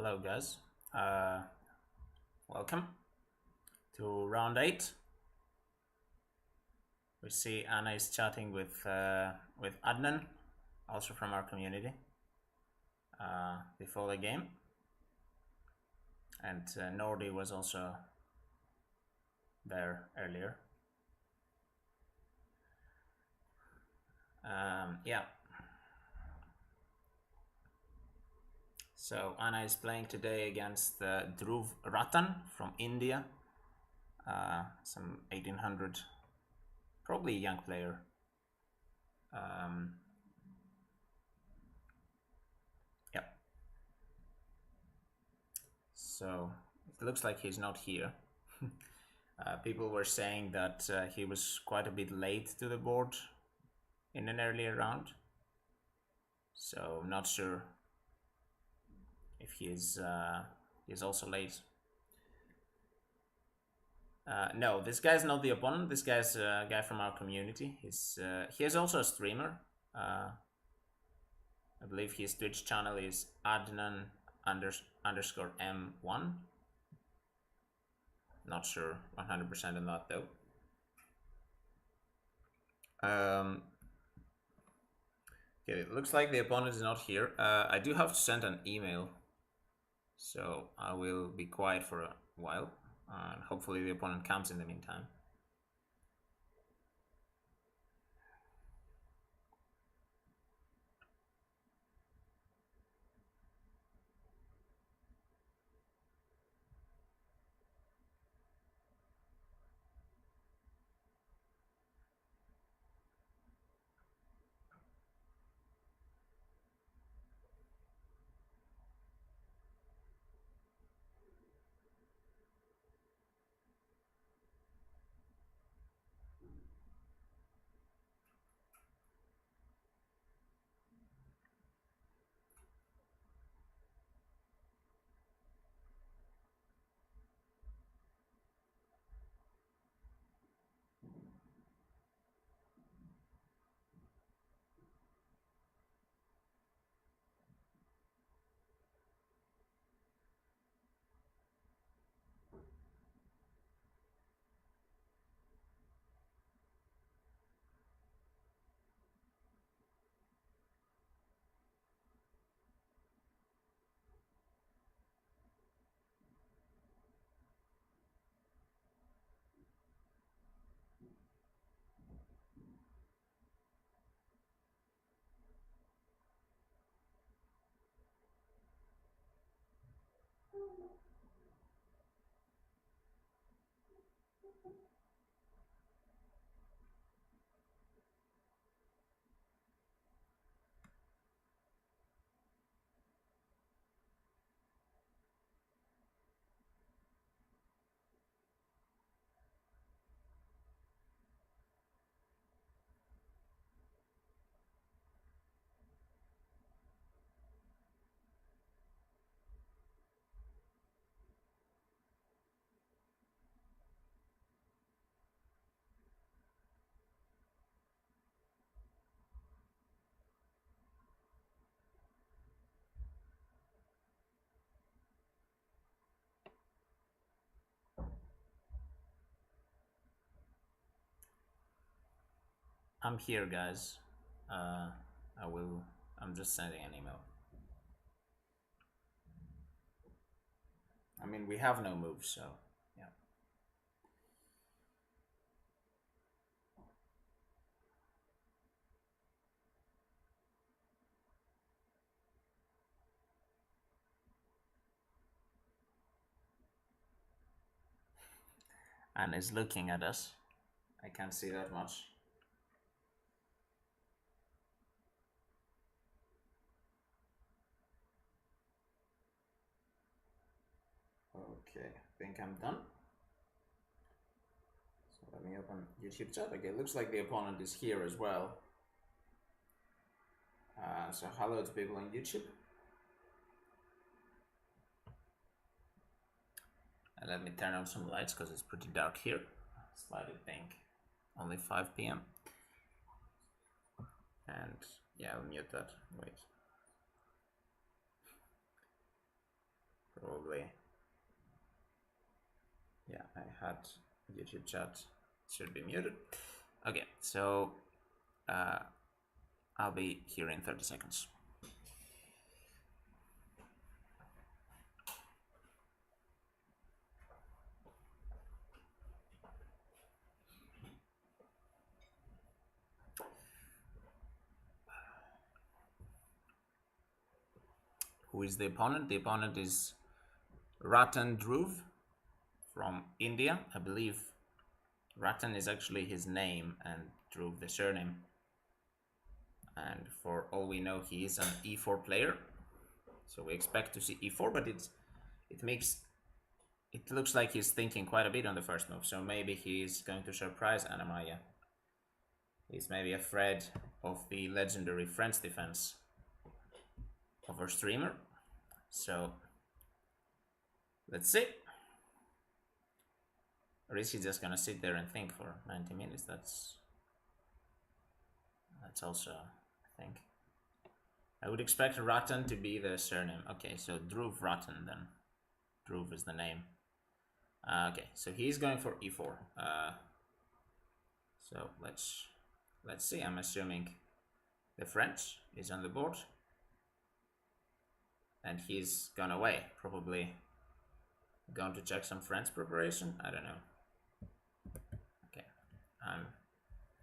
Hello, guys. Uh, Welcome to round 8. We see Anna is chatting with Adnan, also from our community, before the game, and Nordi was also there earlier. Yeah. So Anna is playing today against Dhruv Ratan from India, some 1800, probably a young player. Um, yeah. So it looks like he's not here. People were saying that he was quite a bit late to the board in an earlier round. So I'm not sure if he's also late. No, this guy's not the opponent. This guy's a guy from our community. He is also a streamer. I believe his Twitch channel is Adnan underscore M1. Not sure 100% on that though. Okay, it looks like the opponent is not here. I do have to send an email, so I will be quiet for a while, and hopefully the opponent comes in the meantime. I'm here, guys. Uh, I will. I'm just sending an email. I mean, we have no moves, so yeah. And is looking at us. I can't see that much. Okay, I think I'm done. So let me open YouTube chat. Okay, it looks like the opponent is here as well. So hello to people on YouTube. And let me turn on some lights because it's pretty dark here. Slightly pink. Only 5 p.m. And yeah, I'll mute that. Wait. Probably. Yeah, I had YouTube chat. Should be muted. Okay, so I'll be here in 30 seconds. Who is the opponent? The opponent is Ratan Dhruv from India. I believe Ratan is actually his name and Dhruv the surname. And for all we know, he is an e4 player. So we expect to see e4, but it looks like he's thinking quite a bit on the first move. So maybe he's going to surprise Anna-Maja. He's maybe afraid of the legendary French defense of our streamer. So let's see. Or is he just gonna sit there and think for 90 minutes? That's also a thing. I would expect Ratan to be the surname. Okay, so Dhruv Ratan then. Dhruv is the name. Okay, so he's going for e4. So let's see. I'm assuming the French is on the board. And he's gone away. Probably going to check some French preparation. I don't know. Okay, I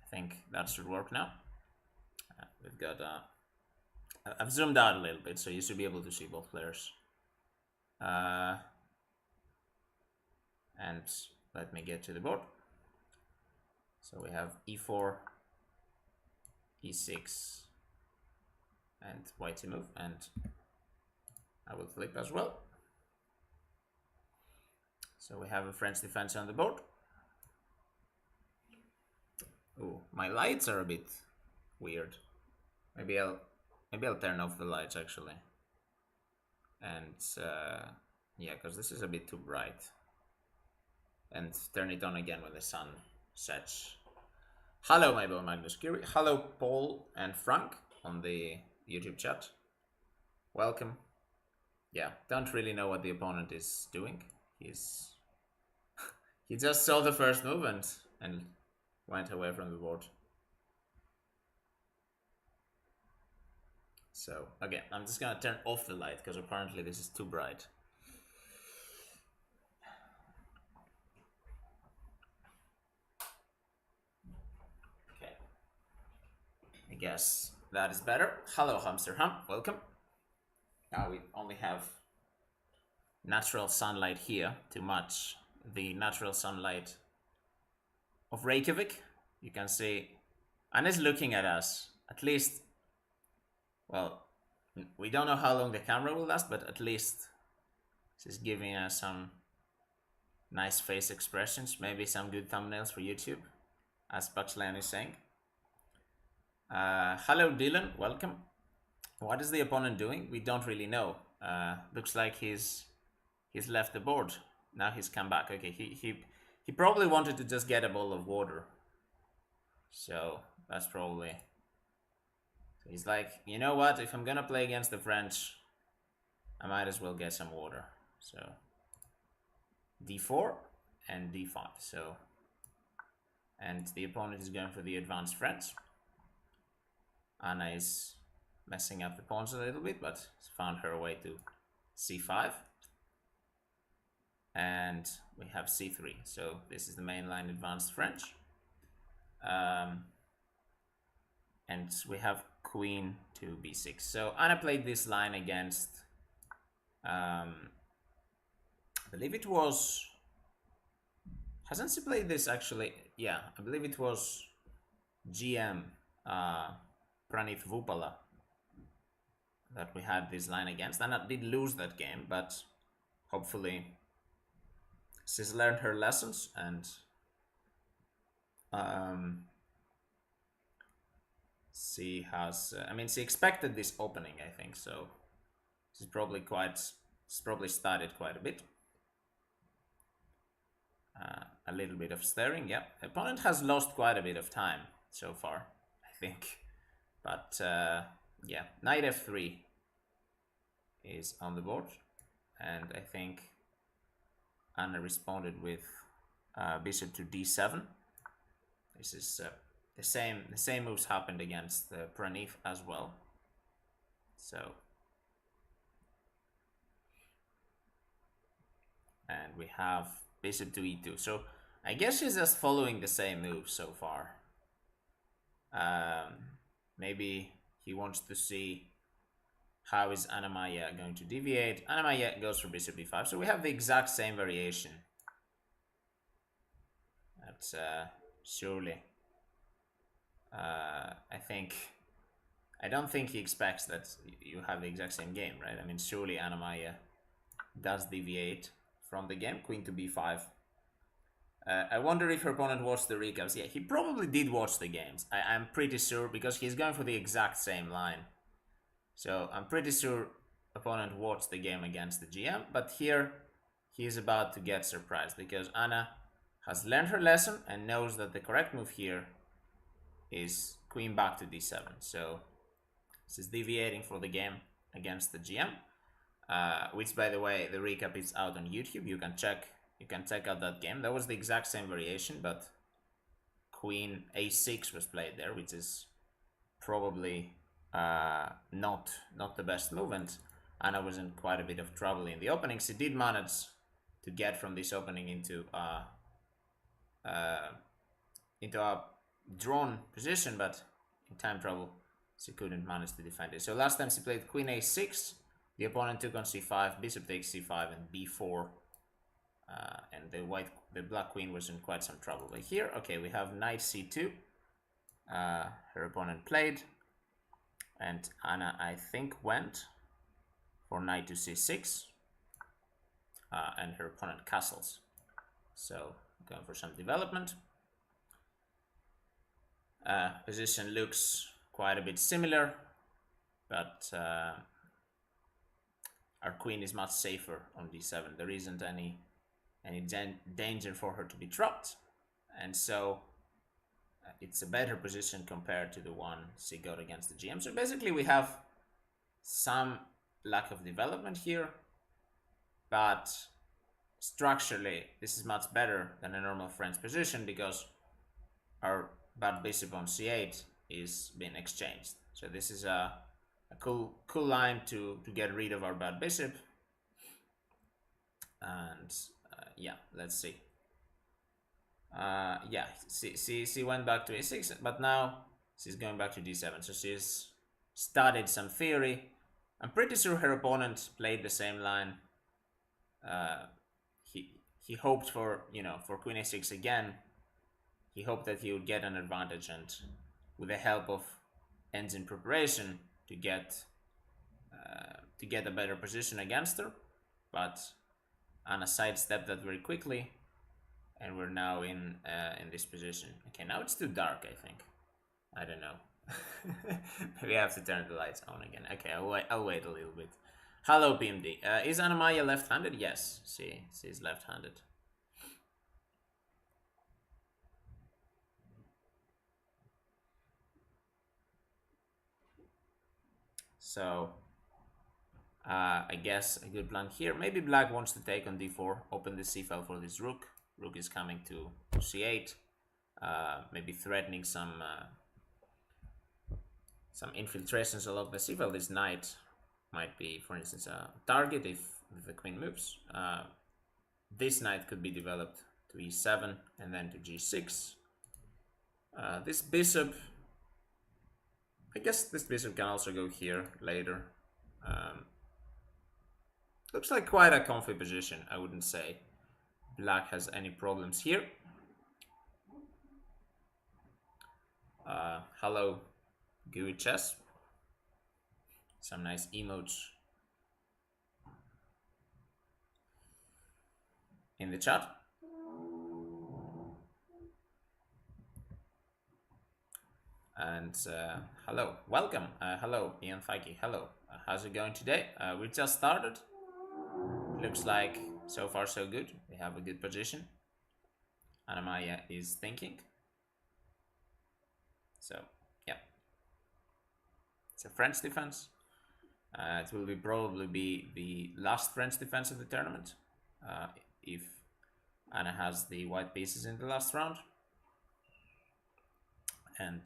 think that should work now. We've got I've zoomed out a little bit, so you should be able to see both players. And let me get to the board. So we have e4, e6, and white to move, and I will flip as well. So we have a French defense on the board. Oh, my lights are a bit weird. Maybe I'll turn off the lights actually. And yeah, because this is a bit too bright. And turn it on again when the sun sets. Hello, my boy Magnus Curie. Hello, Paul and Frank on the YouTube chat. Welcome. Yeah, don't really know what the opponent is doing. He just saw the first move and went away from the board. So again, I'm just gonna turn off the light because apparently this is too bright. Okay, I guess that is better. Hello, Hamster Hump, welcome. Now we only have natural sunlight here to match the natural sunlight of Reykjavik. You can see Anna's looking at us. At least, well, we don't know how long the camera will last, but at least she's giving us some nice face expressions, maybe some good thumbnails for YouTube, as Buxland is saying. Hello Dylan, welcome. What is the opponent doing? We don't really know. Looks like he's left the board. Now he's come back. Okay, he probably wanted to just get a bowl of water. So that's probably. So he's like, you know what? If I'm gonna play against the French, I might as well get some water. So d4 and d5. So, and the opponent is going for the advanced French. Anna is messing up the pawns a little bit, but found her way to c5. And we have c3. So this is the main line advanced French. And we have queen to b6. So Anna played this line against, I believe it was, hasn't she played this actually? Yeah, I believe it was GM Pranith Vupala that we had this line against. Anna did lose that game, but hopefully she's learned her lessons and she has, I mean, she expected this opening, I think, so she's probably studied quite a bit. A little bit of staring, yeah. The opponent has lost quite a bit of time so far, I think. But yeah, knight f3 is on the board. and I think Anna responded with bishop to d7. This is the same moves happened against Pranith as well. So, and we have bishop to e2. So I guess she's just following the same move so far. Maybe he wants to see how is Anna-Maja going to deviate. Anna-Maja goes for bishop b5. So we have the exact same variation. That's surely. I don't think he expects that you have the exact same game, right? I mean, surely Anna-Maja does deviate from the game. Queen to b5. I wonder if her opponent watched the recaps. Yeah, he probably did watch the games. I'm pretty sure, because he's going for the exact same line. So I'm pretty sure opponent watched the game against the GM. But here, he is about to get surprised, because Anna has learned her lesson and knows that the correct move here is queen back to d7. So this is deviating for the game against the GM, which, by the way, the recap is out on YouTube. You can check out that game. That was the exact same variation, but queen a6 was played there, which is probably not the best move, and Anna was in quite a bit of trouble in the opening. She did manage to get from this opening into a drawn position, but in time trouble she couldn't manage to defend it. So last time she played queen a6, the opponent took on c5, bishop takes c5, and b4, and the black queen was in quite some trouble. But here, okay, we have knight c2. Her opponent played, and Anna, I think, went for knight to c6, and her opponent castles. So going for some development. Position looks quite a bit similar, but our queen is much safer on d7. There isn't any danger for her to be trapped, and so it's a better position compared to the one she got against the GM. So basically we have some lack of development here, but structurally this is much better than a normal French position, because our bad bishop on c8 is being exchanged. So this is a cool line to get rid of our bad bishop. And yeah, let's see. Yeah, she went back to a6, but now she's going back to d7. So she's studied some theory. I'm pretty sure her opponent played the same line. He hoped for queen a6 again. He hoped that he would get an advantage, and with the help of engine preparation to get a better position against her. But Anna sidestepped that very quickly, and we're now in this position. Okay, now it's too dark, I think. I don't know. Maybe I have to turn the lights on again. Okay, I'll wait a little bit. Hello, PMD. Is Anna-Maja left-handed? Yes, she's left-handed. So I guess a good plan here. Maybe black wants to take on d4, open the c file for this rook. Rook is coming to c8, maybe threatening some infiltrations along the c file. This knight might be, for instance, a target if the queen moves. This knight could be developed to e7 and then to g6. This bishop, I guess this bishop can also go here later. Looks like quite a comfy position. I wouldn't say black has any problems here. Hello, Gooey Chess. Some nice emotes in the chat. And hello, welcome. Hello, Ian Feige. Hello. How's it going today? We just started. Looks like so far so good. We have a good position. Anna-Maja is thinking. So yeah, it's a French defense. It will probably be the last French defense of the tournament, if Anna has the white pieces in the last round. And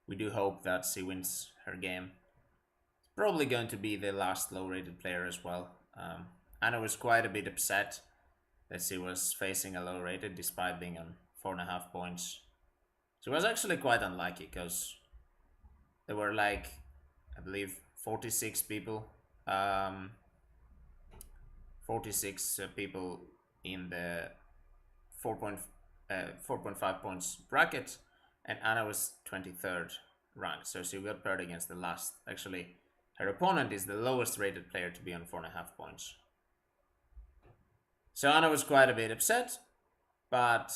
we do hope that she wins her game. It's probably going to be the last low-rated player as well. Anna was quite a bit upset that she was facing a low-rated despite being on 4.5 points. She was actually quite unlucky because there were like, I believe, 46 people. 46 people in the 4.5 points bracket, and Anna was 23rd ranked, so she got paired against the last. Actually, her opponent is the lowest rated player to be on 4.5 points. So Anna was quite a bit upset, but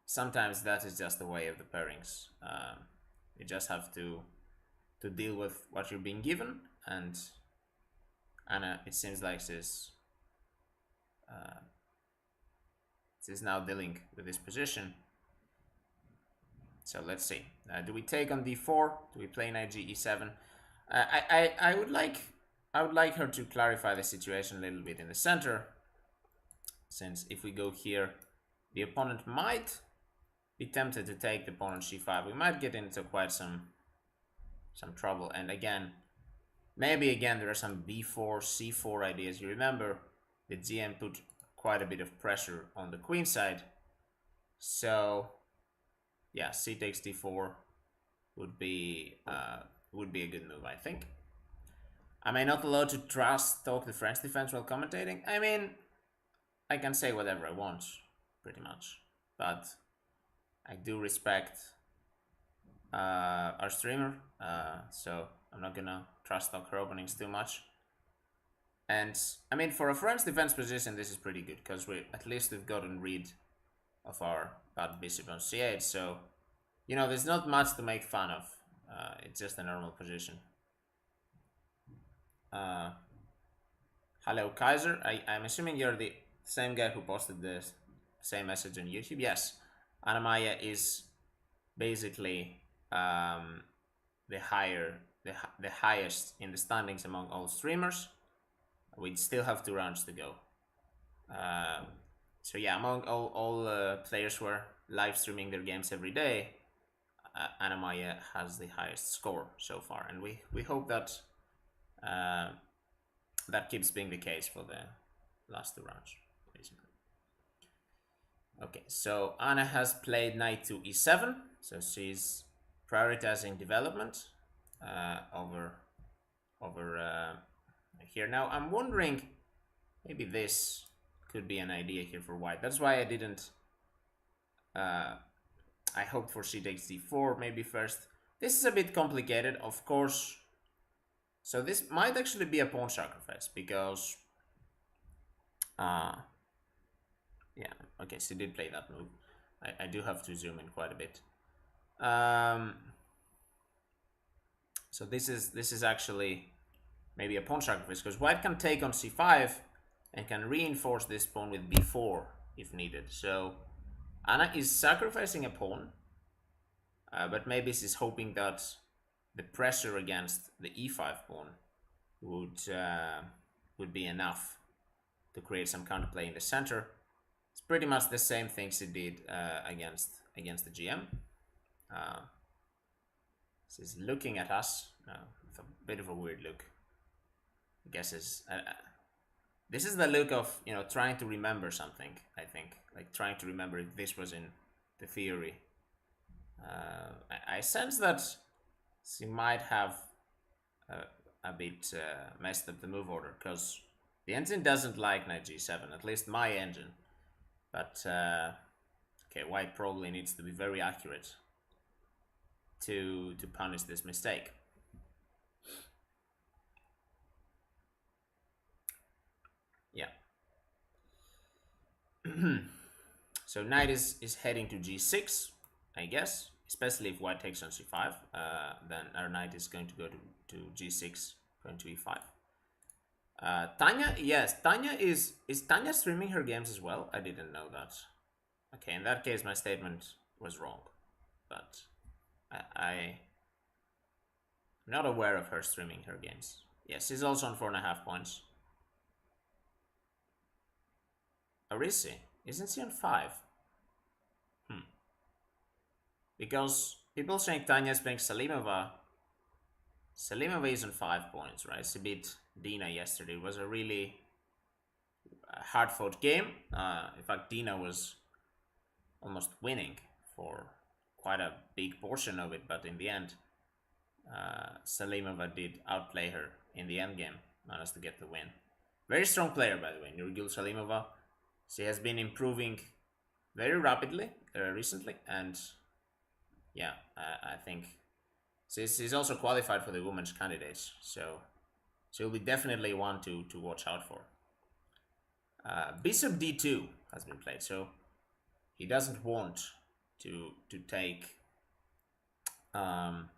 sometimes that is just the way of the pairings. You just have to deal with what you're being given, and Anna, it seems like she's now dealing with this position. So let's see. Do we take on d4? Do we play knight e7? I would like her to clarify the situation a little bit in the center, since if we go here, the opponent might be tempted to take the pawn on c5. We might get into quite some trouble. And again, maybe again there are some b4, c4 ideas. You remember the GM put quite a bit of pressure on the queen side. So yeah, c takes d4 would be a good move, I think. Am I not allowed to talk the French defense while commentating? I mean, I can say whatever I want, pretty much. But I do respect our streamer, so I'm not gonna trash talk her openings too much. And I mean, for a French defense position, this is pretty good because we've gotten rid of our bad bishop on c8. So, you know, there's not much to make fun of. It's just a normal position. Hello, Kaiser. I'm assuming you're the same guy who posted the same message on YouTube. Yes, Anna-Maja is basically the highest in the standings among all streamers. We still have 2 rounds to go. So yeah, among all players who are live streaming their games every day, Anna-Maja has the highest score so far, and we hope that that keeps being the case for the last 2 rounds, basically. Okay, so Anna has played knight to e7, so she's prioritizing development over here. Now I'm wondering, maybe this could be an idea here for white. That's why I didn't I hoped for c takes d4 maybe first. This is a bit complicated, of course. So this might actually be a pawn sacrifice because yeah, okay, she did play that move. I do have to zoom in quite a bit. So this is actually maybe a pawn sacrifice because white can take on c5 and can reinforce this pawn with b4 if needed. So Anna is sacrificing a pawn, but maybe she's hoping that the pressure against the e5 pawn would be enough to create some counterplay in the center. It's pretty much the same thing she did against the GM. She's looking at us with a bit of a weird look. I guess this is the look of, you know, trying to remember something. I think, like trying to remember if this was in the theory. I sense that she might have a bit messed up the move order because the engine doesn't like knight g7, at least my engine. But okay, white probably needs to be very accurate to punish this mistake. Yeah. So knight is heading to g6, I guess, especially if white takes on c5. Then our knight is going to go to g6, going to e5. Tanya, yes, Tanya is Tanya streaming her games as well? I didn't know that. Okay, in that case, my statement was wrong, but I I'm not aware of her streaming her games. Yes, she's also on 4.5 points. Or is she? Isn't she on 5? Hmm. Because people saying Tanya's playing Salimova. Salimova is on 5 points, right? She beat Dina yesterday. It was a really hard fought game. In fact, Dina was almost winning for quite a big portion of it, but in the end, Salimova did outplay her in the end game, managed to get the win. Very strong player, by the way, Nurgul Salimova. She has been improving very rapidly recently, and yeah, I think she's also qualified for the women's candidates, so she'll be definitely one to watch out for. Bishop d2 has been played, so he doesn't want to take um,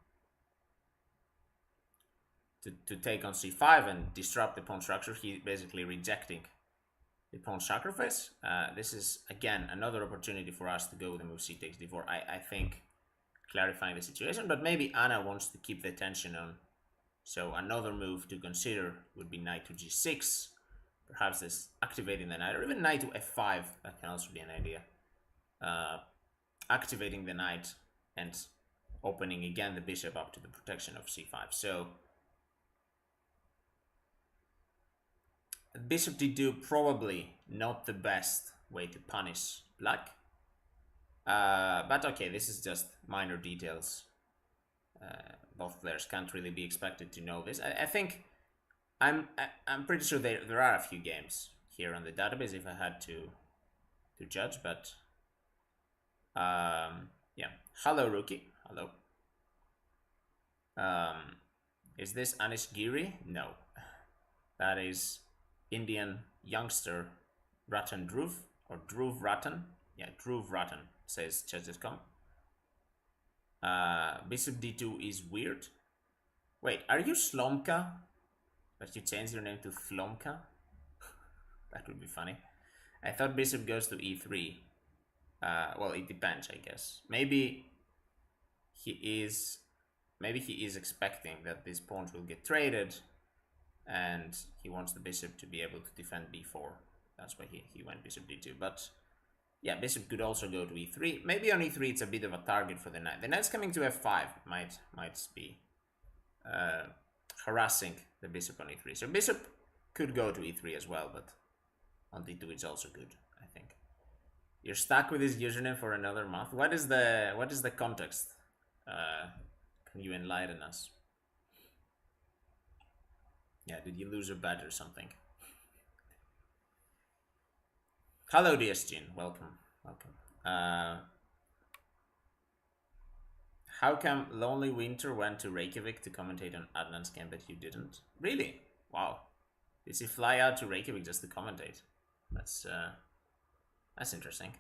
to take on c5 and disrupt the pawn structure. He's basically rejecting the pawn sacrifice. This is again another opportunity for us to go with the move c takes d4. I think clarifying the situation, but maybe Anna wants to keep the tension on. So another move to consider would be knight to g6. Perhaps this activating the knight, or even knight to f5. That can also be an idea. Activating the knight and opening again the bishop up to the protection of c5. So bishop d2 probably not the best way to punish black. But okay, this is just minor details. Both players can't really be expected to know this. I think I'm pretty sure there are a few games here on the database if I had to judge, but yeah. Hello, rookie. Hello. Is this Anish Giri? No, that is Indian youngster Ratan Dhruv, or Dhruv Ratan. Yeah, Dhruv Ratan, says chess.com. Bishop d2 is weird. Wait, are you Slomka? But you changed your name to Flomka? That would be funny. I thought bishop goes to e3. Well, it depends, I guess. Maybe he is expecting that these pawns will get traded, and he wants the bishop to be able to defend b4. That's why he went bishop d2. But yeah, bishop could also go to e3. Maybe on e3 it's a bit of a target for the knight. The knight's coming to f5. Might be harassing the bishop on e3. So bishop could go to e3 as well, but on d2 it's also good, I think. You're stuck with this username for another month. What is the context? Can you enlighten us? Yeah, did you lose a bet or something? Hello, DSGN. Welcome. How come Lonely Winter went to Reykjavik to commentate on Adnan's game, but you didn't? Really? Wow. Did he fly out to Reykjavik just to commentate? That's interesting.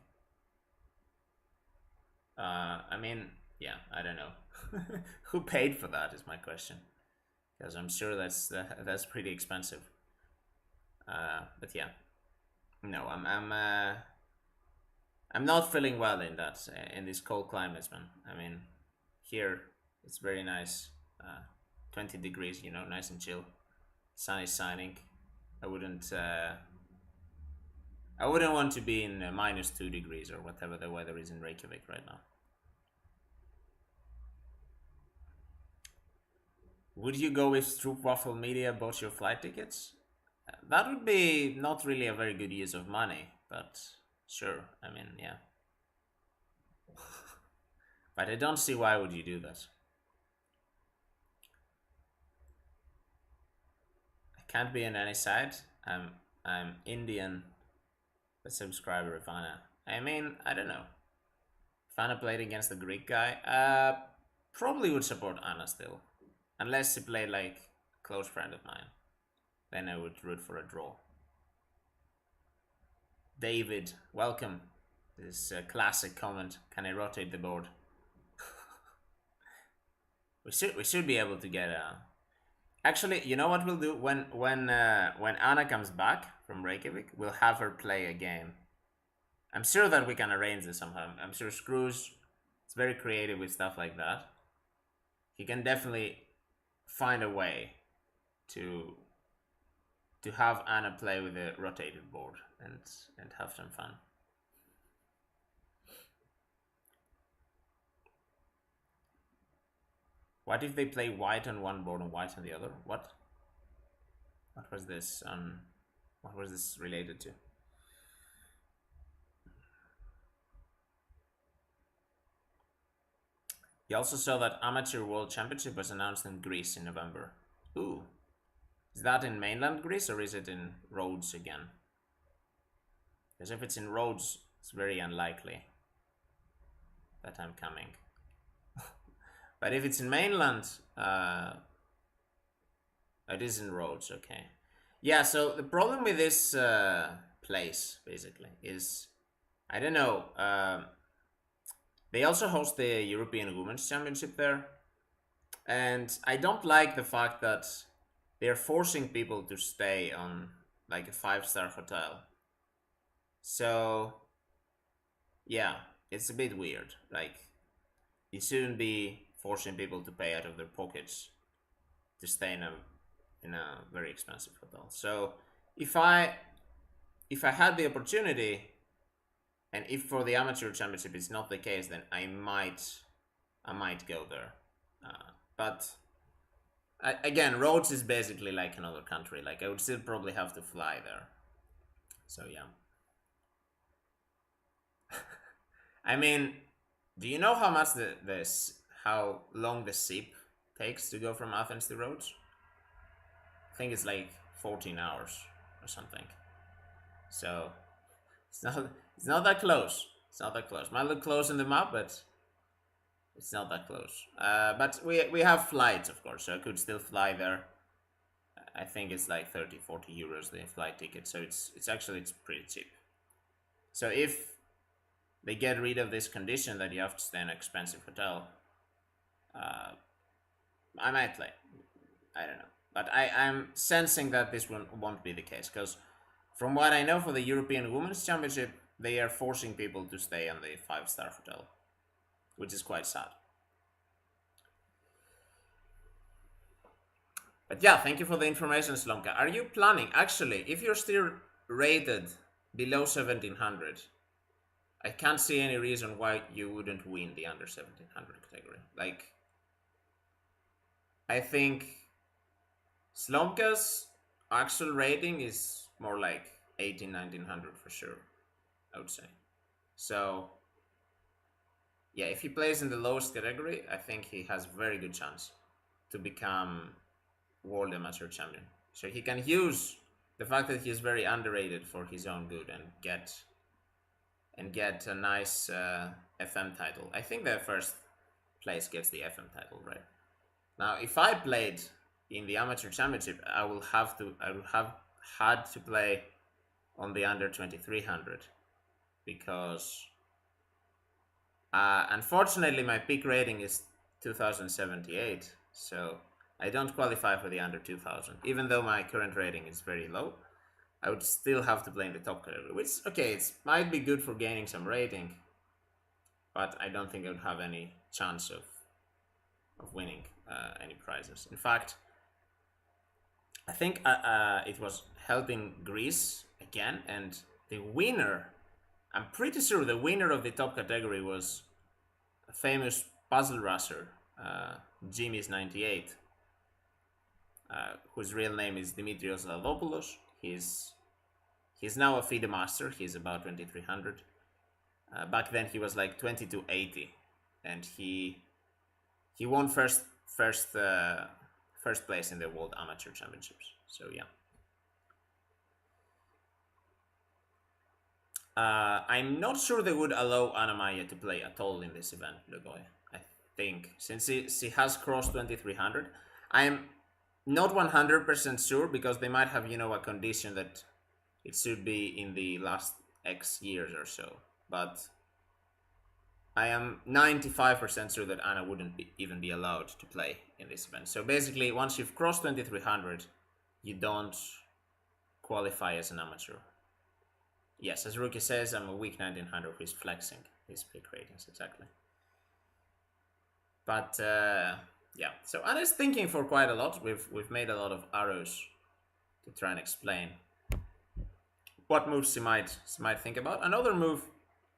I mean, yeah, I don't know. Who paid for that is my question, because I'm sure that's pretty expensive. But yeah, no, I'm not feeling well in this cold climate, man. I mean, here it's very nice, 20 degrees, nice and chill. Sun is shining. I wouldn't want to be in -2 degrees or whatever the weather is in Reykjavik right now. Would you go if Stroopwafel Media bought your flight tickets? That would be not really a very good use of money, but sure. I mean, yeah. But I don't see why would you do that. I can't be on any side. I'm Indian, a subscriber of Anna. I mean, I don't know. If Anna played against the Greek guy, probably would support Anna still. Unless he played like a close friend of mine. Then I would root for a draw. David, welcome. This classic comment. Can I rotate the board? we should be able to get a. Actually, you know what we'll do when Anna comes back from Reykjavik, we'll have her play a game. I'm sure that we can arrange this somehow. I'm sure Screws is very creative with stuff like that. He can definitely find a way to have Anna play with a rotated board and have some fun. What if they play white on one board and white on the other? What? What was this? What was this related to? You also saw that Amateur World Championship was announced in Greece in November. Ooh. Is that in mainland Greece or is it in Rhodes again? Because if it's in Rhodes, it's very unlikely that I'm coming. But if it's in mainland, it is in Rhodes, okay. Yeah, so the problem with this place, basically, is, I don't know, they also host the European Women's Championship there. And I don't like the fact that they're forcing people to stay on like a 5-star hotel. So, yeah, it's a bit weird. Like, you shouldn't be forcing people to pay out of their pockets to stay in a very expensive hotel. So, if I had the opportunity, and if for the amateur championship it's not the case, then I might go there. But again, Rhodes is basically like another country. Like, I would still probably have to fly there. So yeah. I mean, do you know how much how long the ship takes to go from Athens to Rhodes? I think it's like 14 hours or something. So it's not that close. It's not that close. Might look close in the map, but it's not that close. But we have flights, of course, so I could still fly there. I think it's like 30-40 euros the flight ticket, so it's pretty cheap. So if they get rid of this condition that you have to stay in an expensive hotel, I might play. I don't know, but I'm sensing that this won't be the case, because from what I know, for the European Women's Championship, they are forcing people to stay on the 5-star hotel, which is quite sad. But yeah, thank you for the information, Slomka. Are you planning, actually, if you're still rated below 1700, I can't see any reason why you wouldn't win the under 1700 category. Like, I think Slomka's actual rating is more like 1900 for sure, I would say. So, yeah, if he plays in the lowest category, I think he has a very good chance to become world amateur champion. So he can use the fact that he is very underrated for his own good and get a nice FM title. I think the first place gets the FM title, right? Now, if I played in the amateur championship, I would have had to play on the under 2300, because unfortunately my peak rating is 2078, so I don't qualify for the under 2000. Even though my current rating is very low, I would still have to play in the top category, which, okay, it might be good for gaining some rating, but I don't think I would have any chance of winning any prizes. In fact, I think it was held in Greece again, and the winner, I'm pretty sure the winner of the top category was a famous puzzle racer, Jimmy's 98, whose real name is Dimitrios Ladopoulos. He's now a FIDE master. He's about 2300. Back then he was like 2280, and he won first place in the World Amateur Championships. So yeah. I'm not sure they would allow Anna-Maja to play at all in this event, Lugoy. I think, since she has crossed 2300, I'm not 100% sure, because they might have, a condition that it should be in the last X years or so. But I am 95% sure that Anna wouldn't even be allowed to play in this event. So basically, once you've crossed 2300, you don't qualify as an amateur. Yes, as Rookie says, I'm a weak 1900 who's flexing his pick ratings, exactly. But Yeah. So Anna's thinking for quite a lot. We've made a lot of arrows to try and explain what moves she might think about. Another move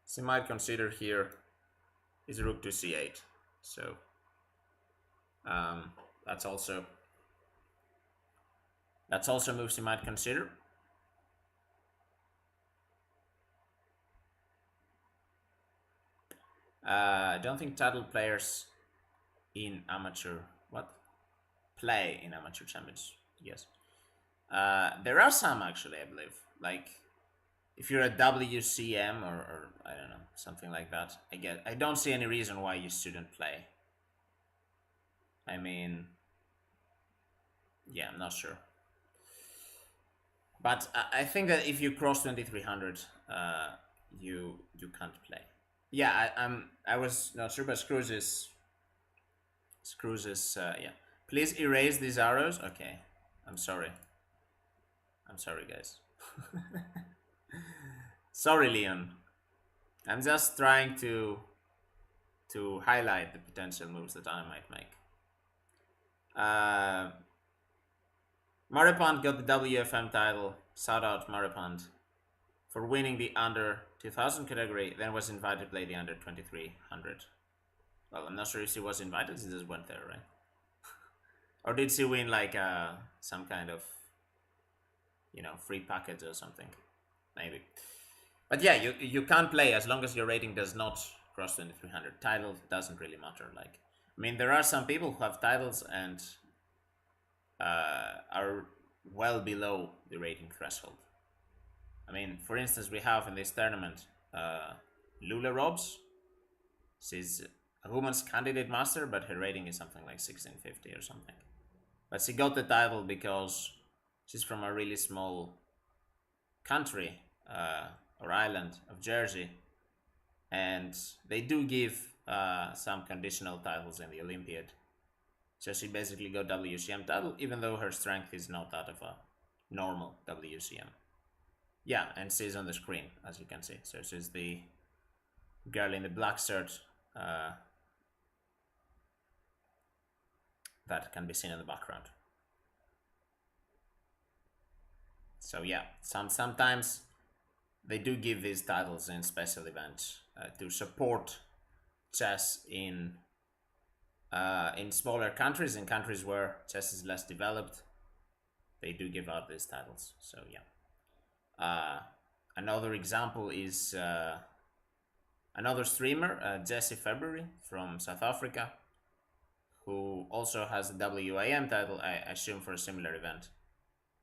she might consider here is rook to c8. So um, that's also a move she might consider. I don't think title players in amateur play in amateur champions. Yes, there are some actually, I believe. Like if you're a WCM or I don't know, something like that. I don't see any reason why you shouldn't play. I mean, yeah, I'm not sure, but I think that if you cross 2300, you can't play. Yeah, I was not sure, but Screws is yeah. Please erase these arrows. Okay, I'm sorry. I'm sorry, guys. Sorry, Leon. I'm just trying to highlight the potential moves that I might make. Maripand got the WFM title. Shout out Maripand for winning the under 2000 category. Then was invited to play the under 2300. Well, I'm not sure if she was invited. She just went there, right? Or did she win like some kind of free package or something? Maybe. But yeah, you can't play as long as your rating does not cross 2300. Title doesn't really matter. Like, I mean, there are some people who have titles and are well below the rating threshold. I mean, for instance, we have in this tournament Lula Robs. She's a woman's candidate master, but her rating is something like 1650 or something. But she got the title because she's from a really small country or island of Jersey, and they do give some conditional titles in the Olympiad. So she basically got WCM title, even though her strength is not that of a normal WCM. Yeah, and she's on the screen, as you can see. So she's the girl in the black shirt that can be seen in the background. So yeah, sometimes they do give these titles in special events to support chess in smaller countries, in countries where chess is less developed. They do give out these titles. So yeah. Another example is another streamer, Jesse February from South Africa, who also has a WIM title, I assume for a similar event,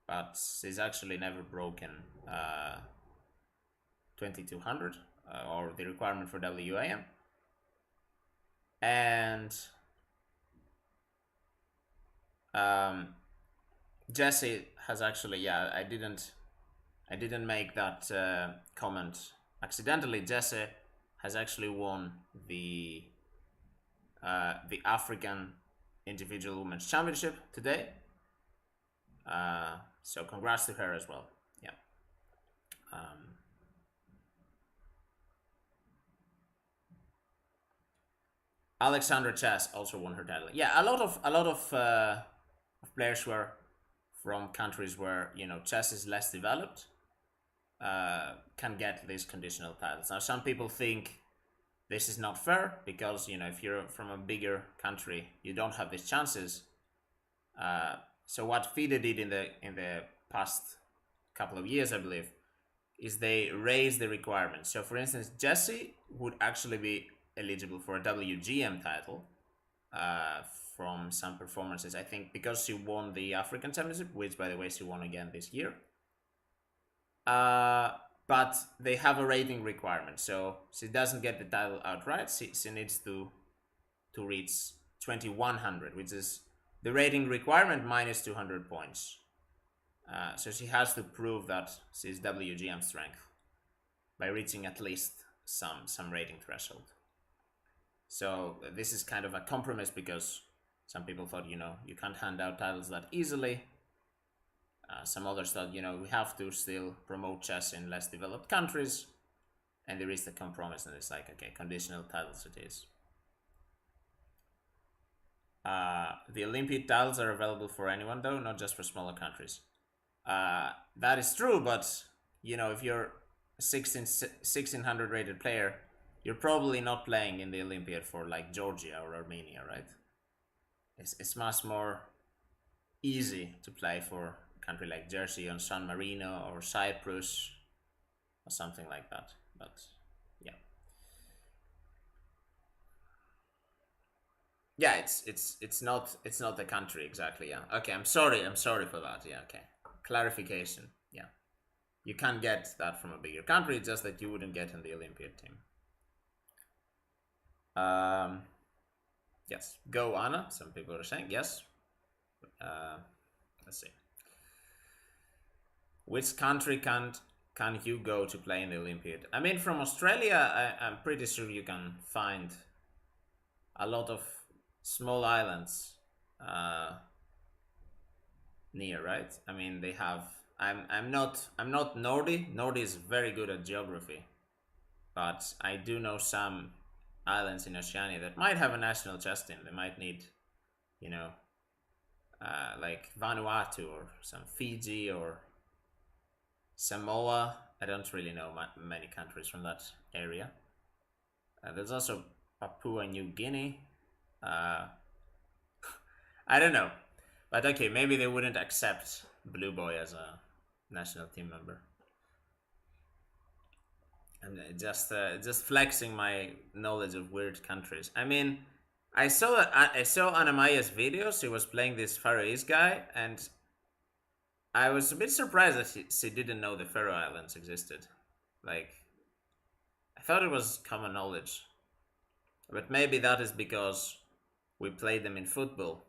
but she's actually never broken 2200 or the requirement for WIM. And Jesse has actually, yeah, I didn't make that comment accidentally. Jesse has actually won the African Individual Women's Championship today. So congrats to her as well. Yeah. Alexandra Chess also won her title. Yeah, a lot of players who are from countries where chess is less developed can get these conditional titles. Now, some people think this is not fair because if you're from a bigger country, you don't have these chances. So what FIDE did in the past couple of years, I believe, is they raised the requirements. So, for instance, Jesse would actually be eligible for a WGM title from some performances. I think because she won the African Championship, which, by the way, she won again this year. But they have a rating requirement, so she doesn't get the title outright. She needs to reach 2100, which is the rating requirement minus 200 points. So she has to prove that she's WGM strength by reaching at least some rating threshold. So this is kind of a compromise because some people thought, you can't hand out titles that easily. Some others thought, we have to still promote chess in less developed countries. And there is the compromise, and it's like, okay, conditional titles it is. The Olympiad tiles are available for anyone, though, not just for smaller countries. That is true, but if you're a 1600 rated player, you're probably not playing in the Olympiad for like Georgia or Armenia, right? It's much more easy to play for a country like Jersey or San Marino or Cyprus or something like that. But yeah, yeah, it's not the country exactly. Yeah, okay. I'm sorry for that. Yeah, okay. Clarification. Yeah, you can get that from a bigger country, just that you wouldn't get in the Olympiad team. Um, yes, go Anna. Some people are saying yes. Uh, let's see. Which country can you go to play in the Olympiad? I mean, from Australia, I'm pretty sure you can find a lot of small islands near, right? I mean, they have. I'm not Nordi. Nordi is very good at geography, but I do know some islands in Oceania that might have a national chess team. They might need, you know, like Vanuatu or some Fiji or Samoa. I don't really know many countries from that area. There's also Papua New Guinea. Uh, I don't know, but okay, maybe they wouldn't accept Blue Boy as a national team member. I'm just flexing my knowledge of weird countries. I mean, I saw Anna-Maja's video. She was playing this Faroese guy, and I was a bit surprised that she didn't know the Faroe Islands existed. Like, I thought it was common knowledge, but maybe that is because we played them in football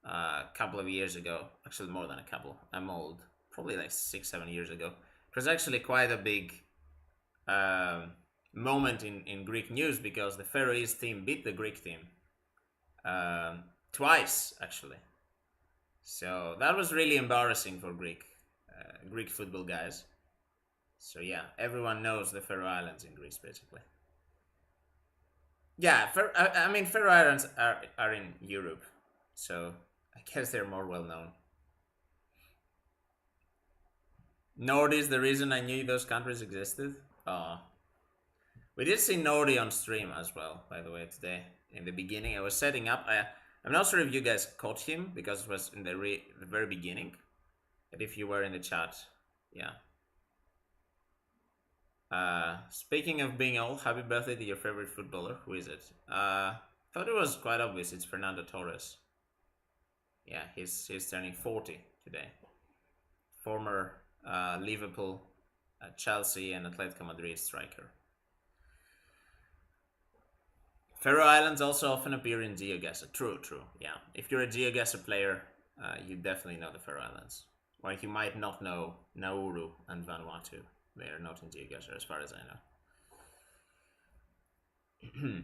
a couple of years ago. Actually, more than a couple. I'm old. Probably like 6, 7 years ago. It was actually quite a big moment in Greek news because the Faroese team beat the Greek team twice, actually. So that was really embarrassing for Greek football guys. So yeah, everyone knows the Faroe Islands in Greece, basically. Yeah, I mean Faroe Islands are in Europe, so I guess they're more well known. Nordi is the reason I knew those countries existed. We did see Nordi on stream as well, by the way, today. In the beginning, I was setting up. I'm not sure if you guys caught him because it was in the very beginning. But if you were in the chat, yeah. Speaking of being old, happy birthday to your favorite footballer. Who is it? Thought it was quite obvious. It's Fernando Torres. Yeah, he's turning 40 today. Former Liverpool, Chelsea, and Atletico Madrid striker. Faroe Islands also often appear in GeoGuessr. True. Yeah, if you're a GeoGuessr player, you definitely know the Faroe Islands. Or you might not know Nauru and Vanuatu. They are not in GeoGuessr, as far as I know.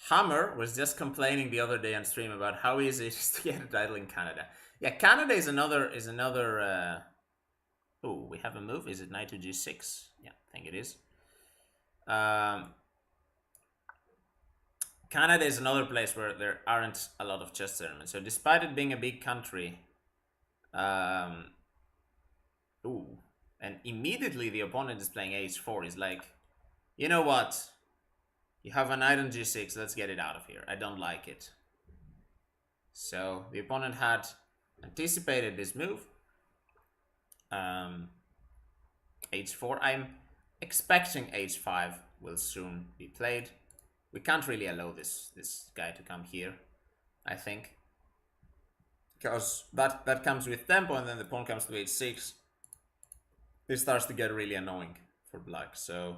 Hammer was just complaining the other day on stream about how easy it is to get a title in Canada. Yeah, Canada is another. Oh, we have a move. Is it knight to g6? Yeah, I think it is. Canada is another place where there aren't a lot of chess tournaments. So despite it being a big country, ooh, and immediately the opponent is playing h4. He's like, you know what? You have a knight on g6. Let's get it out of here. I don't like it. So the opponent had anticipated this move. H4. I'm expecting h5 will soon be played. We can't really allow this guy to come here, I think, because that comes with tempo, and then the pawn comes to h6. This starts to get really annoying for black. So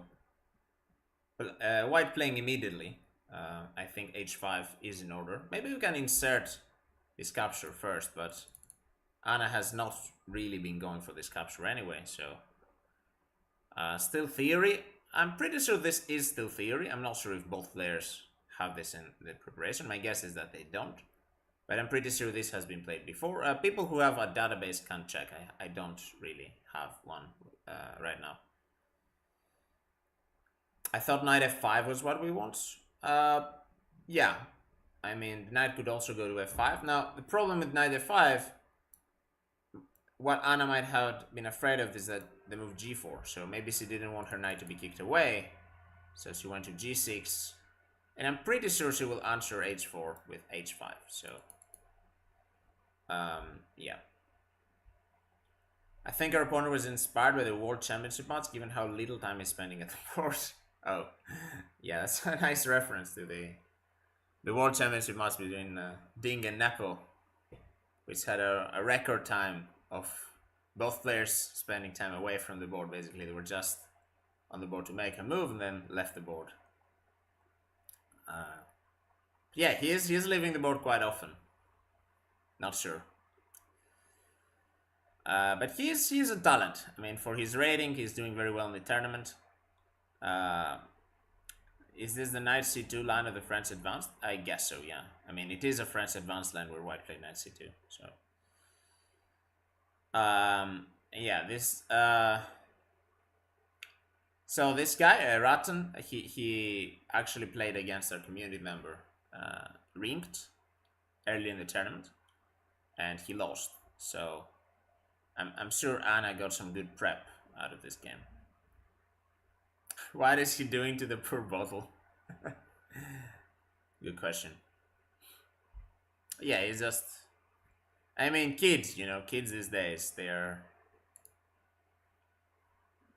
white playing immediately. I think h5 is in order. Maybe we can insert this capture first, but Anna has not really been going for this capture anyway, so still theory. I'm pretty sure this is still theory. I'm not sure if both players have this in the preparation. My guess is that they don't, but I'm pretty sure this has been played before. People who have a database can check. I don't really have one right now. I thought knight f5 was what we want. Uh, yeah, I mean, the knight could also go to f5. Now, the problem with knight f5, what Anna might have been afraid of is that the move g4. So maybe she didn't want her knight to be kicked away. So she went to g6. And I'm pretty sure she will answer h4 with h5. So, yeah. I think our opponent was inspired by the World Championship match, given how little time he's spending at the board. Oh, yeah, that's a nice reference to the World Championship match between Ding and Nepo, which had a record time of both players spending time away from the board. Basically, they were just on the board to make a move and then left the board. Yeah, he is leaving the board quite often. Not sure. But he's a talent. I mean, for his rating, he's doing very well in the tournament. Is this the knight c2 line of the French advanced? I guess so, yeah. I mean, it is a French advanced line where white played knight c2. So, yeah, this. So this guy, Ratten, he actually played against our community member, Rinkt, early in the tournament, and he lost. So I'm sure Anna got some good prep out of this game. What is he doing to the poor bottle? Good question. Yeah, he's just. I mean, kids, kids these days, they're.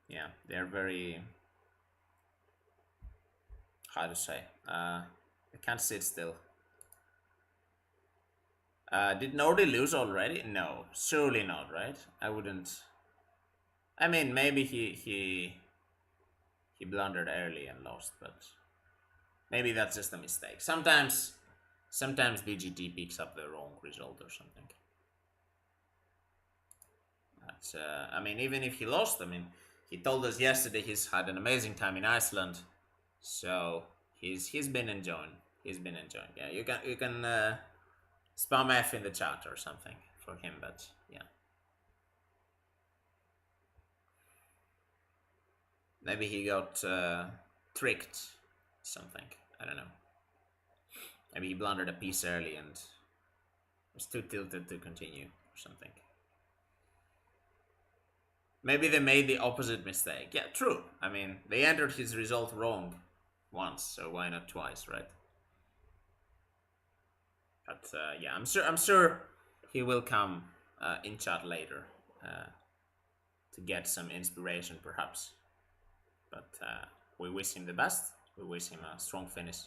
Yeah, they're very. How to say? They can't sit still. Did Nordi lose already? No, surely not, right? I wouldn't. I mean, maybe he blundered early and lost, but maybe that's just a mistake. Sometimes BGT picks up the wrong result or something. But, I mean, even if he lost, I mean, he told us yesterday he's had an amazing time in Iceland, so he's been enjoying. He's been enjoying. Yeah, you can spam F in the chat or something for him, but yeah. Maybe he got tricked, something. I don't know. Maybe he blundered a piece early and was too tilted to continue or something. Maybe they made the opposite mistake. Yeah, true. I mean, they entered his result wrong once, so why not twice, right? But yeah, I'm sure he will come in chat later to get some inspiration, perhaps. But we wish him the best. We wish him a strong finish.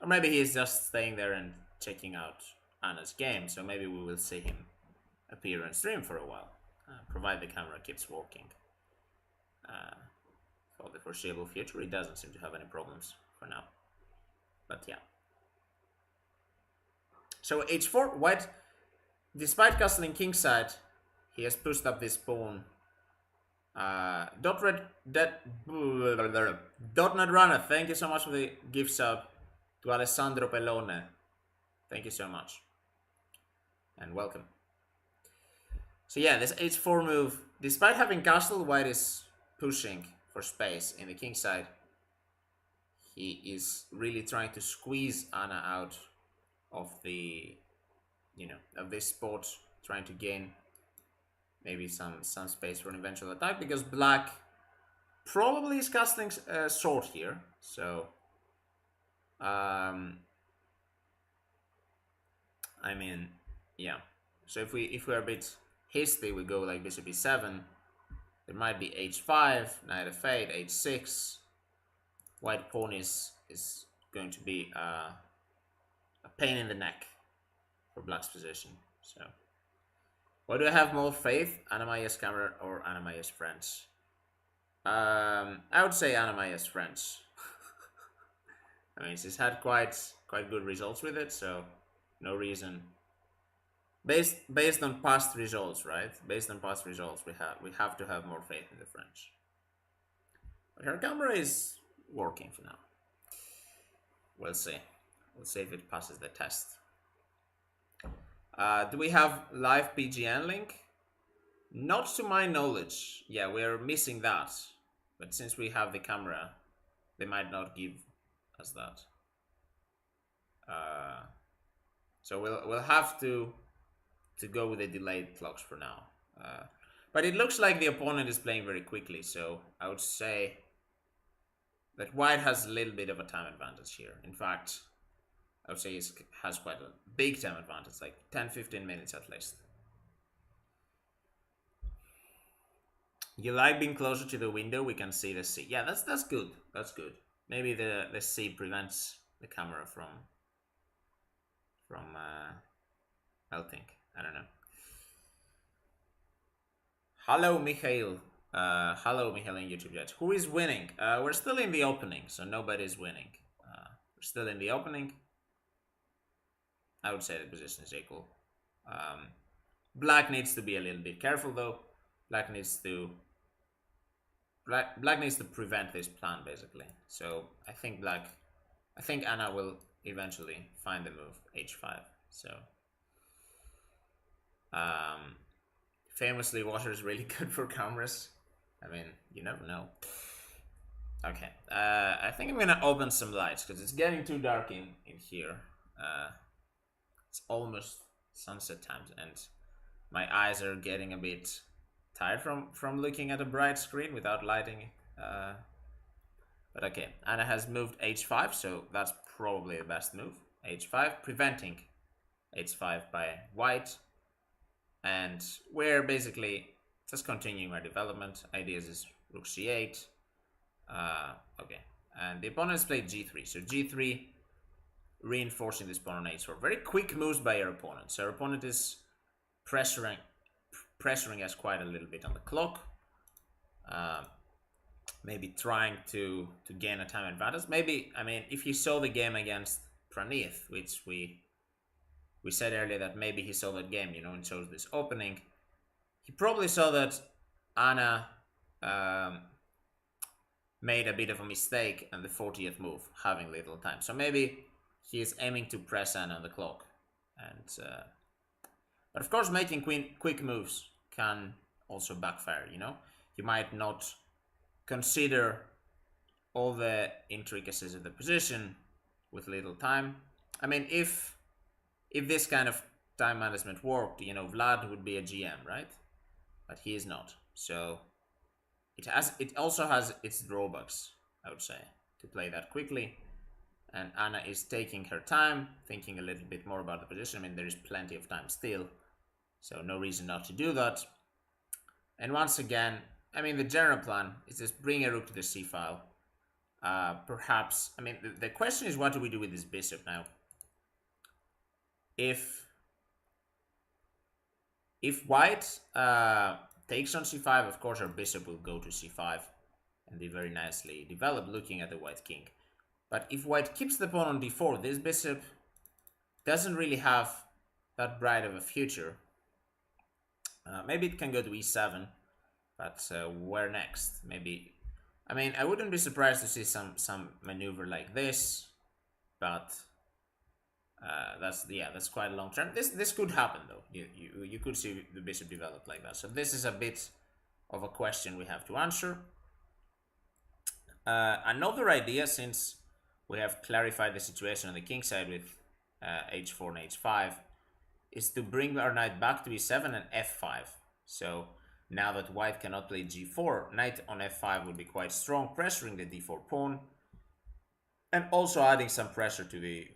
Or maybe he's just staying there and checking out Anna's game, so maybe we will see him appear on stream for a while, provided the camera keeps working. For the foreseeable future, he doesn't seem to have any problems for now. But yeah. So h4, white, despite castling Kingside, he has pushed up this pawn. Dot Not Runner, thank you so much for the gift sub to Alessandro Pellone. Thank you so much. And welcome. So yeah, this h4 move, despite having castle, white is pushing for space in the king side. He is really trying to squeeze Anna out of the, of this spot, trying to gain maybe some space for an eventual attack, because black probably is casting short here. So, I mean, yeah. So if we're a bit hasty, we go like bishop e7. There might be h5, knight f8, h6. White pawn is going to be a pain in the neck for black's position. So, what do I have more faith? Anna-Maja's camera or Anna-Maja's friends? I would say Anna-Maja's friends. I mean, she's had quite good results with it, so no reason. Based on past results, right? Based on past results, we have to have more faith in the French. But her camera is working for now. We'll see. We'll see if it passes the test. Do we have live PGN link? Not to my knowledge. Yeah, we're missing that. But since we have the camera, they might not give us that. So we'll have to go with the delayed clocks for now. But it looks like the opponent is playing very quickly, so I would say that white has a little bit of a time advantage here. In fact, I would say he has quite a big time advantage, like 10-15 minutes at least. You like being closer to the window? We can see the sea. Yeah, that's good. That's good. Maybe the sea prevents the camera from melting. I don't know. Hello, Mikhail. Hello, Mikhail in YouTube chat. Who is winning? We're still in the opening, so nobody's winning. We're still in the opening. I would say the position is equal. Black needs to be a little bit careful, though. Black needs to prevent this plan, basically. So I think Anna will eventually find the move h5. So famously, water is really good for cameras. I mean, you never know. Okay, I think I'm gonna open some lights because it's getting too dark in here. It's almost sunset time, and my eyes are getting a bit tired from looking at a bright screen without lighting. But okay, Anna has moved h5, so that's probably the best move. h5, preventing h5 by white. And we're basically just continuing our development. Ideas is rook c8. Okay, and the opponent has played g3. So g3, reinforcing this pawn on h4. Very quick moves by your opponent. So our opponent is pressuring us quite a little bit on the clock. Maybe trying to gain a time advantage. Maybe, I mean, if you saw the game against Pranith, which we said earlier that maybe he saw that game, and chose this opening, he probably saw that Anna made a bit of a mistake on the 40th move, having little time. So maybe he is aiming to press Anna on the clock. And but of course, making quick moves can also backfire, You might not consider all the intricacies of the position with little time. I mean, if this kind of time management worked, Vlad would be a GM, right? But he is not. So it also has its drawbacks, I would say, to play that quickly. And Anna is taking her time, thinking a little bit more about the position. I mean, there is plenty of time still, so no reason not to do that. And once again, I mean, the general plan is just bring a rook to the c file. Perhaps, I mean, the question is, what do we do with this bishop now? If white takes on c5, of course our bishop will go to c5 and be very nicely developed, looking at the white king. But if white keeps the pawn on d4, this bishop doesn't really have that bright of a future. Maybe it can go to e7, but where next? Maybe, I mean, I wouldn't be surprised to see some maneuver like this, but that's quite a long term. This could happen though. You could see the bishop develop like that. So this is a bit of a question we have to answer. Another idea, since we have clarified the situation on the king side with h4 and h5, is to bring our knight back to e7 and f5. So now that white cannot play g4, knight on f5 would be quite strong, pressuring the d4 pawn, and also adding some pressure to the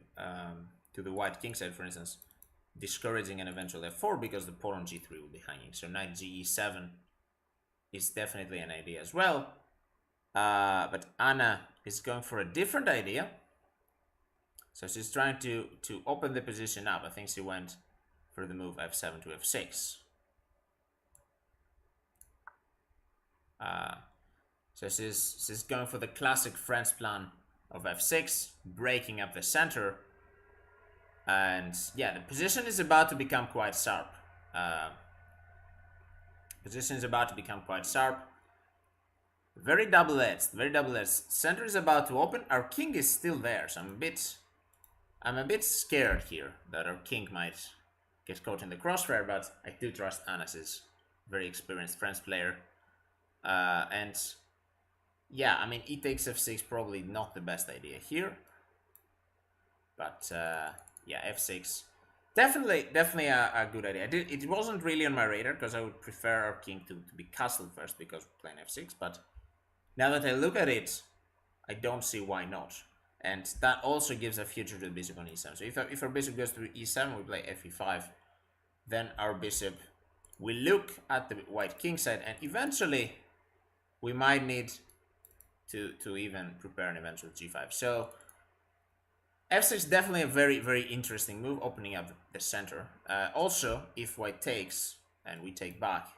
white king side, for instance, discouraging an eventual f4 because the pawn on g3 will be hanging. So knight ge7 is definitely an idea as well. But Anna is going for a different idea. So she's trying to open the position up. I think she went for the move f7 to f6. So she's going for the classic French plan of f6, breaking up the center. And yeah, the position is about to become quite sharp. Very double-edged, very double-edged. Center is about to open. Our king is still there, so I'm a bit scared here that our king might get caught in the crossfire, but I do trust Anna. She's a very experienced French player. And yeah, I mean, e takes f6 probably not the best idea here, but yeah, f6 definitely a good idea. It wasn't really on my radar because I would prefer our king to be castled first because we're playing f6, but now that I look at it, I don't see why not. And that also gives a future to the bishop on e7. So if our bishop goes to e7, we play fe5, then our bishop will look at the white kingside, and eventually we might need to even prepare an eventual g5. So f6 definitely a very interesting move, opening up the center. Also, if white takes and we take back,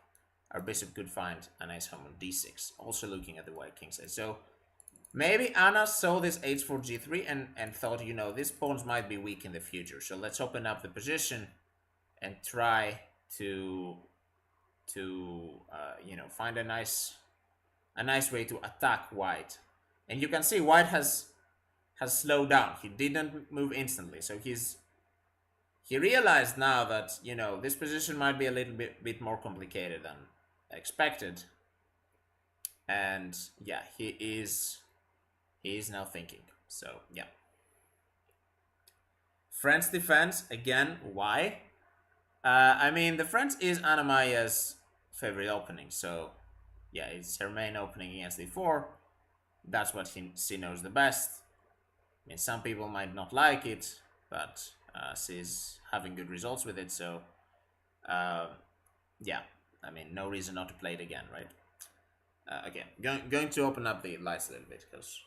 our bishop could find a nice home on d6, also looking at the white kingside. So maybe Anna saw this h4 g3 and thought, you know, these pawns might be weak in the future, so let's open up the position and try to you know, find a nice way to attack white. And you can see white has slowed down. He didn't move instantly, so he realized now that, you know, this position might be a little bit more complicated than expected. And yeah, he is now thinking. So yeah, French defense again. Why? I mean, the French is Anna-Maja's favorite opening, so yeah, it's her main opening against d4. That's what she knows the best. I mean, some people might not like it, but she's having good results with it, so yeah, I mean, no reason not to play it again, right? Okay, going to open up the lights a little bit because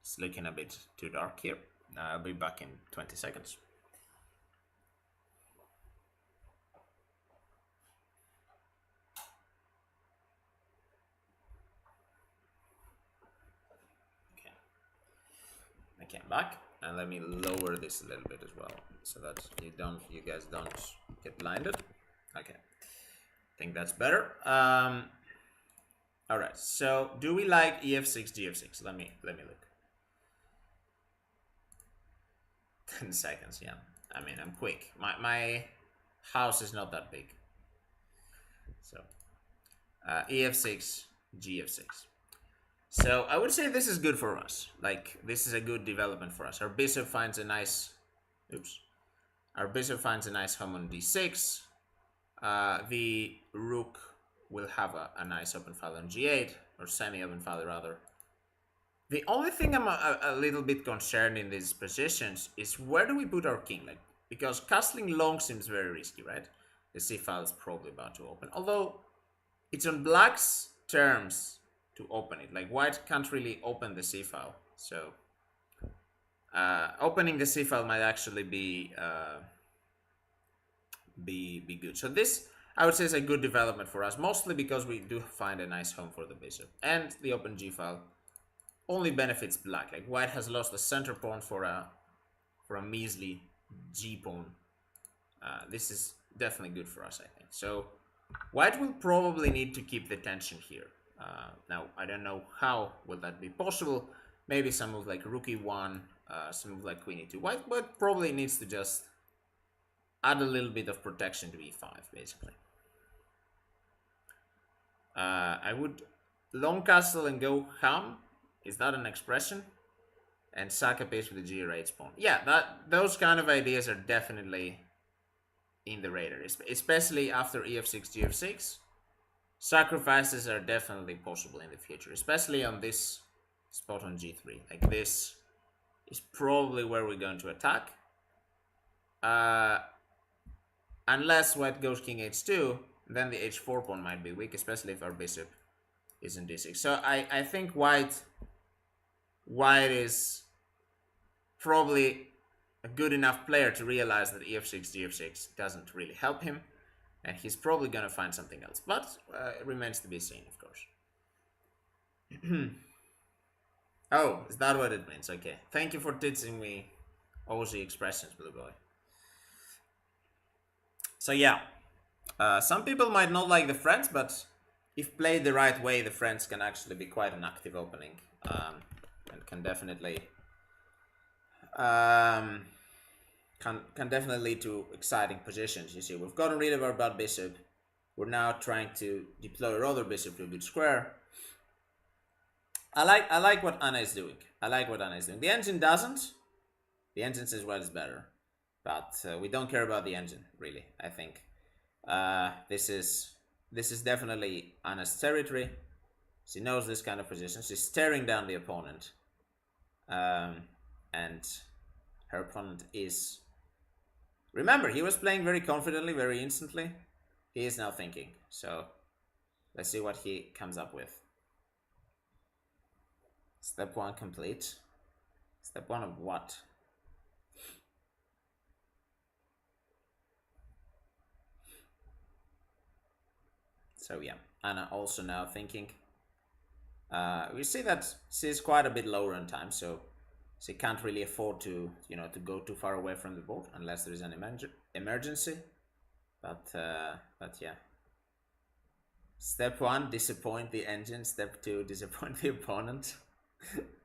it's looking a bit too dark here. I'll be back in 20 seconds. Okay, I came back, and let me lower this a little bit as well, so that you guys don't get blinded. Okay, I think that's better. All right, so do we like ef6, gf6? Let me look. 10 seconds, yeah. I mean, I'm quick. My house is not that big. So, ef6, gf6. So I would say this is good for us. Like, this is a good development for us. Our bishop finds a nice, our bishop finds a nice home on d6. The rook will have a nice open file on g8, or semi-open file rather. The only thing I'm a little bit concerned in these positions is where do we put our king? Like, because castling long seems very risky, right? The c file is probably about to open. Although it's on black's terms to open it. Like, white can't really open the c file. So opening the c file might actually be good. So this, I would say, is a good development for us, mostly because we do find a nice home for the bishop. And the open g file only benefits black. Like, white has lost the center pawn for a measly g pawn. This is definitely good for us, I think. So white will probably need to keep the tension here. Now, I don't know how will that be possible. Maybe some move like rook e1, some move like queen e2. White probably needs to just add a little bit of protection to e5, basically. I would long castle and go ham. Is that an expression? And sack a piece with the g8 pawn. Yeah, those kind of ideas are definitely in the radar, especially after ef6, gf6. Sacrifices are definitely possible in the future, especially on this spot on g3. Like, this is probably where we're going to attack. Unless white goes king h2, then the h4 pawn might be weak, especially if our bishop is in d6. So I think white is probably a good enough player to realize that ef6, gf6 doesn't really help him, and he's probably going to find something else. But it remains to be seen, of course. Oh, is that what it means? Okay. Thank you for teaching me Aussie expressions, Blue Boy. So yeah, some people might not like the French, but if played the right way, the French can actually be quite an active opening, and can definitely can definitely lead to exciting positions. You see, we've gotten rid of our bad bishop. We're now trying to deploy our other bishop to a good square. I like what Anna is doing. I like what Anna is doing. The engine doesn't. The engine says well is better, but we don't care about the engine really. I think this is definitely Anna's territory. She knows this kind of position. She's staring down the opponent, um, and her opponent is. Remember, he was playing very confidently, very instantly. He is now thinking. So let's see what he comes up with. Step one complete. Step one of what? So yeah, Anna also now thinking. We see that she's quite a bit lower on time, so she can't really afford to go too far away from the board unless there is an emergency. But yeah. Step one, disappoint the engine. Step two, disappoint the opponent.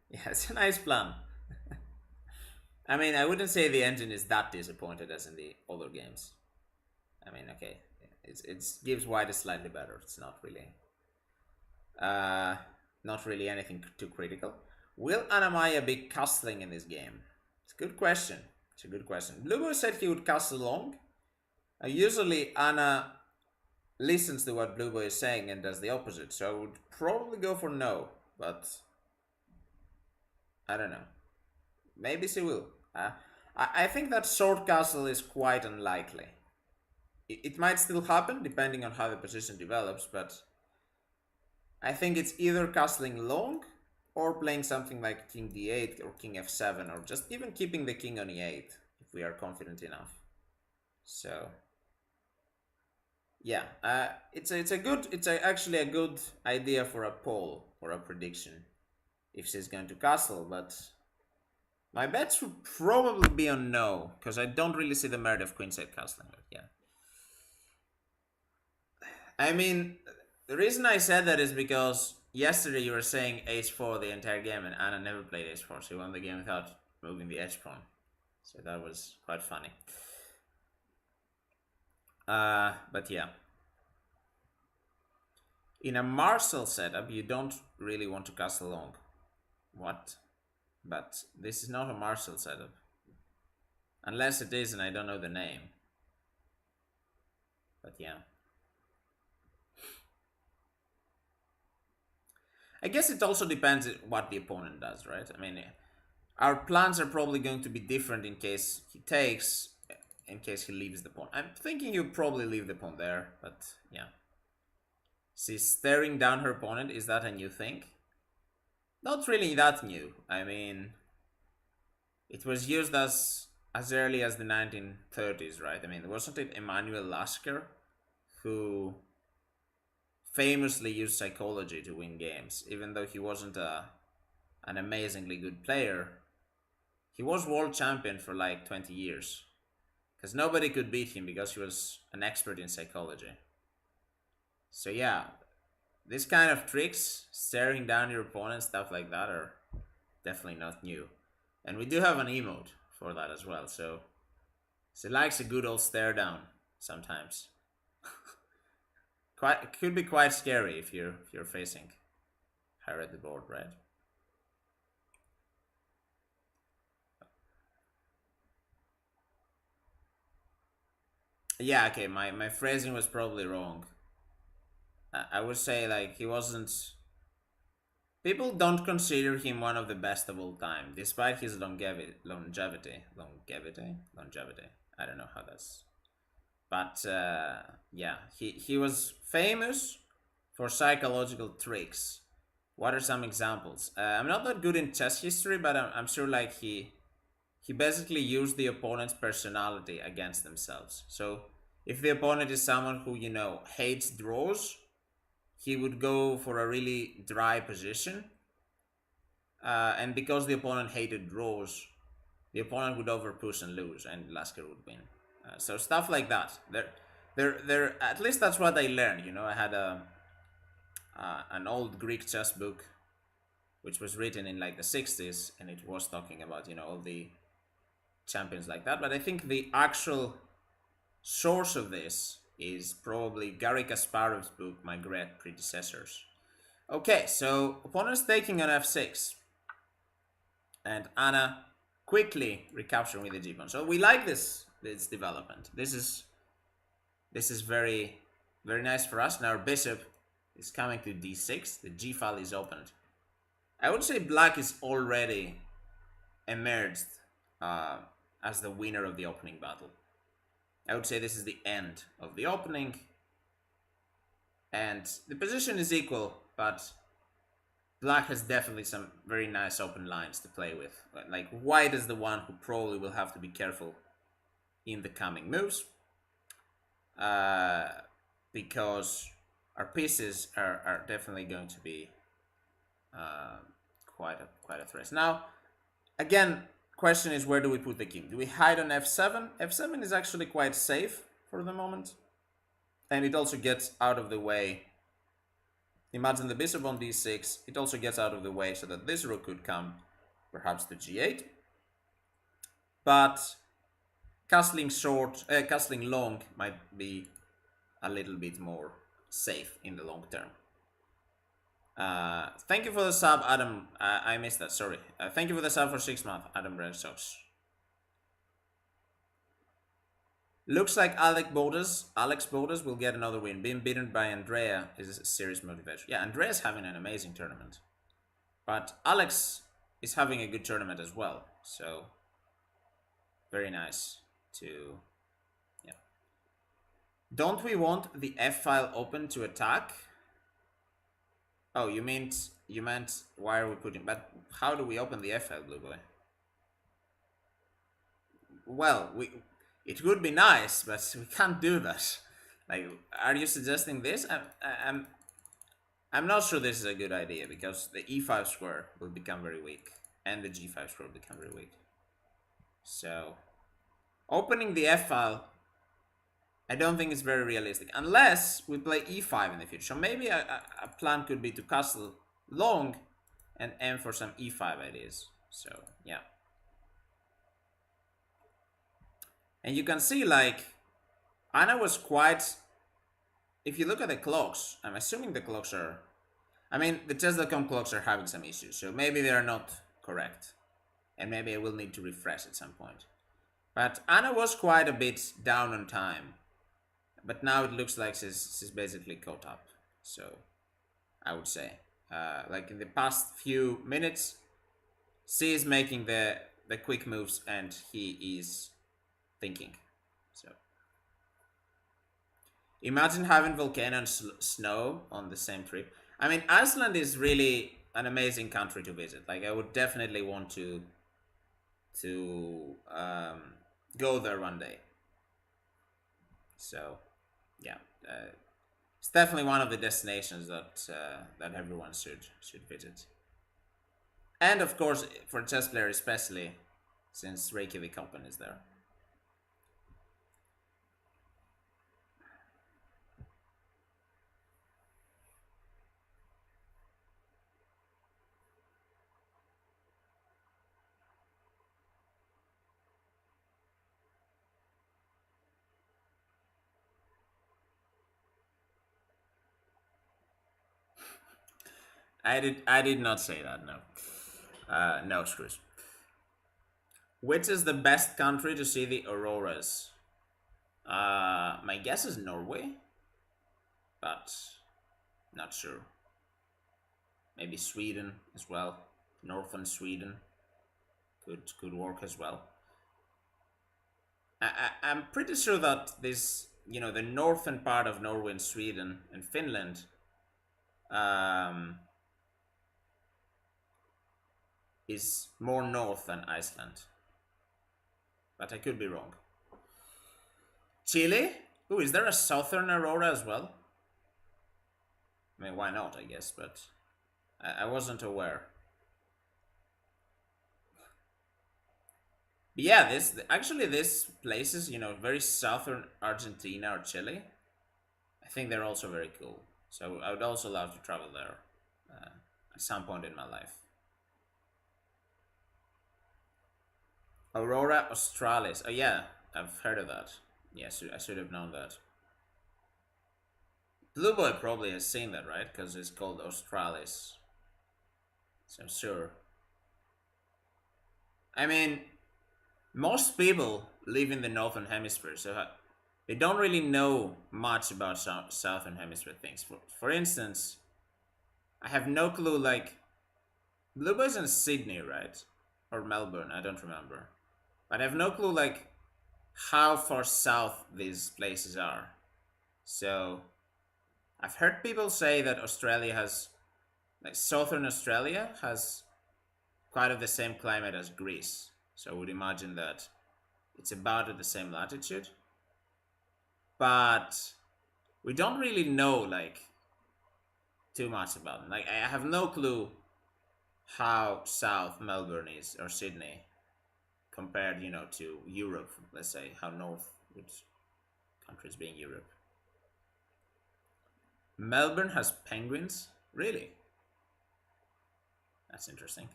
Yeah, it's a nice plan. I mean, I wouldn't say the engine is that disappointed as in the other games. I mean, okay, it gives white is slightly better. It's uh, not really anything too critical. Will Anna-Maja be castling in this game? It's a good question. It's a good question. Bluebo said he would castle long. Usually Anna listens to what Bluebo is saying and does the opposite, so I would probably go for no, but I don't know. Maybe she will. I think that short castle is quite unlikely. It might still happen depending on how the position develops, but I think it's either castling long or playing something like king d8 or king f7 or just even keeping the king on e8 if we are confident enough. So yeah, actually a good idea for a poll or a prediction if she's going to castle, but my bets would probably be on no because I don't really see the merit of queenside castling. But yeah, I mean, the reason I said that is because yesterday you were saying h4 the entire game, and Anna never played h4. She won the game without moving the h pawn, so that was quite funny. But yeah, in a Marcel setup, you don't really want to castle long. What? But this is not a Marcel setup, unless it is, and I don't know the name. But yeah. I guess it also depends what the opponent does, right? I mean, our plans are probably going to be different in case he takes, in case he leaves the pawn. I'm thinking you probably leave the pawn there, but yeah. She's staring down her opponent. Is that a new thing? Not really that new. I mean, it was used as early as the 1930s, right? I mean, wasn't it Emanuel Lasker who famously used psychology to win games, even though he wasn't an amazingly good player? He was world champion for like 20 years because nobody could beat him because he was an expert in psychology. So yeah, this kind of tricks, staring down your opponent, stuff like that, are definitely not new. And we do have an emote for that as well, so she likes a good old stare down sometimes. Could be quite scary if you're facing her at the board, right? Yeah, okay, my phrasing was probably wrong. I would say like he wasn't. People don't consider him one of the best of all time, despite his longevity. I don't know how that's. But yeah, he was famous for psychological tricks. What are some examples? I'm not that good in chess history, but I'm sure like he basically used the opponent's personality against themselves. So if the opponent is someone who hates draws, he would go for a really dry position, and because the opponent hated draws, the opponent would overpush and lose, and Lasker would win. So stuff like that. There. At least that's what I learned. I had an old Greek chess book, which was written in like the 60s, and it was talking about all the champions like that. But I think the actual source of this is probably Garry Kasparov's book, My Great Predecessors. Okay, so opponent's taking on f6, and Anna quickly recapturing with the g pawn. So we like this development. This is very very nice for us. Now our bishop is coming to d6. The g file is opened. I would say black is already emerged uh, as the winner of the opening battle. I would say this is the end of the opening, and the position is equal, but black has definitely some very nice open lines to play with. Like white is the one who probably will have to be careful in the coming moves, uh, because our pieces are definitely going to be uh, quite a threat. Now, again, question is, where do we put the king? Do we hide on f7? F7 is actually quite safe for the moment, and it also gets out of the way. Imagine the bishop on d6. It also gets out of the way so that this rook could come perhaps to g8. But castling long might be a little bit more safe in the long term. Thank you for the sub, Adam. I missed that, sorry. Thank you for the sub for 6 months, Adam Brensox. Looks like Alex Borders will get another win. Being beaten by Andrea is a serious motivation. Yeah, Andrea's having an amazing tournament. But Alex is having a good tournament as well. So, very nice to... Yeah. Don't we want the F-file open to attack? Oh, you meant why are we putting... But how do we open the F-file, Blue Boy? Well, it would be nice, but we can't do that. Like, are you suggesting this? I'm not sure this is a good idea, because the e5 square will become very weak, and the g5 square will become very weak. So, opening the f file, I don't think it's very realistic, unless we play e5 in the future. So maybe a plan could be to castle long and aim for some e5 ideas. So, yeah. And you can see, like, Anna was quite... If you look at the clocks, I'm assuming the clocks are... I mean, the chess.com clocks are having some issues, so maybe they are not correct. And maybe I will need to refresh at some point. But Anna was quite a bit down on time. But now it looks like she's basically caught up. So, I would say. Like in the past few minutes, she is making the quick moves and he is thinking. So, imagine having volcano and snow on the same trip. I mean, Iceland is really an amazing country to visit. Like, I would definitely want to go there one day. So, yeah, it's definitely one of the destinations that everyone should visit. And of course, for chess players especially, since Reykjavik Open is there. I did not say that, no. No, screws. Which is the best country to see the auroras? My guess is Norway, but not sure. Maybe Sweden as well. Northern Sweden could work as well. I'm pretty sure that this, the northern part of Norway and Sweden and Finland, is more north than Iceland. But I could be wrong. Chile? Ooh, is there a southern aurora as well? I mean, why not, I guess, but I wasn't aware. But yeah, this places, very southern Argentina or Chile, I think they're also very cool. So I would also love to travel there at some point in my life. Aurora Australis. Oh yeah, I've heard of that. Yes, I should have known that. Blue Boy probably has seen that, right? Because it's called Australis. So I'm sure. I mean, most people live in the northern hemisphere, so they don't really know much about southern hemisphere things. For instance, I have no clue. Like Blue Boy's in Sydney, right, or Melbourne? I don't remember. But I have no clue like how far south these places are. So I've heard people say that Australia has, like southern Australia has quite of the same climate as Greece. So I would imagine that it's about at the same latitude. But we don't really know like too much about them. Like I have no clue how south Melbourne is or Sydney compared, to Europe. Let's say how north would countries being Europe. Melbourne has penguins. Really? That's interesting.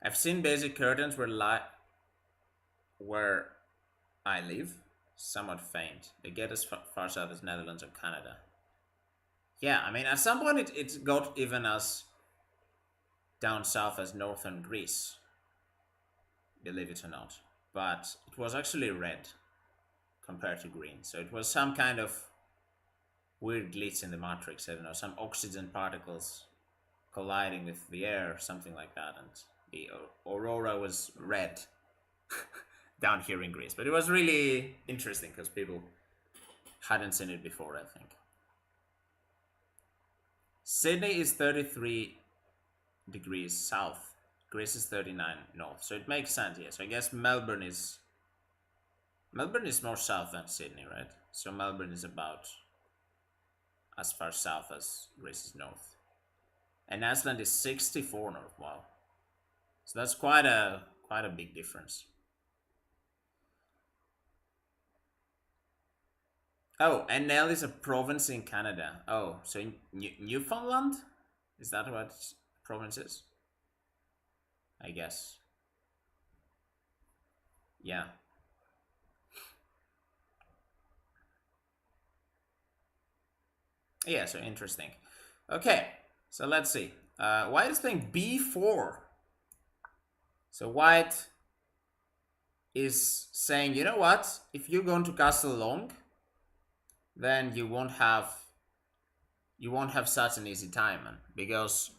I've seen basic curtains where I live somewhat faint. They get as far south as Netherlands or Canada. Yeah, I mean, at some point it got even as down south as northern Greece, believe it or not. But it was actually red compared to green. So it was some kind of weird glitch in the matrix. I don't know, some oxygen particles colliding with the air, something like that. And the aurora was red down here in Greece. But it was really interesting because people hadn't seen it before, I think. Sydney is 33 degrees south. Greece is 39 north. So it makes sense, yes. I guess Melbourne is more south than Sydney, right? So Melbourne is about as far south as Greece is north. And Iceland is 64 north. Wow. So that's quite a big difference. Oh, and Nell is a province in Canada. Oh, so in Newfoundland? Is that what province is? I guess. Yeah. Yeah, so interesting. Okay, so let's see. White is playing b4. So white is saying, you know what? If you're going to castle long, then you won't have such an easy time, man. Because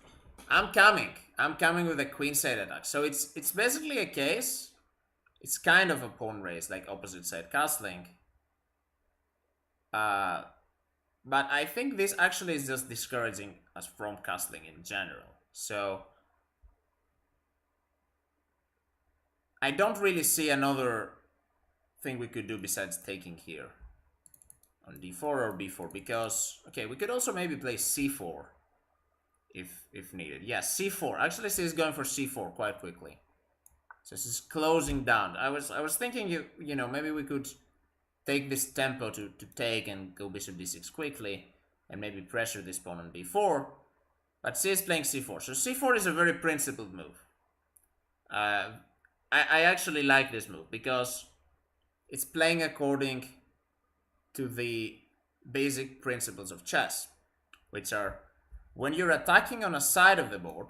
I'm coming. I'm coming with a queenside attack. So it's basically a case. It's kind of a pawn race, like opposite side castling. Uh, but I think this actually is just discouraging us from castling in general. So I don't really see another thing we could do besides taking here on d4 or b4 because okay, we could also maybe play c4 if needed. Yeah, c4. Actually, she's going for c4 quite quickly. So this is closing down. I was thinking maybe we could take this tempo to take and go bishop d6 quickly and maybe pressure this pawn on b4. But she is playing c4. So c4 is a very principled move. I actually like this move because it's playing according to the basic principles of chess, which are when you're attacking on a side of the board,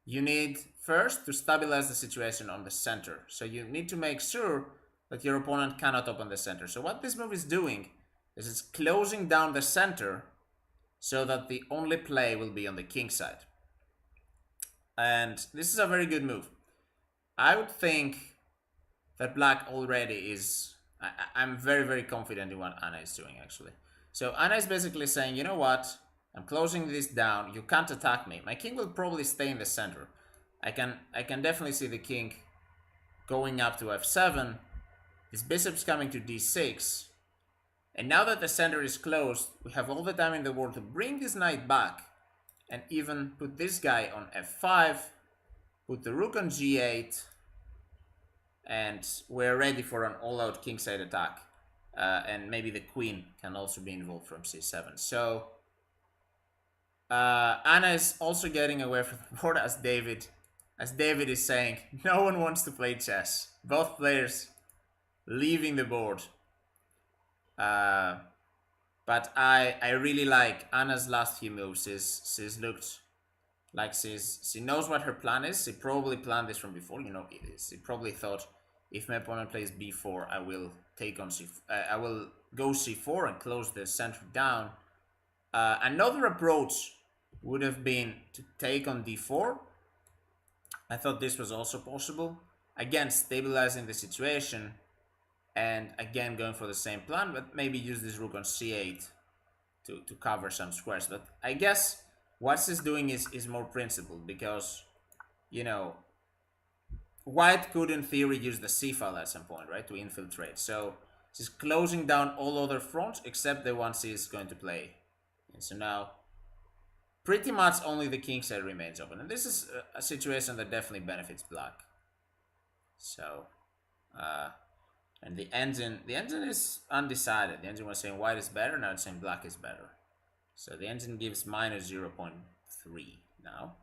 you need first to stabilize the situation on the center. So you need to make sure that your opponent cannot open the center. So what this move is doing is it's closing down the center so that the only play will be on the king side. And this is a very good move. I would think that black already is... I'm very, very confident in what Anna is doing, actually. So Anna is basically saying, you know what? I'm closing this down. You can't attack me. My king will probably stay in the center. I can definitely see the king going up to f7. His bishop's coming to d6. And now that the center is closed, we have all the time in the world to bring this knight back and even put this guy on f5, put the rook on g8, and we're ready for an all-out kingside attack. And maybe the queen can also be involved from c7. So Anna is also getting away from the board as David is saying, no one wants to play chess. Both players leaving the board. Uh, but I really like Anna's last few moves. She's looked like she knows what her plan is. She probably planned this from before. You know, she probably thought, if my opponent plays b4, I will take on c. I will go c4 and close the center down. Another approach would have been to take on d4. I thought this was also possible. Again, stabilizing the situation, and again going for the same plan, but maybe use this rook on c8 to cover some squares. But I guess what she's doing is more principled, because, you know, white could in theory use the c file at some point, right, to infiltrate. So she's closing down all other fronts except the one she's going to play. And so now pretty much only the Kingside remains open, and this is a situation that definitely benefits black. So and the engine is undecided. The engine was saying white is better, now it's saying black is better. So the engine gives minus 0.3 now.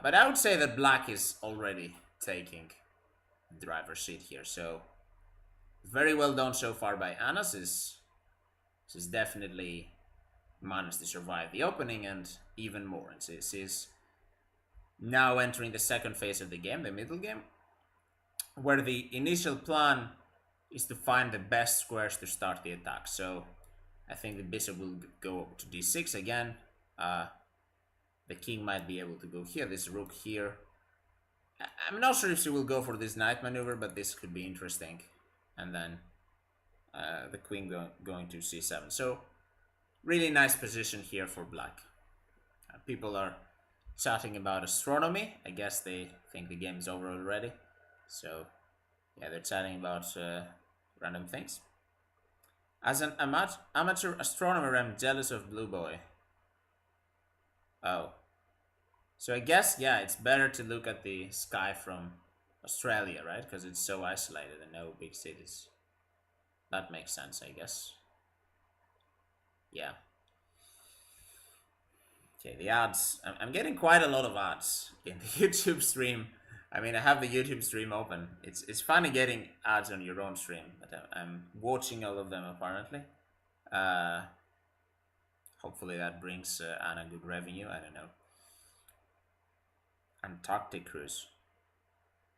But I would say that black is already taking the driver's seat here. So very well done so far by Anna. She's definitely managed to survive the opening and even more. And she's now entering the second phase of the game, the middle game, where the initial plan is to find the best squares to start the attack. So I think the bishop will go to d6 again. The king might be able to go here, this rook here. I'm not sure if she will go for this knight maneuver, but this could be interesting. And then the queen going to c7. So really nice position here for black. People are chatting about astronomy. I guess they think the game is over already. So yeah, they're chatting about random things. As an amateur astronomer, I'm jealous of Blue Boy. Oh. So I guess, yeah, it's better to look at the sky from Australia, right? Because it's so isolated and no big cities. That makes sense, I guess. Yeah. Okay, the ads. I'm getting quite a lot of ads in the YouTube stream. I mean, I have the YouTube stream open. It's funny getting ads on your own stream, but I'm watching all of them apparently. Hopefully that brings Anna good revenue. I don't know. Antarctic cruise.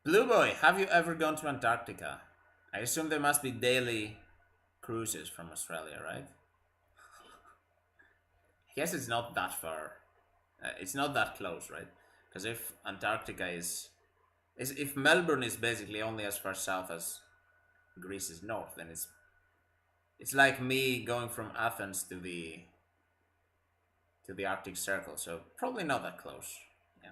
Blue Boy, have you ever gone to Antarctica? I assume there must be daily cruises from Australia, right? I guess it's not that far. It's not that close, right? Because if Antarctica is if Melbourne is basically only as far south as Greece is north, then it's like me going from Athens to the Arctic Circle. So probably not that close. Yeah.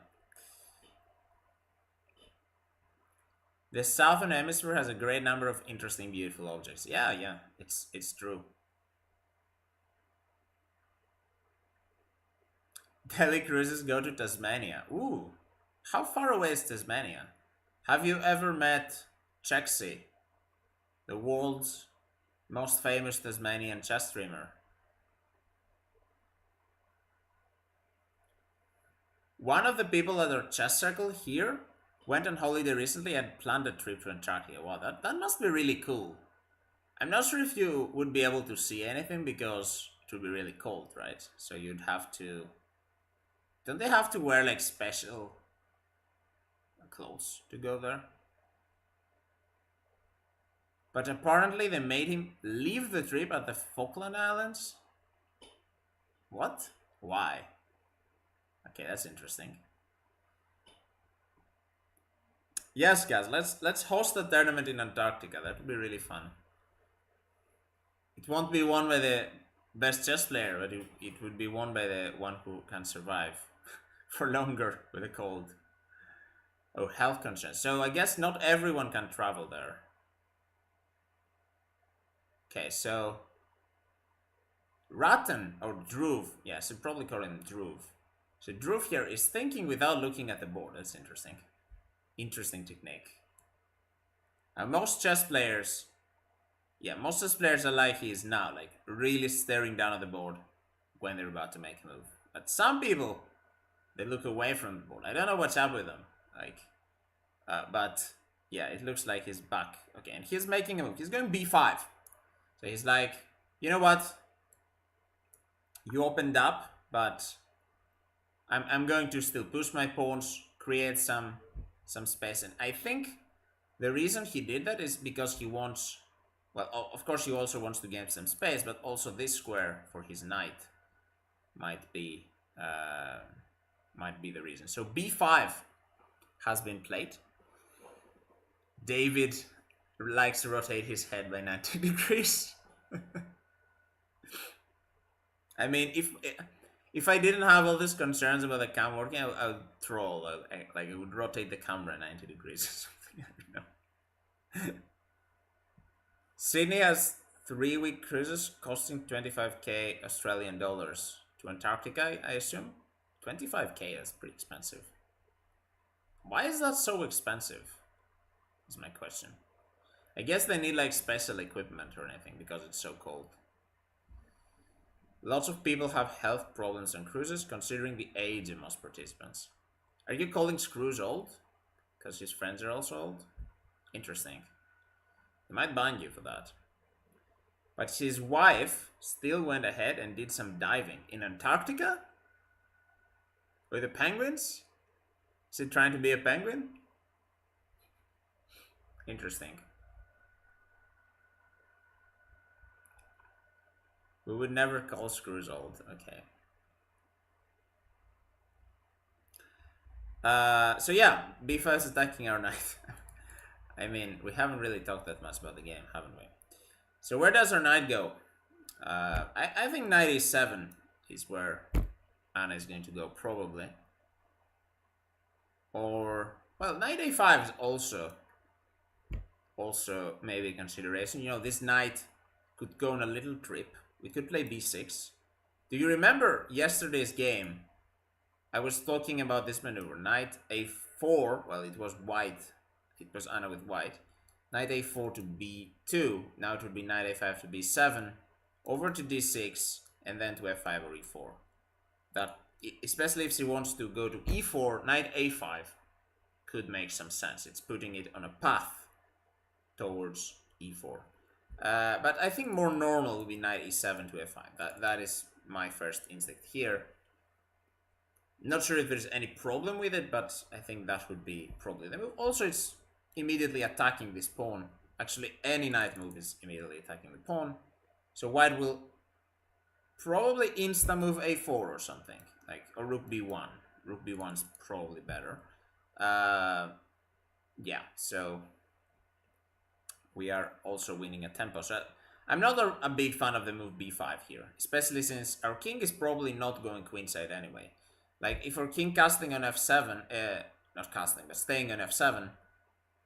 The southern hemisphere has a great number of interesting, beautiful objects. Yeah, it's true. Daily cruises go to Tasmania. Ooh, how far away is Tasmania? Have you ever met Checksy, the world's most famous Tasmanian chess streamer? One of the people at our chess circle here went on holiday recently and planned a trip to Antarctica. Wow, that must be really cool. I'm not sure if you would be able to see anything because it would be really cold, right? So you'd have to... Don't they have to wear like special clothes to go there? But apparently they made him leave the trip at the Falkland Islands? What? Why? Okay, that's interesting. Yes, guys, let's host a tournament in Antarctica. That would be really fun. It won't be won by the best chess player, but it would be won by the one who can survive for longer with a cold. Oh, health concerns. So I guess not everyone can travel there. Okay, so Ratten, or Dhruv, yes, you probably call him Dhruv. So Dhruv here is thinking without looking at the board. That's interesting. Interesting technique. Most chess players are like he is now, like really staring down at the board when they're about to make a move. But some people, they look away from the board. I don't know what's up with them. Like, but yeah, it looks like he's back. Okay, and he's making a move. He's going b5. So he's like, you know what? You opened up, but I'm going to still push my pawns, create some space, and I think the reason he did that is because he wants. Well, of course, he also wants to gain some space, but also this square for his knight might be uh, might be the reason. So b5 has been played. David likes to rotate his head by 90 degrees. I mean, if I didn't have all these concerns about the camera working, I would troll. Like I would rotate the camera 90 degrees or something. I don't know. Sydney has 3-week cruises costing 25k Australian dollars to Antarctica, I assume. 25k is pretty expensive. Why is that so expensive? Is my question. I guess they need like special equipment or anything because it's so cold. Lots of people have health problems on cruises considering the age of most participants. Are you calling Screws old? Because his friends are also old? Interesting. They might bind you for that. But his wife still went ahead and did some diving in Antarctica? With the penguins? Is he trying to be a penguin? Interesting. We would never call Screws old. Okay. So yeah, B5 is attacking our knight. I mean, we haven't really talked that much about the game, haven't we? So where does our knight go? I think knight e7 is where Anna is going to go, probably. Or, well, knight a5 is also maybe a consideration. You know, this knight could go on a little trip. We could play b6. Do you remember yesterday's game? I was talking about this maneuver. Knight a4, well, it was white. It was Anna with white. Knight a4 to b2. Now it would be knight a5 to b7. Over to d6, and then to f5 or e4. That, especially if she wants to go to e4, knight a5 could make some sense. It's putting it on a path towards e4. But I think more normal would be knight e7 to f5. That is my first instinct here. Not sure if there's any problem with it, but I think that would be probably the move. Also, it's immediately attacking this pawn. Actually, any knight move is immediately attacking the pawn. So white will probably insta move a4 or something, like, or rook b1. Rook b1 is probably better. Yeah, so we are also winning a tempo. So I'm not a big fan of the move b5 here, especially since our king is probably not going queenside anyway. Like, if our king casting on f7, not casting, but staying on f7,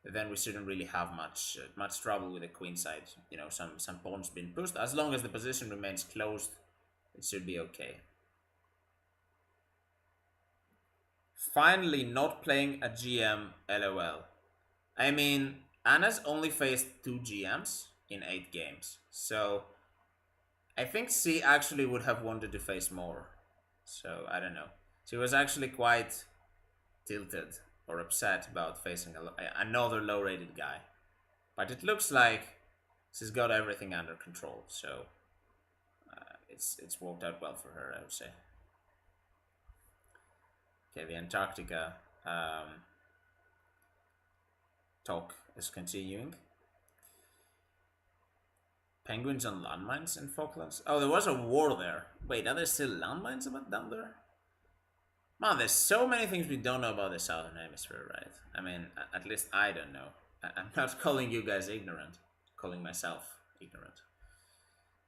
then we shouldn't really have much trouble with the queenside. You know, some pawns being pushed. As long as the position remains closed, it should be okay. Finally, not playing a GM, LOL. I mean, Anna's only faced 2 GMs in 8 games, so I think she actually would have wanted to face more. So, I don't know. She was actually quite tilted or upset about facing another low-rated guy. But it looks like she's got everything under control, so it's worked out well for her, I would say. Okay, the Antarctica talk is continuing. Penguins and landmines in Falklands? Oh, there was a war there. Wait, are there still landmines down there? Man, there's so many things we don't know about the Southern Hemisphere, right? I mean, at least I don't know. I'm not calling you guys ignorant. I'm calling myself ignorant.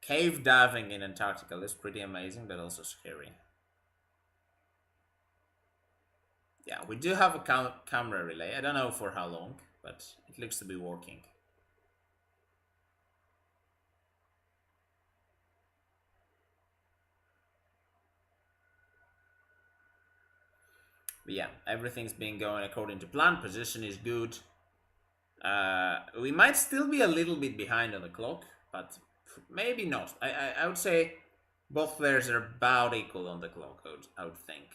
Cave diving in Antarctica is pretty amazing, but also scary. Yeah, we do have a camera relay. I don't know for how long, but it looks to be working. But yeah, everything's been going according to plan. Position is good. We might still be a little bit behind on the clock, but maybe not. I would say both players are about equal on the clock, I would think.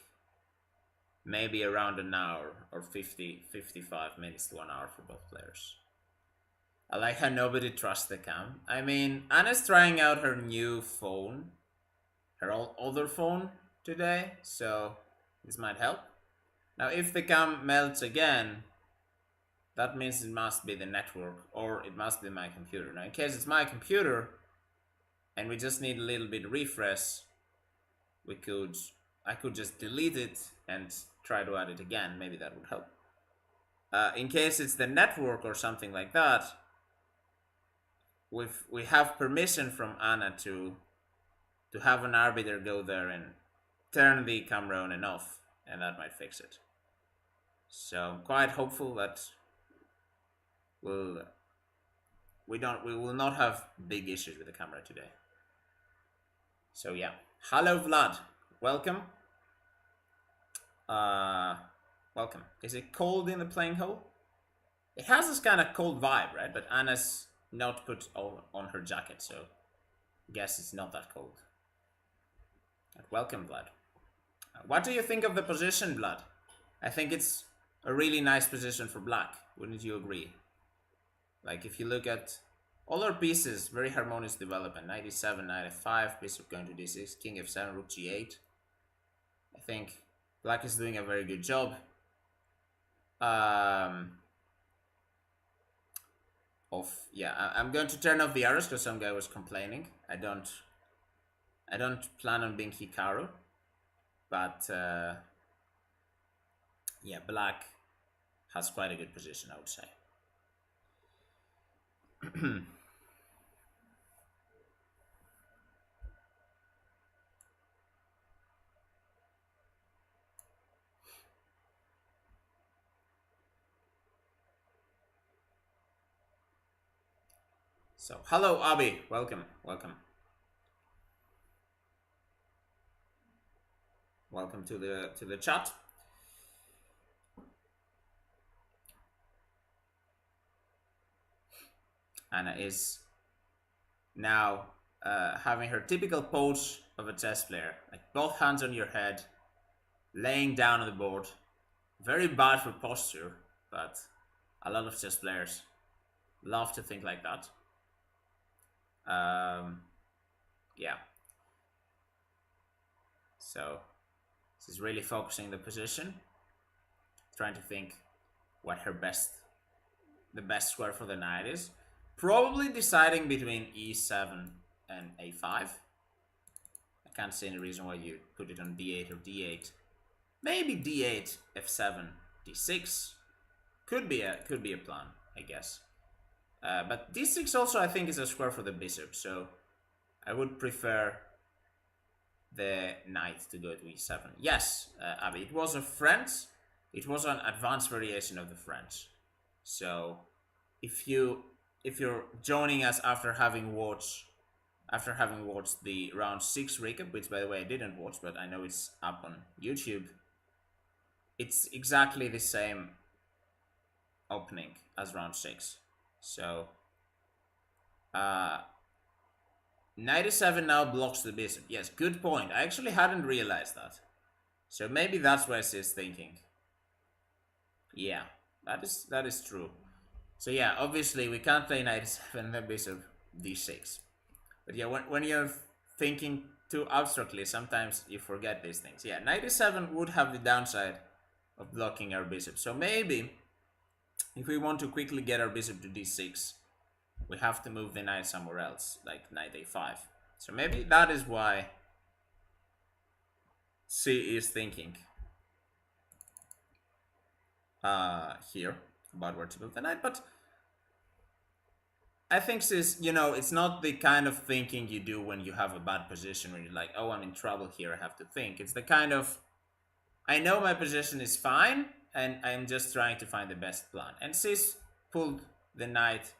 Maybe around an hour or 55 minutes to 1 hour for both players. I like how nobody trusts the cam. I mean, Anna's trying out her new phone, her older phone today, so this might help. Now, if the cam melts again, that means it must be the network or it must be my computer. Now, in case it's my computer and we just need a little bit of refresh, I could just delete it and try to add it again. Maybe that would help. In case it's the network or something like that, we have permission from Anna to have an arbiter go there and turn the camera on and off, and that might fix it. So I'm quite hopeful that we will not have big issues with the camera today. So yeah, hello Vlad, welcome. Welcome. Is it cold in the playing hole? It has this kind of cold vibe, right? But Anna's not put all on her jacket, so I guess it's not that cold. But welcome, Vlad. What do you think of the position, Vlad? I think it's a really nice position for black. Wouldn't you agree? Like, if you look at all our pieces, very harmonious development. 97, 95, bishop going to d6, king f7, rook g8. I think black is doing a very good job. I'm going to turn off the arrows because some guy was complaining. I don't plan on being Hikaru, but yeah, black has quite a good position, I would say. So, hello, Abi. Welcome. Welcome to the chat. Anna is now having her typical pose of a chess player, like both hands on your head, laying down on the board. Very bad for posture, but a lot of chess players love to think like that. Yeah. So she's really focusing the position, trying to think what the best square for the knight is. Probably deciding between e7 and a5. I can't see any reason why you put it on d8 or d8. Maybe d8, f7, d6 could be a plan, I guess. But d6 also I think is a square for the bishop, so I would prefer the knight to go to e7. Yes, Abby, it was a French. It was an advanced variation of the French. So if you're joining us after having watched the round 6 recap, which by the way I didn't watch, but I know it's up on YouTube, it's exactly the same opening as round 6. So knight e7 now blocks the bishop. Yes, good point. I actually hadn't realized that. So maybe that's where she's thinking. Yeah, that is true. So yeah, obviously we can't play knight e7 and then bishop d6. But yeah, when you're thinking too abstractly, sometimes you forget these things. Yeah, knight e7 would have the downside of blocking our bishop. So maybe if we want to quickly get our bishop to d6, we have to move the knight somewhere else, like knight a5. So maybe that is why she is thinking here about where to move the knight. But I think she's, it's not the kind of thinking you do when you have a bad position, where you're like, oh, I'm in trouble here, I have to think. It's the kind of, I know my position is fine, and I'm just trying to find the best plan. And she's pulled the knight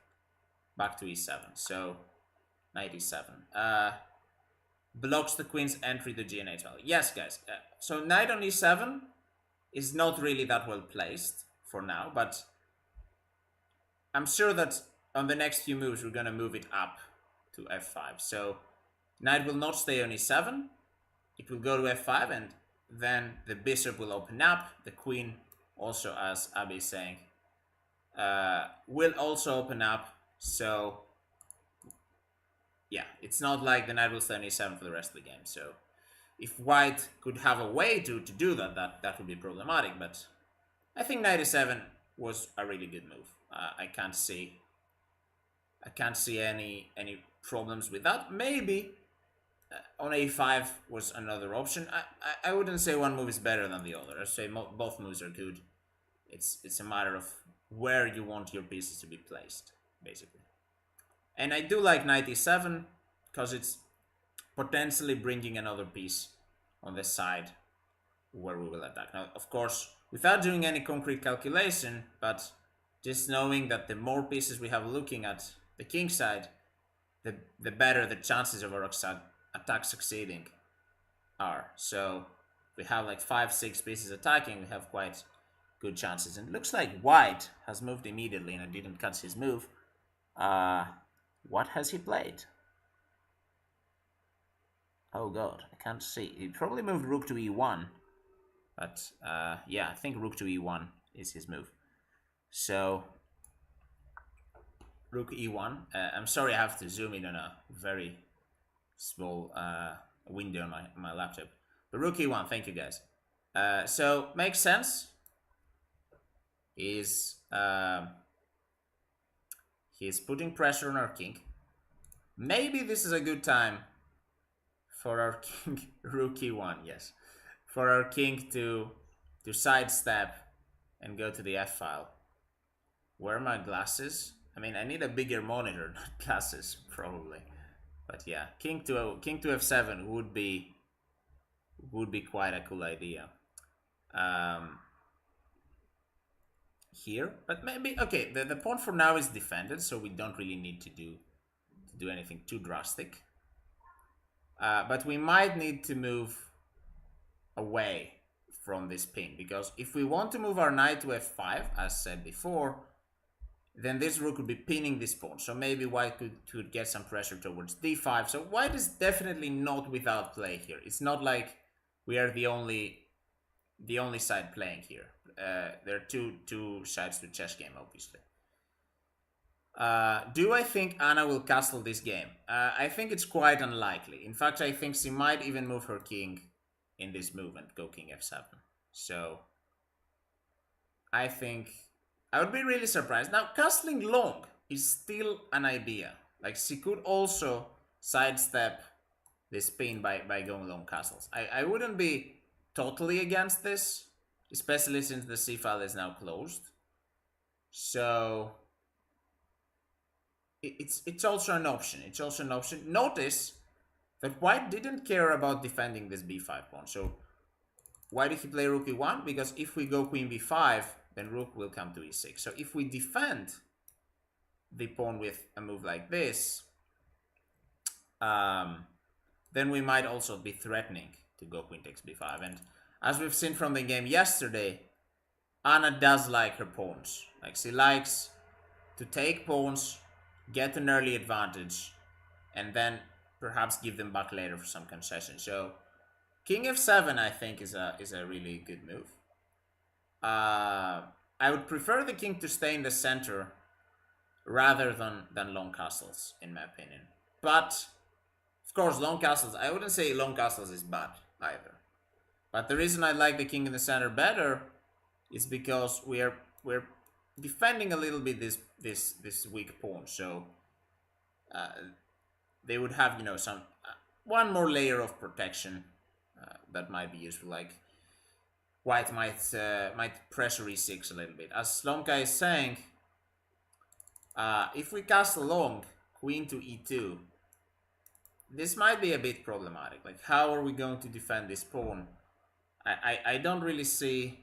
back to e7. So knight e7 blocks the queen's entry to g8. Yes, guys. So knight on e7 is not really that well placed for now, but I'm sure that on the next few moves we're gonna move it up to f5. So knight will not stay on e7. It will go to f5, and then the bishop will open up. The queen also, as Abby is saying, will also open up. So yeah, it's not like the knight will stay on e7 for the rest of the game. So if white could have a way to do that, that would be problematic. But I think knight e7 was a really good move. I can't see any problems with that. Maybe on a5 was another option. I wouldn't say one move is better than the other. I'd say both moves are good. It's a matter of where you want your pieces to be placed, basically. And I do like knight e7 because it's potentially bringing another piece on the side where we will attack. Now, of course, without doing any concrete calculation, but just knowing that the more pieces we have looking at the king side, the better the chances of our attack succeeding are. So we have like 5-6 pieces attacking, we have quite good chances. And it looks like white has moved immediately, and I didn't catch his move. What has he played? Oh god, I can't see. He probably moved rook to e1. But yeah, I think rook to e1 is his move. So rook e1. I'm sorry I have to zoom in on a very small window on my laptop. But rook e1, thank you guys. So makes sense. He's putting pressure on our king. Maybe this is a good time for our king, rook e1, yes. For our king to sidestep and go to the f file. Where are my glasses? I mean, I need a bigger monitor, not glasses, probably. But yeah, king to f7 would be quite a cool idea. Here, but maybe okay. The pawn for now is defended, so we don't really need to do anything too drastic. But we might need to move away from this pin, because if we want to move our knight to f5, as said before, then this rook would be pinning this pawn. So maybe white could get some pressure towards d5. So white is definitely not without play here. It's not like we are the only side playing here. There are two sides to chess game, obviously. Do I think Anna will castle this game? I think it's quite unlikely. In fact, I think she might even move her king in this move and go king f7. So I think I would be really surprised. Now, castling long is still an idea. Like, she could also sidestep this pin by going long castles. I wouldn't be totally against this, especially since the c file is now closed. So it's also an option. It's also an option. Notice that white didn't care about defending this b5 pawn. So why did he play rook e1? Because if we go queen b5, then rook will come to e6. So if we defend the pawn with a move like this, then we might also be threatening to go queen takes b5. And as we've seen from the game yesterday, Anna does like her pawns. Like, she likes to take pawns, get an early advantage, and then perhaps give them back later for some concession. So king f7, I think, is a really good move. I would prefer the king to stay in the center rather than long castles, in my opinion. But of course, long castles, I wouldn't say long castles is bad either. But the reason I like the king in the center better is because we're defending a little bit this weak pawn. So they would have, you know, some one more layer of protection that might be useful. Like, white might pressure e6 a little bit. As Slomka is saying, if we castle long, queen to e2, this might be a bit problematic. Like, how are we going to defend this pawn? I don't really see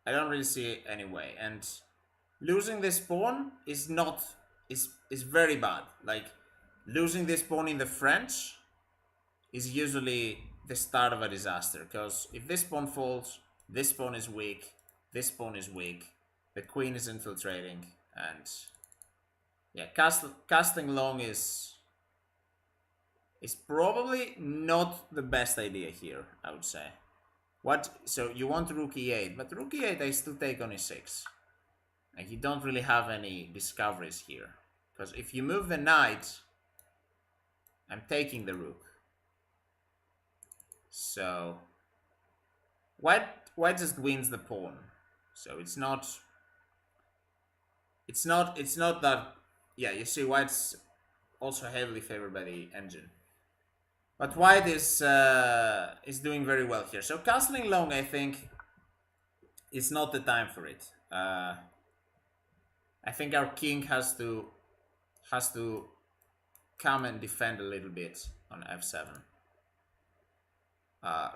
any way. And losing this pawn is very bad. Like, losing this pawn in the French is usually the start of a disaster, because if this pawn falls, this pawn is weak, this pawn is weak, the queen is infiltrating, and yeah, casting long is probably not the best idea here, I would say. So you want rook e8, but rook e8 I still take on e6. Like, you don't really have any discoveries here. Because if you move the knight, I'm taking the rook. So white just wins the pawn. So it's not that, yeah, you see white's also heavily favored by the engine. But white is doing very well here. So castling long, I think, is not the time for it. I think our king has to come and defend a little bit on f7.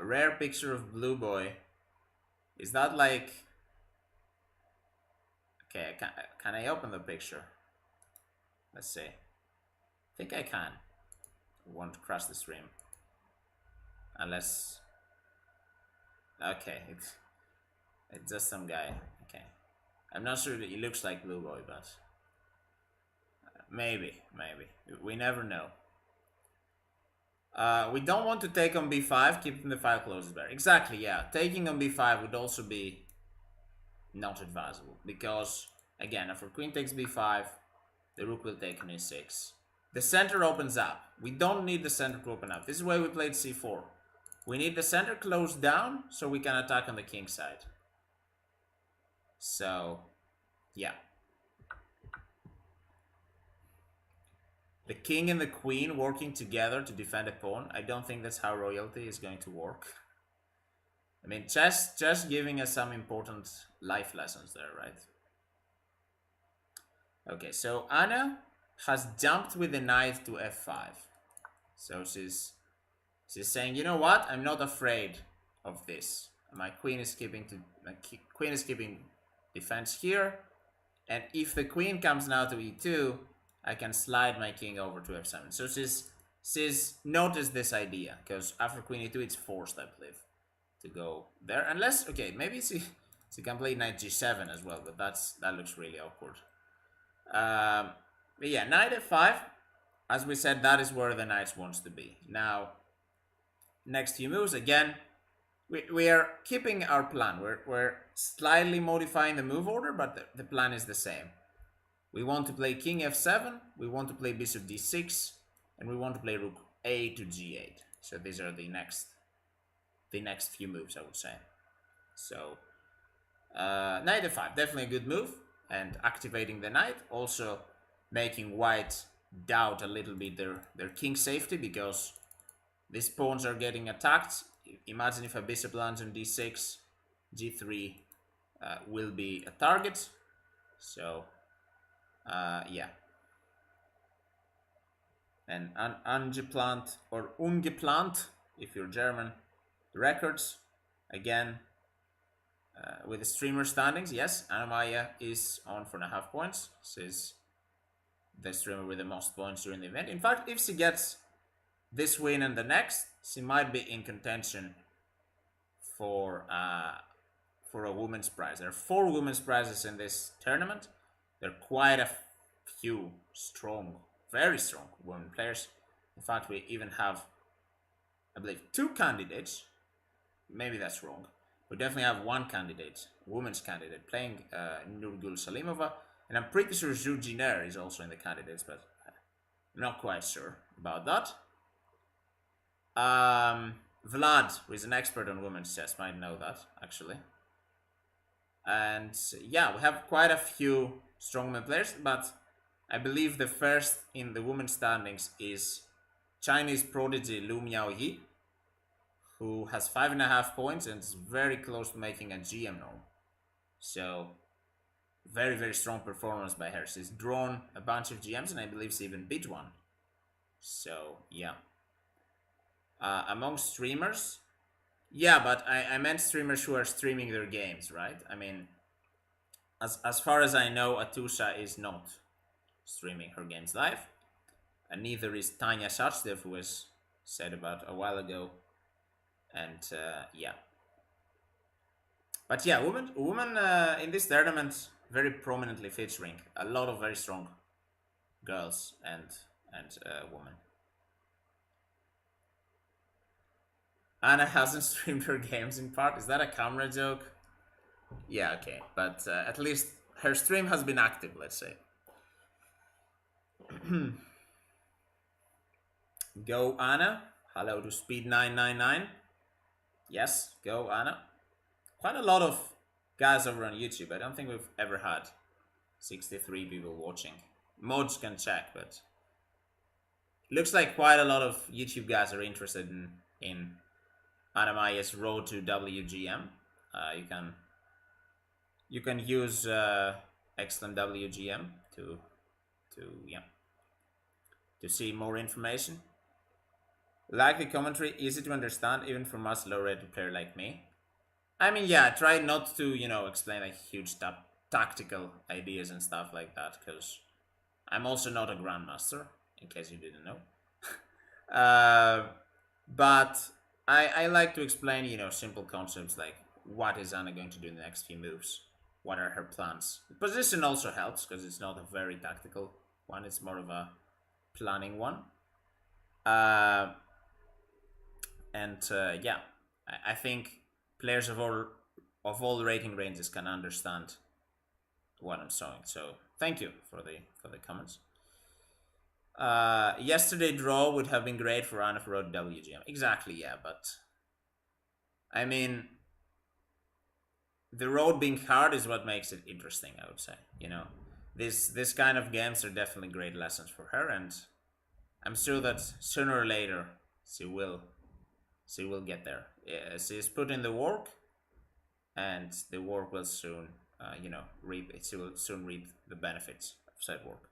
Rare picture of blue boy. Is that like... Okay, can I open the picture? Let's see. I think I can. I won't crash the stream. Unless... Okay, it's just some guy. Okay. I'm not sure that he looks like blue boy, but... Maybe. We never know. We don't want to take on b5, keeping the file closes better. Exactly, yeah. Taking on b5 would also be not advisable. Because, again, if our queen takes b5, the rook will take on e6. The center opens up. We don't need the center to open up. This is why we played c4. We need the center closed down so we can attack on the king side. So, yeah. The king and the queen working together to defend a pawn. I don't think that's how royalty is going to work. I mean, just giving us some important life lessons there, right? Okay, so Anna has jumped with the knight to f5. So she's saying, you know what? I'm not afraid of this. My queen is keeping defense here, and if the queen comes now to e2, I can slide my king over to f7. So she's noticed this idea, because after queen e2 it's forced, I believe, to go there. Unless, okay, maybe she can play knight g7 as well, but that looks really awkward. But yeah, knight f5, as we said, that is where the knight wants to be. Now, next few moves, again, we are keeping our plan. We're slightly modifying the move order, but the plan is the same. We want to play king f7, we want to play bishop d6, and we want to play rook a to g8. So these are the next few moves, I would say. So knight f5, definitely a good move, and activating the knight, also making white doubt a little bit their king safety, because these pawns are getting attacked. Imagine if a bishop lands on d6, g3 will be a target. So yeah. And ungeplant or ungeplant, if you're German, records, again, with the streamer standings, yes, Anna-Maja is on 4.5 points. She's the streamer with the most points during the event. In fact, if she gets this win and the next, she might be in contention for a women's prize. There are 4 women's prizes in this tournament. There are quite a few strong, very strong women players. In fact, we even have, I believe, 2 candidates. Maybe that's wrong. We definitely have 1 candidate, women's candidate, playing Nurgul Salimova. And I'm pretty sure Zhu Jiner is also in the candidates, but I'm not quite sure about that. Vlad, who is an expert on women's chess, might know that, actually. And yeah, we have quite a few strong women players, but I believe the first in the women's standings is Chinese prodigy Lu Miaoyi, who has 5.5 points and is very close to making a GM norm. So, very, very strong performance by her. She's drawn a bunch of GMs, and I believe she even beat one. So, yeah. Among streamers, yeah, but I meant streamers who are streaming their games, right? I mean, as far as I know, Atusha is not streaming her games live, and neither is Tanya Shachdev, who was said about a while ago. And yeah, but yeah, women in this tournament very prominently featuring a lot of very strong girls and women. Anna hasn't streamed her games in part. Is that a camera joke? Yeah, okay, but at least her stream has been active, let's say. Go Anna. Hello to Speed999. Yes, go Anna. Quite a lot of guys over on YouTube. I don't think we've ever had 63 people watching. Mods can check, but looks like quite a lot of YouTube guys are interested in Anna-Maja's road to WGM. You can use excellent WGM to see more information. Like the commentary, easy to understand even for us low-rated player like me. I mean, yeah, try not to explain like huge tactical ideas and stuff like that, because I'm also not a grandmaster, in case you didn't know. But I like to explain simple concepts like what is Anna going to do in the next few moves, what are her plans. The position also helps because it's not a very tactical one, it's more of a planning one. Yeah, I think players of all rating ranges can understand what I'm saying. So thank you for the comments. Yesterday draw would have been great for Anna for road WGM. Exactly, yeah, but I mean, the road being hard is what makes it interesting, I would say. This kind of games are definitely great lessons for her, and I'm sure that sooner or later she will get there. Yeah, she's put in the work, and the work will soon, reap. She will soon reap the benefits of said work.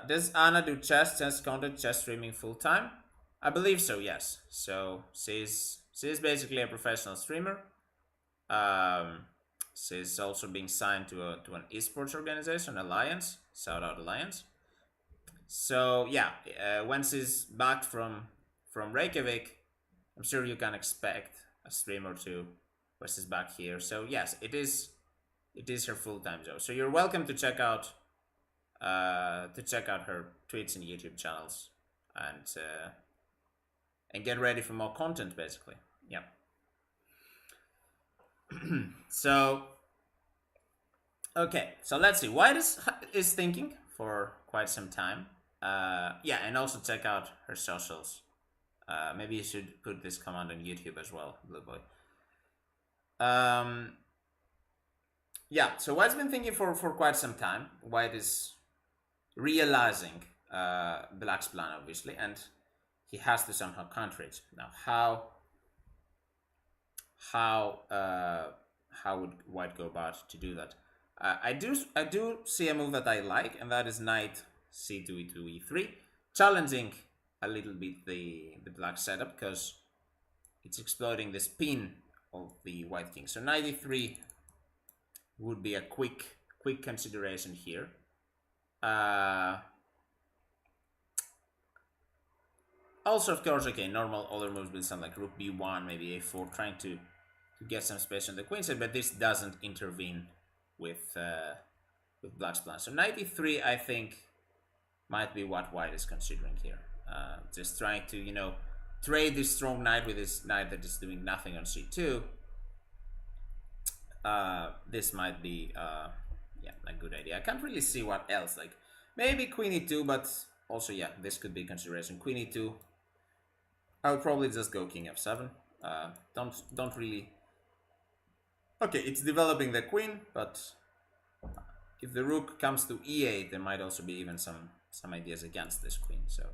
Does Anna do chess content, chess streaming full time? I believe so. Yes. So she's basically a professional streamer. She's also being signed to an esports organization, Alliance. Shout out Alliance. So yeah, when she's back from Reykjavik, I'm sure you can expect a stream or two where she's back here. So yes, it is her full-time job. So you're welcome to check out her tweets and YouTube channels, and get ready for more content, basically. Yeah. So okay, so let's see. White is thinking for quite some time. Yeah, and also check out her socials. Maybe you should put this command on YouTube as well, Blue Boy. Yeah, so White's been thinking for quite some time. White is realizing Black's plan, obviously, and he has to somehow counter it. Now, how would White go about to do that? I do see a move that I like, and that is Knight C2 E2 E3, challenging a little bit the Black setup because it's exploiting the spin of the White King. So Knight E3 would be a quick consideration here. Also, of course, okay, normal other moves will sound like Rook B1, maybe A4, trying to get some space on the queen side, but this doesn't intervene with Black's plan. So Knight E3, I think, might be what White is considering here. Just trying to, trade this strong knight with this knight that is doing nothing on C2. This might be, a good idea. I can't really see what else. Like, maybe Queen E2, but also, yeah, this could be consideration. Queen E2. I would probably just go King F7. Don't really. Okay, it's developing the queen, but if the rook comes to E8, there might also be even some ideas against this queen. So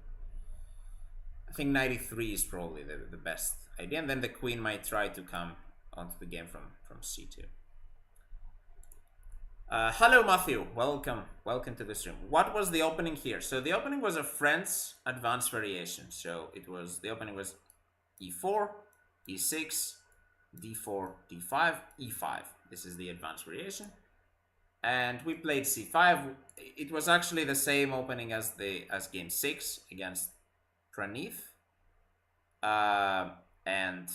I think Knight E3 is probably the best idea, and then the queen might try to come onto the game from C2. Hello Matthew, welcome to the stream. What was the opening here? So the opening was a Friends advanced variation. So the opening was E4, E6, D4, D5, E5. This is the advanced variation. And we played C5. It was actually the same opening as game 6 against Praneeth. And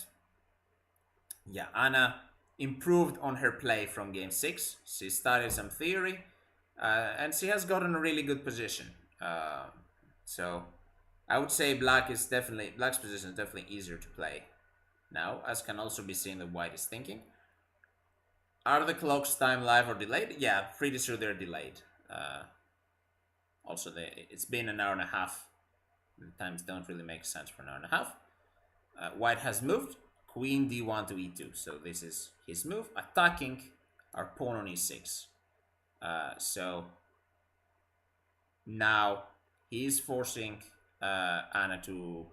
yeah, Anna improved on her play from game 6. She studied some theory, and she has gotten a really good position. So I would say Black's position is definitely easier to play now, as can also be seen that White is thinking. Are the clocks time live or delayed? Yeah, pretty sure they're delayed. Also, it's been an hour and a half. The times don't really make sense for an hour and a half. White has moved. Queen d1 to e2. So this is his move. Attacking our pawn on e6. So now he is forcing Anna to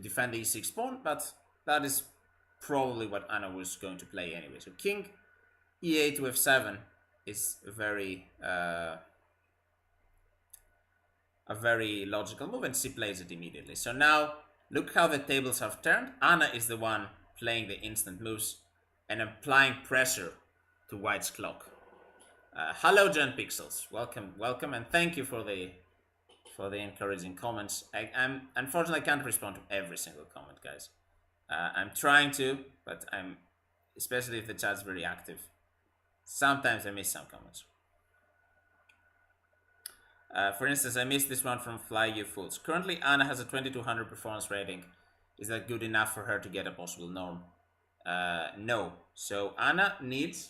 defend the e6 pawn, but that is probably what Anna was going to play anyway. So king e8 to f7 is a very logical move, and she plays it immediately. So now look how the tables have turned. Anna is the one playing the instant moves and applying pressure to White's clock. Hello, Jen Pixels. Welcome, welcome, and thank you for the encouraging comments. I'm unfortunately I can't respond to every single comment, guys. I'm trying to, but I'm especially if the chat's very active. Sometimes I miss some comments. For instance, I missed this one from Fly You Fools. Currently, Anna has a 2200 performance rating. Is that good enough for her to get a possible norm? No. So Anna needs,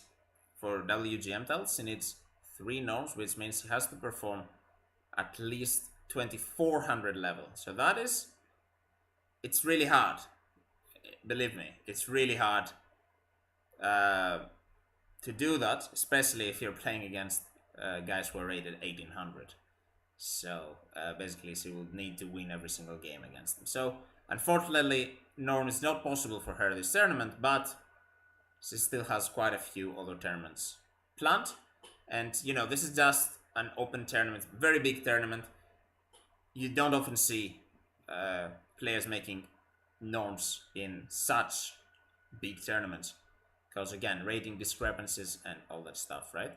for WGM titles, she needs 3 norms, which means she has to perform at least 2400 level. So that is, it's really hard. Believe me, it's really hard to do that, especially if you're playing against guys who are rated 1800. So basically she will need to win every single game against them. So unfortunately, norm is not possible for her this tournament, but she still has quite a few other tournaments planned. And you know, this is just an open tournament, very big tournament. You don't often see players making norms in such big tournaments, because again, rating discrepancies and all that stuff, right?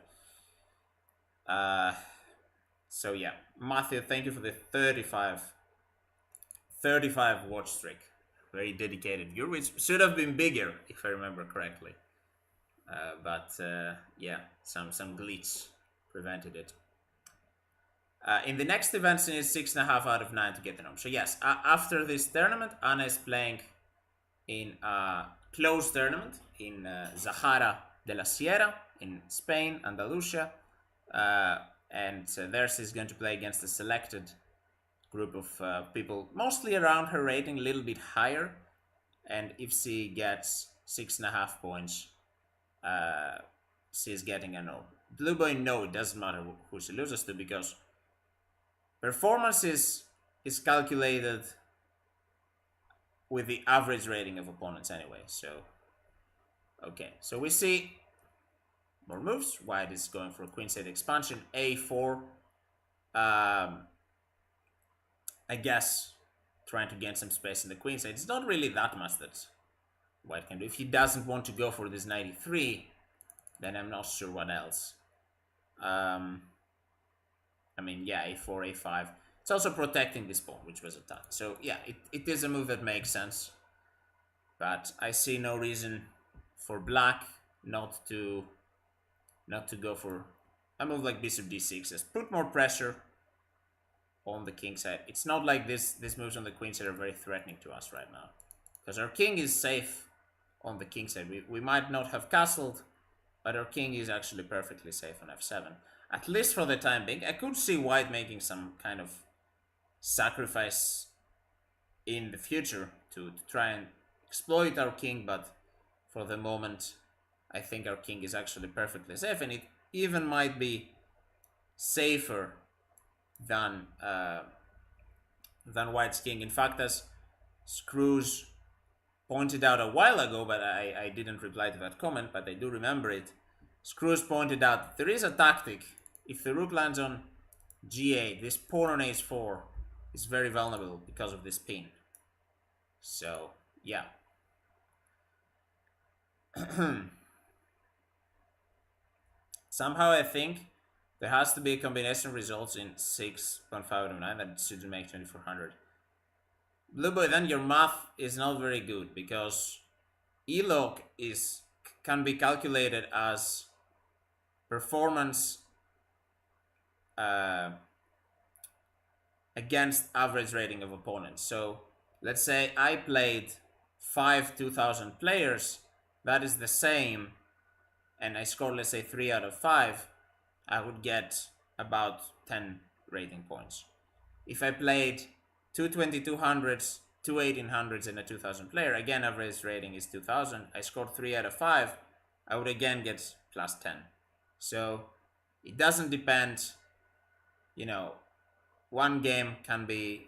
So yeah, Matthew, thank you for the 35 watch streak. Very dedicated viewer, which should have been bigger if I remember correctly. But yeah, some glitch prevented it. In the next event, she needs 6.5 out of 9 to get the norm. So yes, after this tournament, Anna is playing in a closed tournament in Zahara de la Sierra in Spain, Andalusia. And there she's going to play against a selected group of people, mostly around her rating, a little bit higher. And if she gets 6.5 points, she's getting a no. Blue boy, no, it doesn't matter who she loses to, because performance is calculated with the average rating of opponents anyway. So, okay, so we see more moves. White is going for a queenside expansion, a4. I guess trying to gain some space in the queenside. It's not really that much that White can do. If he doesn't want to go for this 93, then I'm not sure what else. I mean, yeah, a4, a5. It's also protecting this pawn, which was attacked. So yeah, it is a move that makes sense. But I see no reason for black not to go for a move like bishop d6. Just put more pressure on the king side. It's not like these moves on the queen side are very threatening to us right now, because our king is safe on the king side. We might not have castled, but our king is actually perfectly safe on f7, at least for the time being. I could see White making some kind of sacrifice in the future to try and exploit our king, but for the moment I think our king is actually perfectly safe, and it even might be safer than White's king. In fact, as Screws pointed out a while ago, but I didn't reply to that comment, but I do remember it. Screws pointed out there is a tactic. If the rook lands on g8, this pawn on h4 is very vulnerable because of this pin. So, yeah. Somehow I think there has to be a combination of results in 6.5 out of 9 that shouldn't make 2400. Blue boy, then your math is not very good, because ELOC can be calculated as performance against average rating of opponents. So let's say I played 5 2000 players. That is the same and I scored, let's say, 3 out of 5, I would get about 10 rating points. If I played two 2200s, two 1800s, and a 2000 player, again, average rating is 2000. I scored 3 out of 5, I would again get plus 10. So it doesn't depend, one game can be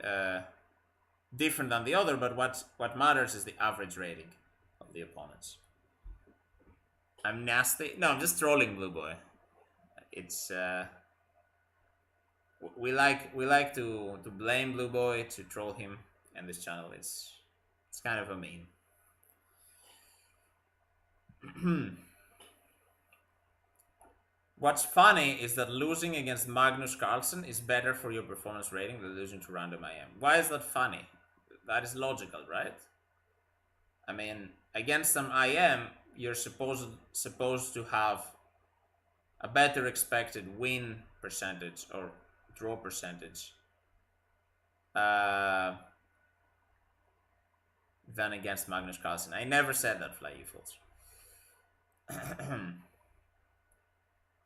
different than the other, but what matters is the average rating of the opponents. I'm nasty. No, I'm just trolling Blue Boy. It's we like to blame Blue Boy, to troll him, and this channel it's kind of a meme. What's funny is that losing against Magnus Carlsen is better for your performance rating than losing to Random IM. Why is that funny? That is logical, right? I mean, against some IM, you're supposed to have a better expected win percentage or draw percentage than against Magnus Carlsen. I never said that, Fly Faults.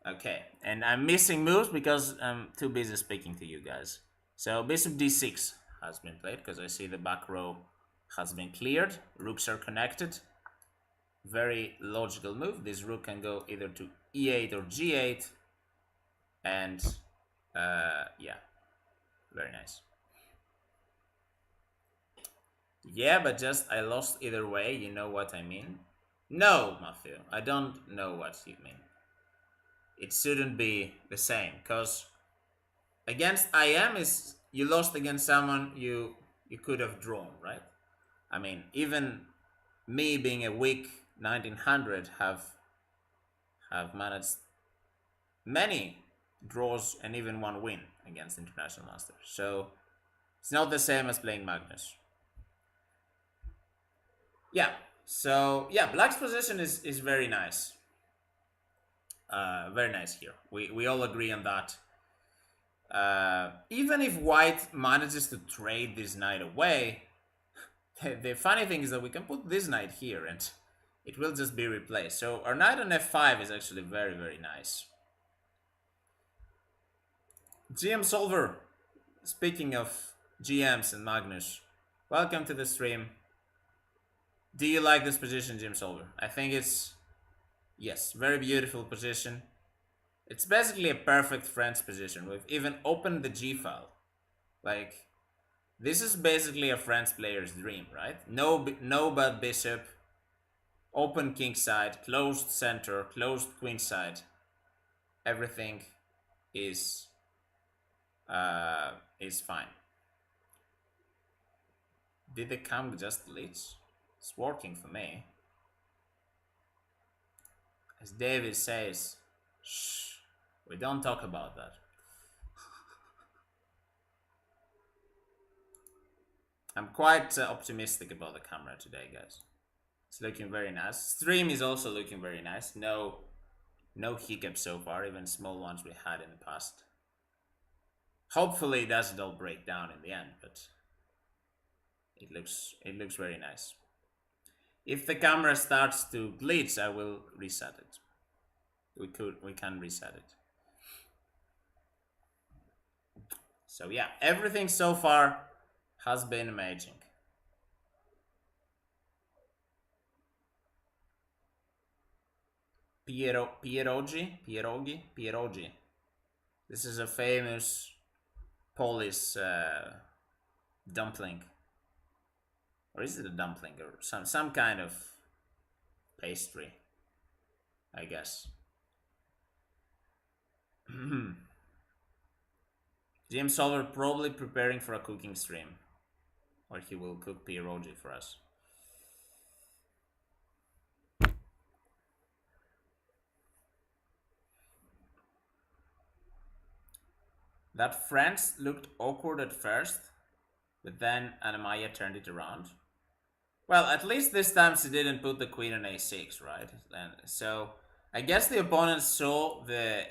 Okay, and I'm missing moves because I'm too busy speaking to you guys. So bishop d6 has been played because I see the back row has been cleared. Rooks are connected. Very logical move. This rook can go either to e8 or g8. And yeah, very nice. Yeah, but just I lost either way. You know what I mean? No, Matthew, I don't know what you mean. It shouldn't be the same, because against IM is you lost against someone you could have drawn, right? I mean, even me being a weak 1900 have managed many draws and even one win against international masters. So it's not the same as playing Magnus. Yeah. So yeah, Black's position is very nice. Very nice here. We all agree on that. Even if White manages to trade this knight away, the funny thing is that we can put this knight here and it will just be replaced. So our knight on f5 is actually very, very nice. GM Solver, speaking of GMs and Magnus, welcome to the stream. Do you like this position, GM Solver? I think it's, yes, very beautiful position. It's basically a perfect French position. We've even opened the G file. Like, this is basically a French player's dream, right? No bad bishop, open kingside, closed center, closed queenside. Everything is fine. Did the cam just glitch? It's working for me. As David says, shh, we don't talk about that. I'm quite optimistic about the camera today, guys. It's looking very nice. Stream is also looking very nice. No hiccups so far, even small ones we had in the past. Hopefully it doesn't all break down in the end, but it looks very nice. If the camera starts to glitch, I will reset it. We can reset it. So yeah, everything so far has been amazing. Pierogi. This is a famous Polish dumpling. Or is it a dumpling or some kind of pastry, I guess. James Solver probably preparing for a cooking stream, or he will cook pierogi for us. That France looked awkward at first, but then Anna-Maja turned it around. Well, at least this time she didn't put the queen on a6, right? And so I guess the opponent saw the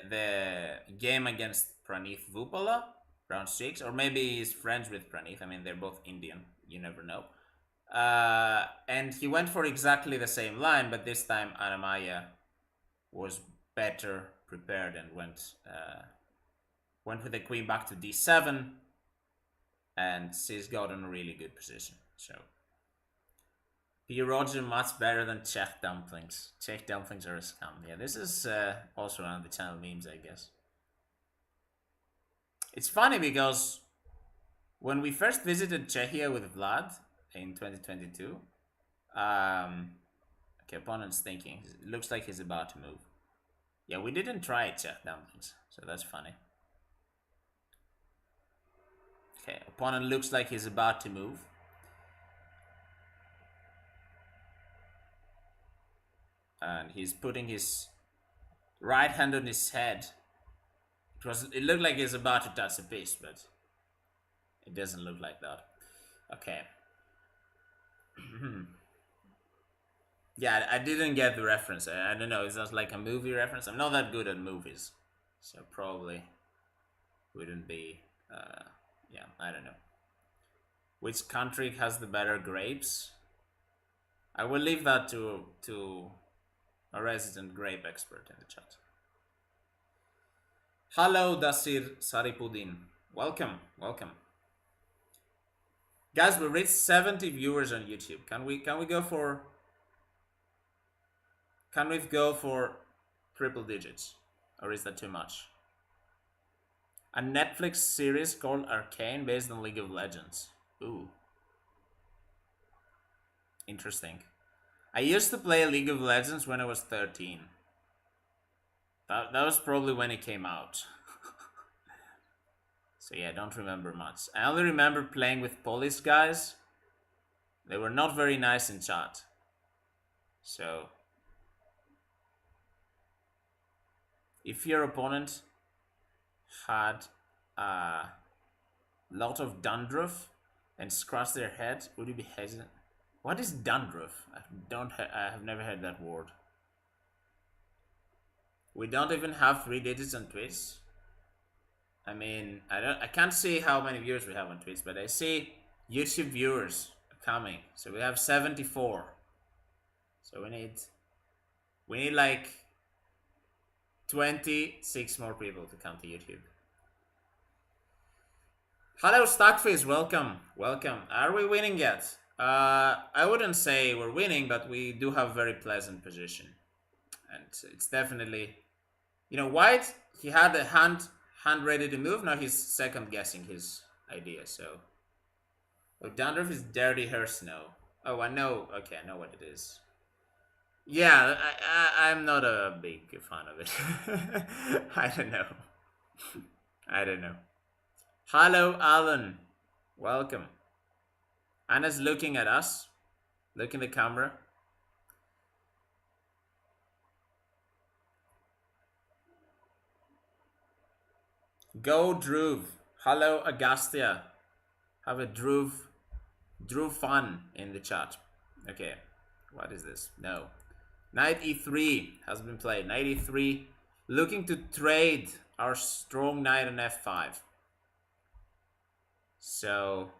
game against Pranith Vupala, round 6, or maybe he's friends with Pranith. I mean, they're both Indian. You never know. And he went for exactly the same line, but this time Anna-Maja was better prepared and went with the queen back to d7, and she's got in a really good position. So P. Roger much better than Czech dumplings. Czech dumplings are a scam. Yeah, this is also on the channel memes, I guess. It's funny because when we first visited Czechia with Vlad in 2022, okay, opponent's thinking. It looks like he's about to move. Yeah, we didn't try Czech dumplings, so that's funny. Okay, opponent looks like he's about to move. And he's putting his right hand on his head. It looked like he's about to touch a piece, but it doesn't look like that. Okay. Yeah, I didn't get the reference. I don't know. Is that like a movie reference? I'm not that good at movies, so probably wouldn't be. Yeah, I don't know. Which country has the better grapes? I will leave that to a resident grape expert in the chat. Hello, Dasir Saripudin. Welcome, welcome. Guys, we reached 70 viewers on YouTube. Can we go for triple digits? Or is that too much? A Netflix series called Arcane based on League of Legends. Ooh. Interesting. I used to play League of Legends when I was 13. That was probably when it came out. So yeah, I don't remember much. I only remember playing with Polish guys. They were not very nice in chat. So if your opponent had a lot of dandruff and scratched their head, would you be hesitant? What is dandruff? I have never heard that word. We don't even have 3 digits on Twitch. I mean, I can't see how many viewers we have on Twitch, but I see YouTube viewers coming. So we have 74. So we need like 26 more people to come to YouTube. Hello, Stockfish. Welcome, welcome. Are we winning yet? I wouldn't say we're winning, but we do have very pleasant position, and it's definitely, White. He had the hand ready to move. Now he's second guessing his idea. So, dandruff is dirty hair snow. Oh, I know. Okay, I know what it is. Yeah, I'm not a big fan of it. I don't know. I don't know. Hello, Alan. Welcome. Anna's looking at us. Look in the camera. Go, Dhruv. Hello, Agastya. Have a Dhruv fun in the chat. Okay, what is this? No. Knight e3 has been played. Knight e3, looking to trade our strong knight on f5. So,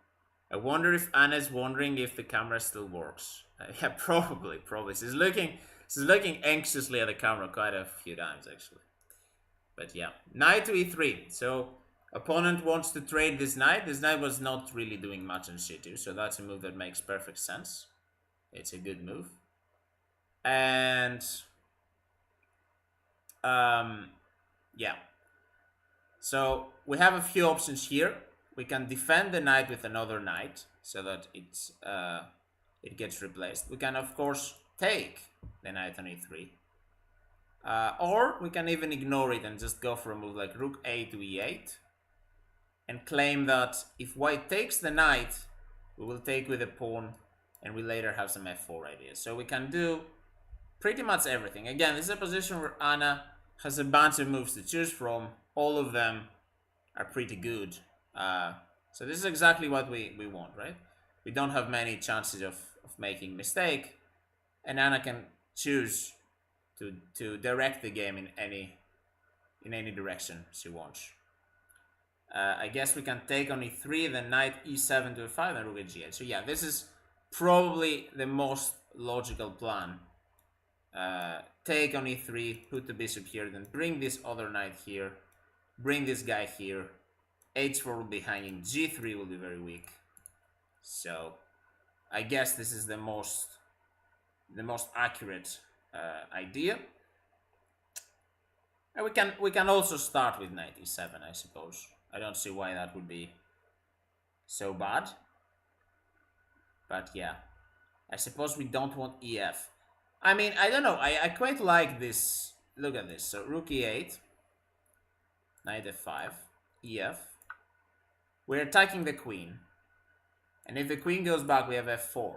I wonder if Anna's wondering if the camera still works. Yeah, probably. She's looking anxiously at the camera quite a few times, actually. But yeah, knight to e3. So, opponent wants to trade this knight. This knight was not really doing much in c2, so that's a move that makes perfect sense. It's a good move. And, yeah. So, we have a few options here. We can defend the knight with another knight so that it gets replaced. We can, of course, take the knight on e3. Or we can even ignore it and just go for a move like rook a to e8 and claim that if white takes the knight, we will take with the pawn and we later have some f4 ideas. So we can do pretty much everything. Again, this is a position where Anna has a bunch of moves to choose from. All of them are pretty good. So this is exactly what we want, right? We don't have many chances of making mistake, and Anna can choose to direct the game in any direction she wants. I guess we can take on e3, then knight e7 to e5, and rook g8. So yeah, this is probably the most logical plan take on e3, put the bishop here, then bring this other knight here, bring this guy here, h4 will be hanging, g3 will be very weak. So I guess this is the most accurate idea. And we can also start with knight e7, I suppose. I don't see why that would be so bad. But yeah, I suppose we don't want ef. I mean, I don't know. I quite like this. Look at this. So rook e8, knight f5, ef. We're attacking the queen. And if the queen goes back, we have f4.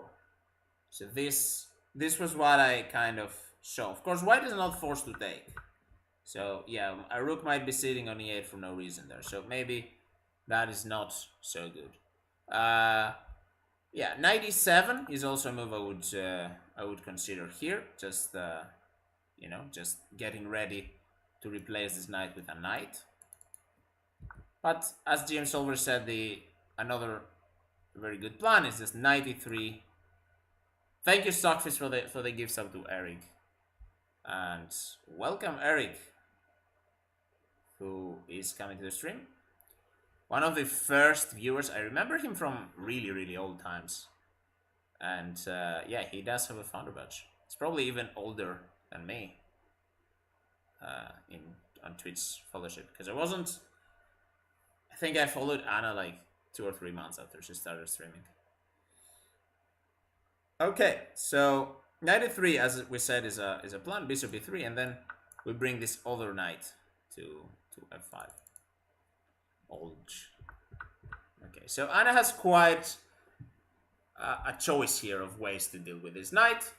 So this was what I kind of saw. Of course, white is not forced to take. So yeah, a rook might be sitting on e8 for no reason there. So maybe that is not so good. Yeah, knight e7 is also a move I would consider here. Just you know, just getting ready to replace this knight with a knight. But as GM Solver said, another very good plan is just knight e3. Thank you, Stockfish, for the gift sub to Eric, and welcome Eric, who is coming to the stream. One of the first viewers. I remember him from really old times, and yeah, he does have a founder badge. It's probably even older than me on Twitch followership, because I think I followed Anna like 2 or 3 months after she started streaming. Okay, so knight e3, as we said, is a plan. Bishop e3, and then we bring this other knight to f5. Old. Okay, so Anna has quite a choice here of ways to deal with this knight.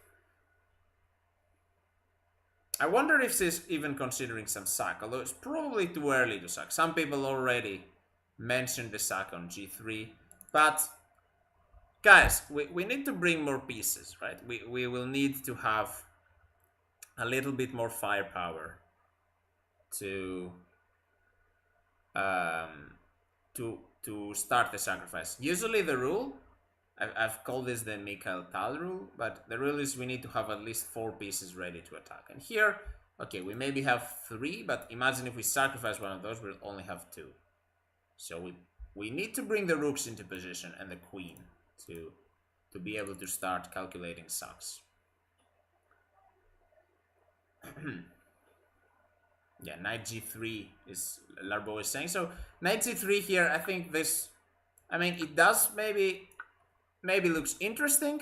I wonder if she's even considering some sack, although it's probably too early to sack. Some people already mentioned the sack on g3, but guys, we need to bring more pieces, right? We will need to have a little bit more firepower to start the sacrifice. Usually the rule, I've called this the Mikhail Tal rule, but the rule is we need to have at least 4 pieces ready to attack. And here, okay, we maybe have 3, but imagine if we sacrifice one of those, we'll only have 2. So we need to bring the rooks into position and the queen to be able to start calculating sacks. Yeah, knight g3 is Larbo is saying. So knight g3 here, I think this, I mean, it does maybe looks interesting.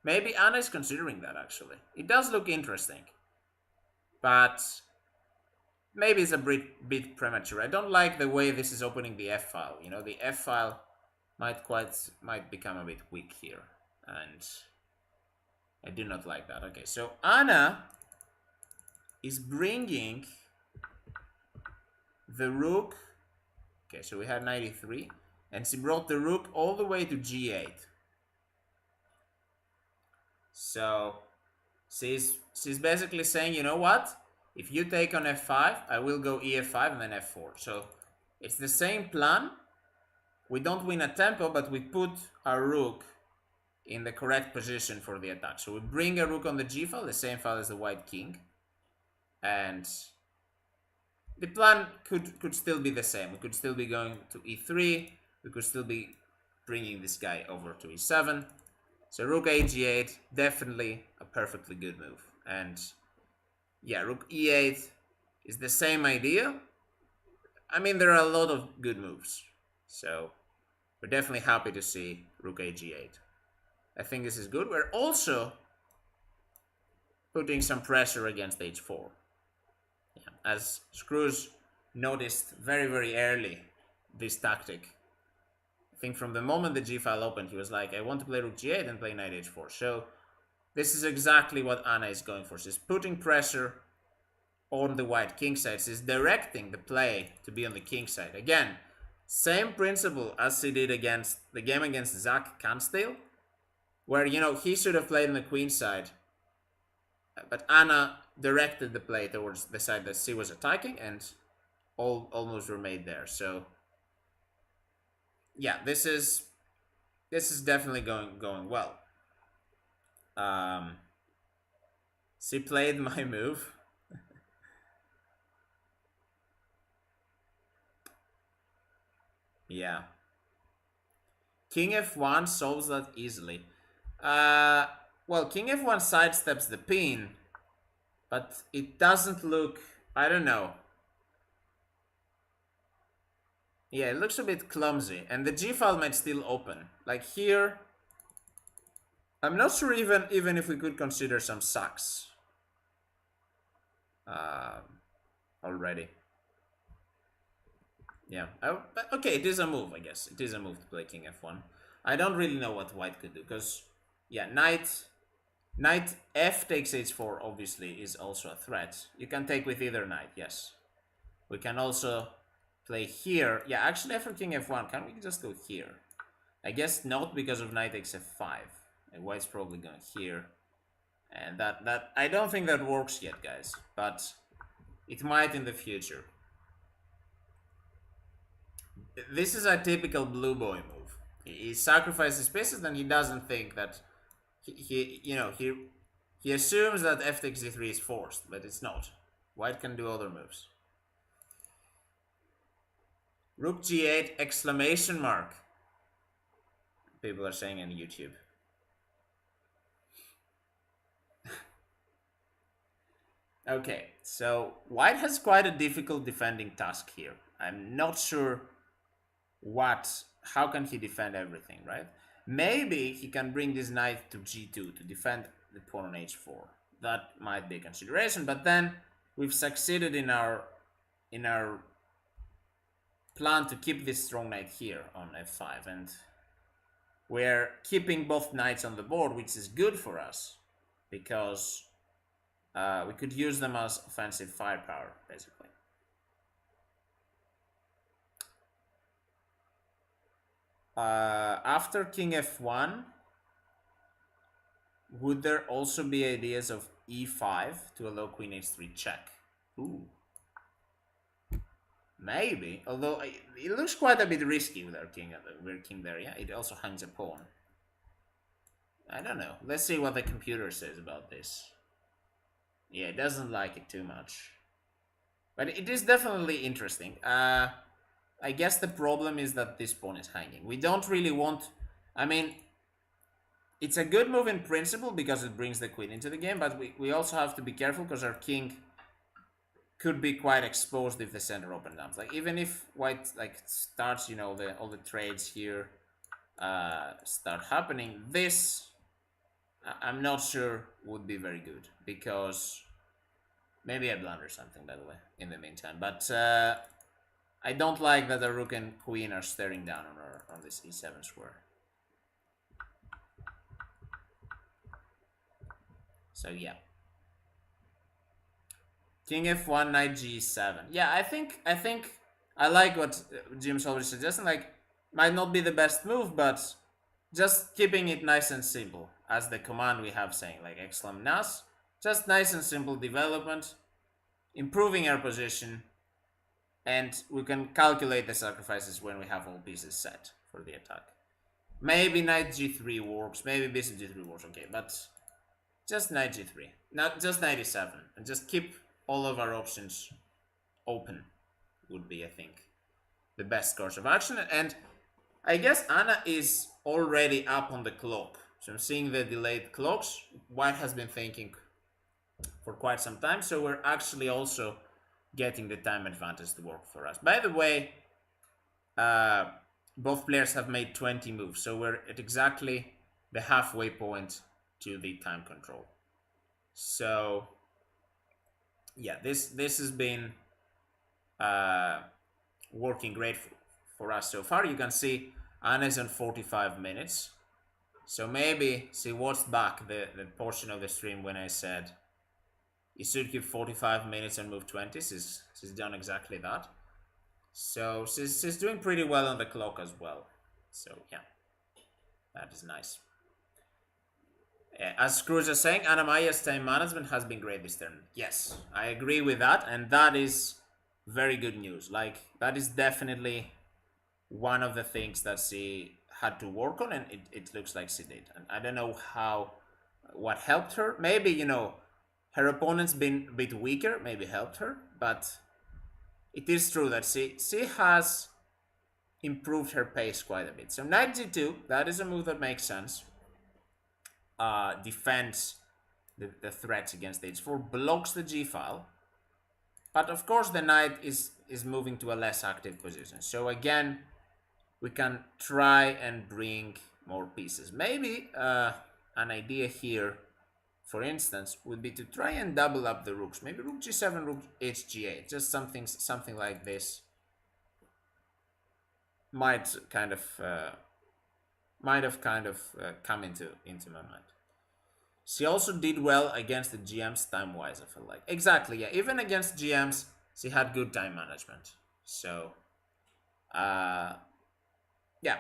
Maybe Anna is considering that, actually. It does look interesting, but maybe it's a bit premature. I don't like the way this is opening the f file. You know, the f file might become a bit weak here, and I do not like that. Okay, so Anna is bringing the rook. Okay, so we had knight e3, and she brought the rook all the way to g8. So she's basically saying, you know what? If you take on f5, I will go ef5 and then f4. So it's the same plan. We don't win a tempo, but we put our rook in the correct position for the attack. So we bring a rook on the g file, the same file as the white king. And the plan could still be the same. We could still be going to e3. We could still be bringing this guy over to e7. So rook ag8, definitely a perfectly good move. And yeah, rook e8 is the same idea. I mean, there are a lot of good moves. So we're definitely happy to see rook ag8. I think this is good. We're also putting some pressure against h4. Yeah, as Screws noticed very early this tactic. I think from the moment the g file opened, he was like, I want to play rook g8 and play knight h4. So this is exactly what Anna is going for. She's putting pressure on the white king side. She's directing the play to be on the king side. Again, same principle as she did against the game against Zach Cansdale, where, you know, he should have played on the queen side, but Anna directed the play towards the side that she was attacking, and all almost were made there. So yeah, this is definitely going well. She played my move. Yeah. King f1 solves that easily. Uh, well, King f1 sidesteps the pin, but it doesn't look. I don't know. Yeah, it looks a bit clumsy, and the G file might still open. Like here, I'm not sure even if we could consider some sucks uh, already. Yeah. Okay, it is a move, I guess. It is a move to play King f1. I don't really know what white could do, because, yeah, knight f takes h4, obviously, is also a threat. You can take with either knight, yes. We can also play here. Yeah, actually, after King f1, can we just go here? I guess not, because of knight takes f5. And white's probably going here. And that I don't think that works yet, guys. But it might in the future. This is a typical blue boy move. He sacrifices pieces, and he doesn't think that he assumes that f takes d3 is forced, but it's not. White can do other moves. Rook g8 exclamation mark. People are saying on YouTube. Okay, so white has quite a difficult defending task here. I'm not sure how can he defend everything, right? Maybe he can bring this knight to g2 to defend the pawn on h4. That might be a consideration, but then we've succeeded in our plan to keep this strong knight here on f5, and we're keeping both knights on the board, which is good for us because we could use them as offensive firepower, basically. After King f1, would there also be ideas of e5 to allow Queen h3 check? Ooh. Maybe, although it looks quite a bit risky with our king, there. Yeah, it also hangs a pawn. I don't know. Let's see what the computer says about this. Yeah, it doesn't like it too much. But it is definitely interesting. I guess the problem is that this pawn is hanging. We don't really want... I mean, it's a good move in principle because it brings the queen into the game, but we also have to be careful because our king could be quite exposed if the center opens up. Like, even if white starts, all the trades here start happening, this I'm not sure would be very good because maybe I blunder something, by the way, in the meantime. But I don't like that the rook and queen are staring down on this e7 square. So yeah. King f1, knight g7. Yeah, I think I like what Jim's already suggesting. Like, might not be the best move, but just keeping it nice and simple, as the command we have saying, like exclam nas. Just nice and simple development, improving our position, and we can calculate the sacrifices when we have all pieces set for the attack. Maybe knight g3 works, maybe bishop g3 works, okay, but just knight g3, not just knight e7, and just keep all of our options open would be, I think, the best course of action. And I guess Anna is already up on the clock. So I'm seeing the delayed clocks. White has been thinking for quite some time. So we're actually also getting the time advantage to work for us. By the way, both players have made 20 moves. So we're at exactly the halfway point to the time control. So yeah, this has been working great for us so far. You can see Anna's on 45 minutes. So maybe she watched back the portion of the stream when I said you should keep 45 minutes and move 20. She's done exactly that. So she's doing pretty well on the clock as well. So yeah, that is nice. As Cruz is saying, Anna-Maja's time management has been great this turn. Yes, I agree with that, and that is very good news. Like, that is definitely one of the things that she had to work on, and it looks like she did. And I don't know what helped her. Maybe, Her opponent's been a bit weaker, maybe helped her, but it is true that she has improved her pace quite a bit. So knight g2, that is a move that makes sense. Defends the threats against h4, blocks the g file. But of course the knight is moving to a less active position. So again, we can try and bring more pieces. Maybe an idea here, for instance, would be to try and double up the rooks. Maybe rook g7, rook hg8. Just something like this might have kind of come into my mind. She also did well against the GMs time-wise, I feel like. Exactly, yeah. Even against GMs, she had good time management. So, yeah,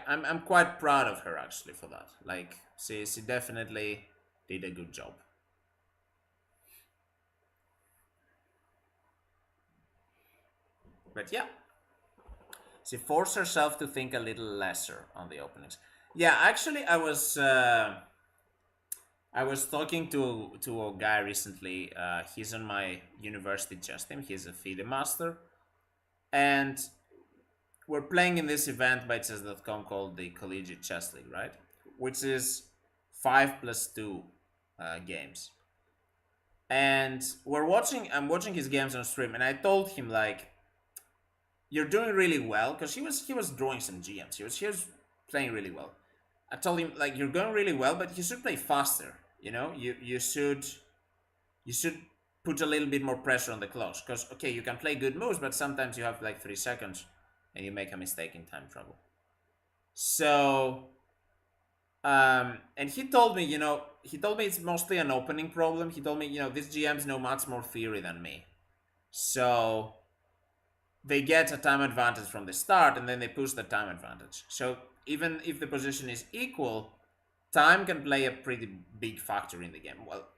I'm quite proud of her actually for that. Like, she definitely did a good job. But yeah, she forced herself to think a little lesser on the openings. Yeah, actually, I was talking to a guy recently. He's on my university chess team. He's a FIDE master, and we're playing in this event by chess.com called the Collegiate Chess League, right? Which is 5+2 games. And I'm watching his games on stream, and I told him like, "You're doing really well," because he was drawing some GMs. He was playing really well. I told him like, "You're going really well, but you should play faster. You know, you should put a little bit more pressure on the close, because okay, you can play good moves, but sometimes you have like 3 seconds and you make a mistake in time trouble." So and he told me, it's mostly an opening problem. He told me, these GMs know much more theory than me, so they get a time advantage from the start and then they push the time advantage. So even if the position is equal, time can play a pretty big factor in the game. Well,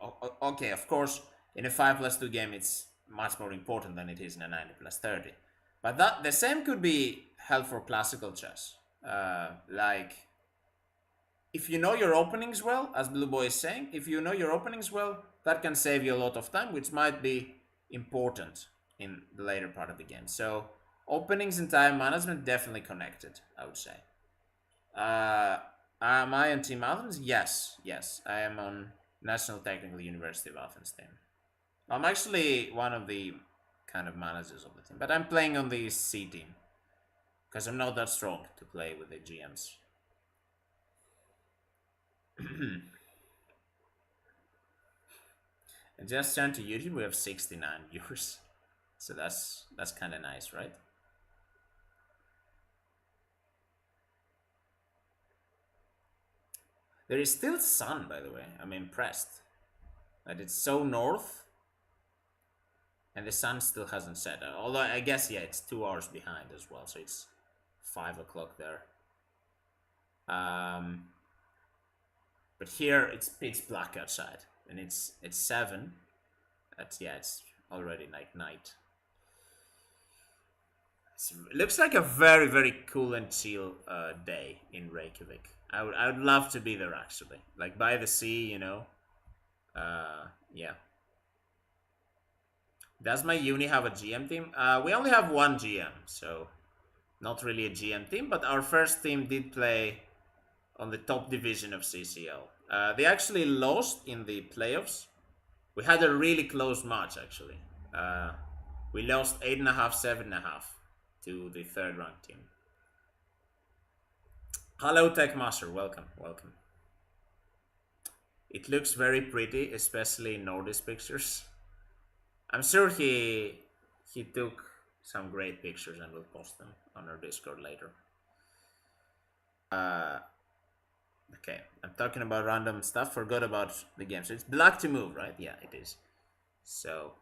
okay, of course, in a 5+2 game, it's much more important than it is in a 90+30. But the same could be held for classical chess. Like, if you know your openings well, as Blue Boy is saying, if you know your openings well, that can save you a lot of time, which might be important in the later part of the game. So openings and time management definitely connected, I would say. Am I on Team Athens? Yes. I am on National Technical University of Athens team. I'm actually one of the kind of managers of the team, but I'm playing on the C team because I'm not that strong to play with the GMs. And just turn to YouTube, we have 69 viewers, so that's kind of nice, right? There is still sun, by the way. I'm impressed that it's so north and the sun still hasn't set. Although I guess, yeah, it's 2 hours behind as well, so it's 5 o'clock there. But here it's pitch black outside, and it's 7. It's already like night. It looks like a very, very cool and chill day in Reykjavik. I would love to be there actually, like by the sea, Yeah. Does my uni have a GM team? We only have one GM, so not really a GM team. But our first team did play on the top division of CCL. They actually lost in the playoffs. We had a really close match actually. We lost 8.5, 7.5 to the third ranked team. Hello Tech Master, welcome. It looks very pretty, especially in Nordis pictures. I'm sure he took some great pictures and will post them on our Discord later. Okay, I'm talking about random stuff, forgot about the game. So it's black to move, right? Yeah, it is. So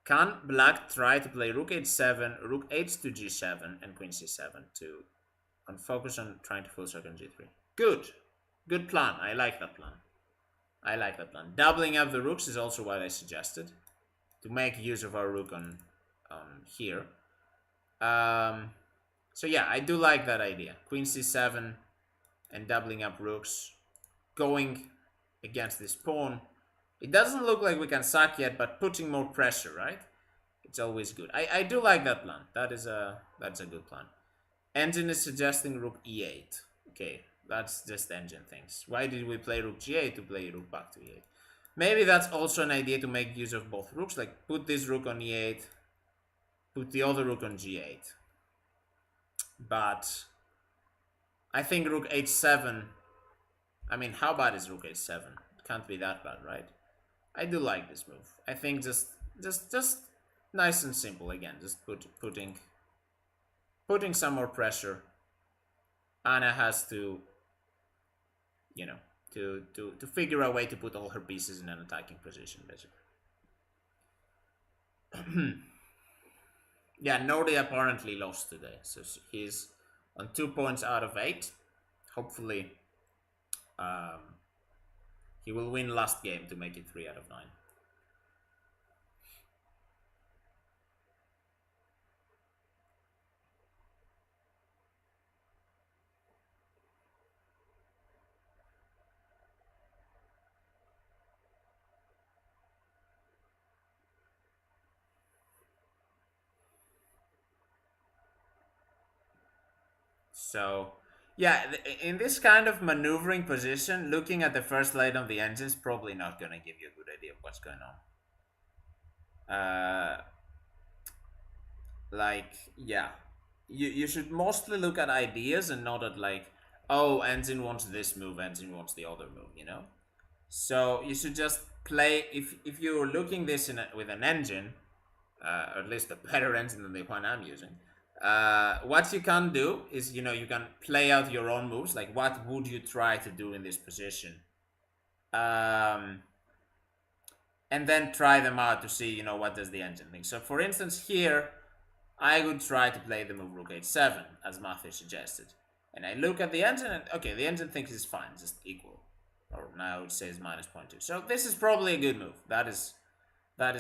can black try to play rook h7, rook h to g7, and queen c7 to focus on trying to full circle g3? Good plan. I like that plan. Doubling up the rooks is also what I suggested, to make use of our rook on here. So yeah, I do like that idea. Queen c7 and doubling up rooks, going against this pawn. It doesn't look like we can sack yet, but putting more pressure, right? It's always good. I do like that plan. That's a good plan. Engine is suggesting rook e8. Okay, that's just engine things. Why did we play rook g8 to play rook back to e8? Maybe that's also an idea to make use of both rooks. Like put this rook on e8, put the other rook on g8. But I think rook h7. I mean, how bad is rook h7? It can't be that bad, right? I do like this move. I think just nice and simple again. Just putting some more pressure. Anna has to, you know, to figure a way to put all her pieces in an attacking position, basically. Yeah, Nordi apparently lost today, so he's on 2 points out of 8. Hopefully, he will win last game to make it 3 out of 9. So, yeah, in this kind of maneuvering position, looking at the first light on the engine is probably not going to give you a good idea of what's going on. Like, yeah, you should mostly look at ideas and not at like, oh, engine wants this move, engine wants the other move, you know. So you should just play if you're looking this with an engine, or at least a better engine than the one I'm using. What you can do is, you can play out your own moves. Like, what would you try to do in this position? And then try them out to see, what does the engine think. So, for instance, here, I would try to play the move rook h7, as Matthew suggested. And I look at the engine, and okay, the engine thinks it's fine, just equal. Or now I would say it's minus 0.2. So this is probably a good move. That is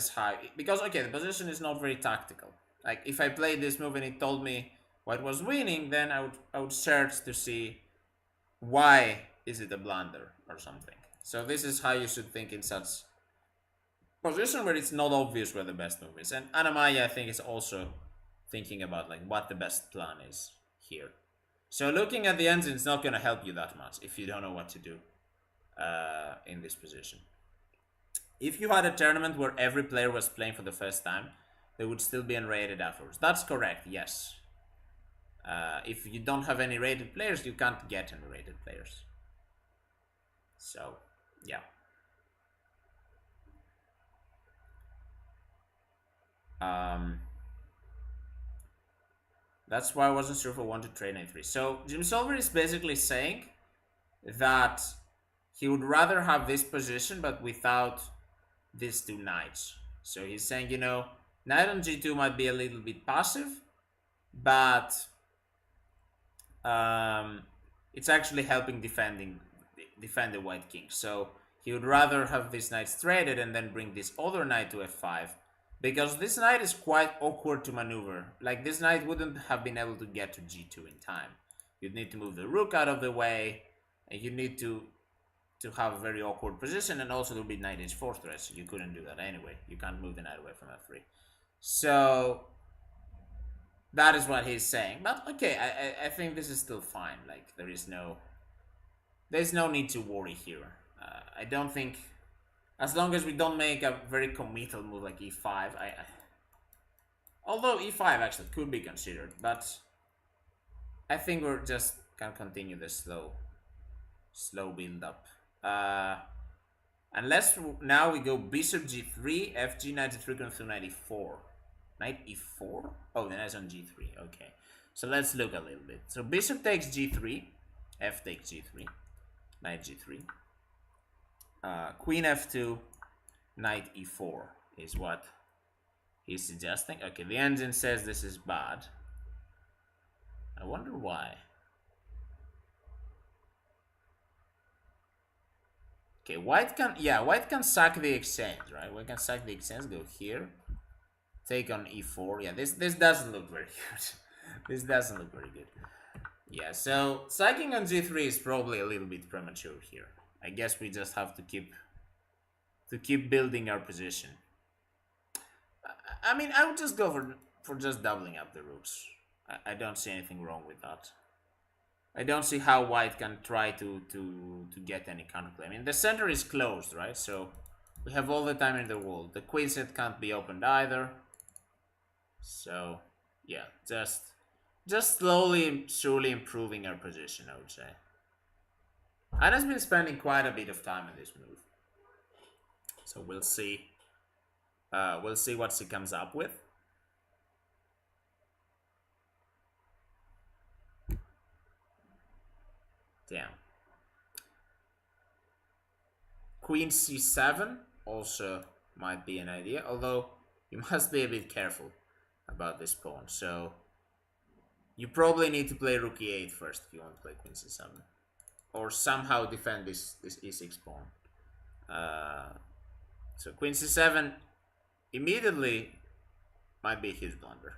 high. Because, okay, the position is not very tactical. Like, if I played this move and it told me what was winning, then I would search to see why is it a blunder or something. So this is how you should think in such position where it's not obvious where the best move is. And Anna-Maja, I think, is also thinking about like what the best plan is here. So looking at the engine is not going to help you that much if you don't know what to do in this position. If you had a tournament where every player was playing for the first time, they would still be unrated afterwards. That's correct, yes. If you don't have any rated players, you can't get any rated players. So, yeah. That's why I wasn't sure if I wanted to trade a3. So, Jim Solver is basically saying that he would rather have this position, but without these two knights. So he's saying, knight on g2 might be a little bit passive, but it's actually helping defend the white king. So he would rather have this knight traded and then bring this other knight to f5, because this knight is quite awkward to maneuver. Like, this knight wouldn't have been able to get to g2 in time. You'd need to move the rook out of the way, and you need to have a very awkward position, and also there would be knight h4 threat, so you couldn't do that anyway. You can't move the knight away from f3. So that is what he's saying. But okay, I think this is still fine. Like, there's no need to worry here. I don't think, as long as we don't make a very committal move like e5, although e5 actually could be considered, but I think we're just gonna continue the slow build up. Unless now we go bishop g3, fg, knight g3, going through knight e4. Knight e4? Oh, the knight's on g3. Okay. So let's look a little bit. So bishop takes g3, f takes g3, knight g3. Queen f2, knight e4 is what he's suggesting. Okay, the engine says this is bad. I wonder why. Okay, white can sack the exchange, right? White can sack the exchange, go here, take on e4. Yeah, this doesn't look very good. This doesn't look very good. Yeah, so sacking on g3 is probably a little bit premature here. I guess we just have to keep to keep building our position. I mean, I would just go for just doubling up the rooks. I don't see anything wrong with that. I don't see how white can try to get any counterplay. I mean, the center is closed, right? So we have all the time in the world. The queen set can't be opened either. So yeah, just slowly, surely improving our position, I would say. Anna's been spending quite a bit of time on this move, so we'll see. We'll see what she comes up with. Damn. Queen c7 also might be an idea, although you must be a bit careful about this pawn. So you probably need to play rook e8 first if you want to play queen c7, or somehow defend this e6 pawn. So queen c7 immediately might be a huge blunder.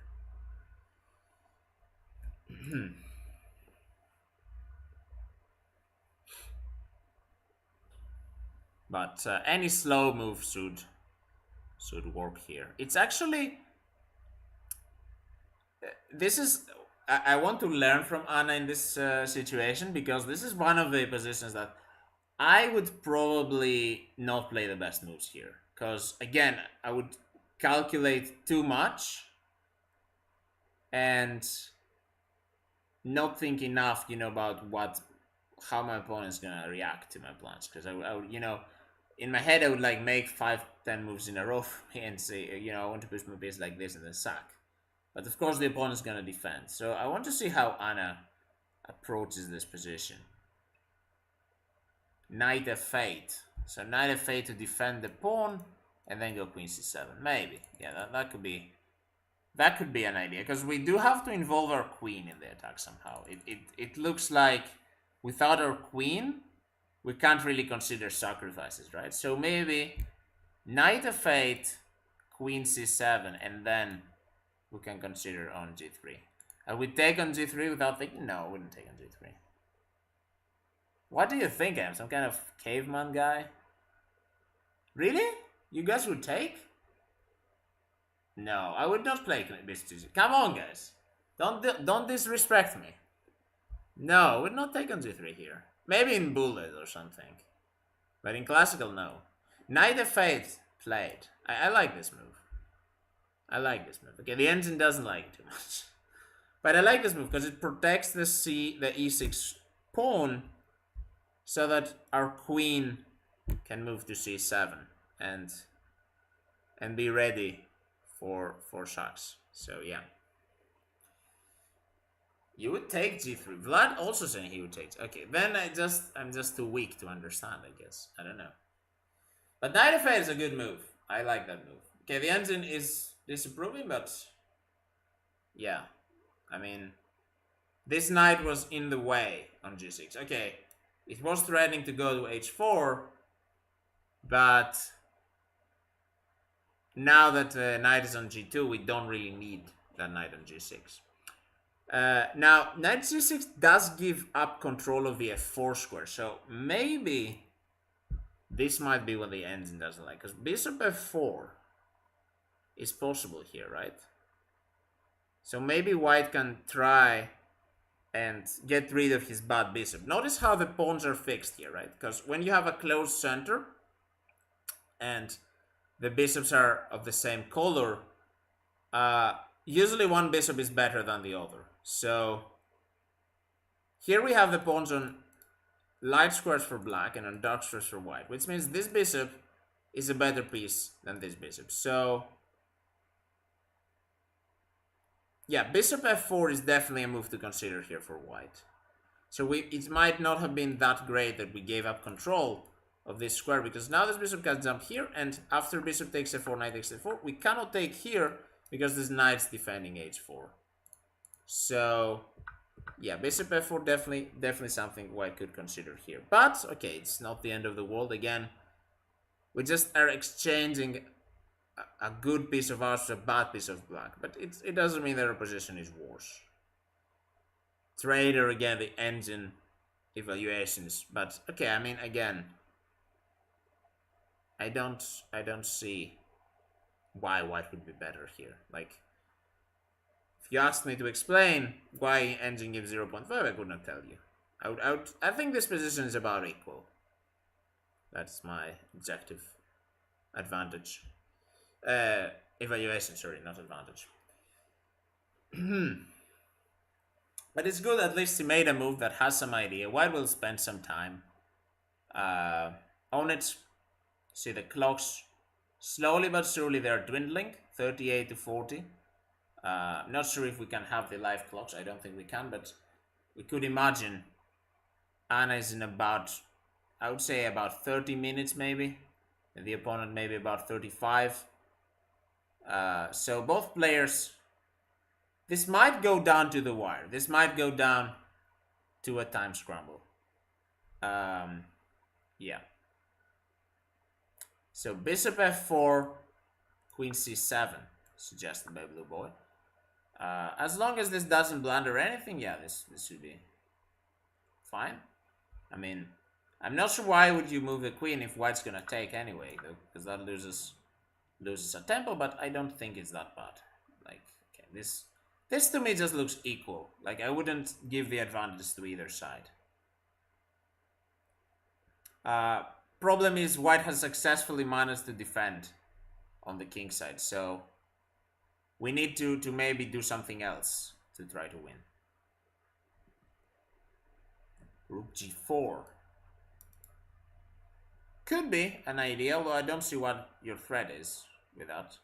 But any slow move should work here. It's actually this is I want to learn from Anna in this situation, because this is one of the positions that I would probably not play the best moves here, because again I would calculate too much and not think enough, about how my opponent's gonna react to my plans. Because I would, in my head I would like make 5-10 moves in a row and say, I want to push my piece like this and then sack. But of course the opponent's gonna defend. So I want to see how Anna approaches this position. Knight f8. So knight f8 to defend the pawn, and then go queen c7. Maybe. Yeah, that could be. That could be an idea, because we do have to involve our queen in the attack somehow. It looks like without our queen, we can't really consider sacrifices, right? So maybe knight f8, queen c7, and then we can consider on g3. I would take on g3 without thinking? No, I wouldn't take on g3. What do you think? I'm some kind of caveman guy? Really? You guys would take? No, I would not play bishop g3. Come on, guys. Don't disrespect me. No, I would not take on g3 here. Maybe in bullet or something. But in classical, no. Knight f8 played. I like this move. I like this move. Okay, the engine doesn't like it too much. But I like this move because it protects the e6 pawn, so that our queen can move to c7 and be ready for shots. So yeah, you would take g3. Vlad also saying he would take. Okay, then I'm just too weak to understand, I guess. I don't know. But knight f8 is a good move. I like that move. Okay, the engine is disapproving, but yeah, I mean, this knight was in the way on g6. Okay, it was threatening to go to h4, but now that the knight is on g2, we don't really need that knight on g6. Now, knight g6 does give up control of the f4 square, so maybe this might be what the engine doesn't like, because bishop f4 is possible here, right? So maybe white can try and get rid of his bad bishop. Notice how the pawns are fixed here, right? Because when you have a closed center and the bishops are of the same color, usually one bishop is better than the other. So here we have the pawns on light squares for black and on dark squares for white, which means this bishop is a better piece than this bishop. So yeah, bishop f4 is definitely a move to consider here for white. So it might not have been that great that we gave up control of this square, because now this bishop can jump here, and after bishop takes f4, knight takes f4, we cannot take here because this knight's defending h4. So yeah, bishop f4 definitely something white could consider here. But okay, it's not the end of the world. Again, we just are exchanging a good piece of ours for a bad piece of black, but it doesn't mean that our position is worse. Trader, again, the engine evaluations, but okay, I mean, again, I don't see why white would be better here. Like, if you asked me to explain why engine gives 0.5, I could not tell you. I think this position is about equal. That's my objective advantage. Evaluation, sorry, not advantage. But it's good, at least he made a move that has some idea. White will spend some time on it. See the clocks, slowly but surely they're dwindling, 38 to 40. Not sure if we can have the live clocks. I don't think we can, but we could imagine Anna is in about, I would say about 30 minutes maybe. And the opponent maybe about 35. So both players, this might go down to the wire. This might go down to a time scramble. Yeah. So bishop f4, queen c7, suggested by Blue Boy. As long as this doesn't blunder anything, yeah, this should be fine. I mean, I'm not sure why would you move the queen if white's gonna take anyway, though, because that loses a tempo, but I don't think it's that bad. Like, okay, this to me just looks equal. Like, I wouldn't give the advantage to either side. Problem is white has successfully managed to defend on the king side, so we need to maybe do something else to try to win. Rook g4. Could be an idea, although I don't see what your threat is with that.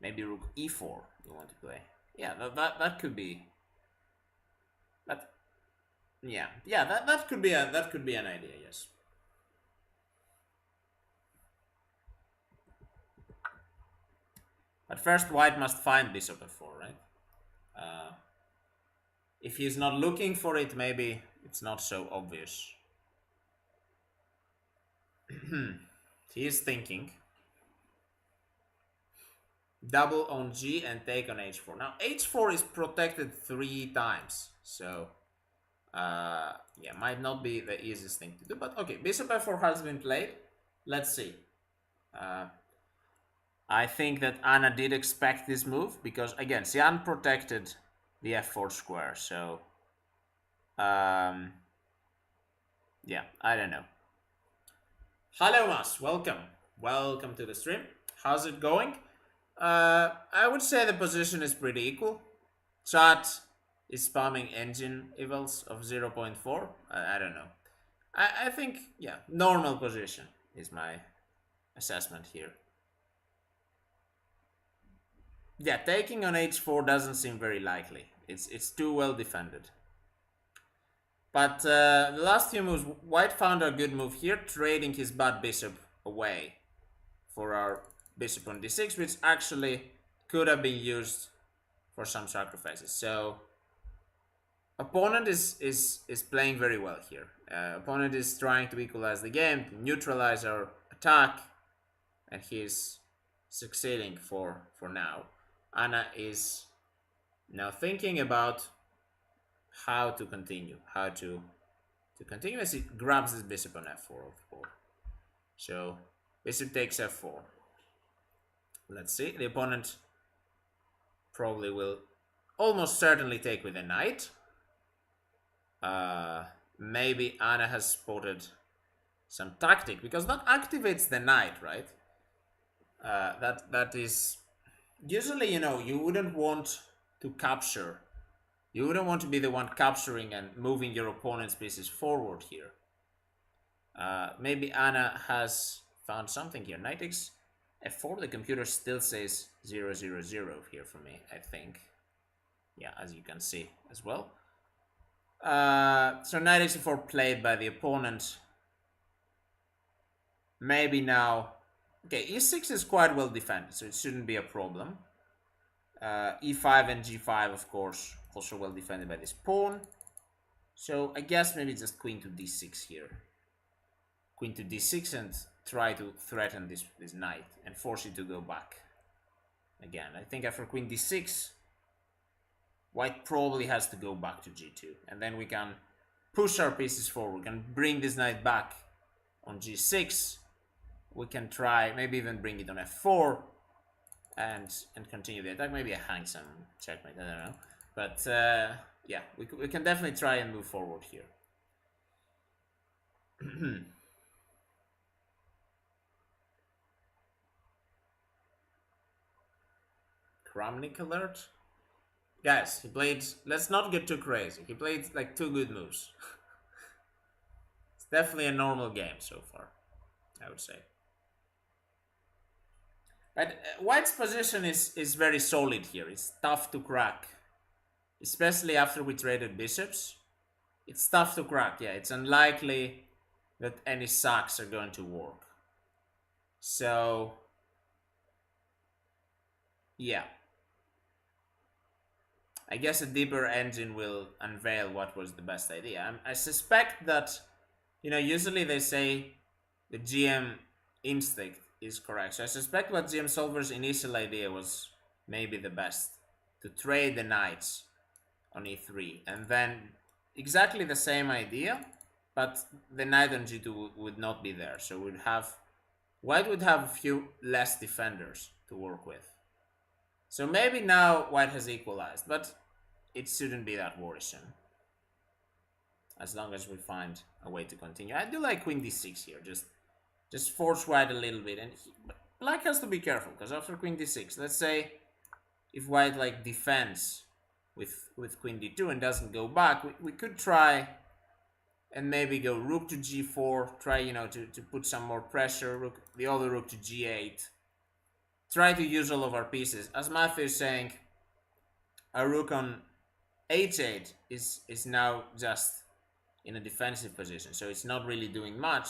Maybe rook e4 you want to play. Yeah, that could be. That, yeah, that could be an idea. Yes. But first, white must find bishop f4, right? If he's not looking for it, maybe it's not so obvious. He is thinking. Double on g and take on h4. Now, h4 is protected 3 times, so yeah, might not be the easiest thing to do. But okay, bishop f4 has been played. Let's see. I think that Anna did expect this move because, again, she unprotected the f4 square. So, yeah, I don't know. Hello, Mas. Welcome. Welcome to the stream. How's it going? I would say the position is pretty equal. Chat is spamming engine evals of 0.4. I don't know. I think, yeah, normal position is my assessment here. Yeah, taking on h4 doesn't seem very likely. It's too well defended. But the last few moves, white found a good move here, trading his bad bishop away for our bishop on d6, which actually could have been used for some sacrifices. So opponent is playing very well here. Opponent is trying to equalize the game, to neutralize our attack, and he's succeeding for now. Anna is now thinking about how to continue, as he grabs this bishop on f4 of course. So bishop takes f4. Let's see, the opponent probably will almost certainly take with a knight. Maybe Anna has spotted some tactic, because that activates the knight, right? That is usually, you wouldn't want to capture. You wouldn't want to be the one capturing and moving your opponent's pieces forward here. Maybe Anna has found something here. Knight takes f4. The computer still says 0, 0, 0 here for me, I think. Yeah, as you can see as well. So knight takes f4 played by the opponent. Maybe now. Okay, e6 is quite well defended, so it shouldn't be a problem. e5 and g5, of course, also well defended by this pawn. So I guess maybe just queen to d6 here. Queen to d6 and try to threaten this knight and force it to go back. Again, I think after queen d6, white probably has to go back to g2. And then we can push our pieces forward. We can bring this knight back on g6. we can try, maybe even bring it on f4 and continue the attack. Maybe a hang some checkmate, I don't know. But yeah, we can definitely try and move forward here. Kramnik alert? Guys, he played, let's not get too crazy. He played like 2 good moves. It's definitely a normal game so far, I would say. But White's position is very solid here. It's tough to crack. Especially after we traded bishops. It's tough to crack, yeah. It's unlikely that any sacks are going to work. So, yeah. I guess a deeper engine will unveil what was the best idea. I suspect that, you know, usually they say the GM instinct is correct. So I suspect what GM Solver's initial idea was maybe the best. To trade the knights on e3. And then exactly the same idea, but the knight on g2 would not be there. So we'd have... White would have a few less defenders to work with. So maybe now White has equalized, but it shouldn't be that worrisome. As long as we find a way to continue. I do like queen d6 here, just force White a little bit. And Black has to be careful, because after queen d6, let's say if White like defends with queen d2 and doesn't go back, we could try and maybe go rook to g4, try, you know, to put some more pressure, the other rook to g8. Try to use all of our pieces. As Matthew is saying, a rook on h8 is now just in a defensive position, so it's not really doing much.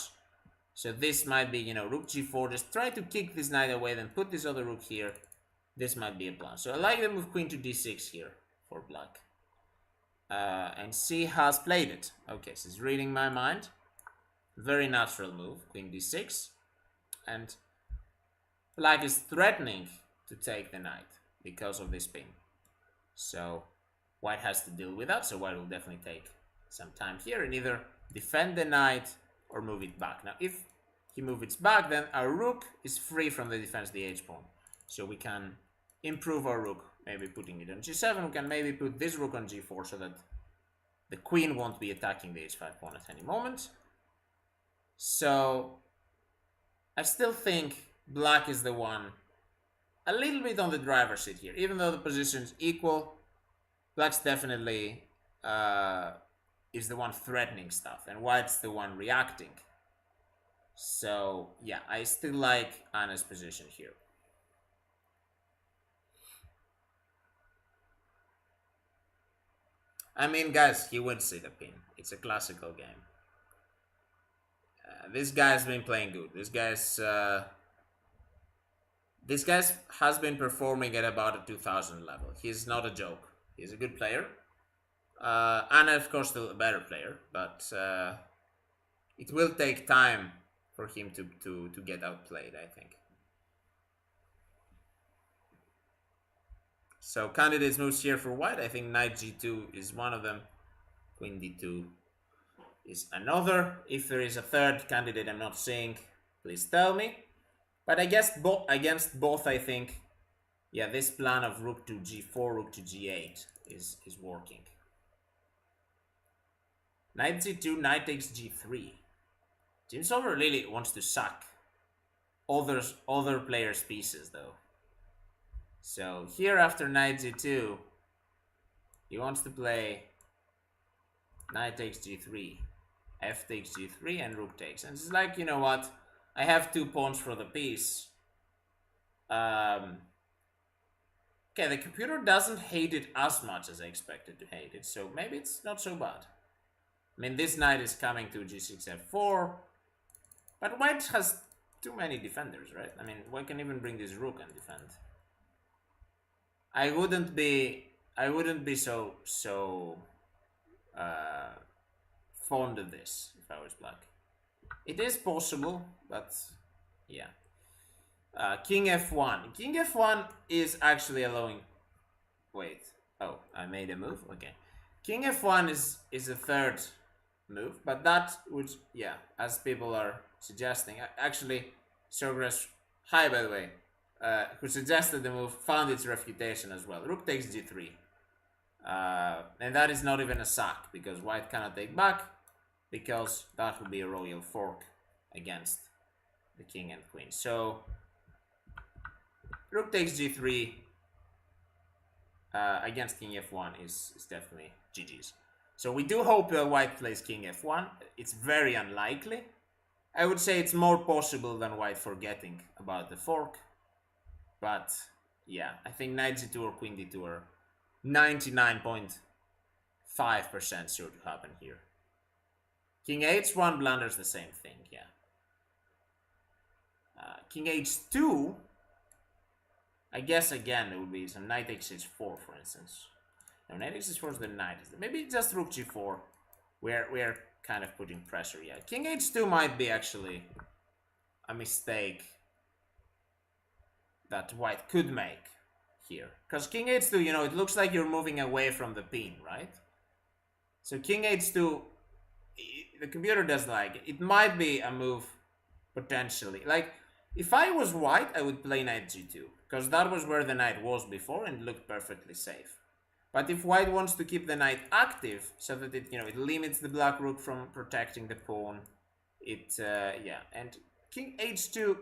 So this might be, you know, rook g4, just try to kick this knight away, then put this other rook here. This might be a plan. So I like the move queen to d6 here for Black. And C has played it. Okay, so he's reading my mind. Very natural move, queen d6. And Black is threatening to take the knight because of this pin. So White has to deal with that. So White will definitely take some time here and either defend the knight or move it back. Now, if he moves it back, then our rook is free from the defense of the h-pawn. So we can improve our rook, maybe putting it on g7. We can maybe put this rook on g4 so that the queen won't be attacking the h5 pawn at any moment. So I still think Black is the one a little bit on the driver's seat here. Even though the position's equal, Black's definitely is the one threatening stuff, and White's the one reacting. So yeah, I still like Anna's position here. I mean, guys, he would see the pin. It's a classical game. This guy's been playing good. This guy's has been performing at about a 2000 level. He's not a joke. He's a good player. Anna, of course, still a better player, but it will take time for him to get outplayed, I think. So candidates moves here for White. I think knight g2 is one of them. Queen d2 is another. If there is a third candidate I'm not seeing, please tell me. But I guess against both, I think, yeah, this plan of rook to g4, rook to g8 is working. Knight g2, knight takes g3. Jim Solver really wants to suck other players' pieces, though. So here after knight g2, he wants to play knight takes g3, f takes g3, and rook takes. And it's like, you know what? I have 2 pawns for the piece. Okay, the computer doesn't hate it as much as I expected to hate it, so maybe it's not so bad. I mean, this knight is coming to g6, f4, but White has too many defenders, right? I mean, White can even bring this rook and defend. I wouldn't be so fond of this if I was Black. It is possible, but yeah. King f1. King f1 is actually allowing... Wait. Oh, I made a move? Okay. King f1 is a third move, but that would, yeah, as people are suggesting, actually, Sogras, hi by the way, who suggested the move, found its refutation as well. Rook takes g3. And that is not even a sack, because white cannot take back, because that would be a royal fork against the king and queen. So, rook takes g3 against king f1 is definitely GG's. So we do hope white plays king f1. It's very unlikely. I would say it's more possible than white forgetting about the fork. But yeah, I think knight g2 or queen d2 are 99.5% sure to happen here. King h1 blunders the same thing, yeah. King h2, I guess again it would be some knight takes h4, for instance. No, knight h4 is the knight. Maybe just rook g4. We're kind of putting pressure, yeah. King h2 might be actually a mistake that white could make here. Because king h2, you know, it looks like you're moving away from the pin, right? So king h2, the computer doesn't like it. It might be a move, potentially. Like, if I was white, I would play knight g2. Because that was where the knight was before and looked perfectly safe. But if white wants to keep the knight active, so that it, you know, it limits the black rook from protecting the pawn, yeah. And king h2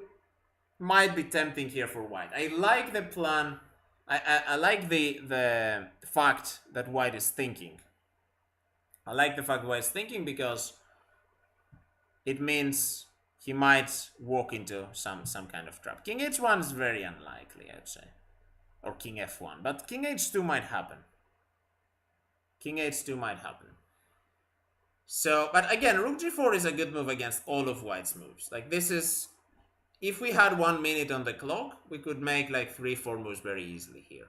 might be tempting here for white. I like the plan. I like the fact that white is thinking. I like the fact white is thinking because it means he might walk into some kind of trap. King h1 is very unlikely, I'd say. Or king f1. But king h2 might happen. King h2 might happen. So, but again, rook g4 is a good move against all of white's moves. Like, this is... If we had 1 minute on the clock, we could make like 3-4 moves very easily here.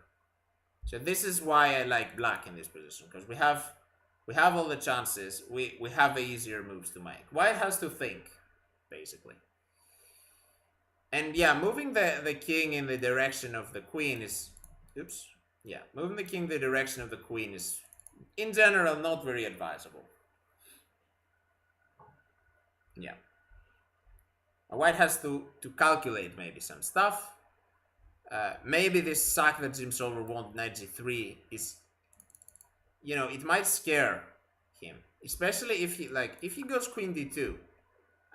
So this is why I like black in this position, because we have all the chances. We have the easier moves to make. White has to think, basically. And yeah, moving the king in the direction of the queen is... Oops. Yeah, moving the king in the direction of the queen is, in general, not very advisable. Yeah. White has to calculate maybe some stuff. Maybe this sack that Jim Solver won knight g3 is, you know, it might scare him, especially if he goes queen d2.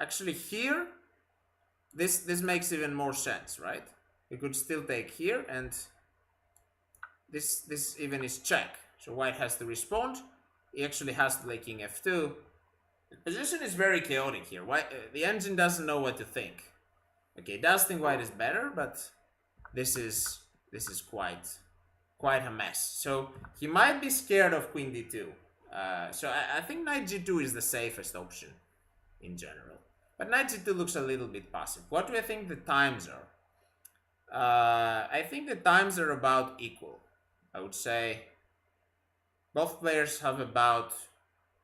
Actually, here, this makes even more sense, right? We could still take here, and this even is check. So white has to respond. He actually has to play king f2. The position is very chaotic here. White, the engine doesn't know what to think. Okay, it does think white is better, but this is quite a mess. So he might be scared of queen d2. So I think knight g2 is the safest option in general. But knight g2 looks a little bit passive. What do I think the times are? I think the times are about equal. I would say both players have about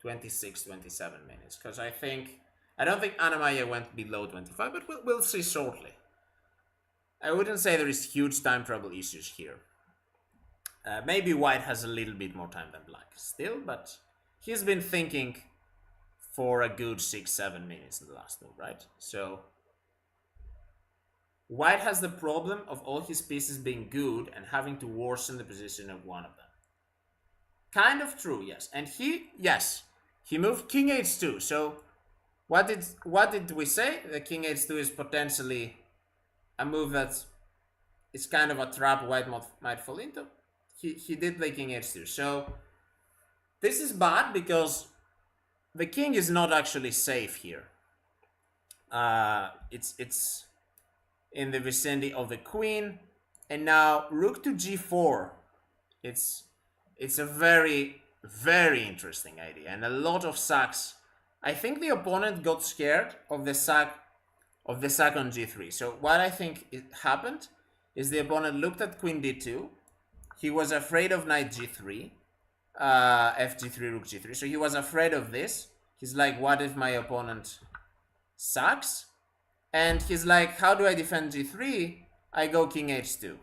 26, 27 minutes. Because I don't think Anna-Maja went below 25, but we'll see shortly. I wouldn't say there is huge time trouble issues here. Maybe white has a little bit more time than black still, but he's been thinking for a good 6-7 minutes in the last move, right? So white has the problem of all his pieces being good and having to worsen the position of one of them. Kind of true, yes. And he moved king h2. So what did we say? The king h2 is potentially a move that is kind of a trap white might fall into. He did play king h2. So this is bad because the king is not actually safe here. It's in the vicinity of the queen, and now rook to g4. It's a very, very interesting idea, and a lot of sacks. I think the opponent got scared of the sack on g3. So what I think happened is the opponent looked at queen d2. He was afraid of knight g3, fg3, rook g3. So he was afraid of this. He's like, what if my opponent sacks? And he's like, how do I defend g3? I go king h2.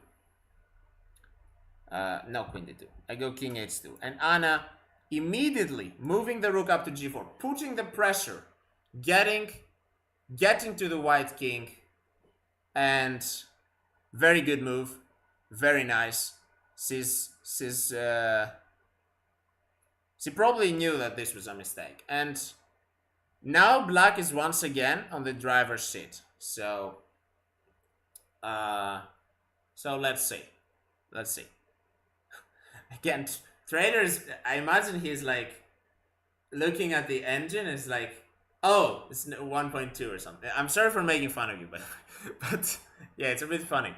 No, queen d2. I go king h2. And Anna immediately moving the rook up to g4, putting the pressure, getting to the white king And very good move, very nice. She's she probably knew that this was a mistake. And now black is once again on the driver's seat. Uh, so let's see. Let's see. Again, traders. I imagine he's like looking at the engine. Is like, oh, it's 1.2 or something. I'm sorry for making fun of you, but yeah, it's a bit funny.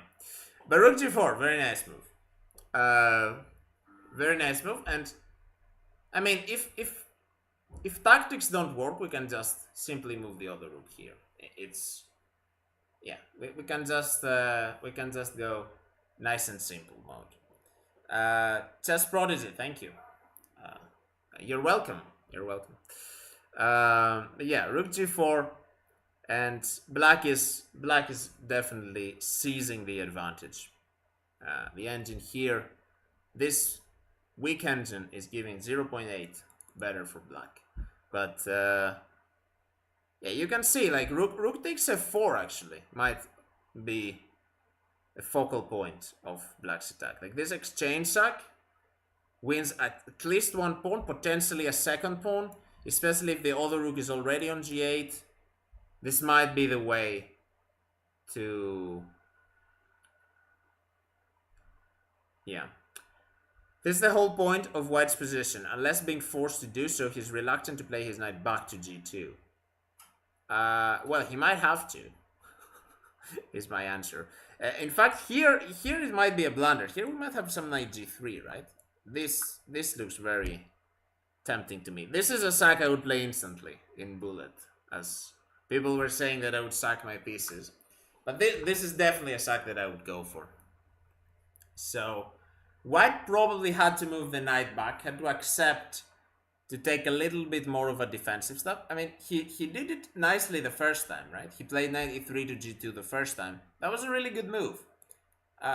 But rook g4, very nice move. Very nice move. And I mean, if tactics don't work, we can just simply move the other rook here. It's yeah, we can just go nice and simple mode. Chess Prodigy, thank you. Uh, you're welcome. You're welcome. Yeah, rook g4, and black is definitely seizing the advantage. The engine here, this weak engine is giving 0.8 better for black, but yeah, you can see like rook takes f4 actually might be a focal point of black's attack. Like this exchange sack wins at least one pawn, potentially a second pawn, especially if the other rook is already on g8. This might be the way to... yeah. This is the whole point of white's position. Unless being forced to do so, he's reluctant to play his knight back to g2. Well, he might have to, is my answer. In fact, here it might be a blunder. Here we might have some knight g3, right? This looks very tempting to me. This is a sack I would play instantly in bullet, as people were saying that I would sack my pieces. But this is definitely a sack that I would go for. So white probably had to move the knight back, had to accept to take a little bit more of a defensive step. I mean, he did it nicely the first time, right? He played knight e3 to g2 the first time. That was a really good move.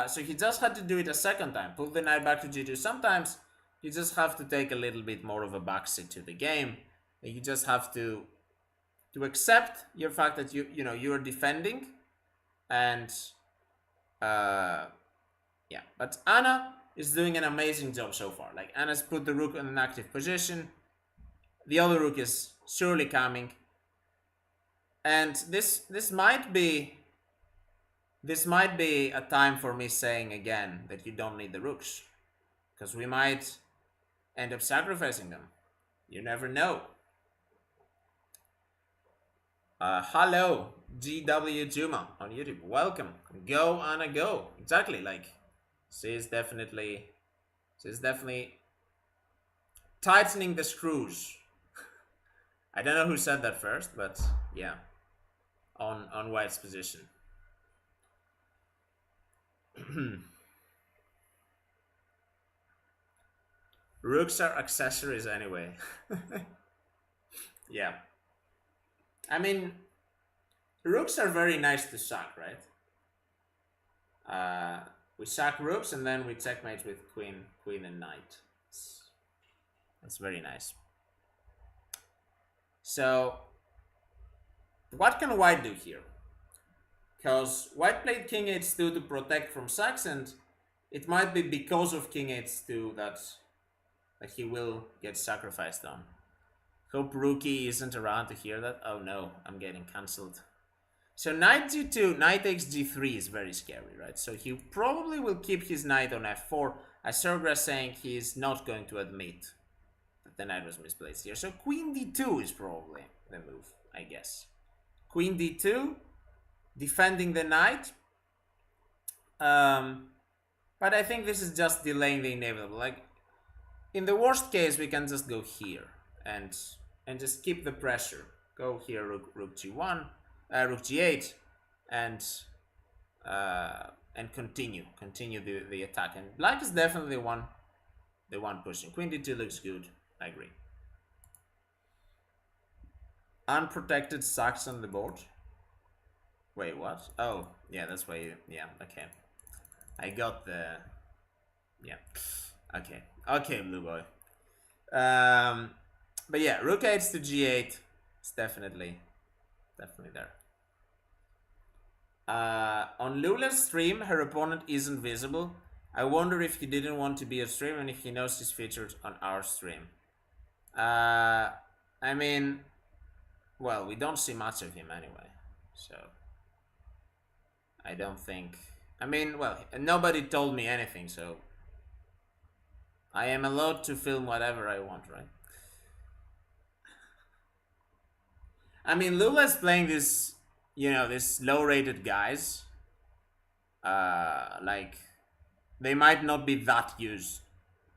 So he just had to do it a second time, pull the knight back to g2. Sometimes you just have to take a little bit more of a backseat to the game. You just have to accept your fact that you're defending, and yeah. But Anna is doing an amazing job so far. Like, Anna's put the rook in an active position. The other rook is surely coming, and this might be a time for me saying again that you don't need the rooks, because we might end up sacrificing them. You never know. Hello, GW Juma on YouTube. Welcome. Go, Anna, go. Exactly. Like, she's definitely tightening the screws. I don't know who said that first, but yeah, on white's position. Rooks are accessories anyway. Yeah. I mean, rooks are very nice to sack, right? We sack rooks and then we checkmate with queen and knight. That's very nice. So, what can white do here? Because white played king h2 to protect from sacks, and it might be because of king h2 that he will get sacrificed on. Hope Rookie isn't around to hear that. Oh no, I'm getting cancelled. So knight g2, knight takes g3 is very scary, right? So he probably will keep his knight on f4. Asurgra saying he is not going to admit that the knight was misplaced here. So queen d2 is probably the move, I guess. Queen d2, defending the knight. But I think this is just delaying the inevitable. Like, in the worst case, we can just go here and just keep the pressure. Go here, rook g1, rook g8, and continue the attack. And black is definitely the one pushing. Queen d2 looks good. I agree. Unprotected sacks on the board. Wait, what? Oh, yeah, that's why you... yeah, okay. I got the... yeah. Okay, blue boy. But yeah, rook 8 to g8 is definitely there. On Lula's stream, her opponent isn't visible. I wonder if he didn't want to be a stream and if he knows he's featured on our stream. I mean, well, we don't see much of him anyway, so I don't think. I mean, well, nobody told me anything, so I am allowed to film whatever I want, right? I mean, Lula's playing this, this low-rated guys. Like, they might not be that used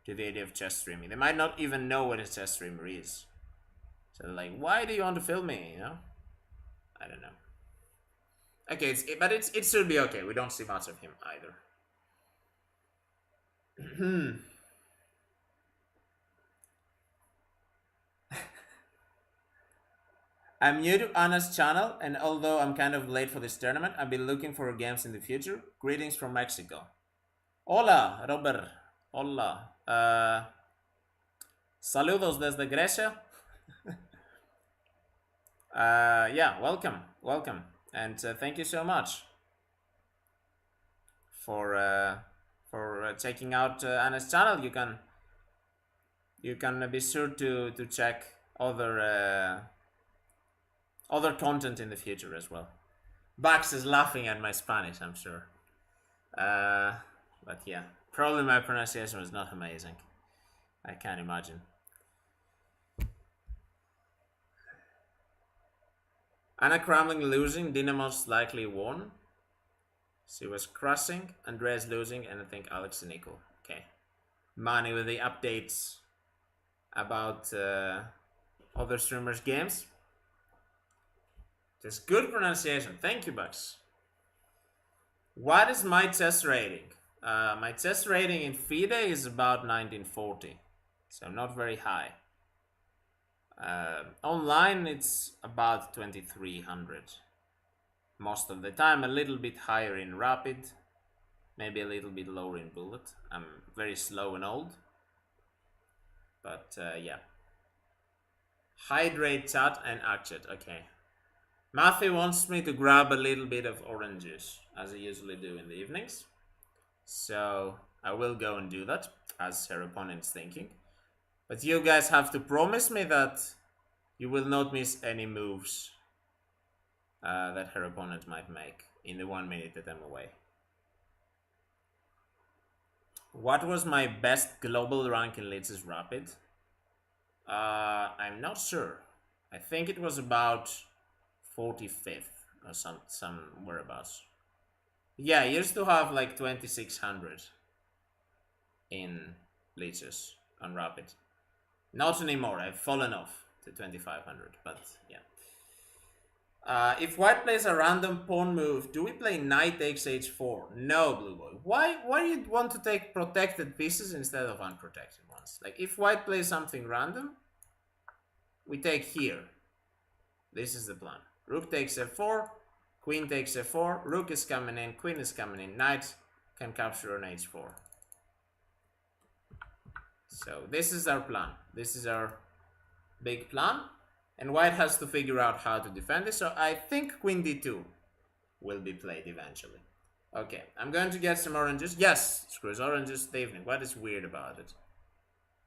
to the idea of chess streaming. They might not even know what a chess streamer is. So they're like, why do you want to film me? I don't know. Okay, but it should be okay. We don't see much of him either. I'm new to Anna's channel, and although I'm kind of late for this tournament, I've been looking for games in the future. Greetings from Mexico. Hola, Robert. Hola. Saludos desde Grecia. Yeah, welcome, and thank you so much for checking out Anna's channel. You can be sure to check other content in the future as well. Bax is laughing at my Spanish, I'm sure. But yeah, probably my pronunciation was not amazing. I can't imagine. Anna Kramling losing, Dina most likely won. She was crushing, Andreas losing, and I think Alex and Nico. Okay. Mani with the updates about other streamers' games. Just good pronunciation. Thank you, Bucks. What is my chess rating? My chess rating in FIDE is about 1940, so not very high. Online, it's about 2300. Most of the time, a little bit higher in Rapid, maybe a little bit lower in Bullet. I'm very slow and old, but yeah. Hydrate chat and Akchet, okay. Matthew wants me to grab a little bit of orange juice, as I usually do in the evenings. So I will go and do that, as her opponent's thinking. But you guys have to promise me that you will not miss any moves that her opponent might make in the 1 minute that I'm away. What was my best global rank in Litz's Rapid? I'm not sure. I think it was about 45th or some whereabouts. Yeah, I used to have like 2600 in Litz's on Rapid. Not anymore, I've fallen off to 2500, but yeah. If white plays a random pawn move, do we play knight takes h4? No, blue boy. Why do you want to take protected pieces instead of unprotected ones? Like, if white plays something random, we take here. This is the plan. Rook takes f4, queen takes f4, rook is coming in, queen is coming in, knight can capture on h4. So this is our plan. This is our big plan. And white has to figure out how to defend this. So I think queen d2 will be played eventually. Okay, I'm going to get some oranges. Yes, screws oranges this evening. What is weird about it?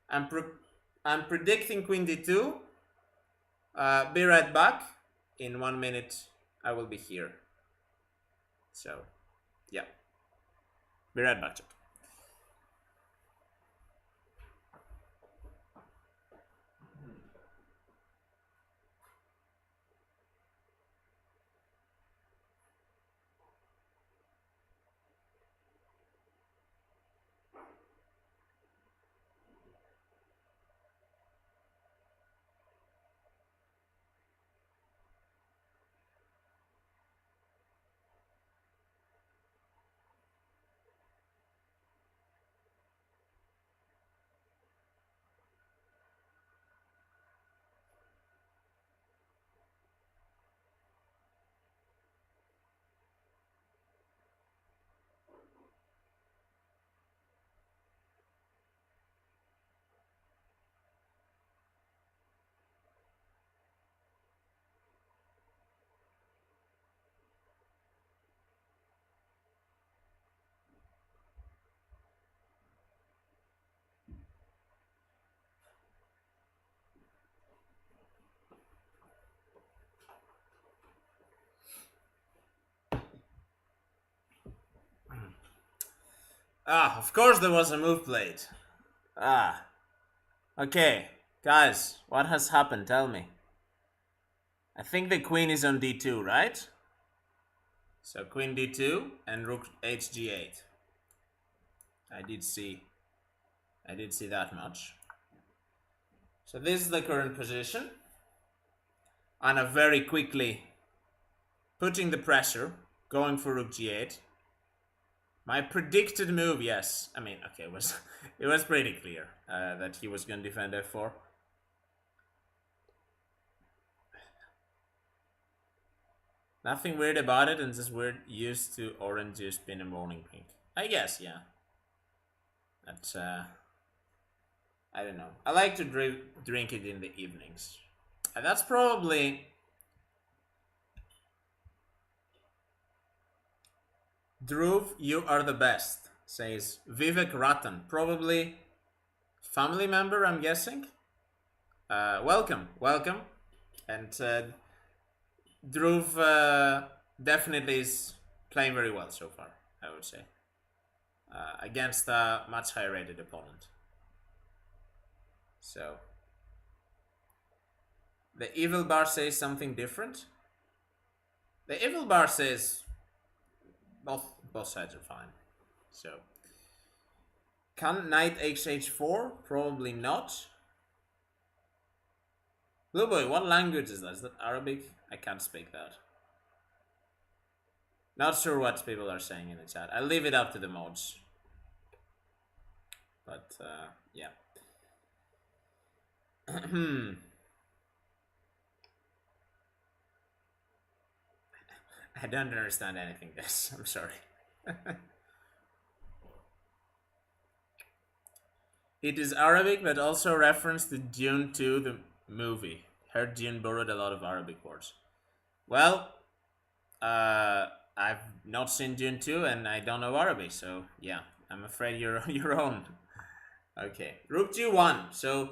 I'm predicting queen d2. Be right back. In 1 minute, I will be here. So, yeah. Be right back, chat. Ah, of course there was a move played. Ah, okay. Guys, what has happened? Tell me. I think the queen is on d2, right? So queen d2 and rook hg8. I did see that much. So this is the current position. Anna very quickly putting the pressure, going for rook g8. My predicted move, yes. I mean, okay, it was pretty clear that he was going to defend f4. Nothing weird about it, and just weird used to orange juice been a morning pink. I guess, yeah. That's I don't know. I like to drink it in the evenings. And that's probably Dhruv, you are the best, says Vivek Ratan. Probably family member, I'm guessing. Welcome. And Dhruv definitely is playing very well so far, I would say. Against a much higher rated opponent. So, the evil bar says something different. The evil bar says both sides are fine. So, can knight hh4? Probably not. Blue boy, what language is that? Is that Arabic? I can't speak that. Not sure what people are saying in the chat. I'll leave it up to the mods. But, yeah. I don't understand anything, guys. I'm sorry. It is Arabic, but also a reference to Dune 2, the movie. Heard Dune borrowed a lot of Arabic words. Well, I've not seen Dune 2 and I don't know Arabic, so yeah, I'm afraid you're your own. Okay, Rook G1. So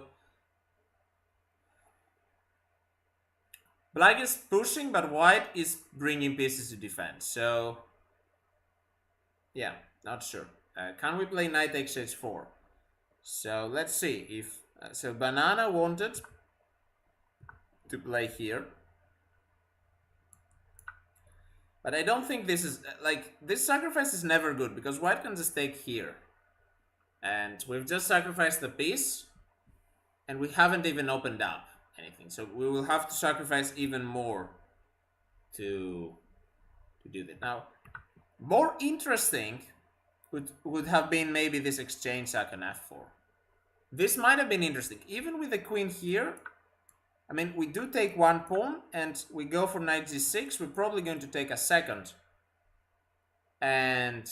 black is pushing, but white is bringing pieces to defend. So yeah, not sure. Can we play knight hh4? So let's see if so. Banana wanted to play here, but I don't think this is like this sacrifice is never good because white can just take here, and we've just sacrificed the piece, and we haven't even opened up anything. So we will have to sacrifice even more to do that. Now, more interesting would have been maybe this exchange sack on f4. This might have been interesting. Even with the queen here, I mean, we do take one pawn and we go for knight g6. We're probably going to take a second. And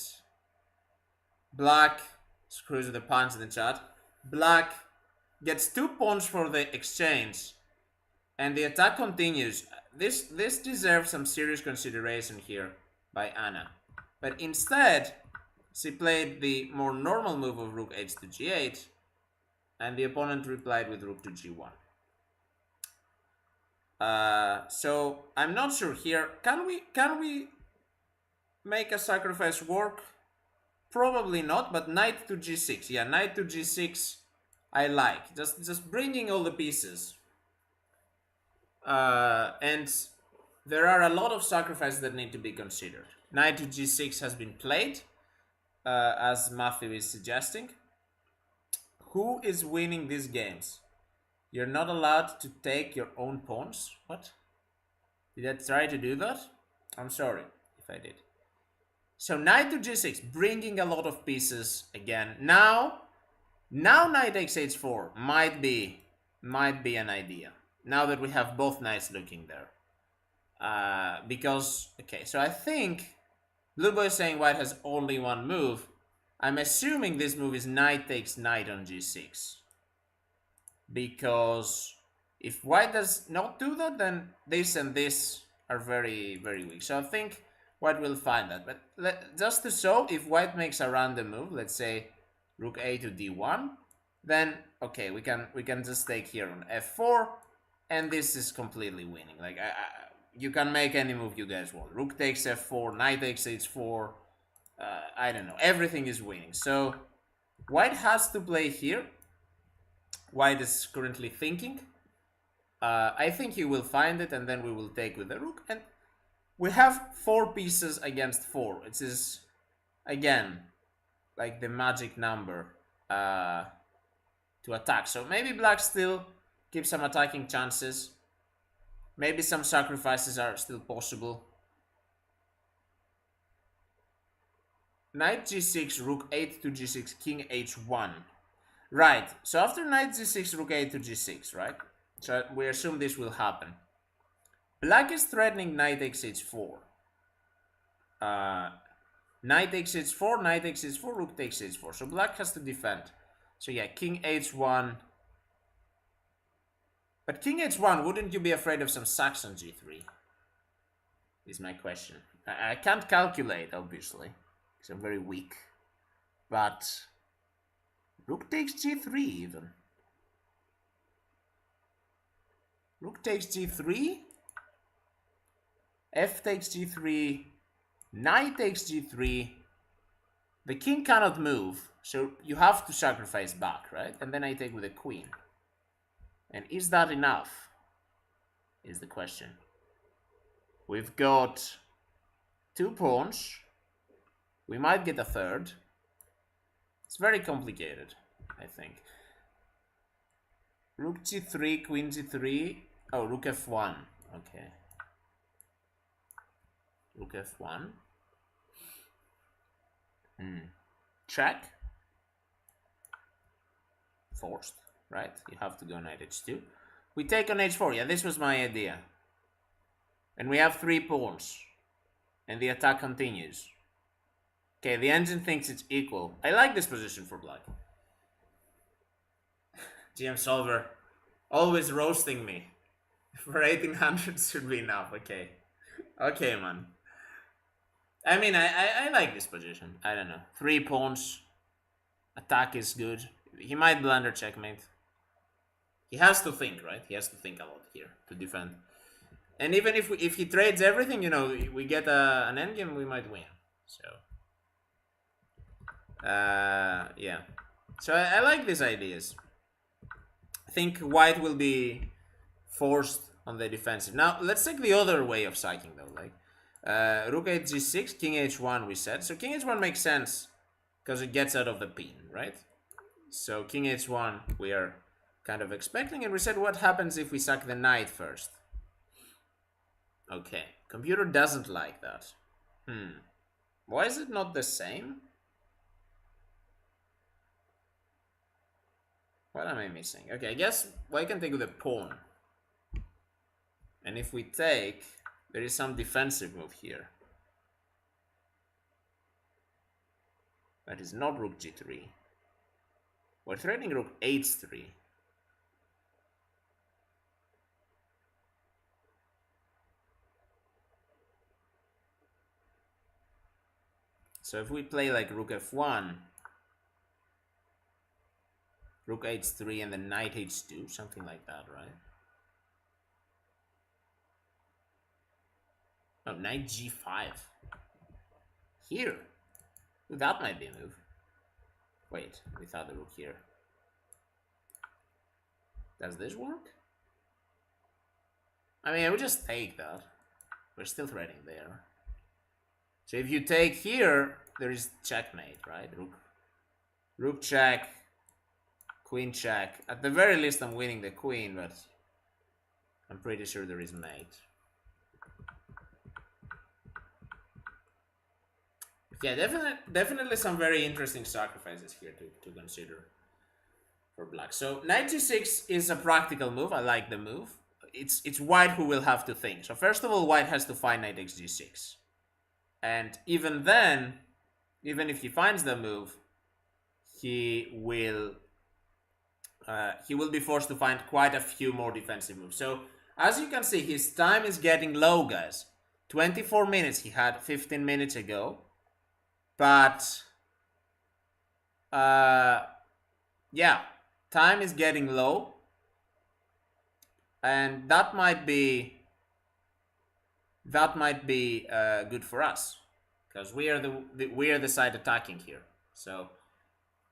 black screws with the punch in the chat. Black gets 2 pawns for the exchange. And the attack continues. This deserves some serious consideration here by Anna. But instead, she played the more normal move of rook h to g8. And the opponent replied with rook to g1. So I'm not sure here. Can we make a sacrifice work? Probably not, but knight to g6. Yeah, knight to g6 I like. Just bringing all the pieces. And there are a lot of sacrifices that need to be considered. Knight to g6 has been played, as Matthew is suggesting. Who is winning these games? You're not allowed to take your own pawns? What? Did I try to do that? I'm sorry if I did. So knight to g6, bringing a lot of pieces again. Now knight h4 might be an idea. Now that we have both knights looking there. Because, okay, so I think blue boy is saying white has only one move. I'm assuming this move is knight takes knight on g6. Because if white does not do that, then this and this are very, very weak. So I think white will find that. But just to show, if white makes a random move, let's say rook a to d1, then okay, we can just take here on f4, and this is completely winning. Like you can make any move you guys want. Rook takes f4, knight takes h4. I don't know. Everything is winning. So white has to play here. White is currently thinking. I think he will find it, and then we will take with the rook. And we have 4 pieces against 4. It is, again, like the magic number to attack. So maybe black still keeps some attacking chances. Maybe some sacrifices are still possible. Knight g6, rook 8 to g6, king h1. Right, so after knight g6, rook 8 to g6, right? So we assume this will happen. Black is threatening knight takes h4. Knight takes h4, knight takes h4, rook takes h4. So black has to defend. So yeah, king h1. But king h1, wouldn't you be afraid of some sacks on g3? Is my question. I can't calculate, obviously, because I'm very weak. But rook takes g3 even. Rook takes g3. F takes g3. Knight takes g3. The king cannot move, so you have to sacrifice back, right? And then I take with the queen. And is that enough? Is the question. We've got 2 pawns. We might get a third. It's very complicated, I think. Rook g3, queen g3. Oh, rook f1. Okay. Rook f1. Check. Forced, right? You have to go knight h2. We take on h4. Yeah, this was my idea. And we have 3 pawns. And the attack continues. Okay, the engine thinks it's equal. I like this position for black. GM Solver always roasting me. For 1800 should be enough. Okay. Okay, man. I mean, I like this position. I don't know. 3 pawns. Attack is good. He might blunder checkmate. He has to think, right? He has to think a lot here to defend. And even if he trades everything, you know, we get an endgame, we might win. So, yeah. So I like these ideas. I think white will be forced on the defensive. Now, let's take the other way of sacking, though. Like, rook 8 g6, king h1 we said. So king h1 makes sense because it gets out of the pin, right? So king h1 we are kind of expecting, and we said what happens if we sack the knight first. Okay, computer doesn't like that. Why is it not the same? What am I missing? Okay, I guess I can take with a pawn. And if we take, there is some defensive move here. That is not rook g3. We're threatening rook h3. So if we play like rook f1, rook h3 and then knight h2, something like that, right? Oh, knight g5. Here. Ooh, that might be a move. Wait, without the rook here. Does this work? I mean, I would just take that. We're still threatening there. So if you take here, there is checkmate, right? Rook check, queen check. At the very least, I'm winning the queen, but I'm pretty sure there is mate. Yeah, definitely some very interesting sacrifices here to consider for black. So knight g6 is a practical move. I like the move. It's white who will have to think. So first of all, white has to find knight takes g6. And even then, even if he finds the move, he will be forced to find quite a few more defensive moves. So as you can see, his time is getting low, guys. 24 minutes he had 15 minutes ago. But yeah, time is getting low, and that might be good for us, because we are the side attacking here. So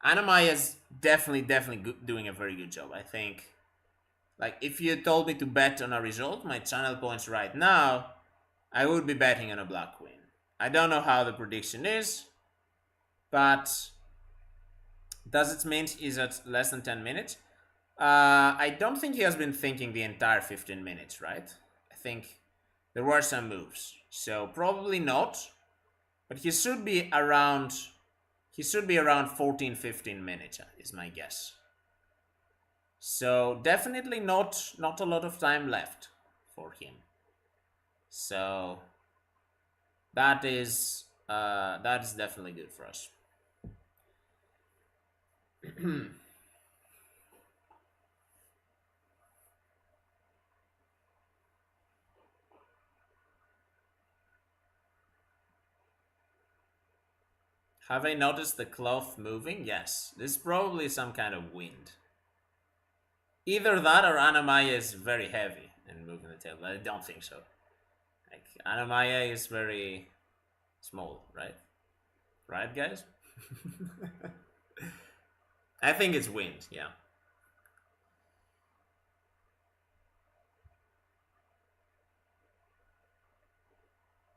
Anna-Maja is definitely doing a very good job. I think, like, if you told me to bet on a result, my channel points right now, I would be betting on a black queen. I don't know how the prediction is, but does it mean he's at less than 10 minutes? I don't think he has been thinking the entire 15 minutes, right? I think there were some moves, so probably not. But he should be around. He should be around 14-15 minutes, is my guess. So definitely not a lot of time left for him. So that is definitely good for us. Have I noticed the cloth moving? Yes. This is probably some kind of wind. Either that or Anna-Maja is very heavy and moving the tail, but I don't think so. Like, Anna-Maja is very small, right? Right, guys? I think it's wind, yeah.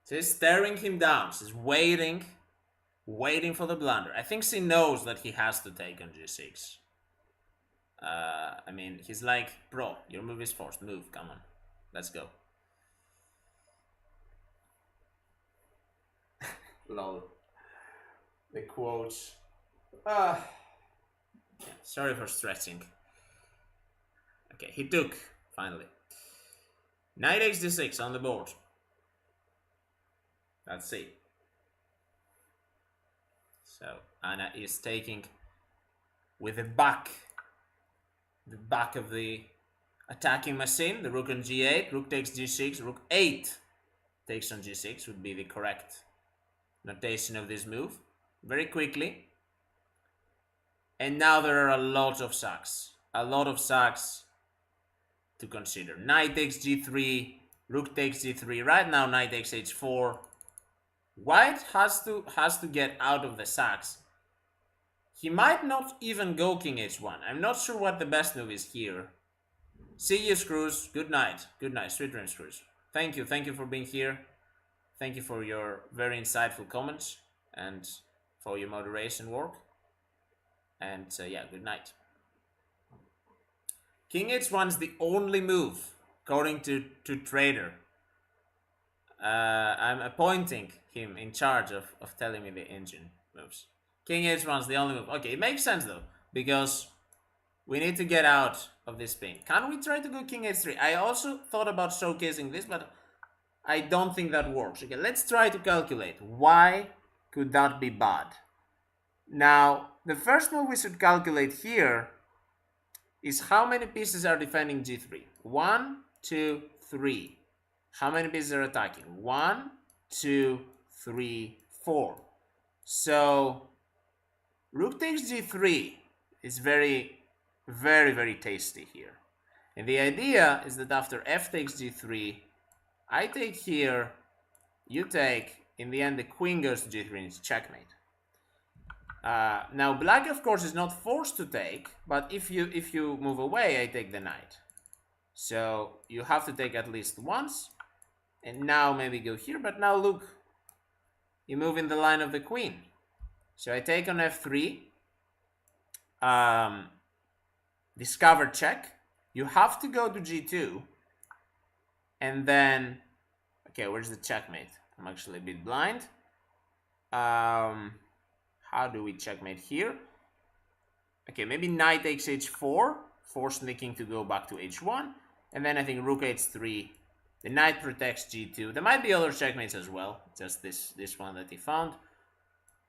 She's staring him down. She's waiting for the blunder. I think she knows that he has to take on g6. I mean, he's like, bro, your move is forced. Move, come on. Let's go. Lol. The quotes. Yeah, sorry for stretching. Okay, he took, finally. Knight xd6 on the board. Let's see. So Anna is taking with the back of the attacking machine, the rook on g8, rook takes g6, rook 8 takes on g6 would be the correct notation of this move. Very quickly. And now there are a lot of sacks to consider. Knight takes g3, rook takes g3. Right now, knight takes h4. White has to get out of the sacks. He might not even go king h1. I'm not sure what the best move is here. See you, Screws. Good night. Good night. Sweet dreams, Screws. Thank you for being here. Thank you for your very insightful comments and for your moderation work. And yeah, good night. King h1 is the only move, according to Trader. I'm appointing him in charge of telling me the engine moves. King h1 is the only move. Okay, it makes sense though, because we need to get out of this pain. Can we try to go king h3? I also thought about showcasing this, but I don't think that works. Okay, let's try to calculate. Why could that be bad? Now, the first move we should calculate here is how many pieces are defending g3. 1, 2, 3. How many pieces are attacking? 1, 2, 3, 4. So rook takes g3 is very tasty here. And the idea is that after f takes g3, I take here, you take, in the end the queen goes to g3 and it's checkmate. Now black of course is not forced to take, but if you move away, I take the knight. So you have to take at least once, and now maybe go here, but now look, you move in the line of the queen. So I take on f3, discover check. You have to go to g2, and then, okay, where's the checkmate? I'm actually a bit blind. How do we checkmate here? Okay, maybe knight takes h4, forcing the king to go back to h1, and then I think rook h3. The knight protects g2. There might be other checkmates as well, just this one that he found.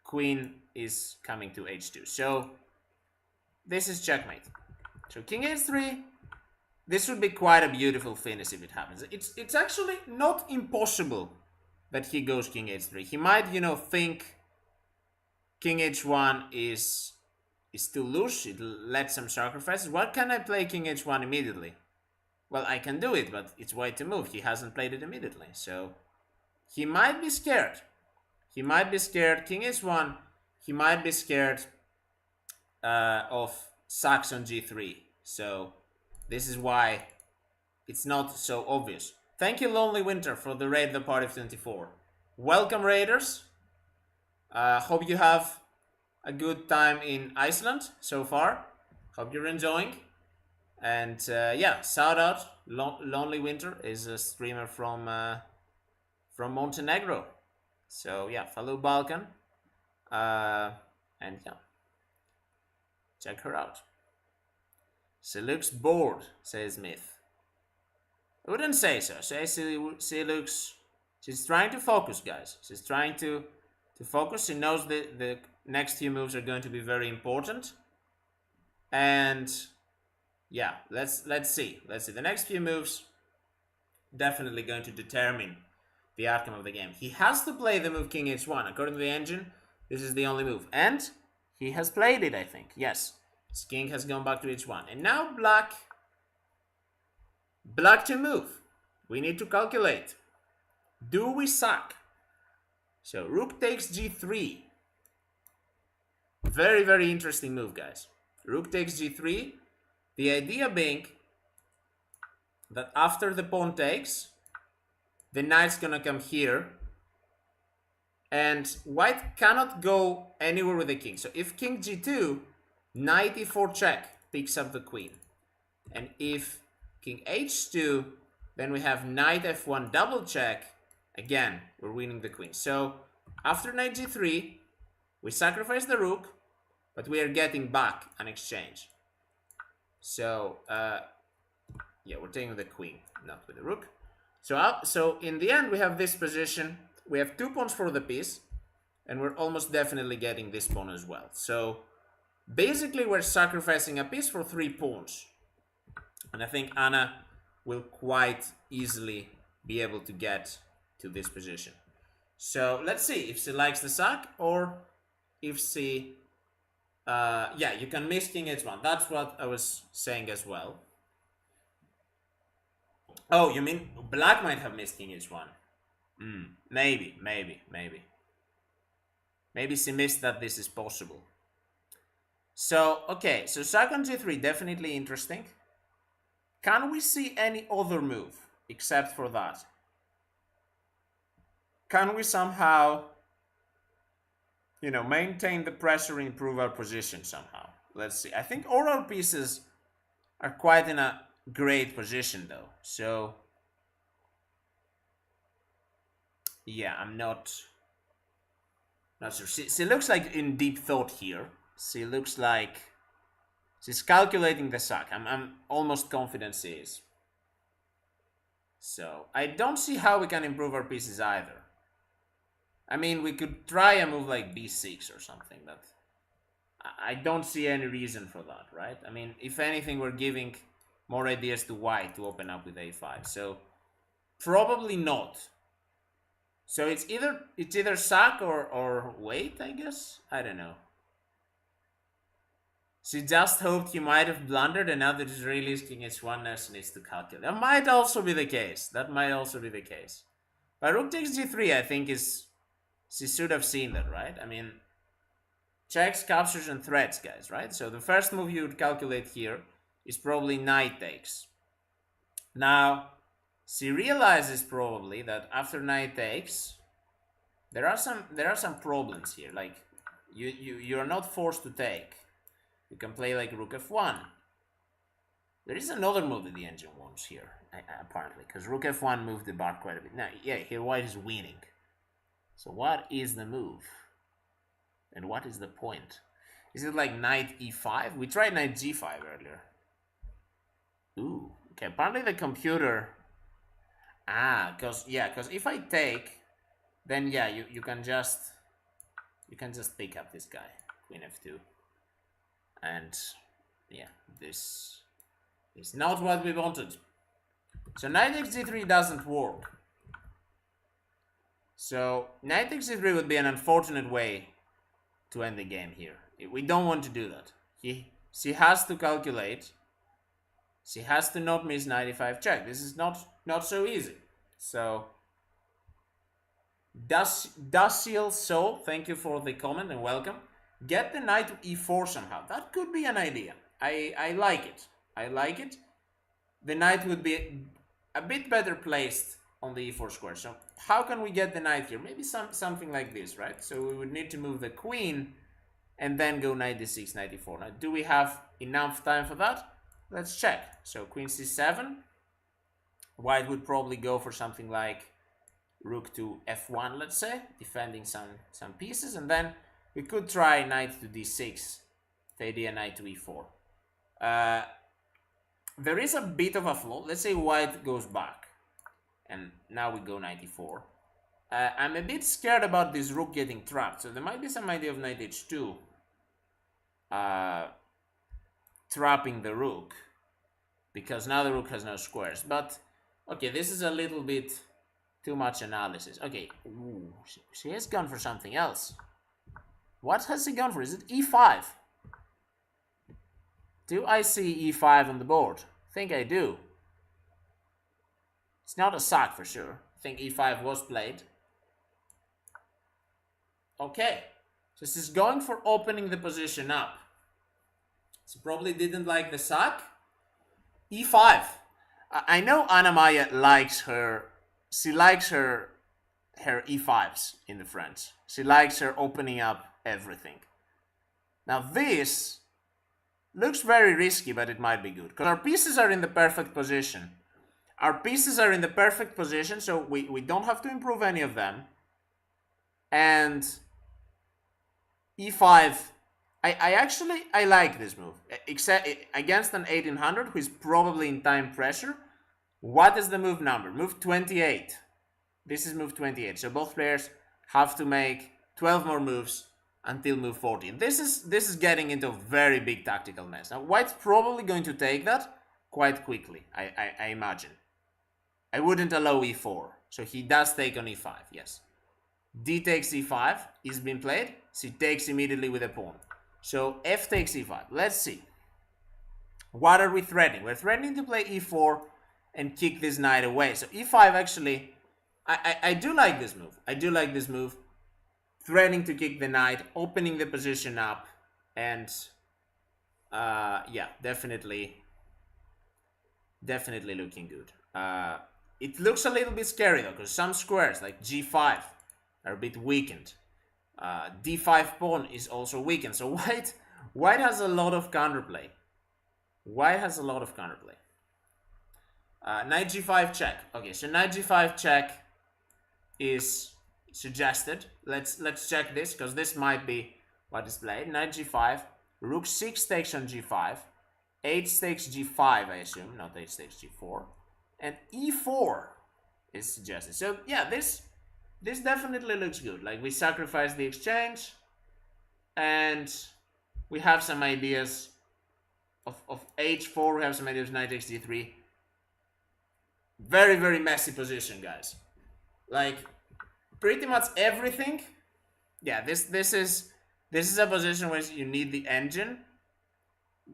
Queen is coming to h2. So this is checkmate. So king h3. This would be quite a beautiful finish if it happens. It's actually not impossible that he goes king h3. He might, think king h1 is too loose. It lets some sacrifices. What can I play king h1 immediately? Well, I can do it, but it's way to move. He hasn't played it immediately, so he might be scared. He might be scared. King h1. He might be scared of sacks on g3. So this is why it's not so obvious. Thank you, Lonely Winter, for the raid the party of 24. Welcome, raiders. Hope you have a good time in Iceland so far. Hope you're enjoying. And yeah, shout out. Lonely Winter is a streamer from Montenegro. So yeah, fellow Balkan. And yeah, check her out. She looks bored, says Smith. I wouldn't say so. She looks. She's trying to focus, guys. She's trying to focus. She knows the next few moves are going to be very important. And yeah, let's see. Let's see. The next few moves definitely going to determine the outcome of the game. He has to play the move King h1. According to the engine, this is the only move. And he has played it, I think. Yes. His king has gone back to h1. And now black to move. We need to calculate. Do we sack? So rook takes g3. Very, very interesting move, guys. Rook takes g3. The idea being that after the pawn takes, the knight's gonna come here. And white cannot go anywhere with the king. So if king g2, knight e4 check picks up the queen. And if king h2, then we have knight f1 double check. Again, we're winning the queen. So after knight g3, we sacrifice the rook, but we are getting back an exchange. So yeah, we're taking the queen, not with the rook. So in the end, we have this position. We have 2 pawns for the piece, and we're almost definitely getting this pawn as well. So basically, we're sacrificing a piece for 3 pawns. And I think Anna will quite easily be able to get to this position. So let's see if she likes the sack or if she... yeah, you can miss king h1. That's what I was saying as well. Oh, you mean black might have missed king h1? Maybe. Maybe she missed that this is possible. So, okay, so sack on g3, definitely interesting. Can we see any other move except for that? Can we somehow, you know, maintain the pressure and improve our position somehow? Let's see. I think all our pieces are quite in a great position though. So, yeah, I'm not sure. She looks like in deep thought here. She looks like she's calculating the sack. I'm almost confident she is. So I don't see how we can improve our pieces either. I mean, we could try a move like b6 or something, but I don't see any reason for that, right? I mean, if anything, we're giving more ideas to white to open up with a5. So probably not. So it's either sack or wait, I guess. I don't know. She just hoped he might have blundered, and now that he's really king h1, now she needs to calculate. That might also be the case. But rook takes g3, I think, is... She should have seen that, right? I mean, checks, captures, and threats, guys, right? So the first move you would calculate here is probably knight takes. Now, she realizes probably that after knight takes, there are some problems here. Like, you're not forced to take. You can play like rook f1. There is another move that the engine wants here, apparently, because rook f1 moved the bar quite a bit. Now, yeah, here white is winning. So what is the move? And what is the point? Is it like knight e5? We tried knight g5 earlier. Ooh, okay, apparently the computer... because if I take, then yeah, you can just pick up this guy, queen f2. And yeah, this is not what we wanted. So knight takes g3 doesn't work. So knight takes g3 would be an unfortunate way to end the game here. We don't want to do that. She has to calculate. She has to not miss knight e5 check. This is not so easy. So Daciel So, thank you for the comment and welcome. Get the knight to e4 somehow. That could be an idea. I like it. I like it. The knight would be a bit better placed on the e4 square. So how can we get the knight here? Maybe something like this, right? So we would need to move the queen and then go knight d6, knight e4. Now, do we have enough time for that? Let's check. So queen c7. White would probably go for something like rook to f1, let's say, defending some pieces, and then we could try knight to d6, the idea knight to e4. There is a bit of a flaw. Let's say white goes back, and now we go knight e4. I'm a bit scared about this rook getting trapped, so there might be some idea of knight h2, trapping the rook, because now the rook has no squares. But okay, this is a little bit too much analysis. Okay, ooh, she has gone for something else. What has she gone for? Is it e5? Do I see e5 on the board? I think I do. It's not a sack for sure. I think e5 was played. Okay, so she's going for opening the position up. She probably didn't like the sack. e5. I know Anna-Maja likes her. She likes her e5s in the French. She likes her opening up everything. Now this looks very risky, but it might be good, because our pieces are in the perfect position. Our pieces are in the perfect position, so we don't have to improve any of them. And e5, I like this move, except against an 1800 who is probably in time pressure. What is the move number? Move 28. This is move 28. So both players have to make 12 more moves until move 14. This is getting into a very big tactical mess. Now white's probably going to take that quite quickly, I imagine. I wouldn't allow e4. So he does take on e5, yes. D takes e5 is being played. She takes immediately with a pawn. So f takes e5. Let's see. What are we threatening? We're threatening to play e4 and kick this knight away. So e5 actually, I do like this move. I do like this move. Threatening to kick the knight, opening the position up, and yeah, definitely looking good. It looks a little bit scary though, because some squares like g5 are a bit weakened. d5 pawn is also weakened. So white has a lot of counterplay. White has a lot of counterplay. Knight g5 check. Okay, so knight g5 check is suggested. Let's check this, because this might be what is played. Knight g5, rook 6 takes on g5, h takes g5, I assume, not h takes g4, and e4 is suggested. So yeah, this definitely looks good. Like, we sacrifice the exchange, and we have some ideas of h4. We have some ideas of knight takes d3. Very, very messy position, guys. Like, pretty much everything. Yeah, this is a position where you need the engine,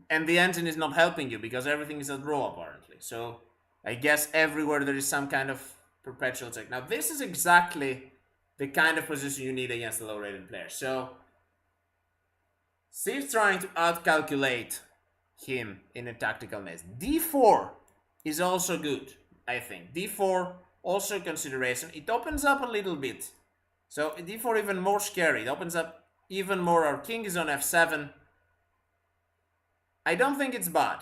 and the engine is not helping you because everything is a draw apparently. So I guess everywhere there is some kind of perpetual check. Now this is exactly the kind of position you need against a low-rated player. So she's trying to outcalculate him in a tactical mess. d4 is also good, I think. d4 also consideration. It opens up a little bit. So d4 even more scary. It opens up even more. Our king is on f7. I don't think it's bad.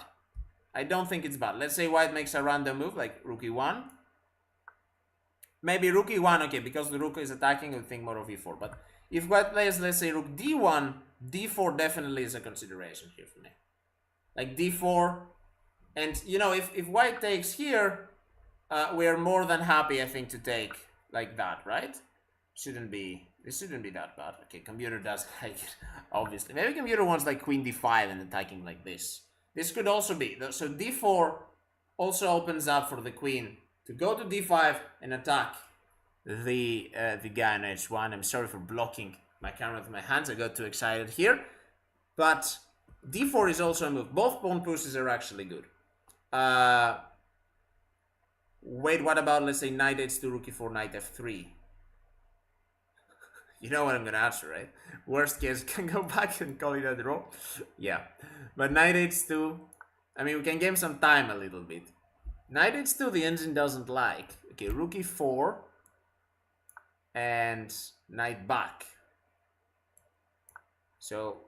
I don't think it's bad. Let's say white makes a random move like rook e1. Maybe rook e1, okay, because the rook is attacking, we'll think more of e4. But if white plays, let's say rook d1, d4 definitely is a consideration here for me. Like d4, and you know, if white takes here, we are more than happy, I think, to take like that, right? This shouldn't be that bad. Okay, computer does like it, obviously. Maybe computer wants like queen d5 and attacking like this. This could also be. So d4 also opens up for the queen to go to d5 and attack the guy on h1. I'm sorry for blocking my camera with my hands. I got too excited here. But d4 is also a move. Both pawn pushes are actually good. Wait, what about, let's say, knight h2, rook e4, knight f3? You know what I'm gonna answer, right? Worst case, can go back and call it a draw. Yeah, but knight h2. I mean, we can give him some time a little bit. Knight h2, the engine doesn't like. Okay, rook e4 and knight back. So,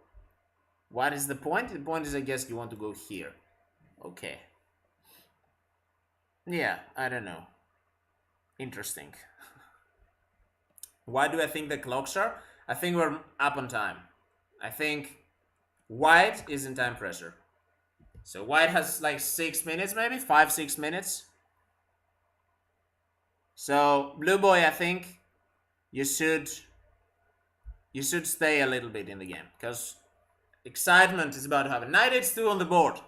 what is the point? The point is, I guess you want to go here. Okay. Yeah, I don't know. Interesting. Why do I think the clocks are? I think we're up on time. I think white is in time pressure. So white has like 6 minutes, maybe 5-6 minutes. So blue boy, I think you should stay a little bit in the game because excitement is about to happen. Knight h2 on the board.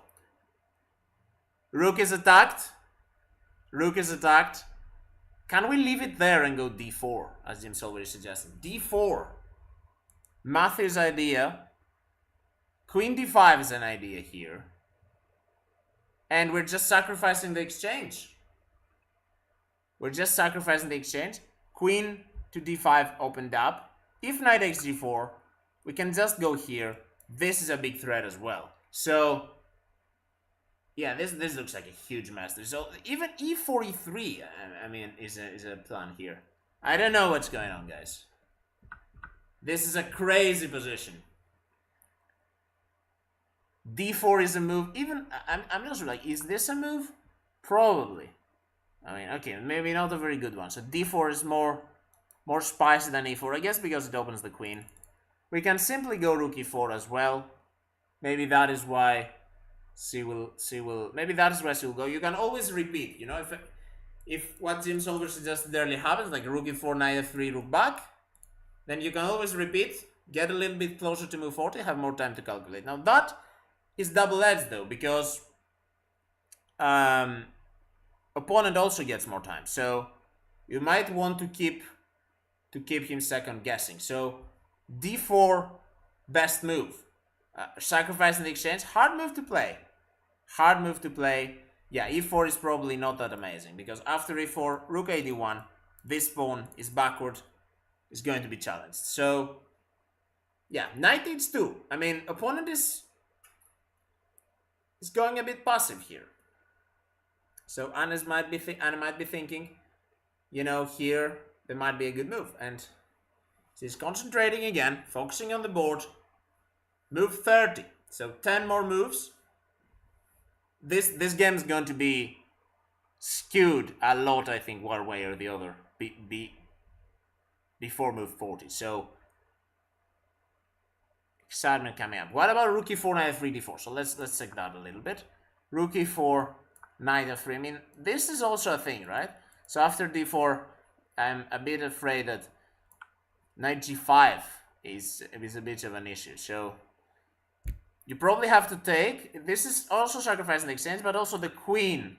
Rook is attacked. Rook is attacked. Can we leave it there and go d4, as Jim Solver is suggesting? d4. Matthew's idea. Queen d5 is an idea here. And we're just sacrificing the exchange. We're just sacrificing the exchange. Queen to d5 opened up. If knight takes g4, we can just go here. This is a big threat as well. So, yeah, this looks like a huge mess. So even e4, e3, I mean, is a plan here. I don't know what's going on, guys. This is a crazy position. d4 is a move. Even I'm not sure. Like, is this a move? Probably. I mean, okay, maybe not a very good one. So d4 is more spicy than e4, I guess, because it opens the queen. We can simply go rook e4 as well. Maybe that is why she will. Maybe that is where she will go. You can always repeat. You know, if what Jim Solver suggested earlier happens, like rook e4, knight f3, rook back, then you can always repeat. Get a little bit closer to move 40. Have more time to calculate. Now that is double-edged though, because opponent also gets more time. So you might want to keep him second guessing. So d4, best move. Sacrificing the exchange, hard move to play. Hard move to play. Yeah, e4 is probably not that amazing because after e4, rook ad1, this pawn is backward, is going to be challenged. So yeah, knight h2. I mean, opponent is going a bit passive here. So Anna might be thinking, you know, here there might be a good move, and she's concentrating again, focusing on the board. Move 30, so 10 more moves. This game is going to be skewed a lot, I think, one way or the other before move 40. So excitement coming up. What about rook e4, knight f3, d4? So let's check that a little bit. Rook e4, knight f3. I mean, this is also a thing, right? So after d4, I'm a bit afraid that knight g5 is a bit of an issue. So you probably have to take. This is also sacrificing the exchange, but also the queen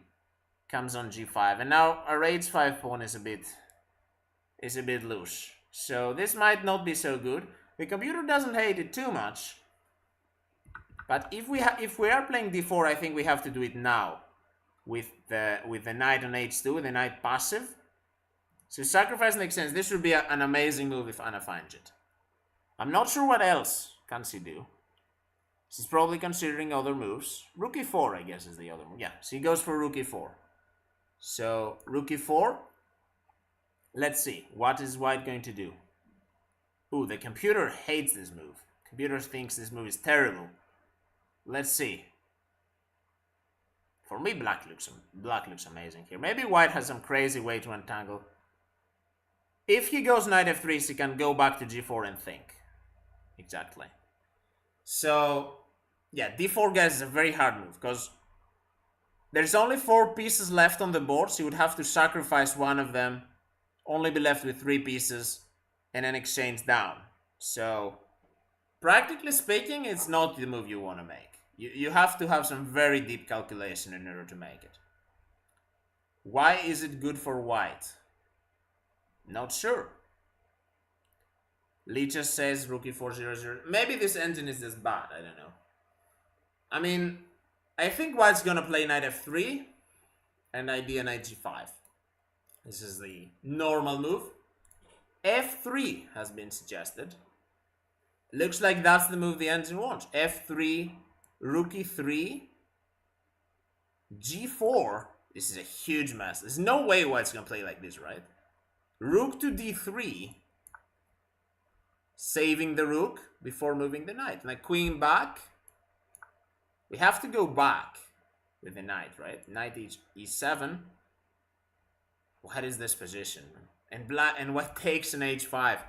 comes on g5, and now our h5 pawn is a bit loose. So this might not be so good. The computer doesn't hate it too much, but if we are playing d4, I think we have to do it now with the knight on h2, with the knight passive. So sacrificing the exchange. This would be an amazing move if Anna finds it. I'm not sure what else can she do. She's probably considering other moves. Rook e4, I guess, is the other move. Yeah, she goes for rook e4. So, rook e4. Let's see. What is white going to do? Ooh, the computer hates this move. Computer thinks this move is terrible. Let's see. For me, black looks amazing here. Maybe white has some crazy way to untangle. If he goes knight f3, he can go back to g4 and think. Exactly. So, yeah, d4, guys, is a very hard move because there's only 4 pieces left on the board, so you would have to sacrifice one of them, only be left with 3 pieces, and then exchange down. So, practically speaking, it's not the move you want to make. You have to have some very deep calculation in order to make it. Why is it good for white? Not sure. Lee just says rook e4, 0-0. Maybe this engine is just bad, I don't know. I mean, I think white's gonna play knight f3 and idea knight g5. This is the normal move. f3 has been suggested. Looks like that's the move the engine wants. f3, rook e3, g4. This is a huge mess. There's no way white's gonna play like this, right? Rook to d3, saving the rook before moving the knight. Now queen back. We have to go back with the knight, right? Knight e7. What is this position? And black and white takes an h5.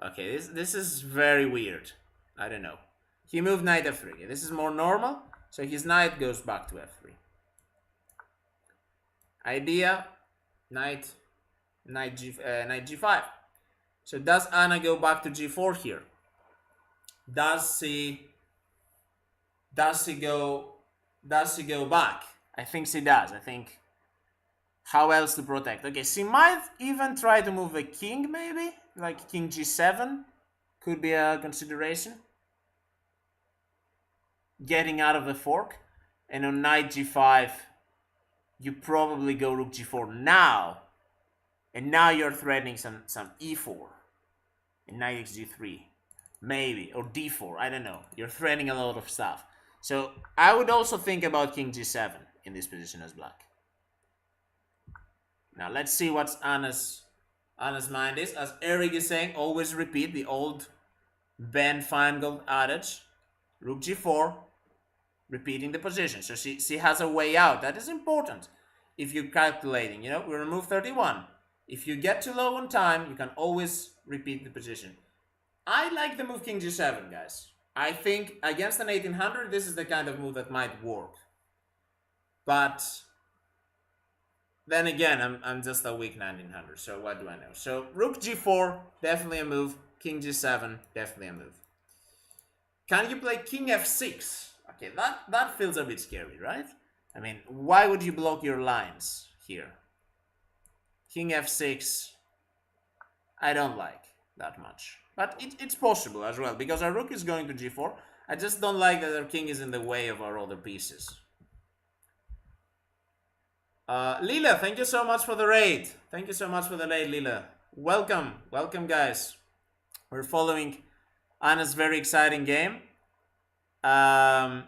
Okay, this is very weird. I don't know. He moved knight f3. This is more normal. So his knight goes back to f3. Idea, knight g5. So does Anna go back to g4 here? Does he go back? I think she does. I think, how else to protect? Okay, she might even try to move the king, maybe? Like king g7 could be a consideration. Getting out of the fork. And on knight g5, you probably go rook g4 now. And now you're threatening some e4. And knight takes g3. Maybe. Or d4. I don't know. You're threatening a lot of stuff. So I would also think about king g7 in this position as black. Now let's see what Anna's mind is. As Eric is saying, always repeat the old Ben Feingold adage. Rook g4, repeating the position. So she has a way out. That is important. If you're calculating, you know, we remove 31. If you get too low on time, you can always repeat the position. I like the move king g7, guys. I think against an 1800, this is the kind of move that might work. But then again, I'm just a weak 1900, so what do I know? So rook g4, definitely a move. King g7, definitely a move. Can you play king f6? Okay, that feels a bit scary, right? I mean, why would you block your lines here? King f6, I don't like that much. But it's possible as well, because our rook is going to g4. I just don't like that our king is in the way of our other pieces. Lila, thank you so much for the raid. Thank you so much for the raid, Lila. Welcome, guys. We're following Anna's very exciting game. Yeah.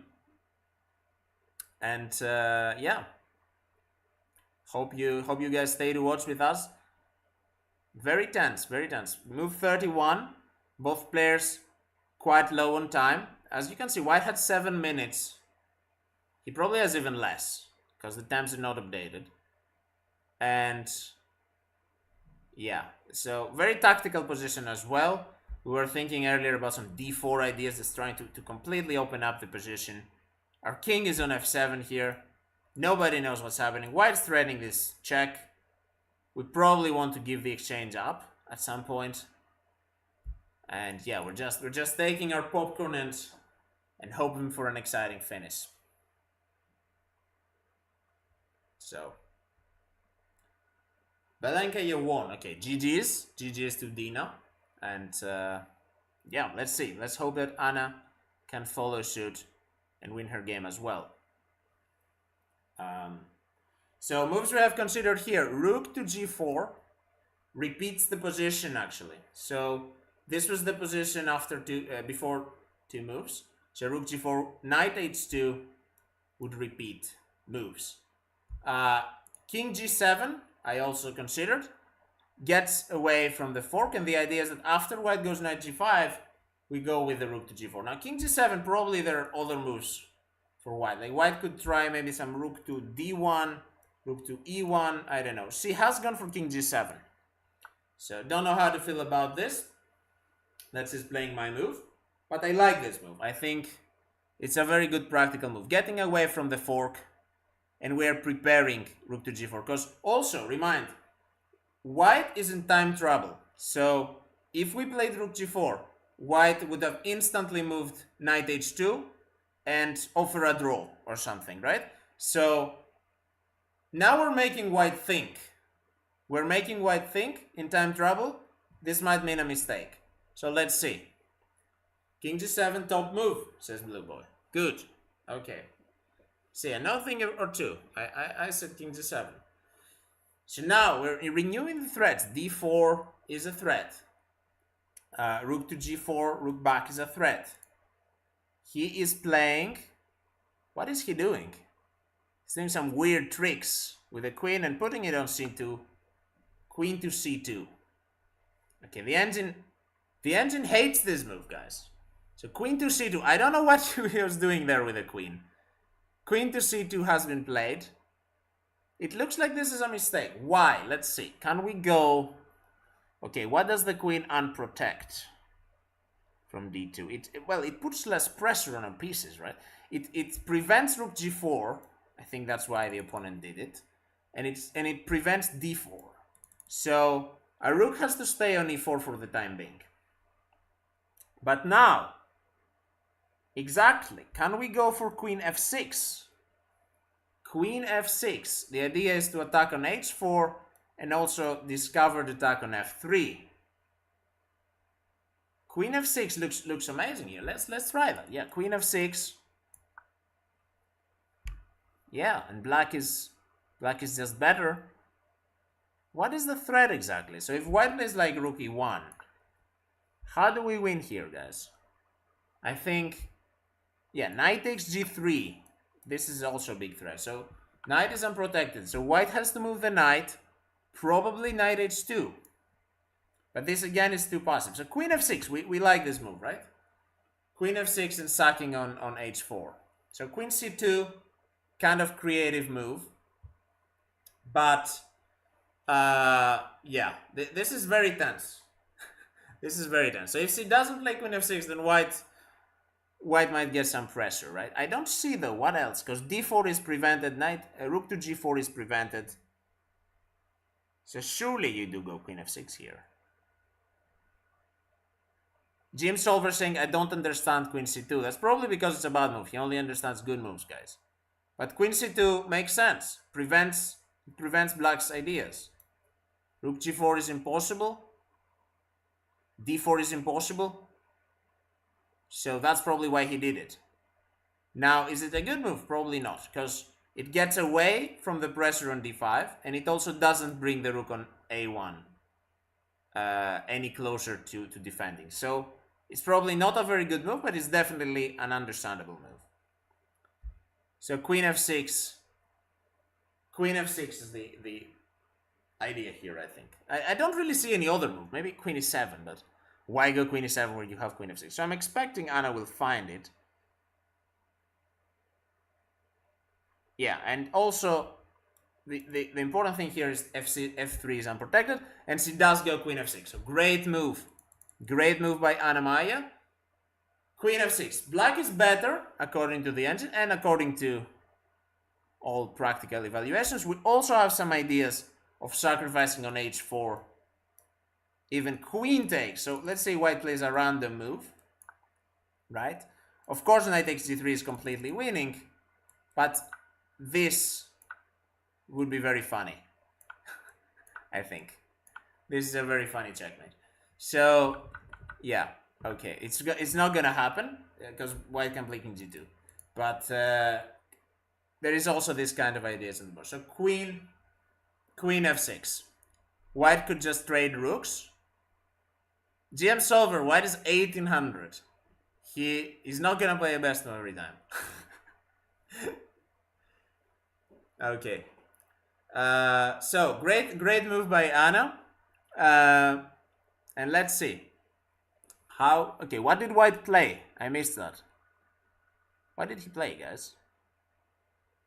Hope you guys stay to watch with us. Very tense, very tense. Move 31. Both players quite low on time. As you can see, white had 7 minutes. He probably has even less, because the times are not updated. And yeah, so very tactical position as well. We were thinking earlier about some d4 ideas, just trying to completely open up the position. Our king is on f7 here. Nobody knows what's happening. White's threatening this check. We probably want to give the exchange up at some point. And yeah, we're just taking our popcorn and hoping for an exciting finish. So Belenka, you won. Okay, GG's to Dina. And yeah, let's see. Let's hope that Anna can follow suit and win her game as well. So moves we have considered here. Rook to g4 repeats the position actually. So this was the position after before 2 moves. So rook g4, knight h2 would repeat moves. King g7 I also considered. Gets away from the fork, and the idea is that after white goes knight g5, we go with the rook to g4. Now king g7, probably there are other moves for white. Like white could try maybe some rook to d1, rook to e1, I don't know. She has gone for king g7. So don't know how to feel about this. That's just playing my move. But I like this move. I think it's a very good practical move. Getting away from the fork, and we're preparing rook to g4. Because also, remind, white is in time trouble. So if we played rook g4, white would have instantly moved knight h2 and offer a draw or something, right? So now we're making white think. We're making white think in time trouble. This might mean a mistake. So let's see. King g7, top move, says blue boy. Good. Okay. See, another thing or two. I said king g7. So now we're renewing the threats. d4 is a threat. Rook to g4, rook back is a threat. He is playing... What is he doing? He's doing some weird tricks with the queen and putting it on c2. Queen to c2. Okay, the engine hates this move, guys. So queen to c2. I don't know what he was doing there with the queen. Queen to c2 has been played. It looks like this is a mistake. Why? Let's see. Can we go... Okay, what does the queen unprotect from d2? It puts less pressure on pieces, right? It prevents rook g4. I think that's why the opponent did it. And it prevents d4. So a rook has to stay on e4 for the time being. But now, exactly, can we go for queen f6? Queen f6. The idea is to attack on h4 and also discover the attack on f3. Queen f6 looks amazing here. Let's try that. Yeah, queen f6. Yeah, and black is just better. What is the threat exactly? So if white plays like rook e1, how do we win here, guys? I think, yeah, knight takes g3. This is also a big threat. So knight is unprotected. So white has to move the knight. Probably knight h2. But this again is too passive. So queen f6. We like this move, right? Queen f6 and sacking on h4. So queen c2, kind of creative move. But yeah, this is very tense. This is very tense. So if she doesn't play queen f6, then white might get some pressure, right? I don't see though what else, because d4 is prevented, rook to g4 is prevented. So surely you do go queen f6 here. Jim Solver saying, I don't understand queen c2. That's probably because it's a bad move. He only understands good moves, guys. But queen c2 makes sense. Prevents black's ideas. Rook g4 is impossible. d4 is impossible. So that's probably why he did it. Now, is it a good move? Probably not, because it gets away from the pressure on d5, and it also doesn't bring the rook on a1 any closer to defending. So it's probably not a very good move, but it's definitely an understandable move. So queen f6. Queen f6 is the idea here, I think. I don't really see any other move. Maybe queen e7, but why go queen e7 where you have queen f6? So I'm expecting Anna will find it. Yeah, and also the important thing here is f3 is unprotected, and she does go queen f6. So great move. Great move by Anna-Maja. Queen f6. Black is better according to the engine and according to all practical evaluations. We also have some ideas of sacrificing on h4. Even queen takes. So let's say white plays a random move, right? Of course, knight takes g3 is completely winning, but this would be very funny. I think this is a very funny checkmate. So yeah, okay, it's not gonna happen because white can play king g2, but there is also this kind of ideas in the board. So queen f6. White could just trade rooks. GM Solver, white is 1800. He is not gonna play a best move every time. Okay. So great move by Anna. And let's see. Okay, what did white play? I missed that. What did he play, guys?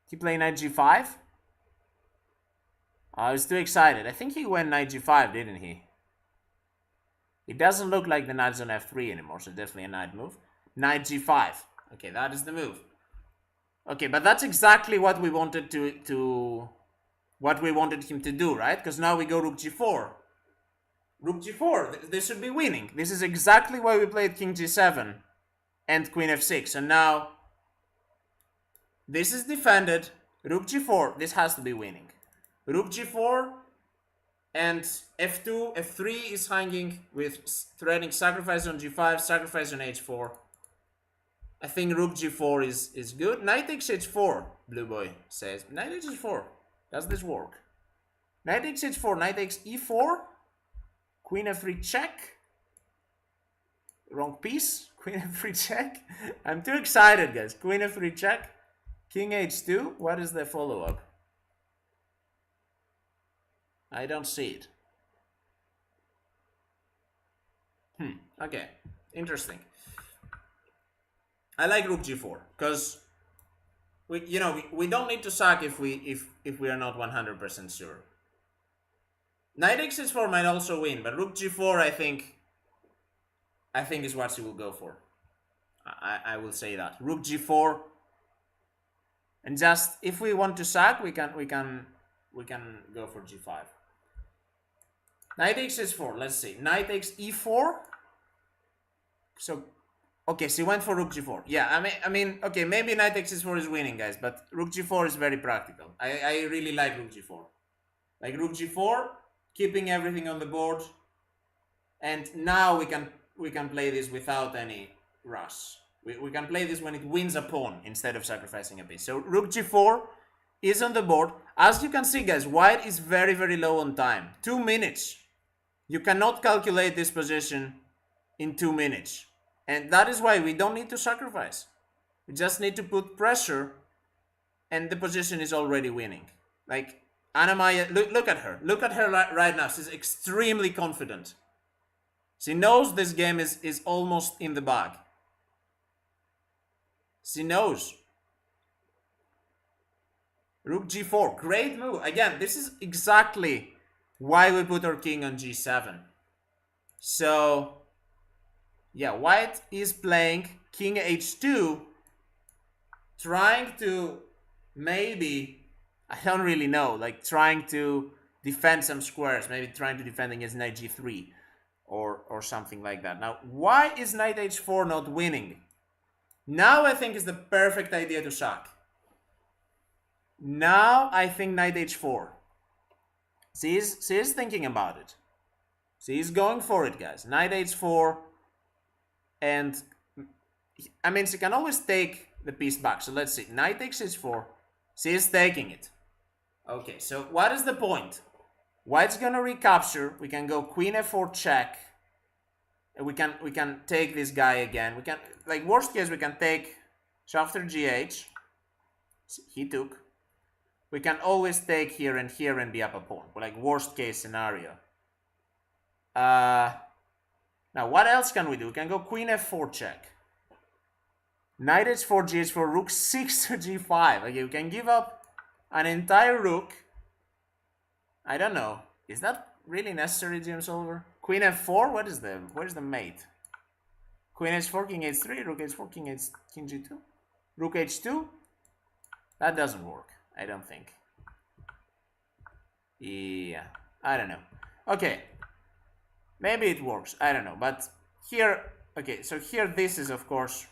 He played knight g5? I was too excited. I think he went knight g5, didn't he? It doesn't look like the knight's on f3 anymore, so definitely a knight move. Knight g5. Okay, that is the move. Okay, but that's exactly what we wanted what we wanted him to do, right? Because now we go rook g4. Rook g4, this should be winning. This is exactly why we played king g7 and queen f6. And now this is defended. Rook g4, this has to be winning. Rook g4 and f2, f3 is hanging with threatening sacrifice on g5, sacrifice on h4. I think rook g4 is good. Knight takes h4, Blue Boy says. Knight takes h4. Does this work? Knight takes h4, knight takes e4, queen f3 check. Wrong piece. Queen f3 check. I'm too excited, guys. Queen f3 check. King h2. What is the follow-up? I don't see it. Okay. Interesting. I like rook g4 because we don't need to sack if we are not 100% sure. Knight x4 might also win, but rook g4 I think is what she will go for. I will say that rook g4, and just if we want to sack, we can go for g5. Knight takes h4. Let's see. Knight takes e4. So, okay, she went for rook g4. Yeah, I mean, okay, maybe knight takes h4 is winning, guys, but rook g4 is very practical. I really like rook g4. Like rook g4, keeping everything on the board, and now we can play this without any rush. We can play this when it wins a pawn instead of sacrificing a piece. So rook g4 is on the board. As you can see, guys, white is very, very low on time. 2 minutes. You cannot calculate this position in 2 minutes. And that is why we don't need to sacrifice. We just need to put pressure, and the position is already winning. Like, Anna-Maja, look at her. Look at her right now. She's extremely confident. She knows this game is almost in the bag. She knows. Rook g4, great move. Again, this is exactly why we put our king on g7. So, yeah, white is playing king h2, trying to maybe, I don't really know, like trying to defend some squares, maybe trying to defend against knight g3 or something like that. Now, why is knight h4 not winning? Now I think is the perfect idea to sack. Now I think knight h4. She is thinking about it. She is going for it, guys. Knight h4, and I mean she can always take the piece back. So let's see. Knight takes h4. She is taking it. Okay, so what is the point? White's gonna recapture. We can go queen f4 check. We can take this guy again. We can, like, worst case we can take. So after gh, he took. We can always take here and be up a pawn. Like worst case scenario. Now what else can we do? We can go queen f4 check. Knight h4, gh4, rook 6 to g5. Okay, we can give up an entire rook. I don't know. Is that really necessary, James Solver? Queen f4? Where's the mate? Queen h4, king h3, rook h4, king g2. Rook h2? That doesn't work, I don't think. Yeah, I don't know. Okay, maybe it works, I don't know. But here, okay, so here this is of course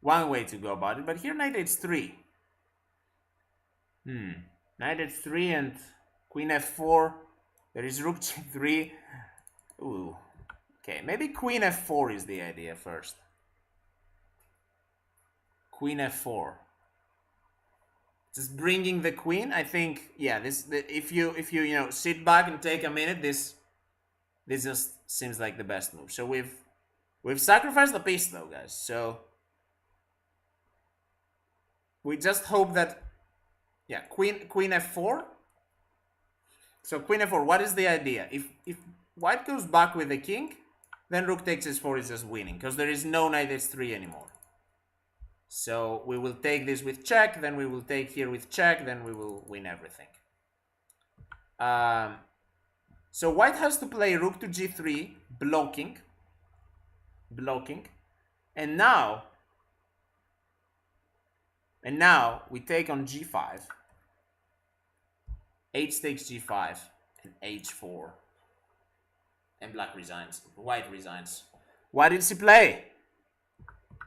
one way to go about it. But here knight h3. Knight h3 and queen f4. There is rook g3. Ooh. Okay, maybe queen f4 is the idea first. Queen f4. Just bringing the queen. I think, yeah. If you sit back and take a minute, this just seems like the best move. So we've sacrificed the piece though, guys. So we just hope that, yeah, queen f4. So queen f4, what is the idea? If white goes back with the king, then rook takes h4 is just winning, because there is no knight h3 anymore. So we will take this with check, then we will take here with check, then we will win everything. So white has to play rook to g3, blocking. And now we take on g5. H takes g5 and h4. And black resigns. White resigns. Why did she play?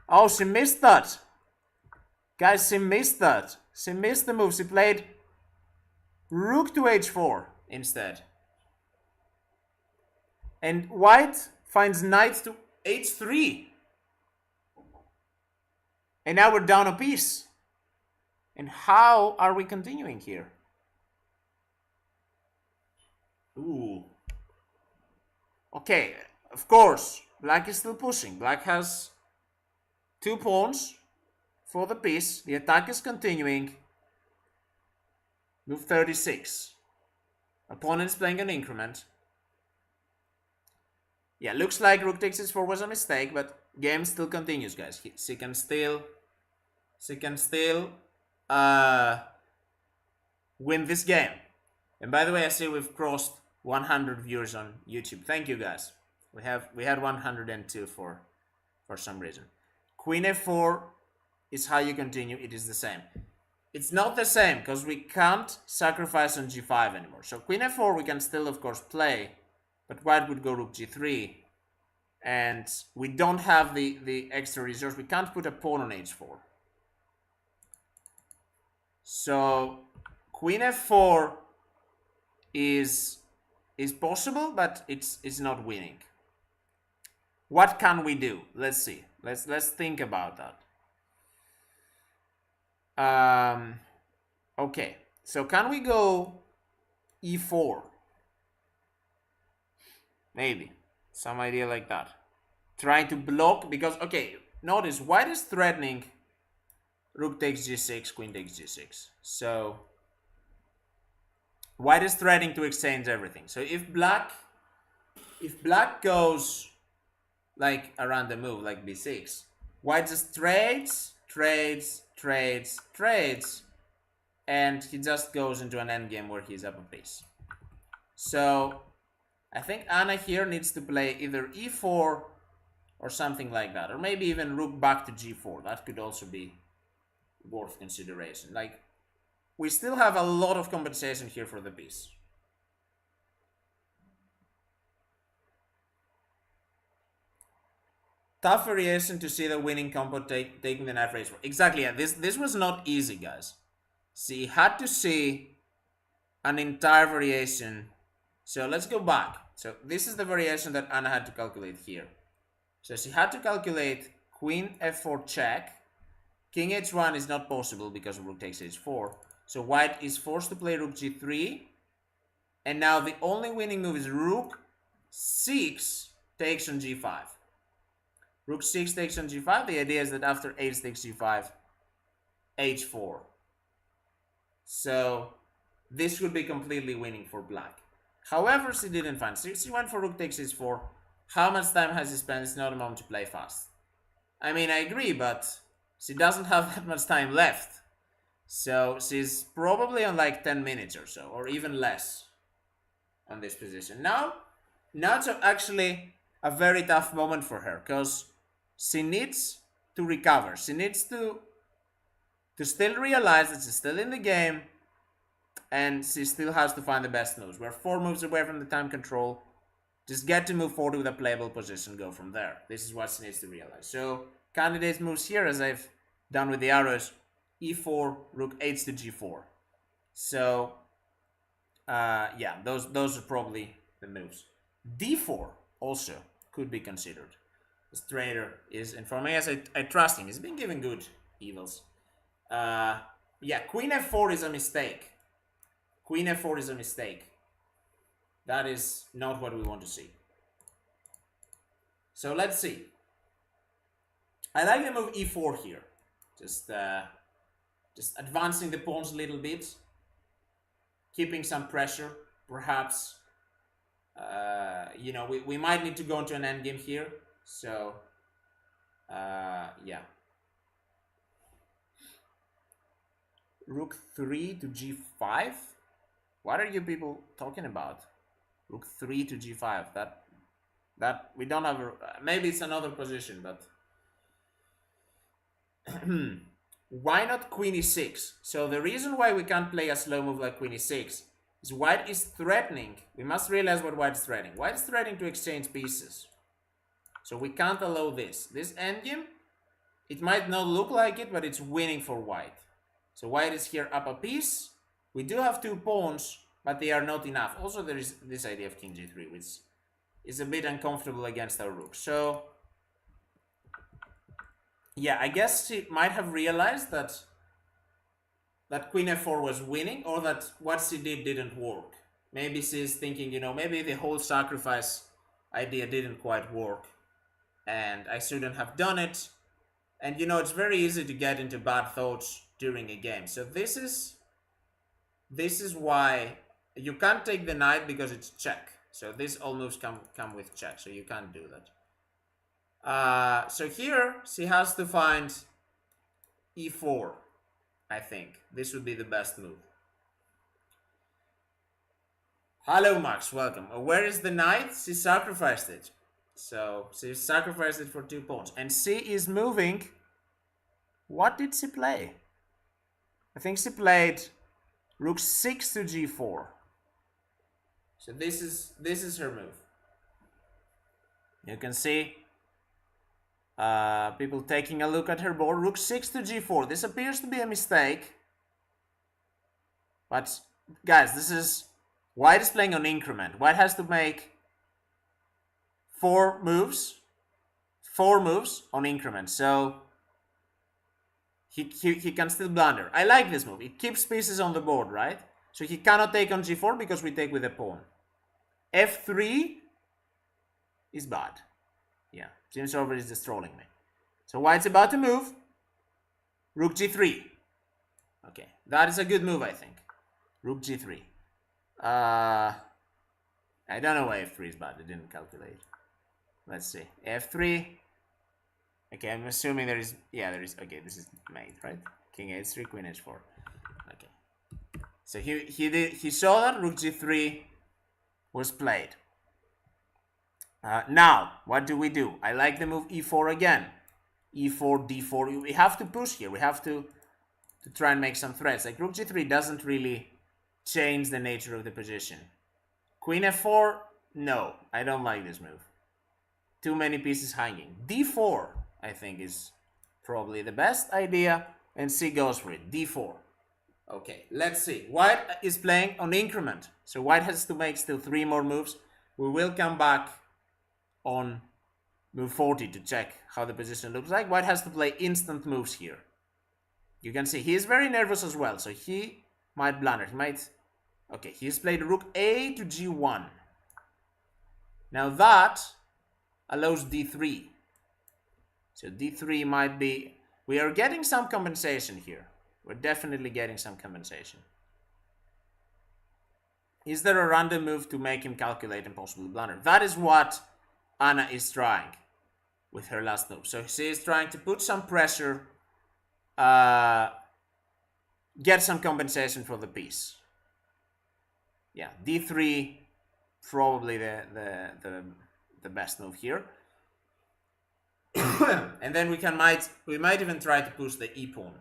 Oh, she missed that. Guys, she missed that. She missed the move. She played rook to h4 instead. And white finds knight to h3. And now we're down a piece. And how are we continuing here? Ooh. Okay, of course, black is still pushing. Black has 2 pawns for the piece. The attack is continuing. Move 36. Opponent is playing an increment. Yeah, looks like rook takes h4 was a mistake, but game still continues, guys. She can still win this game. And by the way, I see we've crossed 100 viewers on YouTube. Thank you, guys. We had 102 for some reason. Queen f4 is how you continue. It is the same. It's not the same because we can't sacrifice on g5 anymore. So queen f4 we can still, of course, play, but white would go rook g3, and we don't have the extra resource. We can't put a pawn on h4. So queen f4 is possible, but it's not winning. What can we do? Let's see. Let's think about that. Okay, so can we go e4? Maybe some idea like that. Trying to block, because okay, notice white is threatening rook takes g6, queen takes g6. So white is threatening to exchange everything. So if black goes like around the move, like b6, white just trades, and he just goes into an endgame where he's up a piece. So I think Anna here needs to play either e4 or something like that, or maybe even rook back to g4. That could also be worth consideration. Like, we still have a lot of compensation here for the piece. Tough variation to see the winning combo taking the knight race. Exactly, yeah, this was not easy, guys. She had to see an entire variation. So let's go back. So this is the variation that Anna had to calculate here. So she had to calculate queen f4 check. King h1 is not possible because rook takes h4. So white is forced to play rook g3. And now the only winning move is rook 6 takes on g5. Rook 6 takes on g5. The idea is that after h takes g5, h4. So this would be completely winning for black. However, she didn't find. She went for rook takes h4. How much time has she spent? It's not a moment to play fast. I mean, I agree, but she doesn't have that much time left. So she's probably on like 10 minutes or so, or even less on this position. Now it's actually a very tough moment for her, because she needs to recover. She needs to still realize that she's still in the game, and she still has to find the best moves. We're 4 moves away from the time control. Just get to move forward with a playable position, go from there. This is what she needs to realize. So candidate moves here, as I've done with the arrows, e4, rook h to g4. So yeah, those are probably the moves. d4 also could be considered. This trader is informing us. I trust him. He's been giving good evils. Yeah, queen f4 is a mistake. Queen f4 is a mistake. That is not what we want to see. So let's see. I like the move e4 here. Just advancing the pawns a little bit, keeping some pressure. Perhaps, you know, we might need to go into an endgame here. So, yeah. Rook 3 to g5. What are you people talking about? Rook 3 to g5. That we don't have. Maybe it's another position, but why not queen e6? So the reason why we can't play a slow move like queen e6 is white is threatening. We must realize what white is threatening. White is threatening to exchange pieces. So we can't allow this. This endgame, it might not look like it, but it's winning for white. So white is here up a piece. We do have 2 pawns, but they are not enough. Also, there is this idea of king g3, which is a bit uncomfortable against our rook. So yeah, I guess she might have realized that queen f4 was winning, or that what she did didn't work. Maybe she's thinking, maybe the whole sacrifice idea didn't quite work, and I shouldn't have done it. And it's very easy to get into bad thoughts during a game. So this is why you can't take the knight because it's check. So this all moves come with check, so you can't do that. So here she has to find e4. I think this would be the best move. Hello, Max. Welcome. Where is the knight? She sacrificed it. So she sacrificed it for 2 pawns, and she is moving. What did she play? I think she played rook 6 to g4. So this is her move. You can see people taking a look at her board. Rook 6 to g4. This appears to be a mistake. But guys, this is White is playing on increment. White has to make 4 moves. 4 moves on increment. So he can still blunder. I like this move. It keeps pieces on the board, right? So he cannot take on g4 because we take with a pawn. f3 is bad. Yeah, James Over is just trolling me. So White's about to move. Rook g3. Okay, that is a good move, I think. Rook g3. I don't know why f3 is bad. I didn't calculate. Let's see. f3. Okay, I'm assuming there is. Yeah, there is. Okay, this is made, right? King h3, queen h4. Okay. So he saw that rook g3 was played. Now, what do we do? I like the move e4 again. e4, d4. We have to push here. We have to try and make some threats. Like rook g3 doesn't really change the nature of the position. Queen f4, no, I don't like this move. Too many pieces hanging. d4, I think, is probably the best idea, and she goes for it. d4. Okay, let's see. White is playing on increment, so White has to make still 3 more moves. We will come back on move 40 to check how the position looks like. White has to play instant moves here. You can see he is very nervous as well, so he might blunder. He might. Okay, he's played rook a to g1. Now that allows d3. So d3 might be. We are getting some compensation here. We're definitely getting some compensation. Is there a random move to make him calculate and possibly blunder? That is what Anna is trying with her last move. So she is trying to put some pressure, get some compensation for the piece. Yeah, d3 probably the best move here. And then we might even try to push the e pawn.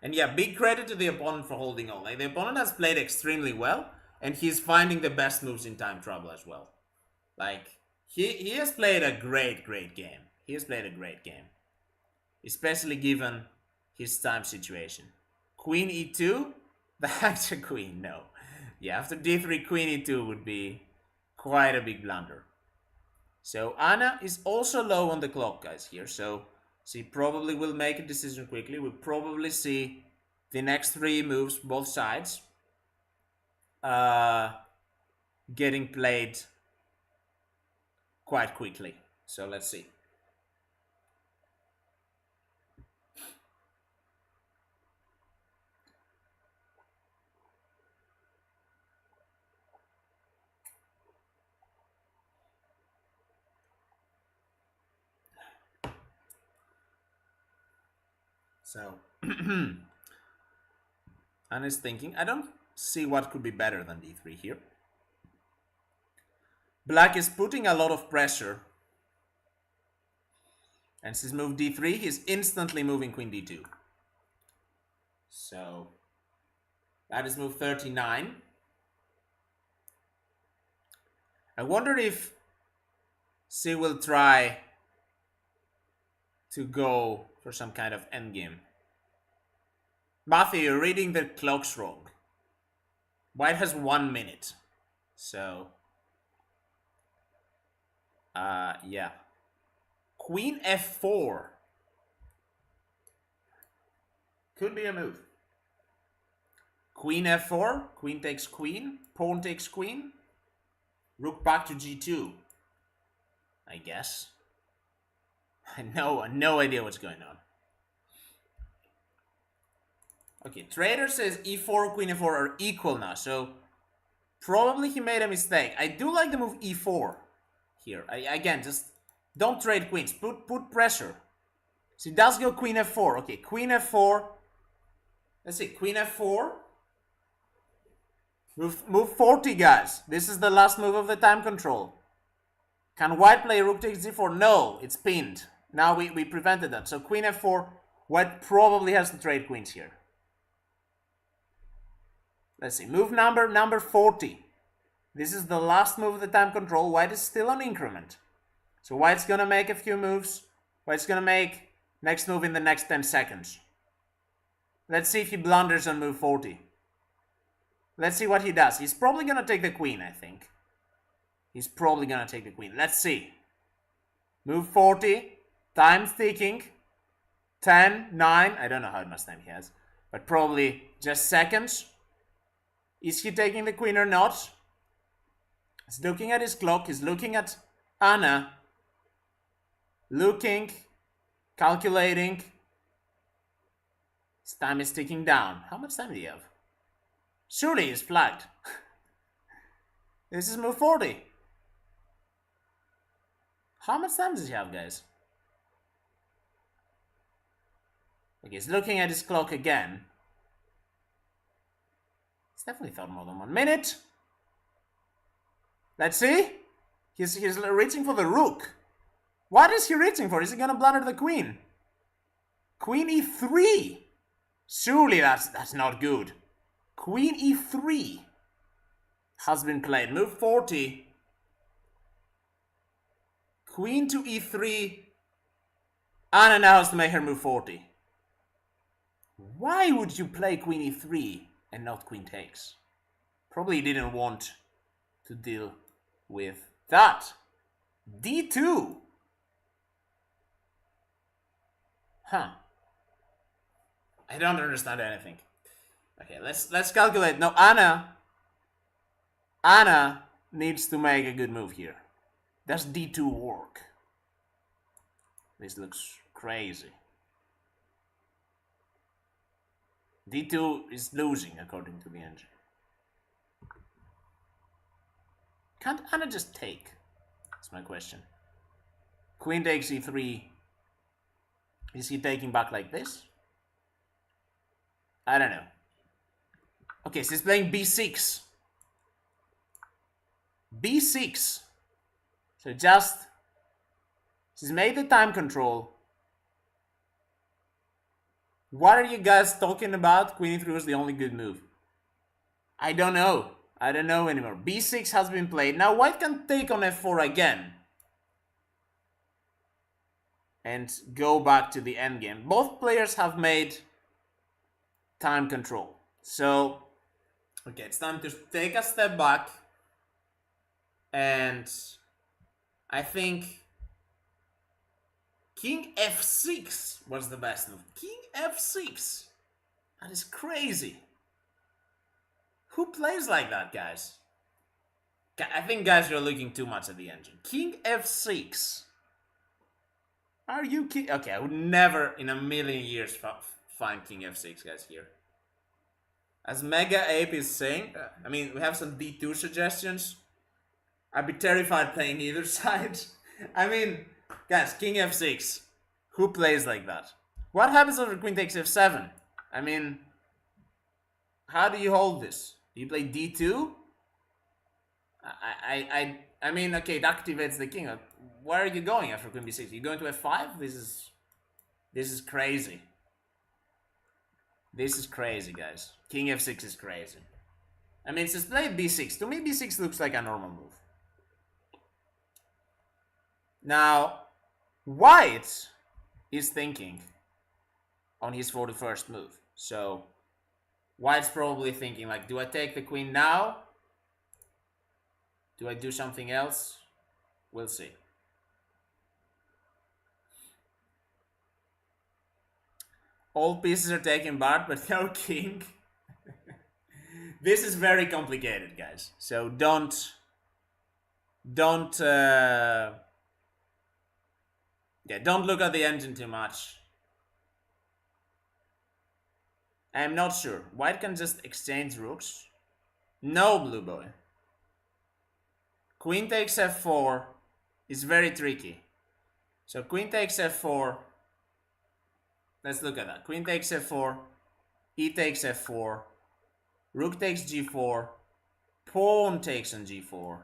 And yeah, big credit to the opponent for holding on. Like, the opponent has played extremely well, and he's finding the best moves in time trouble as well. Like, he has played a great game. He has played a great game, especially given his time situation. Queen e2, that's a queen. No, yeah, after d3, queen e2 would be quite a big blunder. So Anna is also low on the clock, guys, here. So she probably will make a decision quickly. We'll probably see the next 3 moves, both sides, getting played quite quickly. So let's see. So Anna's thinking, I don't see what could be better than d3 here. Black is putting a lot of pressure. And she's moved d3, he's instantly moving queen d2. So that is move 39. I wonder if she will try to go for some kind of endgame. Matthew, you're reading the clocks wrong. White has 1 minute. So, yeah. Queen f4 could be a move. Queen f4. Queen takes queen. Pawn takes queen. Rook back to g2. I guess. No idea what's going on. Okay, Trader says e4, queen f4 are equal now, so probably he made a mistake. I do like the move e4 here. Again, just don't trade queens. Put pressure. So he does go queen f4. Okay, queen f4. Let's see, queen f4. Move 40, guys. This is the last move of the time control. Can white play rook takes d4? No, it's pinned. Now we prevented that. So queen f4, white probably has to trade queens here. Let's see, move number 40. This is the last move of the time control. White is still on increment. So white's gonna make a few moves. White's gonna make next move in the next 10 seconds. Let's see if he blunders on move 40. Let's see what he does. He's probably gonna take the queen, I think. He's probably gonna take the queen. Let's see. Move 40. Time's ticking. 10, 9. I don't know how much time he has. But probably just seconds. Is he taking the queen or not? He's looking at his clock. He's looking at Anna. Looking. Calculating. His time is ticking down. How much time do you have? Surely he's flagged. This is move 40. How much time does he have, guys? Okay, he's looking at his clock again. He's definitely thought more than 1 minute. Let's see. He's reaching for the rook. What is he reaching for? Is he gonna blunder the queen? Queen e3. Surely that's not good. Queen e3 has been played. Move 40. Queen to e3. Anna now has to make her move 40. Why would you play queen e3 and not queen takes? Probably didn't want to deal with that. d2. Huh. I don't understand anything. Okay, let's calculate. No, Anna needs to make a good move here. Does d2 work? This looks crazy. d2 is losing according to the engine. Can't Anna just take? That's my question. Queen takes e3. Is he taking back like this? I don't know. Okay, so he's playing b6. b6. So he's made the time control. What are you guys talking about? Queen e3 was the only good move. I don't know. I don't know anymore. b6 has been played. Now white can take on f4 again. And go back to the endgame. Both players have made time control. So, okay, it's time to take a step back. And I think King f6 was the best move. King f6. That is crazy. Who plays like that, guys? I think, guys, you're looking too much at the engine. King f6. Are you kidding? Okay, I would never in a million years find King f6, guys, here. As Mega Ape is saying, I mean, we have some d2 suggestions. I'd be terrified playing either side. I mean, guys, King f6. Who plays like that? What happens after Queen takes f7? I mean, how do you hold this? Do you play d2? I mean, okay, it activates the king. Where are you going after Queen b6? You going to f5? This is crazy. This is crazy, guys. King f6 is crazy. I mean, just play b6. To me, b6 looks like a normal move. Now, white is thinking on his 41st move. So, white's probably thinking, like, do I take the queen now? Do I do something else? We'll see. All pieces are taken back, but no king. This is very complicated, guys. So don't don't look at the engine too much. I'm not sure. White can just exchange rooks. No, blue boy. Queen takes f4 is very tricky. So queen takes f4. Let's look at that. Queen takes f4. E takes f4. Rook takes g4. Pawn takes on g4.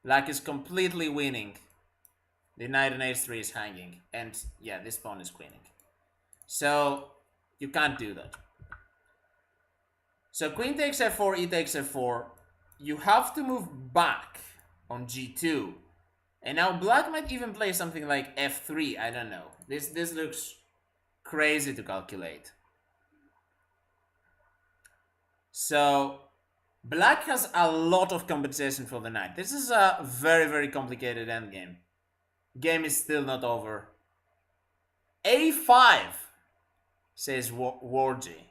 Black is completely winning. The knight on h3 is hanging. And yeah, this pawn is queening. So you can't do that. So queen takes f4, e takes f4. You have to move back on g2. And now black might even play something like f3. I don't know. This looks crazy to calculate. So black has a lot of compensation for the knight. This is a very, very complicated endgame. Game is still not over. a5, says Wargy.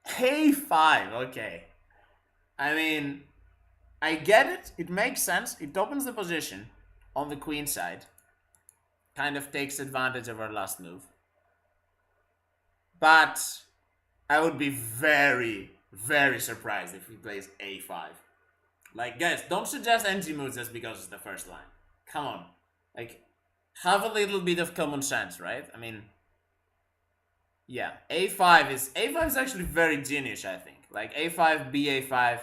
a5, okay. I mean, I get it. It makes sense. It opens the position on the queen side. Kind of takes advantage of our last move. But I would be very, very surprised if he plays a5. Like, guys, don't suggest NG moves just because it's the first line. Come on. Like, have a little bit of common sense, right? I mean, yeah, a5 is actually very genius, I think. Like, a5, ba5,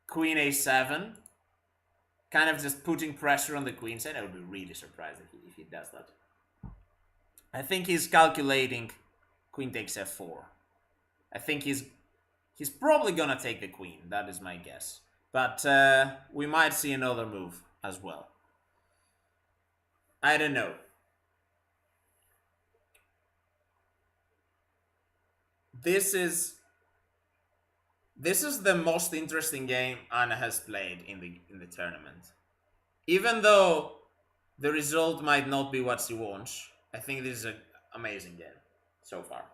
queen a7. Kind of just putting pressure on the queen side. I would be really surprised if he does that. I think he's calculating queen takes f4. I think he's probably gonna take the queen. That is my guess. But we might see another move as well. I don't know. This is the most interesting game Anna has played in the tournament. Even though the result might not be what she wants, I think this is an amazing game so far.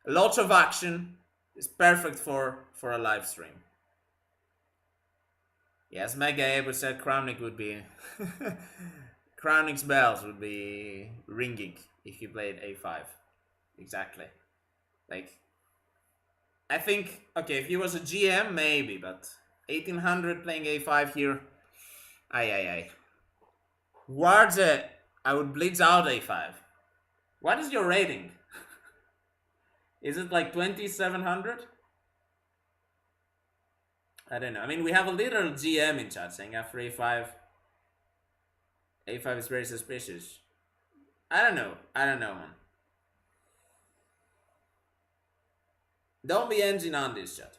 Lots of action. It's perfect for a live stream. Yes, Mega Abe said Kramnik would be Kramnik's bells would be ringing if he played a5. Exactly. Like, I think, okay, if he was a GM, maybe, but 1800 playing a5 here, aye. Warze, I would blitz out a5. What is your rating? Is it like 2700? I don't know. I mean, we have a little GM in chat saying after a5, a5 is very suspicious. I don't know, man. Don't be engine on this, chat.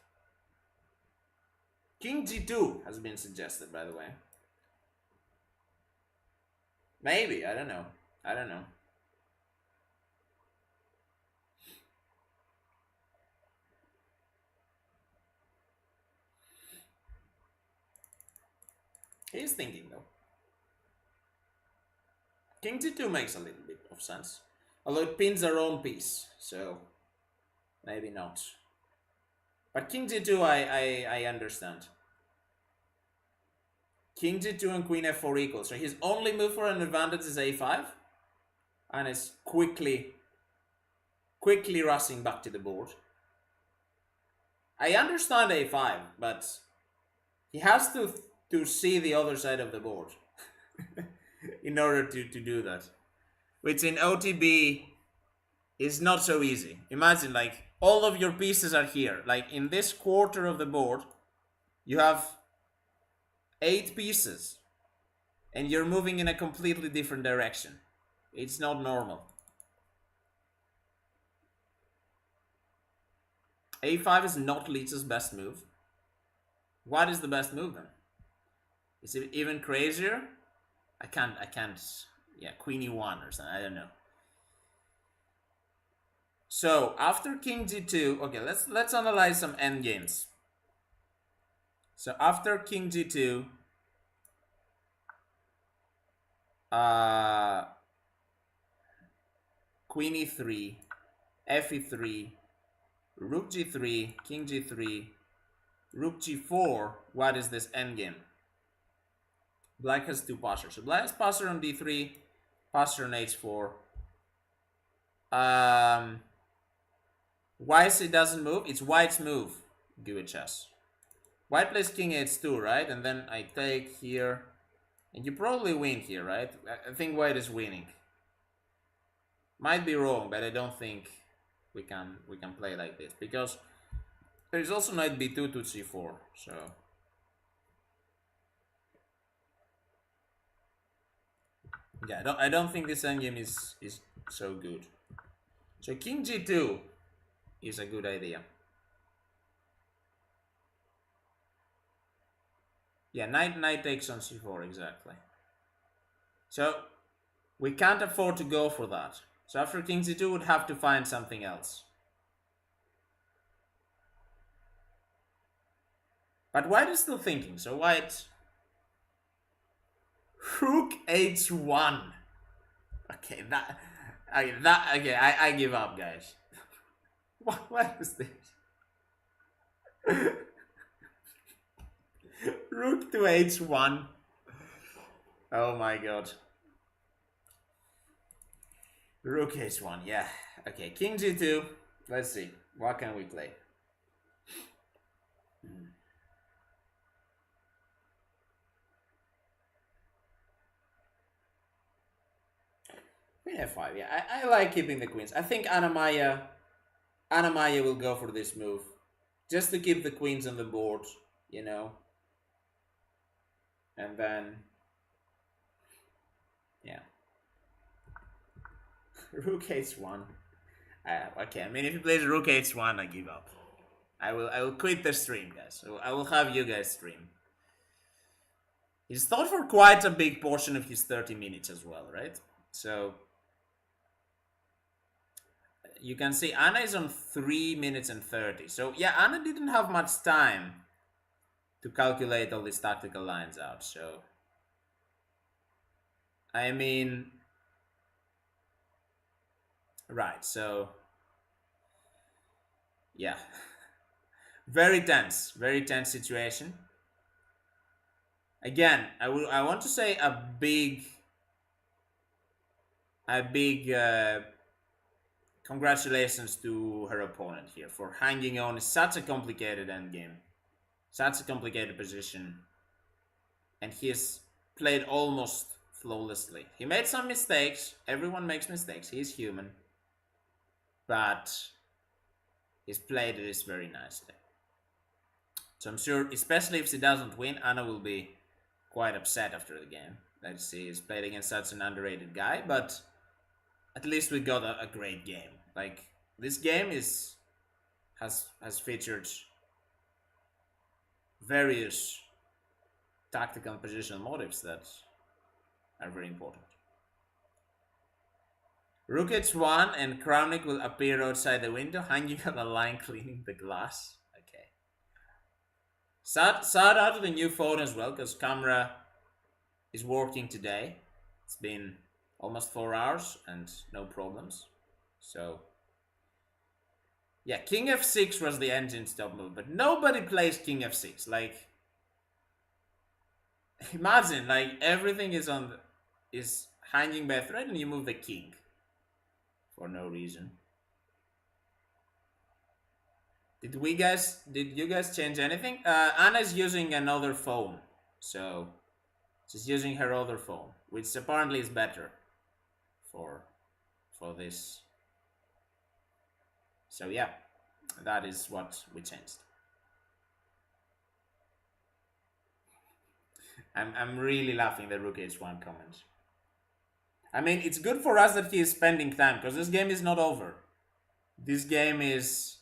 King g2 has been suggested, by the way. Maybe, I don't know. He's thinking, though. King g2 makes a little bit of sense. Although it pins our own piece, so maybe not. But King g2, I understand. King g2 and queen f4 equal. So his only move for an advantage is a5. And is quickly rushing back to the board. I understand a5, but he has to see the other side of the board in order to do that. Which in OTB is not so easy. Imagine, like, all of your pieces are here. Like, in this quarter of the board, you have 8 pieces. And you're moving in a completely different direction. It's not normal. a5 is not Lisa's best move. What is the best move then? Is it even crazier? I can't, yeah, queen e1 or something, I don't know. So, after king g2, okay, let's analyze some endgames. So, after king g2, queen e3, f e3, Rook g3, king g3, rook g4. What is this endgame? Black has two passers. So black has passer on d3, passer on h4. White it doesn't move. It's white's move. Give it chess. White plays king h2, right? And then I take here. And you probably win here, right? I think white is winning. Might be wrong, but I don't think we can play like this. Because there is also knight b2 to c4. So yeah, I don't think this endgame is so good. So king g2 is a good idea. Yeah, knight takes on c4, exactly. So we can't afford to go for that. So after king c2, would have to find something else. But white is still thinking. So white, rook h1. Okay, I give up, guys. What is this? Rook to h1. Oh my god. Rook h1, yeah. Okay, king g2. Let's see. What can we play? Queen f5, yeah. I like keeping the queens. I think Anna-Maja will go for this move. Just to keep the queens on the board, you know. And then, yeah. Rook h1. Okay, I mean, if he plays Rook h1, I give up. I will quit the stream, guys. So I will have you guys stream. He's thought for quite a big portion of his 30 minutes as well, right? So you can see Anna is on 3 minutes and 30. So yeah, Anna didn't have much time to calculate all these tactical lines out. So I mean, right, so yeah. Very tense situation. Again, I want to say a big congratulations to her opponent here for hanging on. It's such a complicated endgame, such a complicated position, and he has played almost flawlessly. He made some mistakes. Everyone makes mistakes. He's human, but he's played this very nicely. So I'm sure, especially if she doesn't win, Anna will be quite upset after the game that she is played against such an underrated guy. But at least we got a great game. Like, this game has featured various tactical and positional motives that are very important. Rook h1 and Kramnik will appear outside the window, hanging on a line, cleaning the glass. Okay. Shout out to the new phone as well, because camera is working today. It's been almost 4 hours and no problems. So yeah, king f6 was the engine stop move, but nobody plays king f6. Like, imagine, like, everything is hanging by a thread and you move the king for no reason. Did you guys change anything? Anna's using another phone, so she's using her other phone, which apparently is better for this. So yeah, that is what we changed. I'm really laughing at Rook h1 comment. I mean, it's good for us that he is spending time, because this game is not over. This game is,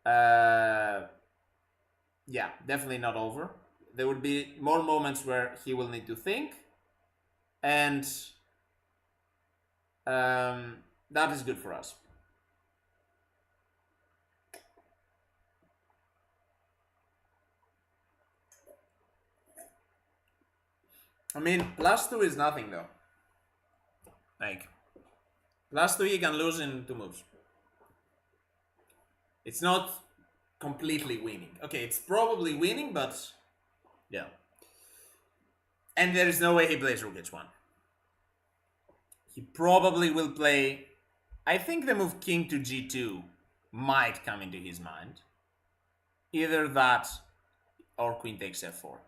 yeah, definitely not over. There will be more moments where he will need to think, and that is good for us. I mean, +2 is nothing though. Like, +2 you can lose in 2 moves. It's not completely winning. Okay, it's probably winning, but yeah. And there is no way he plays rook h1. He probably will play. I think the move king to g2 might come into his mind. Either that or queen takes f4.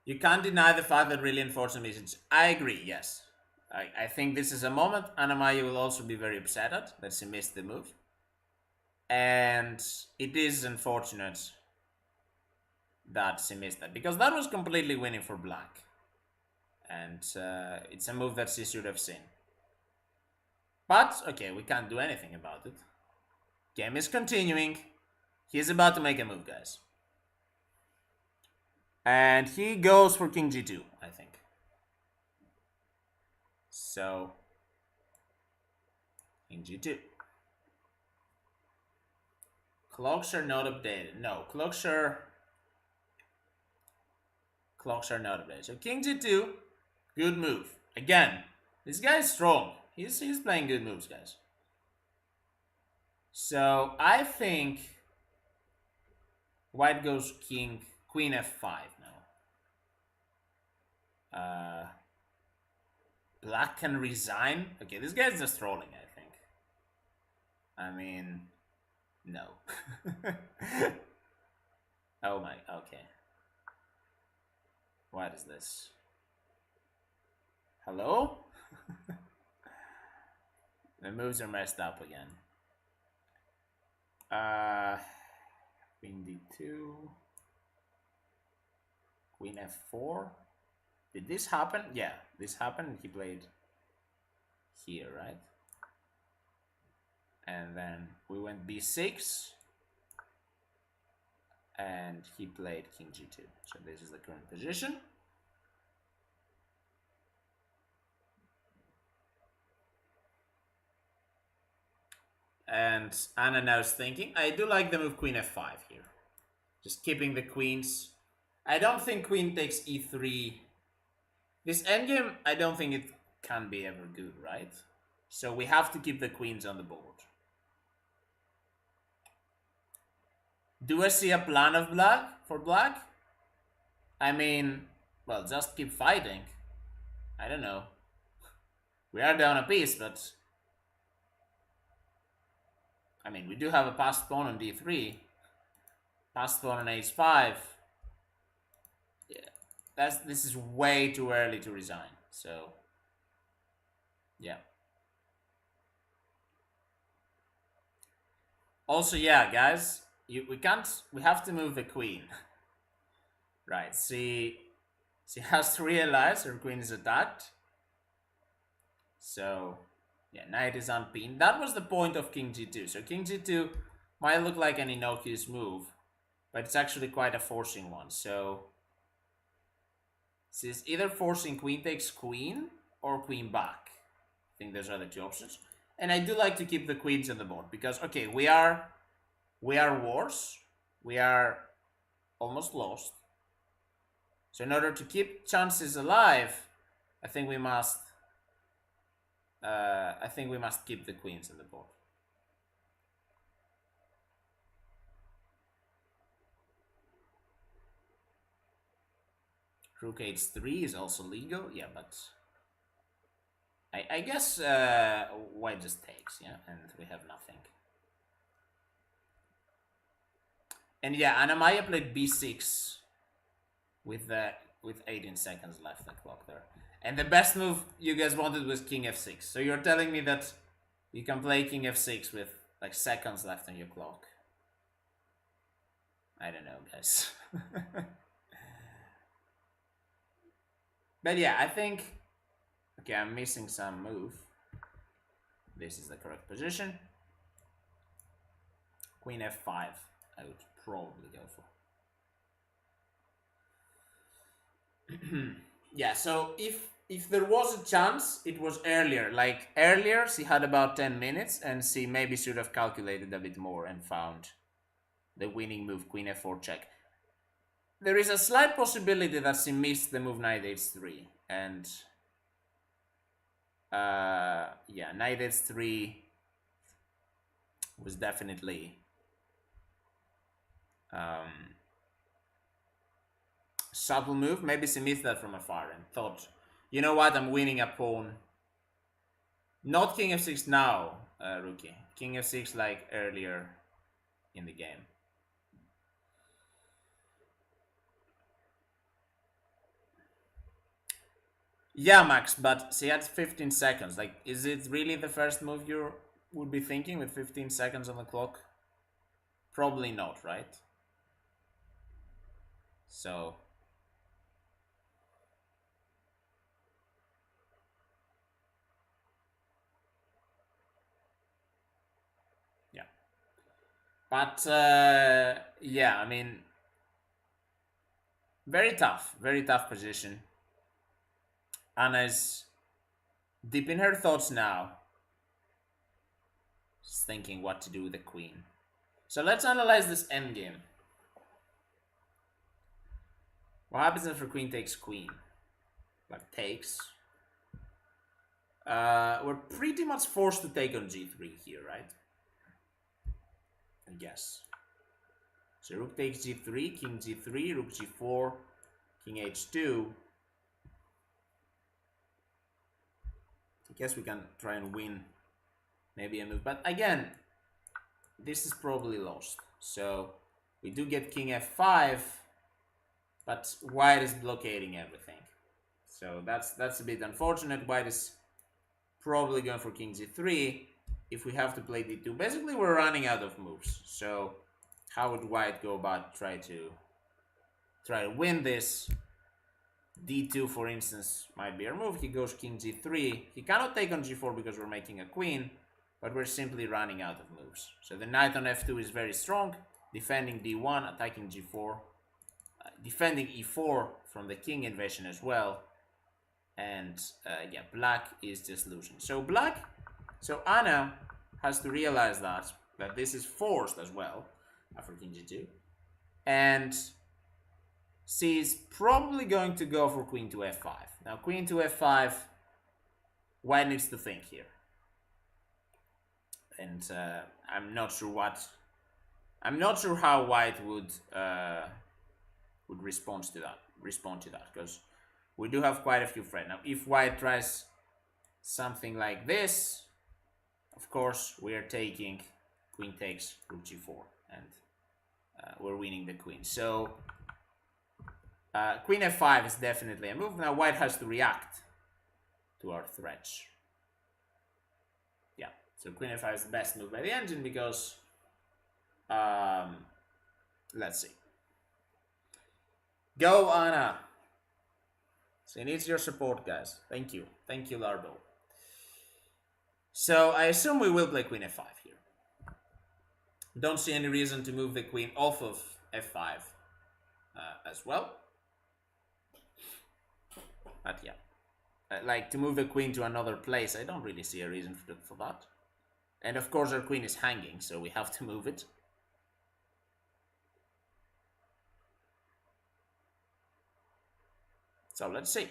You can't deny the fact that really unfortunate message. I agree, yes. I think this is a moment Anna-Maja will also be very upset at that she missed the move. And it is unfortunate that she missed that, because that was completely winning for black. And it's a move that she should have seen. But, okay, we can't do anything about it. Game is continuing. He's about to make a move, guys. And he goes for king g2, I think. So, king g2. Clocks are not updated. No, clocks are not updated. So king g2, good move. Again, this guy is strong. He's playing good moves, guys. So I think white goes queen f5 now. Black can resign. Okay, this guy's just trolling, I think. I mean, no. Oh my, okay. What is this? Hello? The moves are messed up again. Queen d2. Queen f4. Did this happen? Yeah, this happened. He played here, right? And then we went b6. And he played king g2. So this is the current position. And Anna now is thinking, I do like the move queen f5 here. Just keeping the queens. I don't think queen takes e3. This endgame, I don't think it can be ever good, right? So we have to keep the queens on the board. Do I see a plan of black for black? I mean, well, just keep fighting. I don't know. We are down a piece, but I mean, we do have a passed pawn on d3. Passed pawn on h5. Yeah, this is way too early to resign. So, yeah. Also, yeah, guys, we have to move the queen. Right, she has to realize her queen is attacked. So, yeah, knight is unpinned. That was the point of king g2. So king g2 might look like an innocuous move, but it's actually quite a forcing one. So she's either forcing queen takes queen or queen back. I think those are the two options. And I do like to keep the queens on the board because, okay, we are worse. We are almost lost. So in order to keep chances alive, I think we must keep the queens on the board. Rook h3 is also legal, yeah, but I guess white just takes, yeah, and we have nothing. And yeah, Anna-Maja played b6 with 18 seconds left on clock there. And the best move you guys wanted was king f6. So you're telling me that you can play king f6 with like seconds left on your clock. I don't know, guys. But yeah, I think... Okay, I'm missing some move. This is the correct position. Queen f5, I would probably go for. Yeah, so if there was a chance, it was earlier. Like earlier, she had about 10 minutes and she maybe should have calculated a bit more and found the winning move, queen f4 check. There is a slight possibility that she missed the move knight h3 and yeah, knight h3 was definitely subtle move. Maybe she missed that from afar and thought, you know what, I'm winning a pawn. Not king f6 now, rookie. King f6 like earlier in the game. Yeah, Max, but she had 15 seconds. Like, is it really the first move you would be thinking with 15 seconds on the clock? Probably not, right? So, yeah. But, yeah, I mean, very tough position. Anna's deep in her thoughts now. She's thinking what to do with the queen. So let's analyze this endgame. What happens if her queen takes queen? Like takes. We're pretty much forced to take on g3 here, right? I guess. So rook takes g3, king g3, rook g4, king h2. I guess we can try and win maybe a move. But again, this is probably lost. So we do get king f5, but white is blockading everything. So that's a bit unfortunate. White is probably going for king g3 if we have to play d2. Basically, we're running out of moves. So how would white go about try to win this? d2, for instance, might be our move. He goes king g3. He cannot take on g4 because we're making a queen, but we're simply running out of moves. So the knight on f2 is very strong, defending d1, attacking g4, defending e4 from the king invasion as well. And yeah, black is just losing. So Anna has to realize that this is forced as well after king g2. And she's probably going to go for queen to f5. Now, queen to f5, white needs to think here. And I'm not sure how white would respond to that, because we do have quite a few threats. Now, if white tries something like this, of course, we are taking queen takes rook g4, and we're winning the queen. So queen f5 is definitely a move. Now white has to react to our threats. Yeah, so queen f5 is the best move by the engine because, let's see. Go, Anna. She needs your support, guys. Thank you, Lardo. So I assume we will play queen f5 here. Don't see any reason to move the queen off of f5 as well. But yeah, like to move the queen to another place, I don't really see a reason for that. And of course our queen is hanging, so we have to move it. So let's see.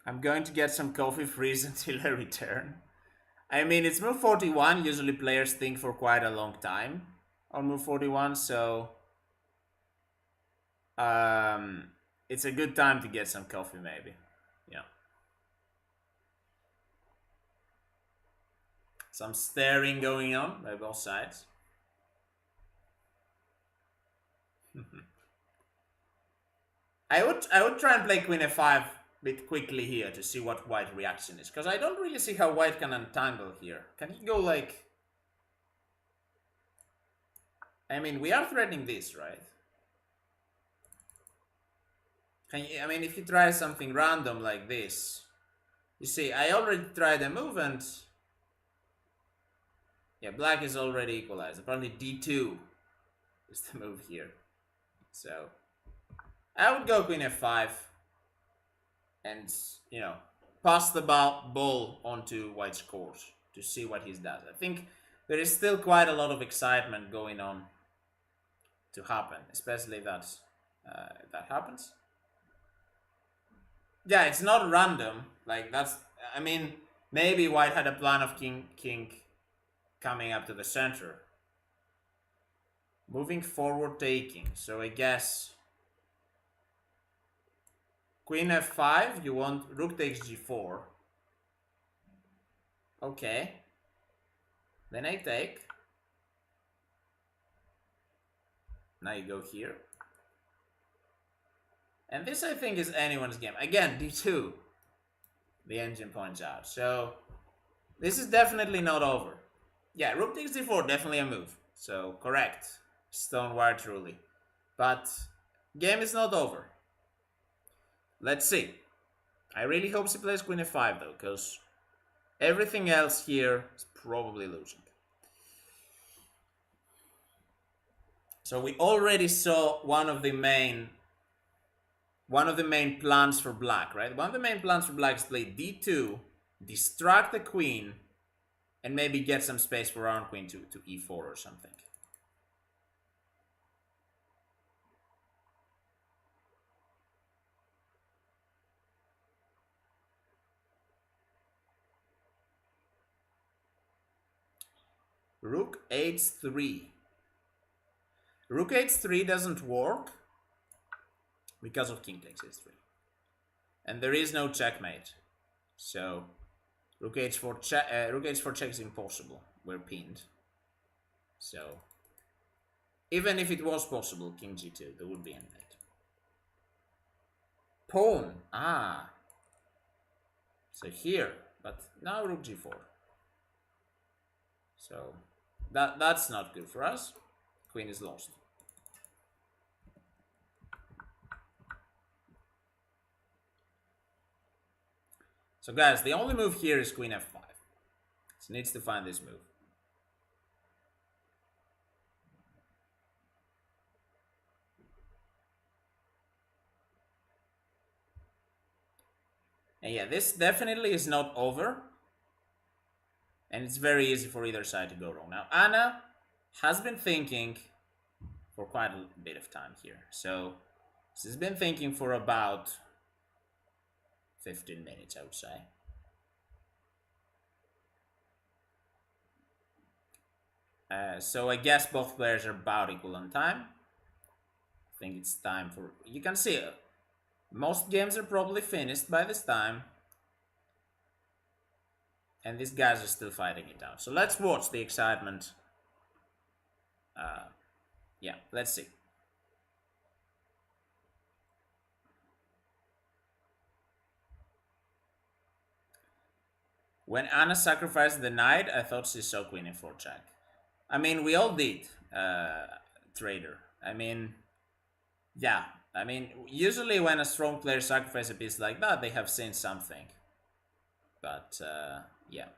I'm going to get some coffee freeze until I return. I mean, it's move 41. Usually players think for quite a long time on move 41, so it's a good time to get some coffee, maybe. Yeah. Some staring going on by both sides. I would try and play queen f5 a bit quickly here to see what white reaction is, because I don't really see how white can untangle here. Can he go like... I mean, we are threatening this, right? I mean, if you try something random like this... You see, I already tried a move and... Yeah, black is already equalized. Apparently D2 is the move here. So I would go queen f5 and, you know, pass the ball onto white's court to see what he does. I think there is still quite a lot of excitement going on to happen, especially if that happens. Yeah, it's not random. Like that's, I mean, maybe white had a plan of king coming up to the center, moving forward, taking. So I guess queen f5. You want rook takes g4. Okay. Then I take. Now you go here. And this, I think, is anyone's game. Again, d2, the engine points out. So this is definitely not over. Yeah, rook takes d4, definitely a move. So correct. Stonewire truly. But game is not over. Let's see. I really hope she plays queen f5 though, because everything else here is probably losing. So we already saw one of the main plans for black, right? One of the main plans for black is play d2, distract the queen, and maybe get some space for round queen to e4 or something. Rook h3. Rook h3 doesn't work because of king takes h3. And there is no checkmate. So rook h4 check is impossible. We're pinned. So even if it was possible, king g2, there would be endgame. Pawn. Ah. So here, but now rook g4. So that's not good for us. Queen is lost. So guys, the only move here is queen f5. So needs to find this move. And yeah, this definitely is not over. And it's very easy for either side to go wrong. Now, Anna has been thinking for quite a bit of time here. So she's been thinking for about 15 minutes, I would say. So I guess both players are about equal on time. I think it's time for... You can see it. Most games are probably finished by this time. And these guys are still fighting it out. So let's watch the excitement. Yeah, let's see. When Anna sacrificed the knight, I thought she saw queen in 4 check. I mean, we all did, trader. I mean, yeah. I mean, usually when a strong player sacrifices a piece like that, they have seen something. But, yeah.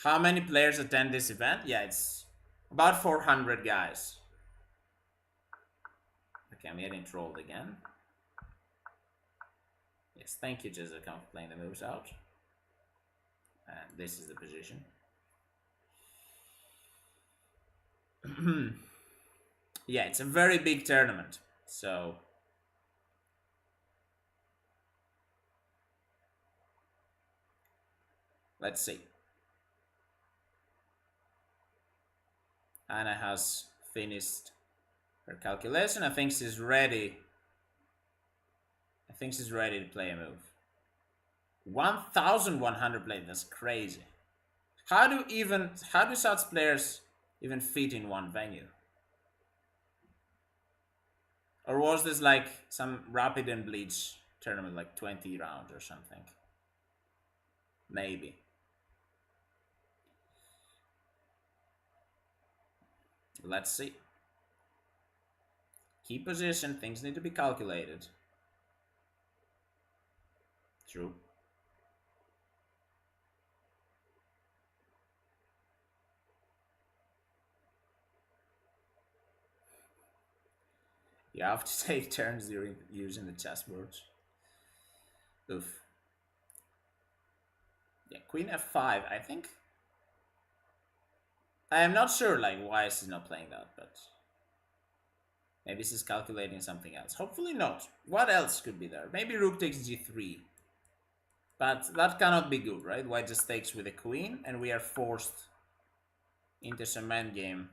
How many players attend this event? Yeah, it's about 400 guys. Okay, I'm getting trolled again. Yes, thank you, Jessica, for playing the moves out. And this is the position. Yeah, it's a very big tournament. So let's see. Anna has finished her calculation. I think she's ready. I think she's ready to play a move. 1,100 played. That's crazy. How do such players even fit in one venue? Or was this like some rapid and bleach tournament, like 20 rounds or something? Maybe. Let's see. Key position, things need to be calculated. True. You have to take turns during using the chessboard. Oof. Yeah, queen f5, I think. I am not sure like why she's not playing that, but maybe she's calculating something else. Hopefully not. What else could be there? Maybe rook takes g3. But that cannot be good, right? White just takes with a queen, and we are forced into some endgame.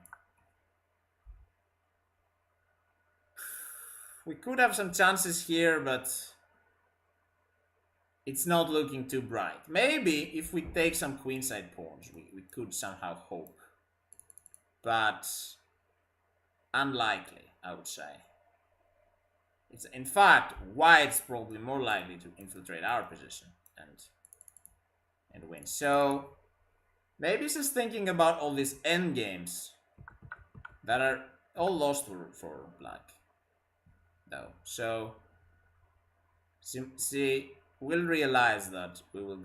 We could have some chances here, but it's not looking too bright. Maybe if we take some queenside pawns, we could somehow hope. But unlikely, I would say. It's, in fact, white's probably more likely to infiltrate our position and win. So maybe she's thinking about all these endgames that are all lost for black, though. So she will realize that we'll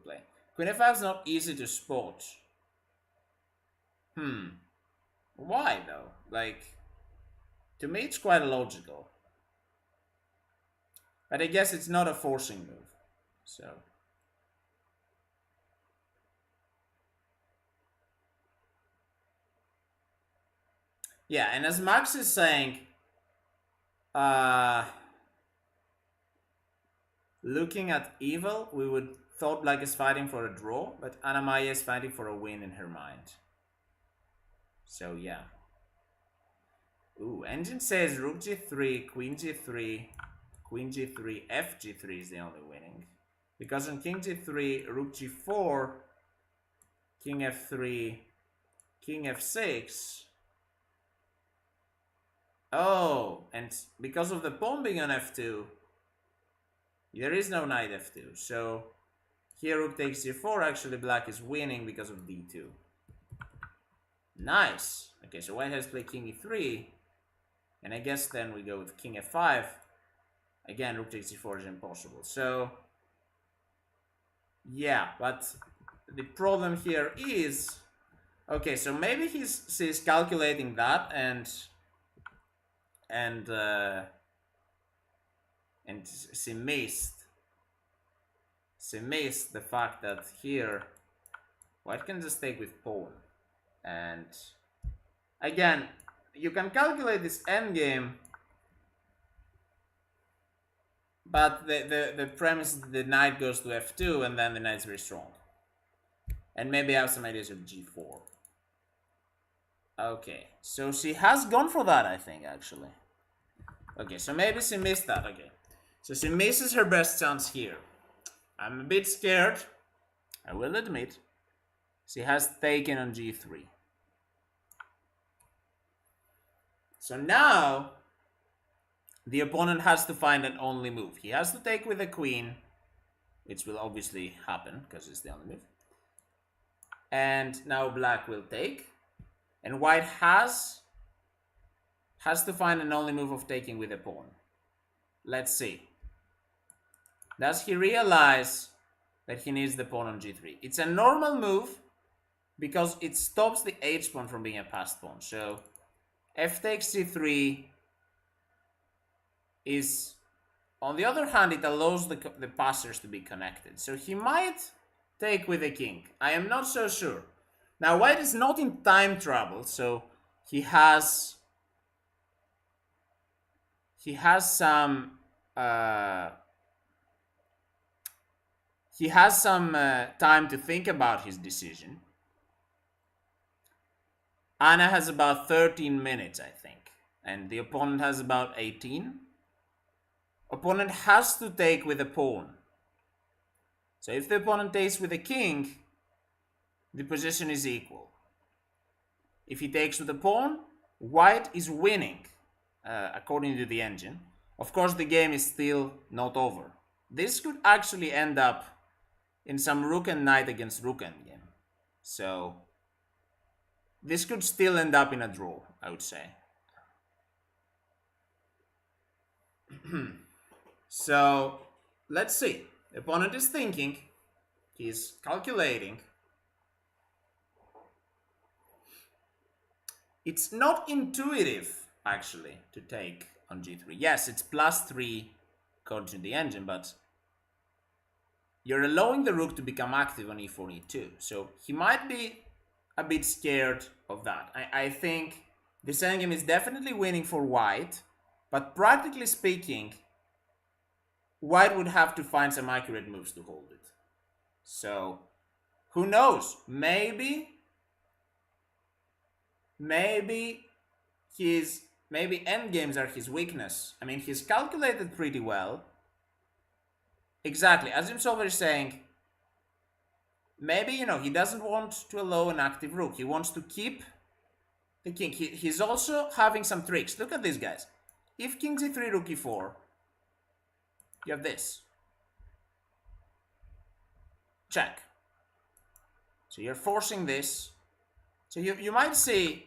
play. Queen f5 is not easy to spot. Why though? Like, to me it's quite logical. But I guess it's not a forcing move. So yeah, and as Max is saying, looking at evil, we would thought black is fighting for a draw, but Anna-Maja is fighting for a win in her mind. So yeah. Ooh, engine says rook g3, queen g3, queen g3, f g3 is the only winning. Because on king g3, rook g4, king f3, king f6. Oh, and because of the pawn being on f2, there is no knight f2. So here rook takes g4, actually black is winning because of d2. Nice. Okay, so white has played king e3. And I guess then we go with king f5. Again, rook takes e4 is impossible. So yeah, but the problem here is, okay, so maybe she's calculating that and she missed the fact that here white can just take with pawn. And again, you can calculate this endgame, but the premise is the knight goes to f2 and then the knight's very strong. And maybe I have some ideas of g4. Okay, so she has gone for that, I think, actually. Okay, so maybe she missed that. Okay, so she misses her best chance here. I'm a bit scared, I will admit. She has taken on g3. So now the opponent has to find an only move. He has to take with a queen, which will obviously happen because it's the only move. And now black will take. And white has to find an only move of taking with a pawn. Let's see. Does he realize that he needs the pawn on g3? It's a normal move because it stops the h pawn from being a passed pawn. So f takes c3 is, on the other hand, it allows the passers to be connected. So he might take with a king. I am not so sure. Now white is not in time trouble, so he has some time to think about his decision. Anna has about 13 minutes, I think, and the opponent has about 18. Opponent has to take with a pawn. So if the opponent takes with a king, the position is equal. If he takes with a pawn, white is winning, according to the engine. Of course, the game is still not over. This could actually end up in some rook and knight against rook endgame. So this could still end up in a draw, I would say. So let's see. The opponent is thinking. He's calculating. It's not intuitive actually, to take on g3. Yes, it's +3 according to the engine, but you're allowing the rook to become active on e4 and e2. So he might be a bit scared of that. I think this endgame is definitely winning for white, but practically speaking, white would have to find some accurate moves to hold it. So who knows? Maybe endgames are his weakness. I mean, he's calculated pretty well. Exactly, as himself is saying, maybe, he doesn't want to allow an active rook. He wants to keep the king. He's also having some tricks. Look at these guys. If king g3, rook e4, you have this. Check. So you're forcing this. So you might see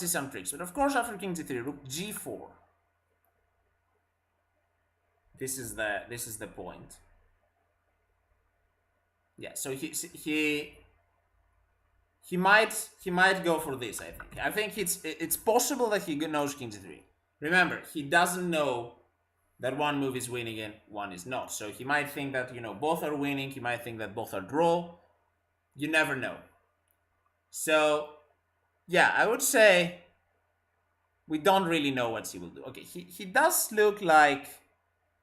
some tricks. But of course, after king g3, rook g4. This is the point. Yeah, so he might go for this, I think it's possible that he knows king g3. Remember, he doesn't know that one move is winning and one is not. So he might think that, both are winning. He might think that both are draw. You never know. So, yeah, I would say we don't really know what he will do. Okay, he does look like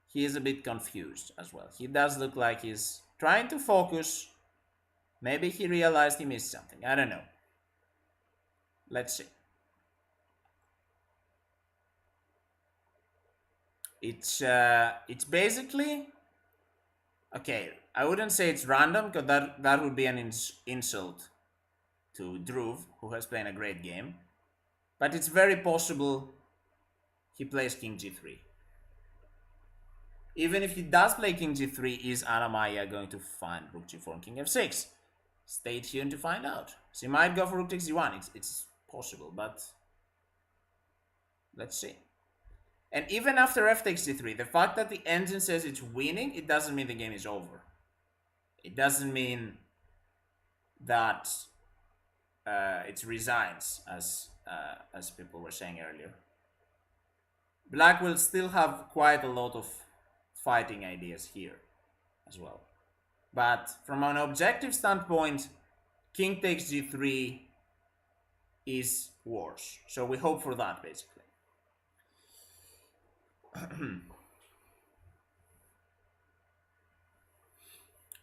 he is a bit confused as well. He does look like he's trying to focus. Maybe he realized he missed something. I don't know. Let's see. It's basically, okay, I wouldn't say it's random, because that would be an insult to Dhruv, who has played a great game. But it's very possible he plays king g3. Even if he does play king g3, is Anna-Maja going to find rook g4 and king f6? Stay tuned to find out. So he might go for rook takes d1. It's possible, but let's see. And even after f takes d3, the fact that the engine says it's winning, it doesn't mean the game is over. It doesn't mean that it resigns, as people were saying earlier. Black will still have quite a lot of fighting ideas here as well. But from an objective standpoint, king takes g3 is worse. So we hope for that, basically.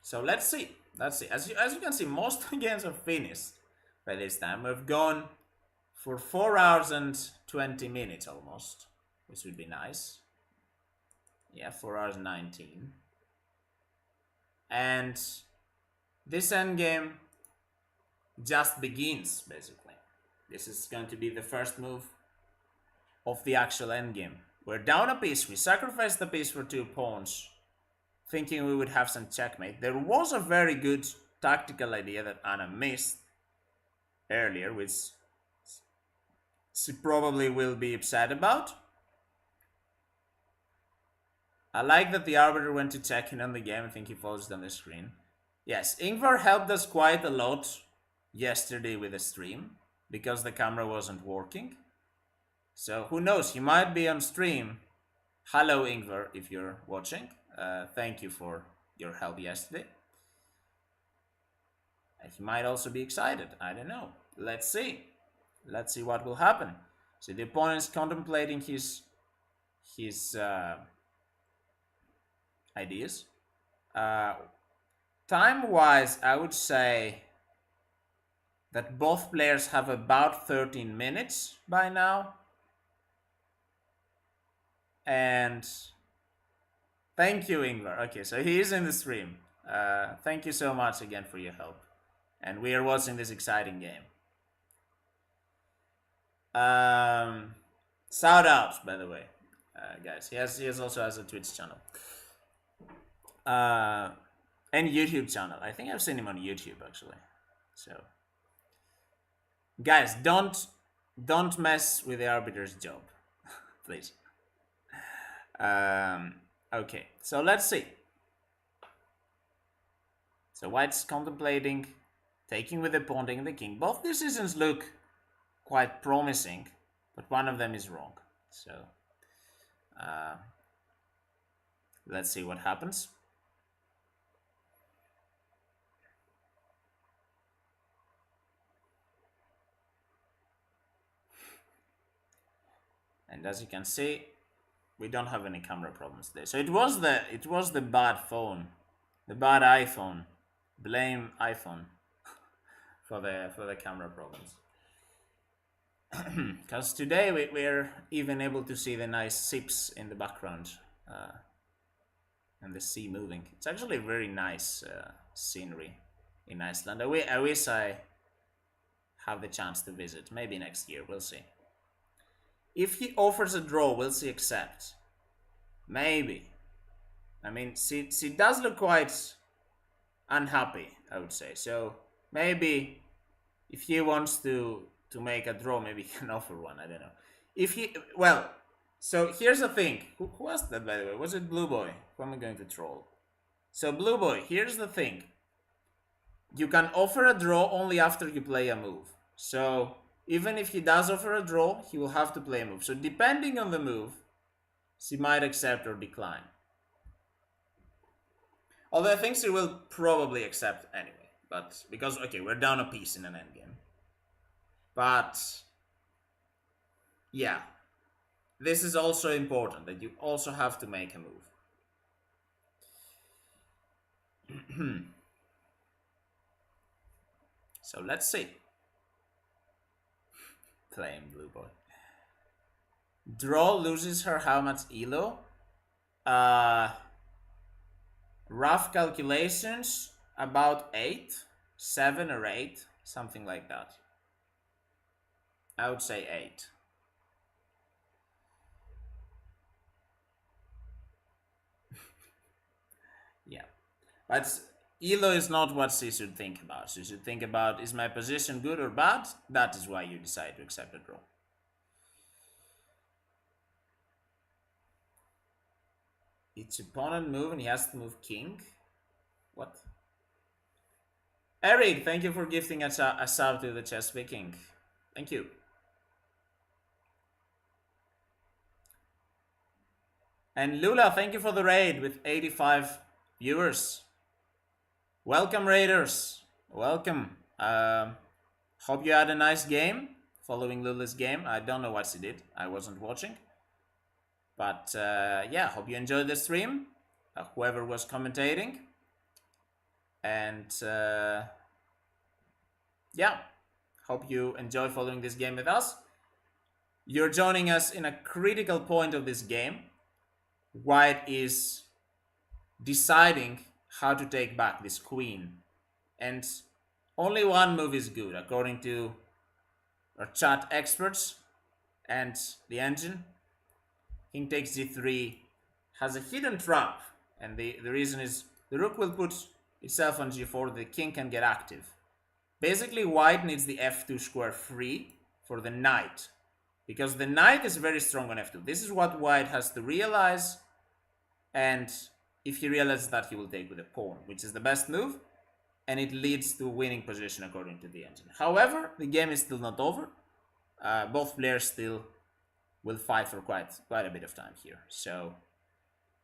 So let's see. As you can see, most games are finished by this time. We've gone for 4 hours and 20 minutes almost, which would be nice. Yeah, 4 hours 19. And this endgame just begins, basically. This is going to be the first move of the actual endgame. We're down a piece. We sacrificed the piece for 2 pawns, thinking we would have some checkmate. There was a very good tactical idea that Anna missed earlier, which she probably will be upset about. I like that the arbiter went to check in on the game. I think he follows it on the screen. Yes, Ingvar helped us quite a lot yesterday with the stream, because the camera wasn't working. So who knows, he might be on stream. Hello Ingvar, if you're watching. Thank you for your help yesterday. He might also be excited. I don't know. Let's see. Let's see what will happen. So the opponent is contemplating his ideas. Time-wise, I would say that both players have about 13 minutes by now. And thank you, Ingvar. Okay, so he is in the stream. Thank you so much again for your help. And we are watching this exciting game. Shout out, by the way, guys. He also has a Twitch channel. And YouTube channel. I think I've seen him on YouTube, actually. So, guys, don't mess with the arbiter's job, please. Okay, so let's see. So white's contemplating taking with the pawn, taking the king. Both decisions look quite promising. but one of them is wrong. So uh, let's see what happens. And as you can see, we don't have any camera problems there. So it was the bad phone, the bad iPhone. Blame iPhone for the camera problems. Because today we're even able to see the nice sips in the background, uh, and the sea moving. It's actually very nice scenery in Iceland. I wish I have the chance to visit. Maybe next year. We'll see. If he offers a draw, will she accept? Maybe. I mean, she does look quite unhappy, I would say. So maybe if he wants to make a draw, maybe he can offer one. I don't know. If he well, so here's the thing. Who asked that, by the way? Was it Blue Boy? Who am I going to troll? So Blue Boy, here's the thing. You can offer a draw only after you play a move. So even if he does offer a draw, he will have to play a move. So depending on the move, she might accept or decline. Although I think she will probably accept anyway. But because, okay, we're down a piece in an endgame. But yeah, this is also important, that you also have to make a move. So let's see. Playing Blue Boy. Draw loses her how much elo? Rough calculations, about 8, 7 or 8, something like that. I would say 8. Yeah. But elo is not what she should think about. She should think about, is my position good or bad? That is why you decide to accept a draw. It's opponent move and he has to move king? What? Eric, thank you for gifting a sub to the Chess Viking. Thank you. And Lula, thank you for the raid with 85 viewers. Welcome, raiders. Welcome. Hope you had a nice game following Lula's game. I don't know what she did. I wasn't watching. But yeah, hope you enjoyed the stream. Whoever was commentating. And yeah, hope you enjoy following this game with us. You're joining us in a critical point of this game. White is deciding how to take back this queen. And only one move is good, according to our chat experts and the engine. King takes g3 has a hidden trap. And the reason is the rook will put itself on g4, the king can get active. Basically, white needs the f2 square free for the knight, because the knight is very strong on f2. This is what white has to realize, and if he realizes that, he will take with a pawn, which is the best move, and it leads to a winning position according to the engine. However, the game is still not over. Both players still will fight for quite a bit of time here. So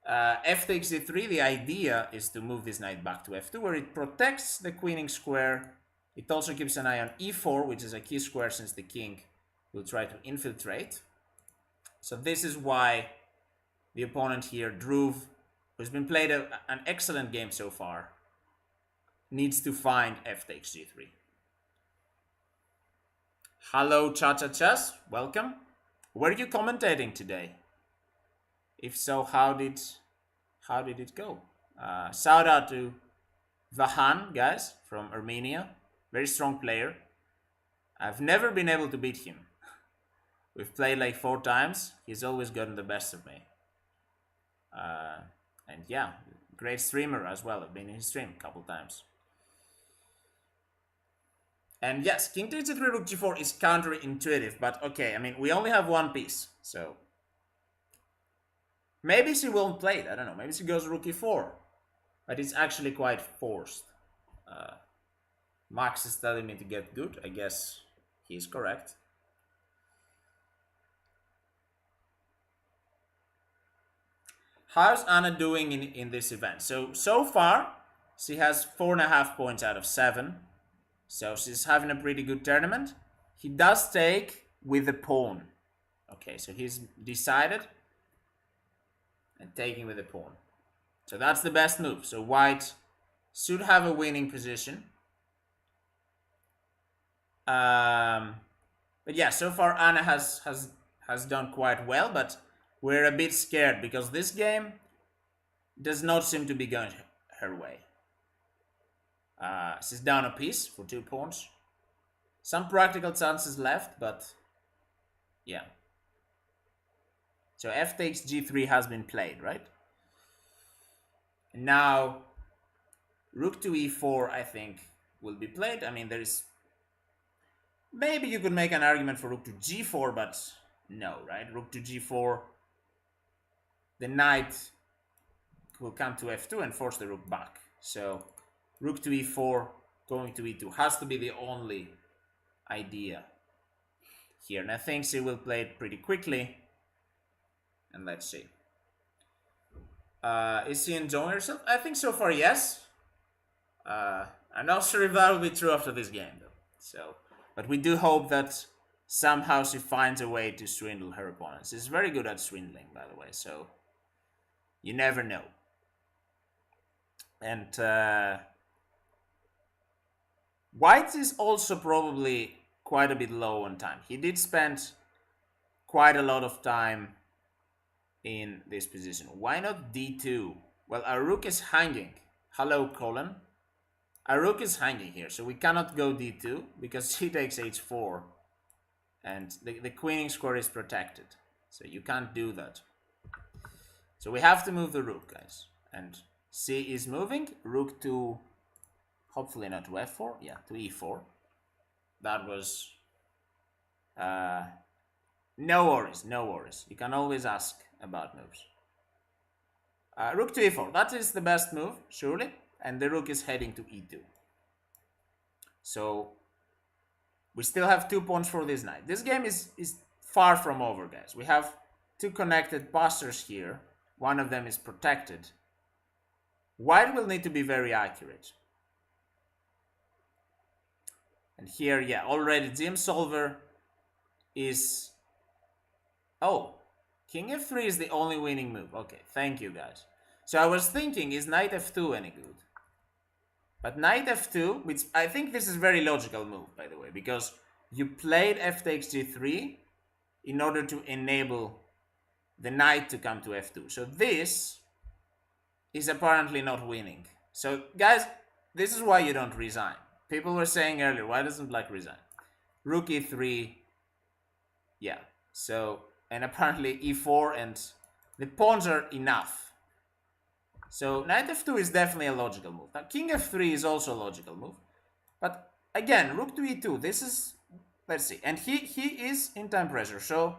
f takes d3, the idea is to move this knight back to f2, where it protects the queening square. It also keeps an eye on e4, which is a key square since the king will try to infiltrate. So this is why the opponent here, Dhruv, who's been played an excellent game so far, needs to find f takes g3. Hello, Cha-Cha Chess. Welcome. Were you commentating today? If so, how did it go? Shout out to Vahan, guys, from Armenia. Very strong player. I've never been able to beat him. We've played like 4 times. He's always gotten the best of me. And yeah, great streamer as well. I've been in his stream a couple times. And yes, king takes g3, rook g4 is counterintuitive, but okay, I mean, we only have one piece, so maybe she won't play it. I don't know. Maybe she goes rook e4, but it's actually quite forced. Max is telling me to get good. I guess he's correct. how's Anna doing in this event? So far, she has 4.5 points out of 7. So she's having a pretty good tournament. He does take with the pawn. Okay, so he's decided and taking with the pawn. So that's the best move. So white should have a winning position. But yeah, so far Anna has done quite well, but we're a bit scared because this game does not seem to be going her way. She's down a piece for 2 pawns. Some practical chances left, but yeah. So f takes g3 has been played, right? And now rook to e4, I think, will be played. I mean, there is... Maybe you could make an argument for rook to g4, but no, right? Rook to g4, the knight will come to f2 and force the rook back. So rook to e4, going to e2 has to be the only idea here. And I think she will play it pretty quickly. And let's see. Is she enjoying herself? I think so far, yes. I'm not sure if that will be true after this game, though. So, but we do hope that somehow she finds a way to swindle her opponents. She's very good at swindling, by the way, so you never know. And white is also probably quite a bit low on time. He did spend quite a lot of time in this position. Why not d2? Well, our rook is hanging. Hello, Colin. Our rook is hanging here, so we cannot go d2 because he takes h4 and the queening square is protected. So you can't do that. So we have to move the rook, guys. And c is moving. Rook to, hopefully not to f4. Yeah, to e4. That was... no worries, no worries. You can always ask about moves. Rook to e4. That is the best move, surely. And the rook is heading to e2. So we still have 2 pawns for this knight. This game is far from over, guys. We have 2 connected passers here. One of them is protected. White will need to be very accurate. And here, yeah, already GM Solver is... Oh, king f3 is the only winning move. Okay, thank you, guys. So I was thinking, is knight f2 any good? But knight f2, which I think this is a very logical move, by the way, because you played f takes g3 in order to enable the knight to come to f2. So this is apparently not winning. So, guys, this is why you don't resign. People were saying earlier, why doesn't black resign? Rook e3, yeah. So, and apparently e4 and the pawns are enough. So knight f2 is definitely a logical move. Now king f3 is also a logical move. But again, rook to e2, this is, let's see. And he is in time pressure, so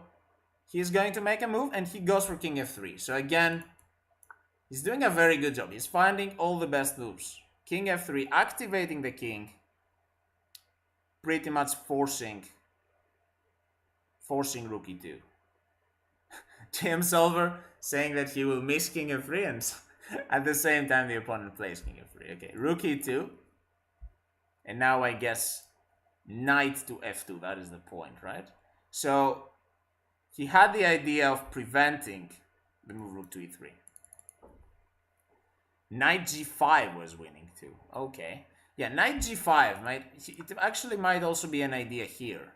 he's going to make a move and he goes for king f3. So again, he's doing a very good job. He's finding all the best moves. King f3, activating the king, pretty much forcing rook e2. GM Solver saying that he will miss king f3 and at the same time the opponent plays king f3. Okay, rook e2. And now I guess knight to f2. That is the point, right? So he had the idea of preventing the move rook to e3. Knight g5 was winning too. Okay. Yeah, knight g5 it actually might also be an idea here.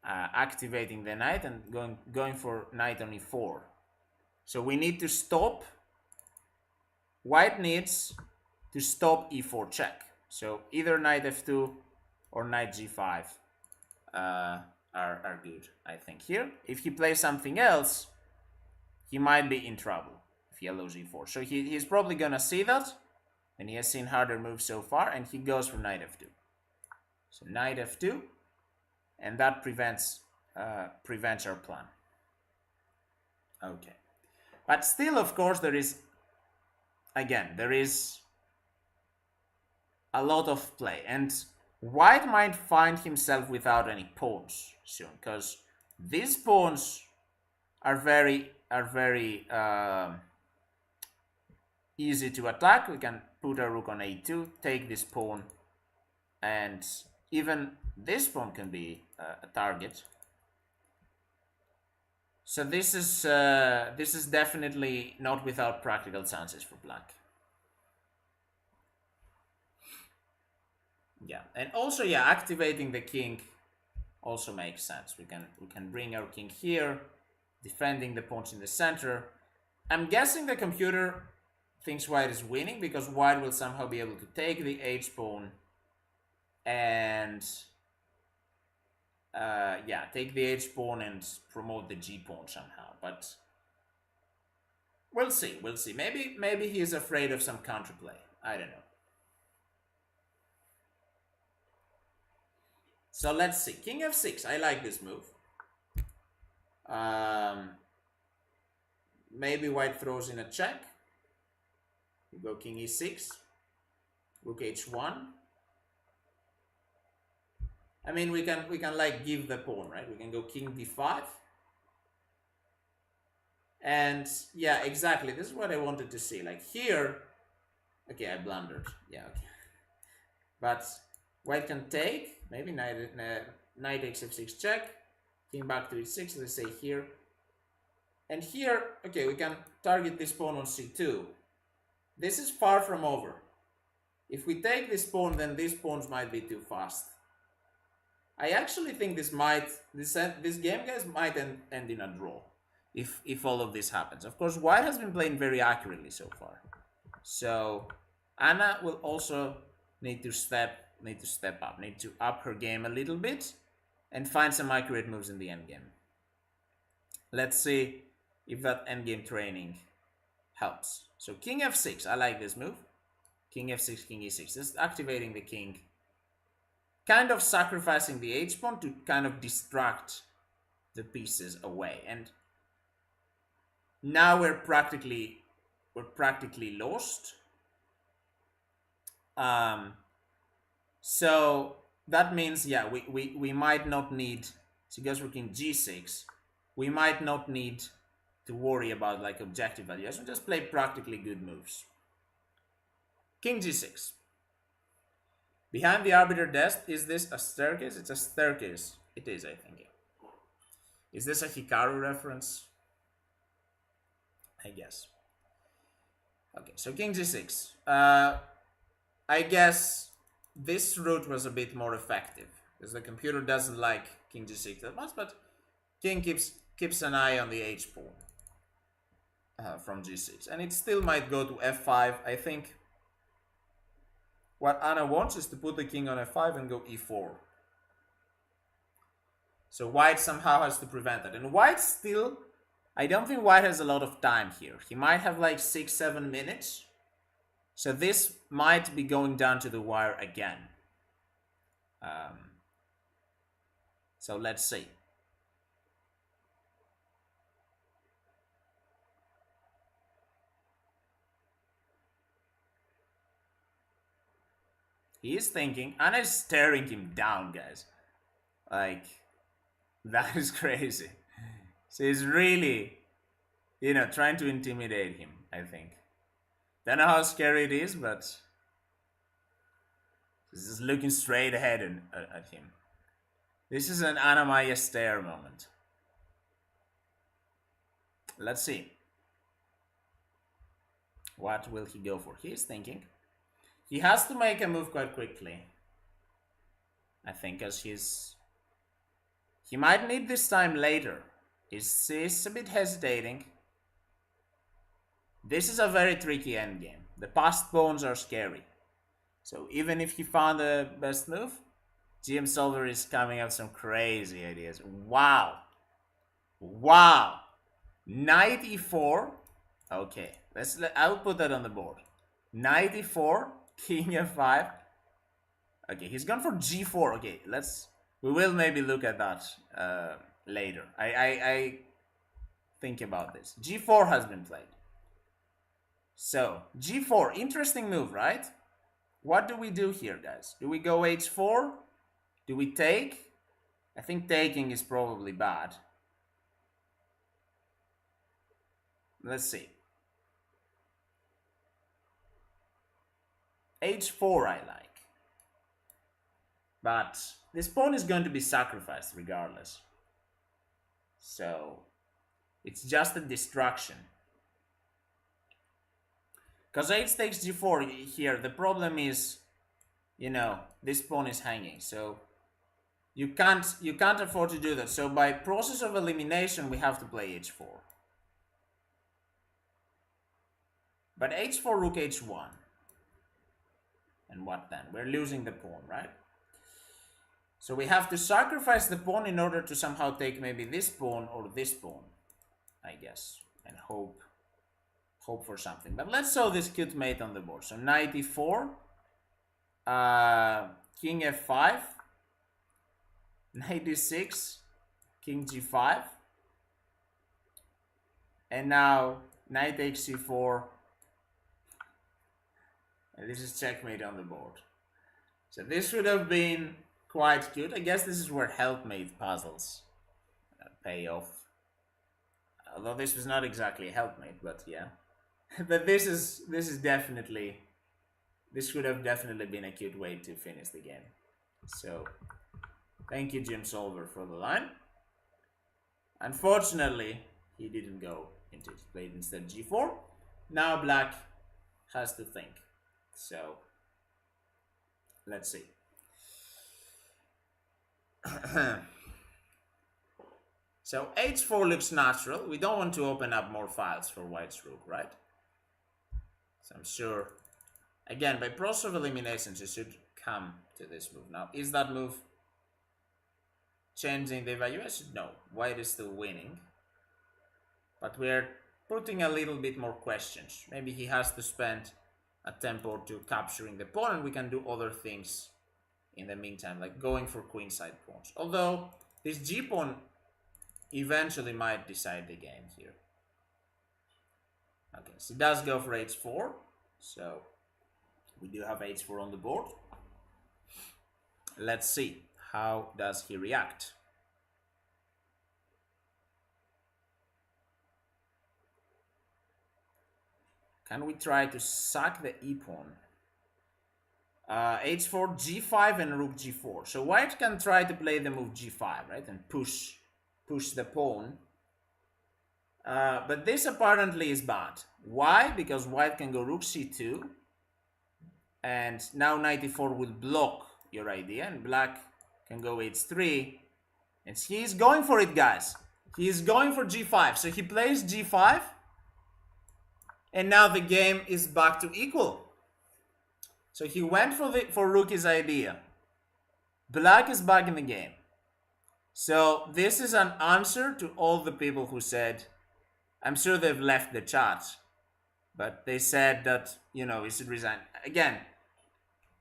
Activating the knight and going for knight on e4. So we need to stop. White needs to stop e4 check. So either knight f2 or knight g5 are good, I think. Here, if he plays something else, he might be in trouble if he allows e4. So he's probably gonna see that, and he has seen harder moves so far, and he goes for knight f2. So knight f2, and that prevents our plan. Okay, but still, of course, there is a lot of play, and white might find himself without any pawns soon, because these pawns are very easy to attack. We can put our rook on a2, take this pawn, and even this pawn can be a target. So this is definitely not without practical chances for black. Yeah, and also activating the king also makes sense. We can bring our king here, defending the pawns in the center. I'm guessing the computer thinks white is winning because white will somehow be able to take the h pawn and take the h pawn and promote the g pawn somehow. But we'll see. Maybe he is afraid of some counterplay. I don't know. So let's see. King f6. I like this move. Maybe white throws in a check. We go king e6. Rook h1. I mean, we can like give the pawn, right? We can go king d5. And yeah, exactly. This is what I wanted to see. Like here, okay, I blundered. Yeah, okay. But white can take, maybe knight takes f6 check, king back to e6, let's say here. And here, okay, we can target this pawn on c2. This is far from over. If we take this pawn, then these pawns might be too fast. I actually think this game, guys, might end in a draw if all of this happens. Of course, white has been playing very accurately so far. So Anna will also need to step up, need to up her game a little bit and find some accurate moves in the endgame. Let's see if that endgame training helps. So king f6, I like this move. King f6, king e6. This is activating the king, kind of sacrificing the h pawn to kind of distract the pieces away. And now we're practically lost. So that means, yeah, we might not need, so because we're king g6, we might not need to worry about like objective values. We just play practically good moves. King g6. Behind the arbiter desk, is this a staircase? It's a staircase. It is, I think. Is this a Hikaru reference? I guess. Okay, so king g6. I guess this route was a bit more effective because the computer doesn't like king g6 that much, but king keeps an eye on the h pawn from g6, and it still might go to f5. I think what Anna wants is to put the king on f5 and go e4. So white somehow has to prevent that, and white still, I don't think white has a lot of time here. He might have like 6-7 minutes. So this might be going down to the wire again. So let's see. He is thinking. Anna is staring him down, guys. Like, that is crazy. She's really, trying to intimidate him, I think. Don't know how scary it is, but she's just looking straight ahead at him. This is an Anna-Maja stare moment. Let's see. What will he go for? He is thinking. He has to make a move quite quickly, I think, as he might need this time later. He's a bit hesitating. This is a very tricky endgame. The passed pawns are scary. So even if he found the best move, GM Solver is coming up with some crazy ideas. Wow. Knight e4. Okay, I'll put that on the board. Knight e4, king f5. Okay, he's gone for g4. Okay, we will maybe look at that later. I think about this. g4 has been played. So g4, interesting move, right? What do we do here, guys? Do we go h4? Do we take? I think taking is probably bad. let's see. H4 I like. But this pawn is going to be sacrificed regardless. So it's just a distraction. Because h takes g4 here, the problem is, you know, this pawn is hanging. So you can't afford to do that. So by process of elimination, we have to play h4. But h4, rook h1. And what then? We're losing the pawn, right? So we have to sacrifice the pawn in order to somehow take maybe this pawn or this pawn, I guess, and hope for something. But let's show this cute mate on the board. So knight e4, king f5, knight e6, king g5, and now knight takes c4, and this is checkmate on the board. So this would have been quite cute. I guess this is where helpmate puzzles pay off. Although this was not exactly a helpmate, but yeah. But this is definitely, this would have definitely been a cute way to finish the game. So thank you, Jim Solver, for the line. Unfortunately, he didn't go into it. Played instead g4. Now black has to think. So let's see. So h4 looks natural. We don't want to open up more files for white's rook, right? So I'm sure, again, by process of eliminations, you should come to this move. Now, is that move changing the evaluation? No, white is still winning. But we're putting a little bit more questions. Maybe he has to spend a tempo or two capturing the pawn, and we can do other things in the meantime, like going for queenside pawns. Although this g pawn eventually might decide the game here. Okay, so he does go for h4. So we do have h4 on the board. Let's see, how does he react? Can we try to sack the e-pawn? h4, g5, and rook g4. So white can try to play the move g5, right? And push the pawn. But this apparently is bad. Why? Because white can go rook c2. And now knight e4 will block your idea. And black can go h3. And he's going for it, guys. He is going for g5. So he plays g5. And now the game is back to equal. So he went for rookie's idea. Black is back in the game. So this is an answer to all the people who said, I'm sure they've left the chat, but they said that, you know, he should resign. Again,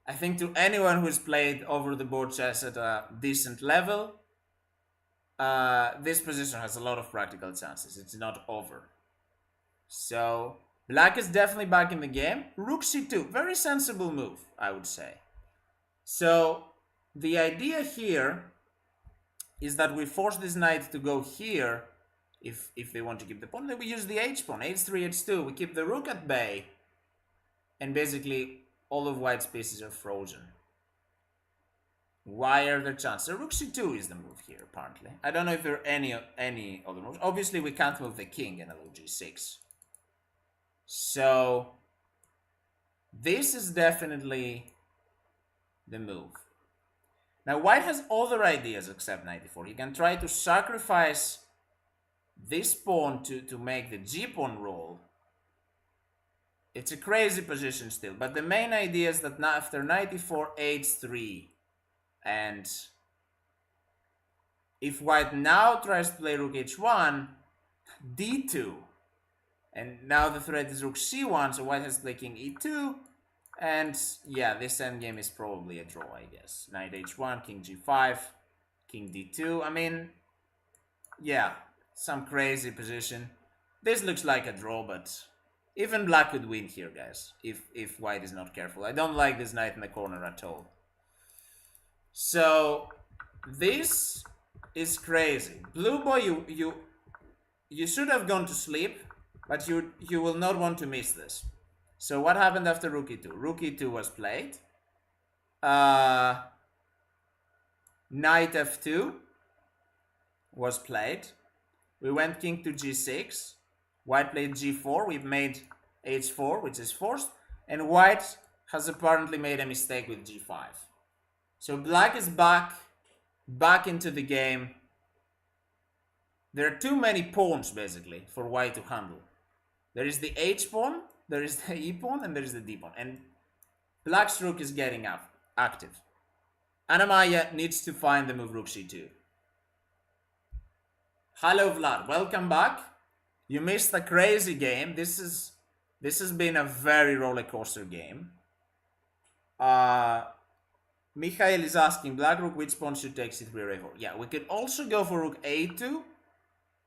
I think to anyone who's played over the board chess at a decent level, this position has a lot of practical chances. It's not over. So black is definitely back in the game. Rook c2, very sensible move, I would say. So the idea here is that we force this knight to go here if they want to keep the pawn. Then we use the h-pawn, h3, h2. We keep the rook at bay, and basically all of white's pieces are frozen. Why are there chances? So rook c2 is the move here, apparently. I don't know if there are any other moves. Obviously, we can't move the king in a rook g6. So this is definitely the move. Now white has other ideas except knight e4. He can try to sacrifice this pawn to make the g-pawn roll. It's a crazy position still, but the main idea is that now after knight e4, h3, and if white now tries to play rook h1, d2, and now the threat is rook c1, so white has to play king e2, and yeah, this endgame is probably a draw, I guess. Knight h1, king g5, king d2. I mean, yeah, some crazy position. This looks like a draw, but even black could win here, guys, if white is not careful. I don't like this knight in the corner at all. So this is crazy. Blue boy, you should have gone to sleep. But you will not want to miss this. So what happened after rook e2? Rook e2 was played. Knight f2 was played. We went king to g6. White played g4. We've made h4, which is forced. And white has apparently made a mistake with g5. So black is back into the game. There are too many pawns, basically, for white to handle. There is the h pawn, there is the e pawn, and there is the d pawn. And black's rook is getting up, active. Anna-Maja needs to find the move rook c2. Hello, Vlad. Welcome back. You missed a crazy game. This has been a very roller coaster game. Mikhail is asking, black rook, which pawn should take c3 or a4? Yeah, we could also go for rook a2,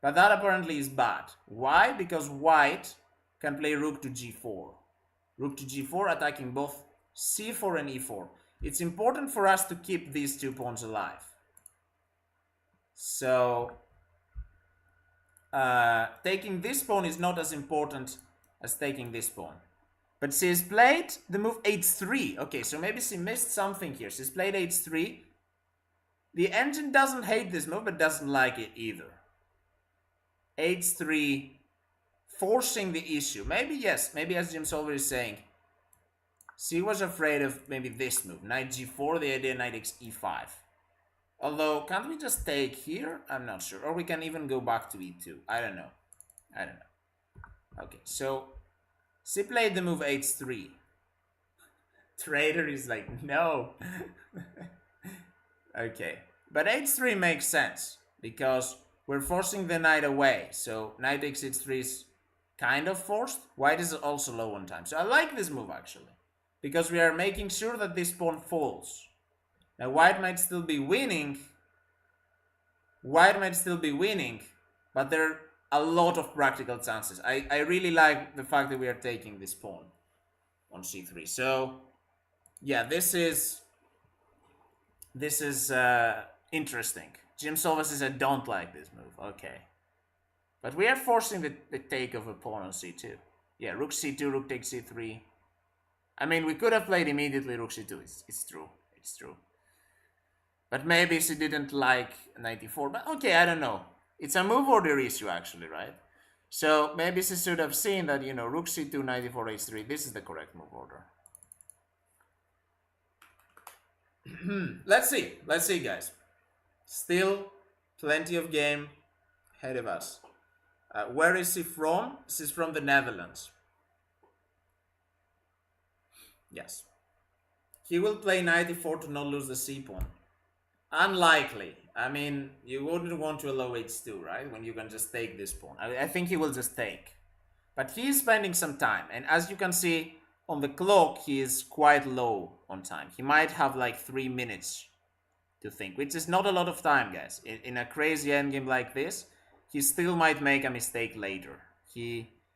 but that apparently is bad. Why? Because white can play rook to g4. Rook to g4, attacking both c4 and e4. It's important for us to keep these two pawns alive. So taking this pawn is not as important as taking this pawn. But she's played the move h3. Okay, so maybe she missed something here. She's played h3. The engine doesn't hate this move, but doesn't like it either. h3, forcing the issue. Maybe, yes, maybe as Jim Solver is saying, she was afraid of maybe this move. Knight g4, the idea knight takes e5. Although, can't we just take here? I'm not sure. Or we can even go back to e2. I don't know. Okay, so she played the move h3. Trader is like, no. Okay, but h3 makes sense because we're forcing the knight away. So knight takes h3 is kind of forced. White is also low on time. So I like this move actually because we are making sure that this pawn falls. Now white might still be winning. But there are a lot of practical chances. I really like the fact that we are taking this pawn on c3. So yeah, this is interesting. Jim Solver says I don't like this move. Okay, but we are forcing the take of a pawn on c2. Yeah, rook c2, rook takes c3. I mean, we could have played immediately rook c2. It's true. But maybe she didn't like 94. But okay, I don't know. It's a move order issue actually, right? So maybe she should have seen that, you know, rook c2, 94, h3. This is the correct move order. Let's see, guys. Still plenty of game ahead of us. Where is she from? She's from the Netherlands. Yes. He will play knight e4 to not lose the c pawn. Unlikely. I mean, you wouldn't want to allow h2, right? When you can just take this pawn. I think he will just take. But he is spending some time. And as you can see on the clock, he is quite low on time. He might have like 3 minutes to think, which is not a lot of time, guys. In a crazy endgame like this, he still might make a mistake later.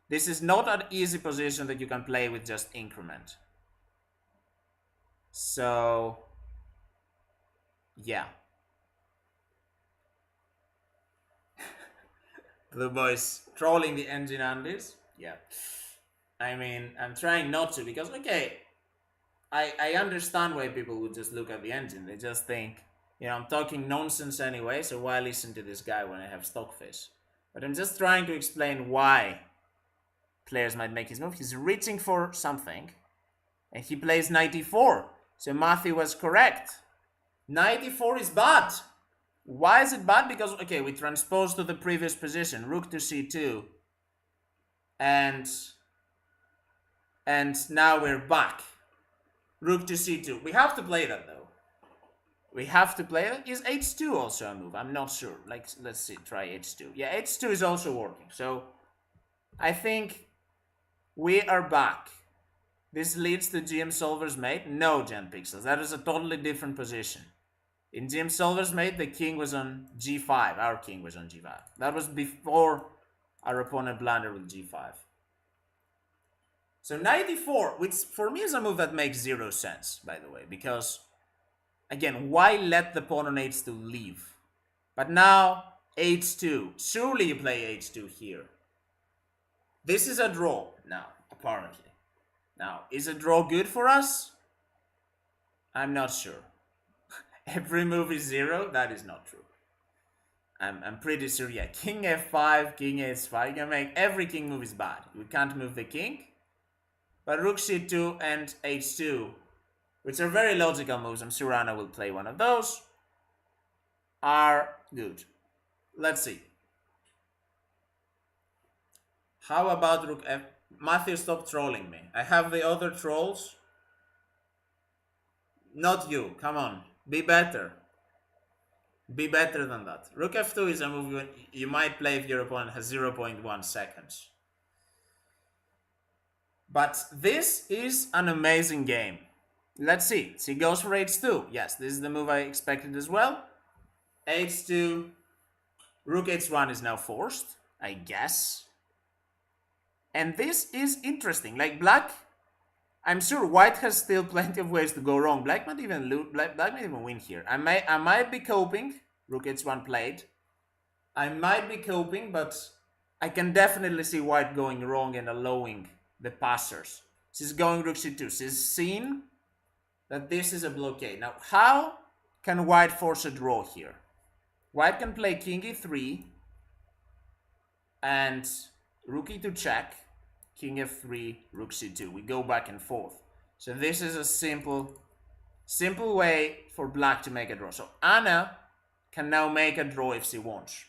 This is not an easy position that you can play with just increment. So yeah. Blue boys trolling the engine on this. Yeah. I mean, I'm trying not to because, okay, I understand why people would just look at the engine. They just think, you know, I'm talking nonsense anyway, so why listen to this guy when I have Stockfish? But I'm just trying to explain why players might make his move. He's reaching for something, and he plays 94. So Matthew was correct. 94 is bad. Why is it bad? Because, okay, we transpose to the previous position, rook to c2, and now we're back. Rook to c2. We have to play that, though. We have to play that. Is h2 also a move? I'm not sure. Like, let's see, try h2. Yeah, h2 is also working. So I think we are back. This leads to GM Solver's mate? No, Jan Pixels. That is a totally different position. In GM Solver's mate, the king was on g5. Our king was on g5. That was before our opponent blundered with g5. So 94, which for me is a move that makes zero sense, by the way, because, again, why let the pawn on h2 leave? But now, h2. Surely you play h2 here. This is a draw now, apparently. Now, is a draw good for us? I'm not sure. Every move is 0? That is not true. I'm pretty sure, yeah. King f5, king h5. You can make every king move is bad. We can't move the king. But rook c2 and h2, which are very logical moves, I'm sure Anna will play one of those, are good. Let's see. How about rook f? Matthew, stop trolling me. I have the other trolls. Not you. Come on. Be better. Be better than that. Rook f2 is a move you might play if your opponent has 0.1 seconds. But this is an amazing game. Let's see. He goes for h2. Yes, this is the move I expected as well. h2. Rook h1 is now forced, I guess. And this is interesting. Like black, I'm sure white has still plenty of ways to go wrong. Black might even lose. Black might even win here. I might be coping. Rook h1 played. I might be coping, but I can definitely see white going wrong and allowing the passers. She's going rook c2. She's seen that this is a blockade. Now, how can white force a draw here? White can play king e3 and rook e2 check, king f3, rook c2. We go back and forth. So this is a simple way for black to make a draw. So Anna can now make a draw if she wants.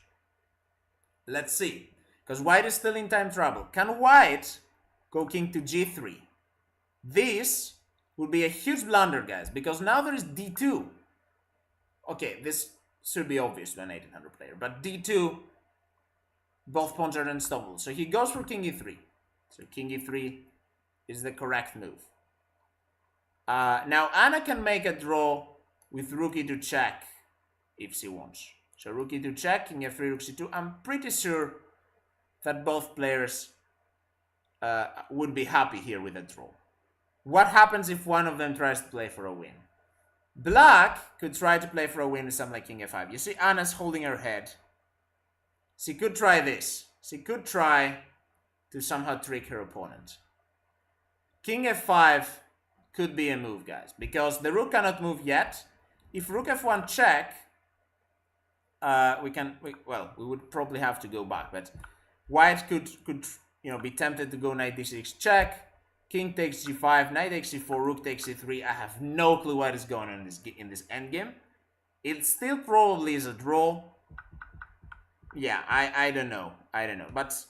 Let's see. Because white is still in time trouble. Can white go king to g3? This would be a huge blunder, guys, because now there is d2. Okay, this should be obvious to an 1800 player, but d2, both pawns are unstoppable. So he goes for king e3. So king e3 is the correct move. Now Anna can make a draw with rook e2 check if she wants. So rook e2 check, king f3, rook c2. I'm pretty sure that both players would be happy here with a draw. What happens if one of them tries to play for a win? Black could try to play for a win with something like king f5. You see Anna's holding her head. She could try this. She could try to somehow trick her opponent. King f5 could be a move, guys, because the rook cannot move yet. If rook f1 check, we would probably have to go back, but white could be tempted to go knight d6 check, king takes g5, knight takes c4, rook takes c3. I have no clue what is going on in this endgame. It still probably is a draw. Yeah, I don't know. But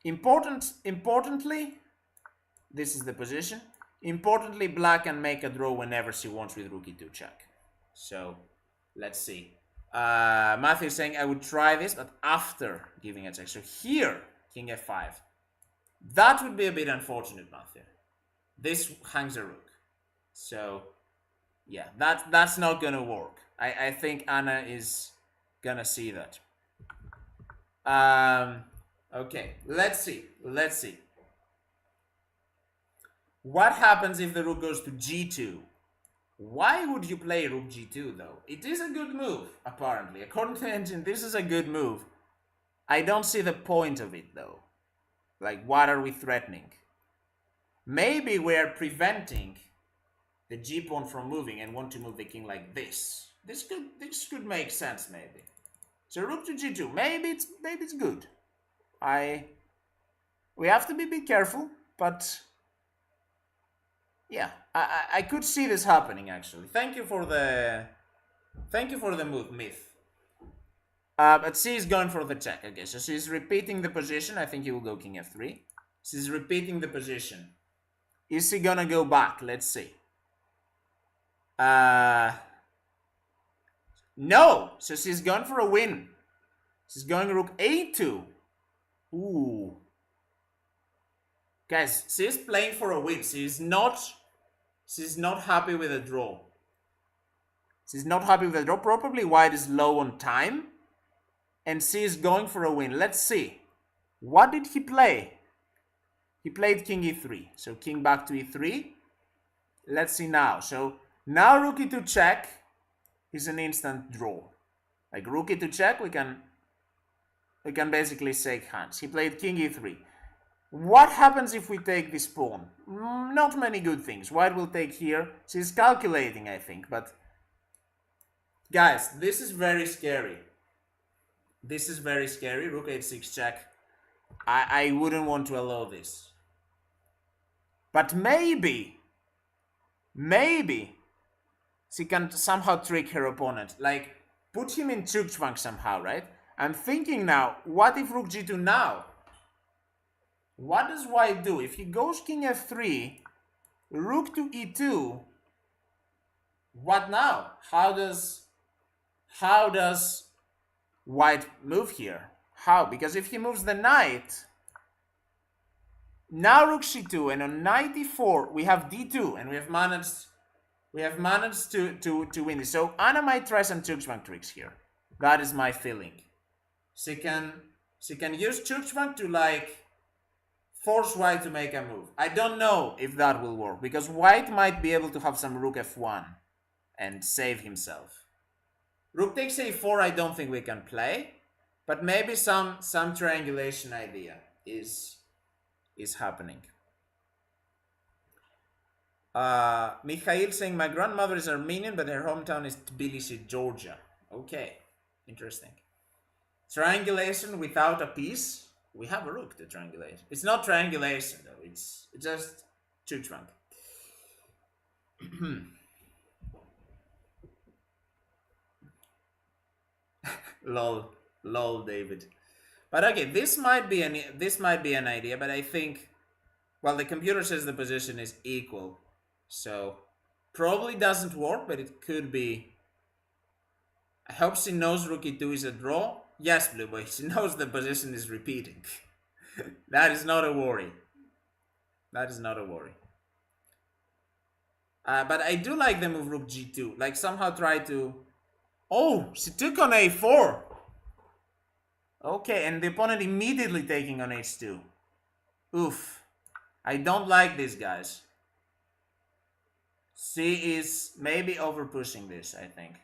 importantly, this is the position. Importantly, black can make a draw whenever she wants with rook e2 check. So let's see. Matthew is saying I would try this, but after giving a check. So here, king f5. That would be a bit unfortunate, Matthew. This hangs a rook. So yeah, that's not gonna work. I think Anna is gonna see that. Okay, let's see. What happens if the rook goes to g2? Why would you play rook g2 though? It is a good move, apparently. According to the engine, this is a good move. I don't see the point of it though. Like, what are we threatening? Maybe we're preventing the g pawn from moving and want to move the king like this. This could make sense, maybe. So rook to g2. Maybe it's good. We have to be careful, but yeah, I could see this happening actually. Thank you for the move, Myth. But she's going for the check, okay. So she's repeating the position. I think he will go king f3. She's repeating the position. Is she gonna go back? Let's see. No. So she's going for a win. She's going rook a2. Ooh. Guys, she's playing for a win. She's not happy with a draw. She's not happy with a draw. Probably white is low on time. And she is going for a win. Let's see. What did he play? He played king e3. So king back to e3. Let's see now. So now rook e2 check is an instant draw. Like rook e2 check, we can basically shake hands. He played king e3. What happens if we take this pawn? Not many good things. White will take here. She's calculating, I think, but guys, this is very scary. This is very scary. Rook h6 check. I wouldn't want to allow this. But maybe she can somehow trick her opponent. Like, put him in Zugzwang somehow, right? I'm thinking now, what if Rook g2 now? What does White do? If he goes King f3, Rook to e2, what now? How does White move here? How? Because if he moves the knight, now Rook c2, and on knight e4 we have d2, and we have managed to win this. So Anna might try some Zugzwang tricks here. That is my feeling. She can use Zugzwang to like force White to make a move. I don't know if that will work, because White might be able to have some Rook f1 and save himself. Rook takes a4 I don't think we can play, but maybe some triangulation idea is happening. Mikhail saying, my grandmother is Armenian, but her hometown is Tbilisi, Georgia. Okay, interesting. Triangulation without a piece. We have a rook to triangulate. It's not triangulation though. It's just Zugzwang. lol, David. But okay, this might be an idea. But I think, well, the computer says the position is equal, so probably doesn't work. But it could be. I hope she knows Rook e2 is a draw. Yes, Blue Boy, she knows the position is repeating. That is not a worry. That is not a worry. But I do like the move Rook g2. Like somehow try to... Oh, she took on a4. Okay, and the opponent immediately taking on h2. Oof. I don't like this, guys. She is maybe over pushing this, I think.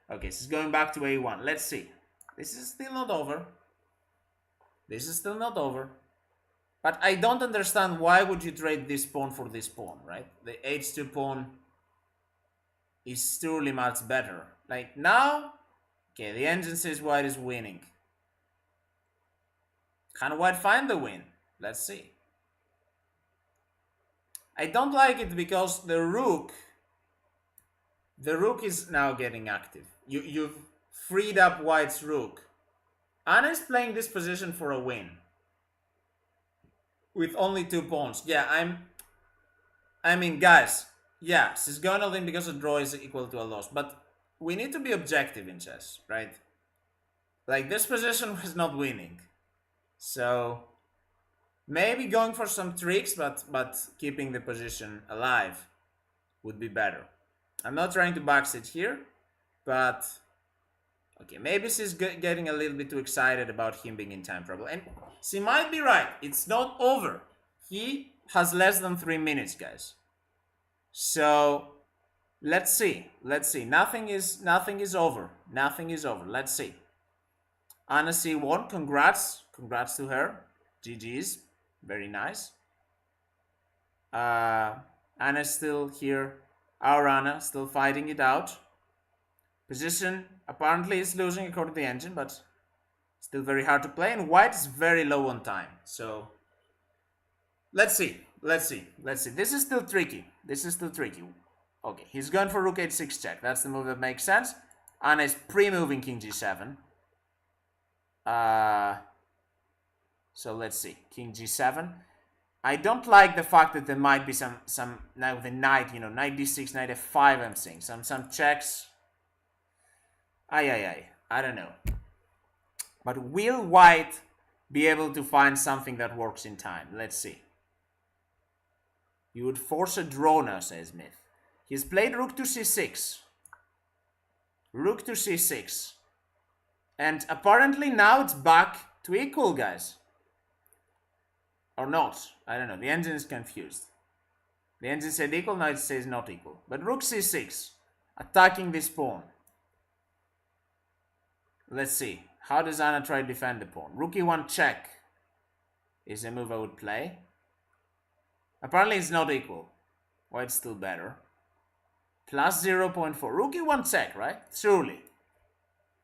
Okay, she's going back to a1. Let's see. This is still not over. This is still not over. But I don't understand why would you trade this pawn for this pawn, right? The h2 pawn is truly much better. Like now, okay, the engine says White is winning. Can White find the win? Let's see. I don't like it because the rook is now getting active. You've freed up White's rook. Anna is playing this position for a win. With only 2 pawns. Yeah, I mean, guys, yeah, she's gonna win because a draw is equal to a loss. But we need to be objective in chess, right? Like, this position was not winning. So, maybe going for some tricks, but keeping the position alive would be better. I'm not trying to backseat here, but... Okay, maybe she's getting a little bit too excited about him being in time trouble. And she might be right. It's not over. He has less than 3 minutes, guys. So, let's see. Let's see. Nothing is over. Nothing is over. Let's see. Anna C1, congrats. Congrats to her. GG's. Very nice. Anna's still here. Our Anna still fighting it out. Position apparently is losing according to the engine, but still very hard to play. And White is very low on time. So let's see. Let's see. Let's see. This is still tricky. This is still tricky. Okay, he's going for Rook h6 check. That's the move that makes sense. Anna is pre-moving King g7. So let's see. King g7. I don't like the fact that there might be some now the knight, knight d6, knight f5. I'm seeing some checks. I don't know. But will White be able to find something that works in time? Let's see. You would force a draw now, says Smith. He's played rook to c6. Rook to c6. And apparently now it's back to equal, guys. Or not. I don't know. The engine is confused. The engine said equal, now it says not equal. But rook c6. Attacking this pawn. Let's see. How does Anna try to defend the pawn? Rook e1 check. is a move I would play. Apparently it's not equal. White's still better. Plus 0.4. Rook e1 check, right? Surely.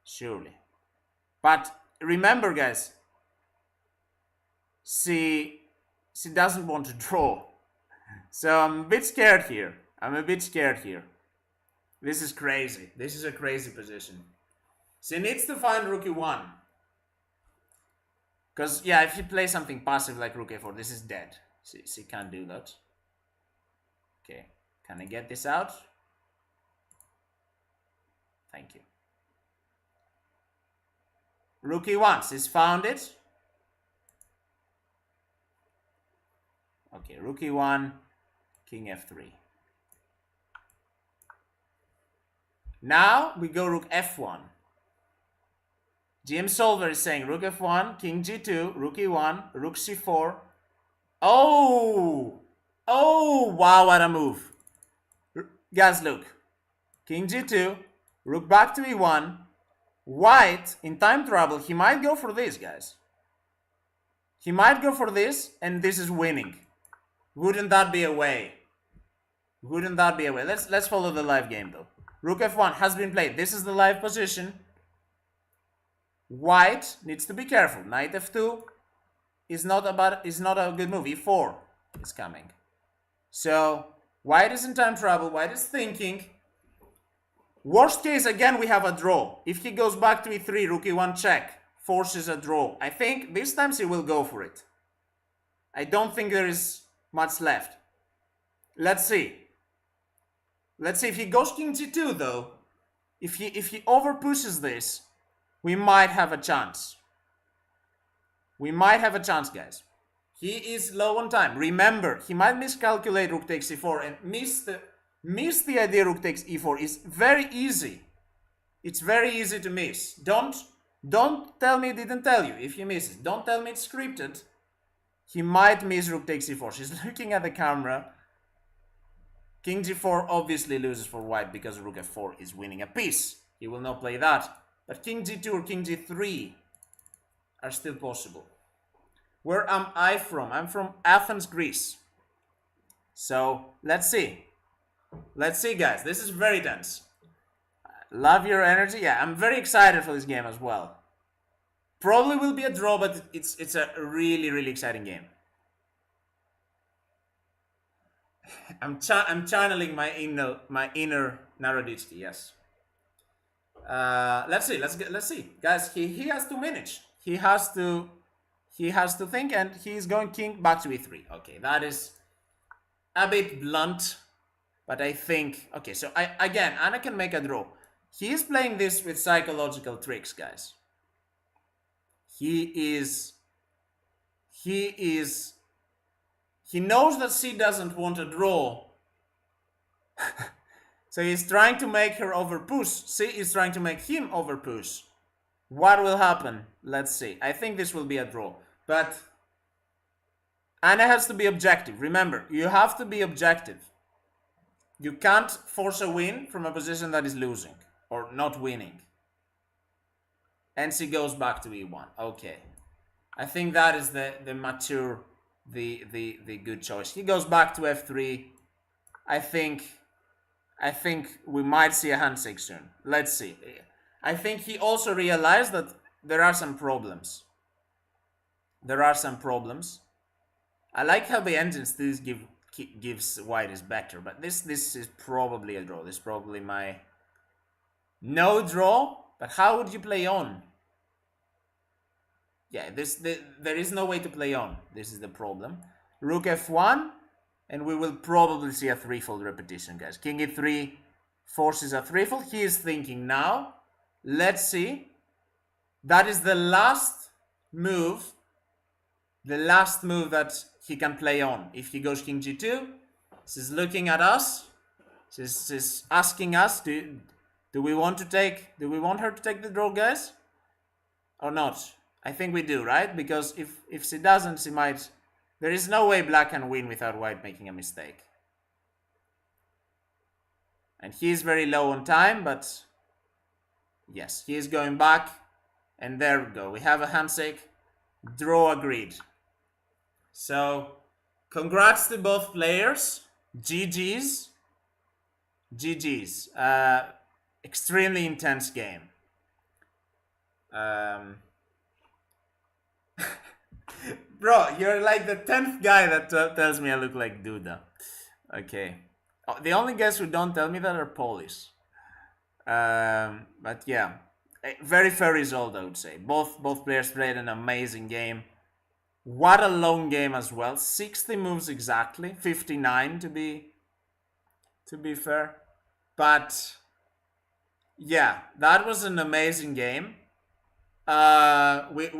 Surely. But remember, guys, she doesn't want to draw. So I'm a bit scared here. This is crazy. This is a crazy position. She needs to find rook e1. Because, yeah, if you play something passive like rook a4, this is dead. She can't do that. Okay. Can I get this out? Thank you. Rook e1. She's found it. Okay, rook e1, king f3. Now we go rook f1. GM Solver is saying rook f1, king g2, rook e1, rook c4. Oh! Oh, wow, what a move. Guys, look. King g2, rook back to e1. White, in time trouble, he might go for this, guys. He might go for this, and this is winning. Wouldn't that be a way? Wouldn't that be a way? Let's follow the live game, though. Rook f1 has been played. This is the live position. White needs to be careful. Knight f2 is not a good move. e4 is coming. So White is in time trouble. White is thinking. Worst case, again, we have a draw. If he goes back to e3, rook e1 check, forces a draw. I think this time he will go for it. I don't think there is much left. Let's see. Let's see if he goes king g2, though. If he over pushes this, we might have a chance. We might have a chance, guys. He is low on time. Remember, he might miscalculate rook takes e4 and miss the idea rook takes e4 is very easy. It's very easy to miss. Don't tell me it didn't tell you if you miss it. Don't tell me it's scripted. He might miss rook takes e4. She's looking at the camera. King g4 obviously loses for white because rook f4 is winning a piece. He will not play that. But king g2 or king g3 are still possible. Where am I from? I'm from Athens, Greece. So let's see. Let's see, guys. This is very tense. Love your energy. Yeah, I'm very excited for this game as well. Probably will be a draw, but it's a really, really exciting game. I'm channeling my inner Naroditsky. Yes. Let's see. Let's see, guys. He has to manage. He has to think, and he's going king back to e3. Okay, that is a bit blunt, but I think okay. So again, Anna can make a draw. He is playing this with psychological tricks, guys. He knows that she doesn't want a draw. So he's trying to make her overpush. She is trying to make him overpush. What will happen? Let's see. I think this will be a draw. But Anna has to be objective. Remember, you have to be objective. You can't force a win from a position that is losing or not winning. And she goes back to e1. Okay. I think that is the mature, the good choice. He goes back to f3. I think we might see a handshake soon. Let's see. I think he also realized that there are some problems. I like how the engine still gives white is better, but this is probably a draw. This is probably my no draw. But how would you play on? Yeah, there is no way to play on. This is the problem. Rook f1, and we will probably see a threefold repetition, guys. King e3 forces a threefold. He is thinking now. Let's see. That is the last move. The last move that he can play on. If he goes king g2, she's looking at us. She's asking us, do we want her to take the draw, guys? Or not? I think we do, right? Because if she doesn't, she might. There is no way black can win without white making a mistake. And he is very low on time, but yes, he is going back. And there we go. We have a handshake. Draw agreed. So, congrats to both players. GG's. GG's. Extremely intense game. Um, Bro, you're like the 10th guy that tells me I look like Duda. Okay. Oh, the only guys who don't tell me that are Polish. But yeah, very fair result, I would say. Both players played an amazing game. What a long game as well. 60 moves exactly, 59 to be fair. But yeah, that was an amazing game. We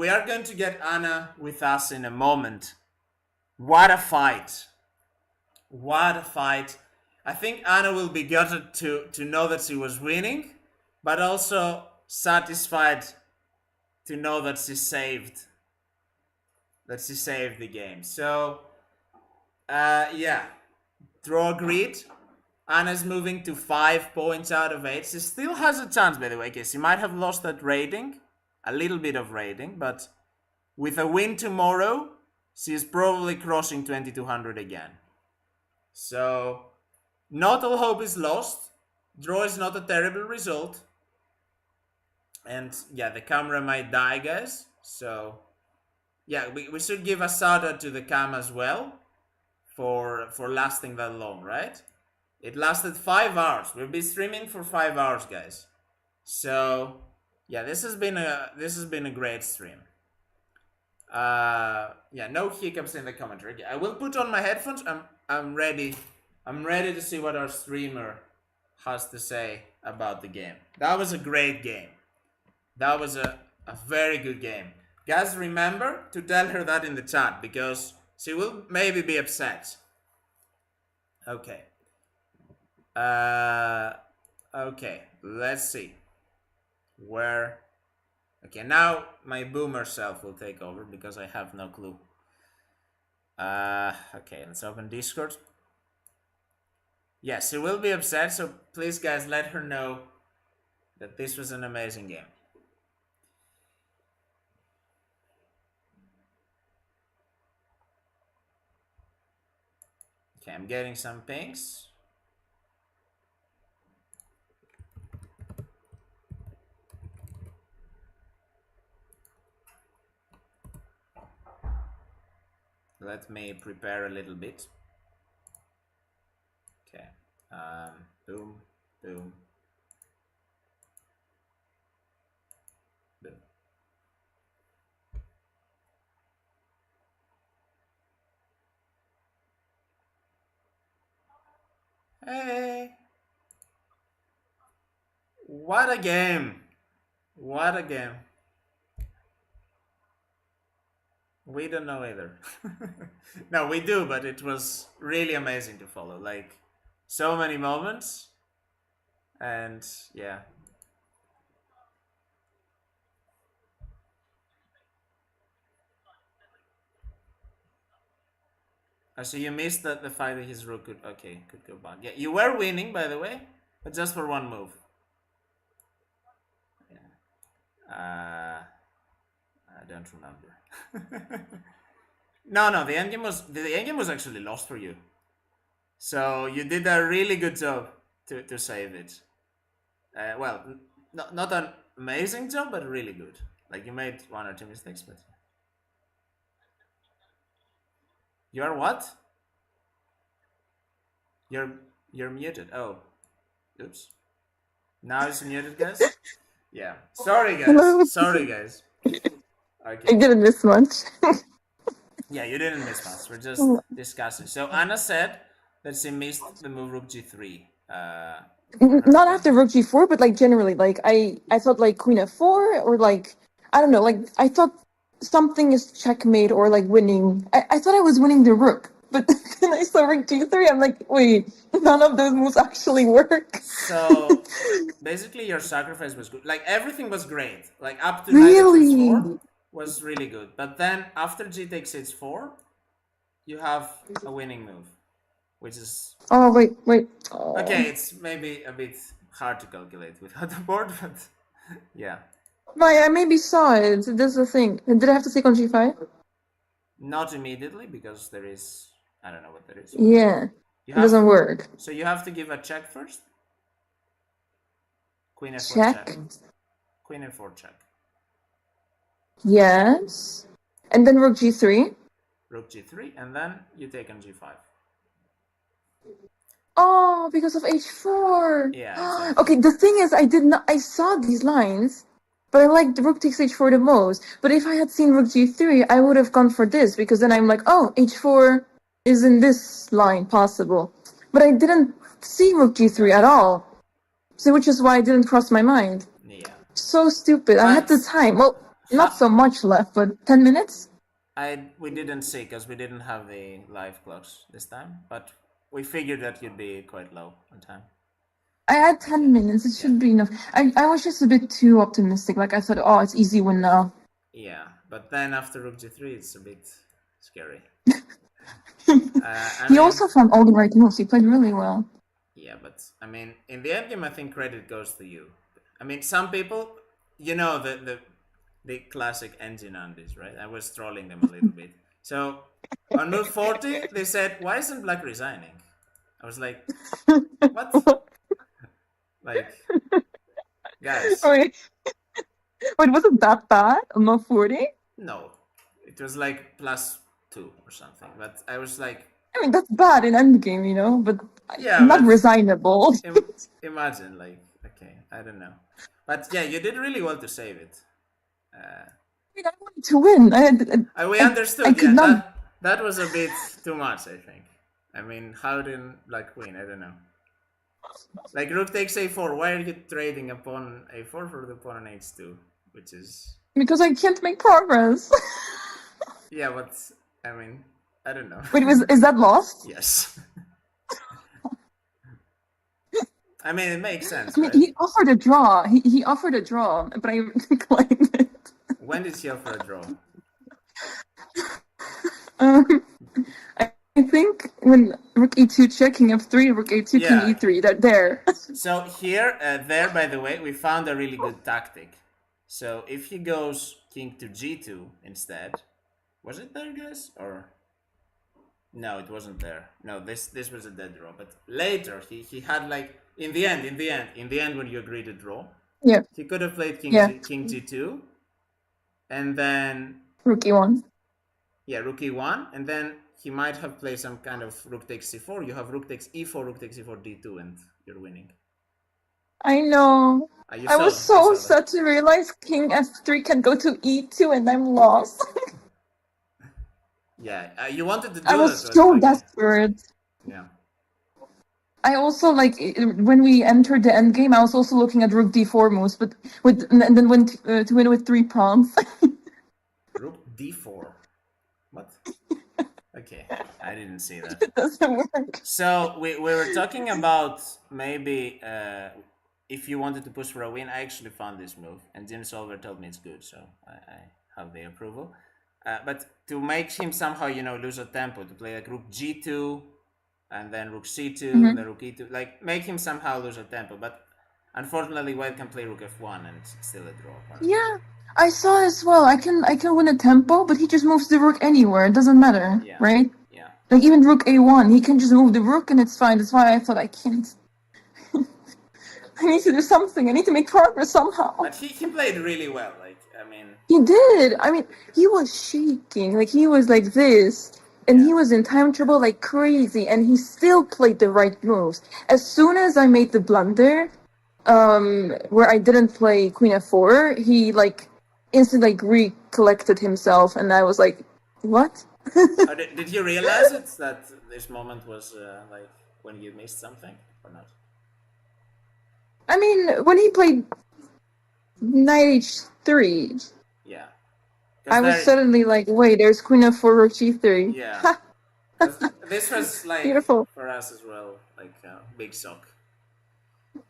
are going to get Anna with us in a moment. What a fight! What a fight! I think Anna will be gutted to know that she was winning, but also satisfied to know that she saved the game. So yeah, draw agreed. Anna's moving to 5 points out of 8. She still has a chance, by the way. Okay, she might have lost that rating, a little bit of rating, but with a win tomorrow, she is probably crossing 2200 again. So, not all hope is lost. Draw is not a terrible result. And yeah, the camera might die, guys. So, yeah, we should give a shout out to the cam as well for lasting that long, right? It lasted 5 hours. We'll be streaming for 5 hours, guys. So, yeah, this has been a great stream. Yeah, no hiccups in the commentary. I will put on my headphones. I'm ready. I'm ready to see what our streamer has to say about the game. That was a great game. That was a very good game. Guys, remember to tell her that in the chat because she will maybe be upset. Okay. Okay, let's see. Where... Okay, now my boomer self will take over because I have no clue. Okay, let's open Discord. Yes, she will be upset, so please guys let her know that this was an amazing game. Okay, I'm getting some pings. Let me prepare a little bit. Okay, boom, boom, boom. Hey! What a game! What a game! We don't know either. No, we do, but it was really amazing to follow. Like, so many moments. And yeah. Oh, so you missed the fight that his rook could go back. Yeah, you were winning by the way, but just for one move. Yeah. I don't remember. No, the endgame was actually lost for you. So you did a really good job to save it. Well, not an amazing job, but really good. Like you made one or two mistakes, but you are what? You're muted. Oh, oops. Now it's muted, guys. Yeah. Sorry, guys. Hello. Sorry, guys. I Okay. didn't miss much. Yeah, you didn't miss much. We're just discussing. So Anna said that she missed the move rook g3. Not after rook g4, but like generally, like I thought like queen f4 or like I don't know, like I thought something is checkmate or like winning. I thought I was winning the rook, but then I saw rook g3. I'm like, wait, none of those moves actually work. So basically, your sacrifice was good. Like everything was great. Like up to knight takes 4 was really good. But then after g takes h4, you have a winning move, which is Oh wait. Oh. okay. It's maybe a bit hard to calculate without the board, but yeah. I maybe saw it. This is the thing. Did I have to take on g5? Not immediately, because there is, I don't know what there is, but Yeah, you it have, doesn't work. so you have to give a check first. Queen f4 check. Check. Queen f4 check. Yes. And then rook g3. Rook g3, and then you take on g5. Oh, because of h4. Yeah, exactly. Okay, the thing is, I saw these lines, but I liked rook takes h4 the most. But if I had seen rook g3, I would have gone for this, because then I'm like, oh, h4 is in this line possible. But I didn't see rook g3 at all. So which is why it didn't cross my mind. Yeah. So stupid. I had But the time. Well, not so much left, but 10 minutes? we didn't see, because we didn't have the live clocks this time, but we figured that you'd be quite low on time. I had 10 minutes. It should be enough. I was just a bit too optimistic. Like, I thought, oh, it's easy win now. Yeah, but then after rook g3, it's a bit scary. He also found all the right moves. He played really well. Yeah, but I mean, in the endgame, I think credit goes to you. I mean, some people, you know, the classic engine undies, right? I was trolling them a little bit. So on move 40, they said, "Why isn't Black resigning?" I was like, "What?" Like, guys. Wait, wasn't that bad on move 40? No, it was like +2 or something. But I was like, I mean, that's bad in endgame, you know, but yeah, not but resignable. imagine, like, okay, I don't know. But yeah, you did really well to save it. I mean, I wanted to win. We understood. I could Yeah, not. that was a bit too much, I think. I mean, how did Black win? I don't know. Like rook takes a4. Why are you trading a pawn a4 for the pawn on h2? Which is Because I can't make progress. yeah, but I mean, I don't know. Wait, is that lost? Yes. I mean, it makes sense, I mean, right? he offered a draw. He offered a draw, but I declined it. When did he offer a draw? I think when rook e2 check, king f3, rook a2, king Yeah. e3. That there. So here, there, by the way, we found a really good tactic. So if he goes king to g2 instead, was it there, guys? Or no, it wasn't there. No, this was a dead draw. But later, he had like in the end, when you agreed to draw, Yeah. he could have played king Yeah. king g2, and then Rook e1. yeah, rook e1, and then he might have played some kind of rook takes c4. You have rook takes e4, rook takes e4, d2, and you're winning. I know. I was so you saw sad to realize king f3 can go to e2 and I'm lost. Yeah, you wanted to do I that. was so desperate. Yeah. I also when we entered the end game. I was also looking at rook d4 moves, but and then went to win with 3 pawns. Rook d4. What? Okay, I didn't see that. It doesn't work. So we were talking about maybe if you wanted to push for a win. I actually found this move, and Jim Solver told me it's good, so I have the approval. But to make him somehow, lose a tempo, to play like rook g2, and then rook c2, and then rook e2, like make him somehow lose a tempo. But unfortunately, White can play rook f1 and still a draw. Apparently. Yeah, I saw as well. I can win a tempo, but he just moves the rook anywhere. It doesn't matter, Yeah. right? Yeah. Like even rook a1, he can just move the rook and it's fine. That's why I thought I can't. I need to do something. I need to make progress somehow. But he played really well. Like, I mean, he did. I mean, he was shaking. Like he was like this. And he was in time trouble like crazy, and he still played the right moves. As soon as I made the blunder, where I didn't play Queen f4, he like instantly like recollected himself, and I was like, "What?" Did you realize it that this moment was like when you missed something or not? I mean, when he played knight h3, Yeah. I was suddenly like, "Wait, there's Queen f4, rook g3." Yeah. This was like beautiful for us as well, like big shock.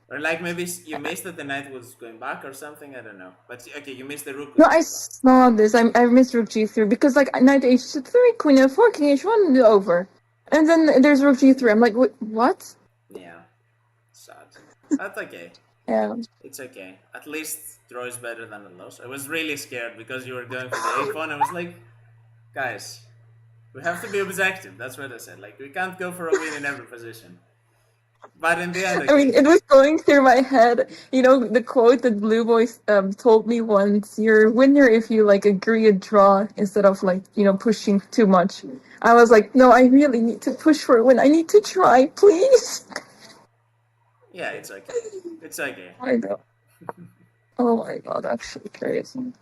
Or like maybe you missed that the knight was going back or something. I don't know. But okay, you missed the rook. No, I saw this. I missed rook g3 because like knight h3, queen f4, king h1, over, and then there's rook g3. I'm like, what? Yeah, sad. That's okay. Yeah, it's okay. At least draw is better than a loss. I was really scared because you were going for the a pawn. I was like, guys, We have to be objective. That's what I said. Like, we can't go for a win in every position. But in the end, I mean, okay. it was going through my head. You know, the quote that Blue Boy told me once: "You're a winner if you like agree a draw instead of like pushing too much." I was like, no, I really need to push for a win. I need to try, please. Yeah, it's okay. It's okay. I know. Oh my god, actually crazy.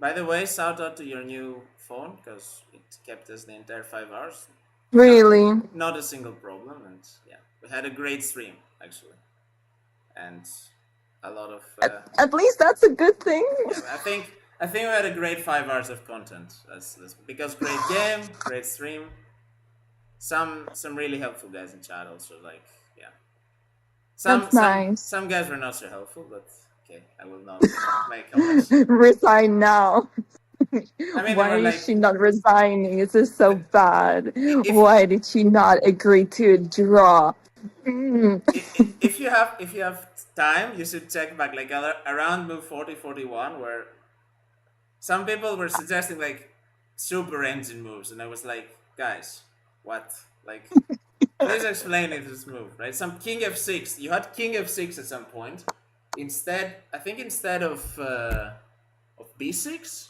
By the way, shout out to your new phone because it kept us the entire 5 hours. Not, Really. not a single problem, and yeah, we had a great stream actually, and a lot of At least that's a good thing. yeah. I think we had a great 5 hours of content. That's because great game, great stream. Some really helpful guys in chat also. Like yeah, some That's some nice. some guys were not so helpful, but okay, I will not make comments. Resign now. I mean, they Why were is she like, not resigning? This is so bad. if Why did she not agree to a draw? Mm. if you have time, you should check back like around move 40-41, where some people were suggesting like super engine moves, and I was like, guys, what? Like, please explain it, this move, right? Some king f6. You had king f6 at some point. I think instead of b6,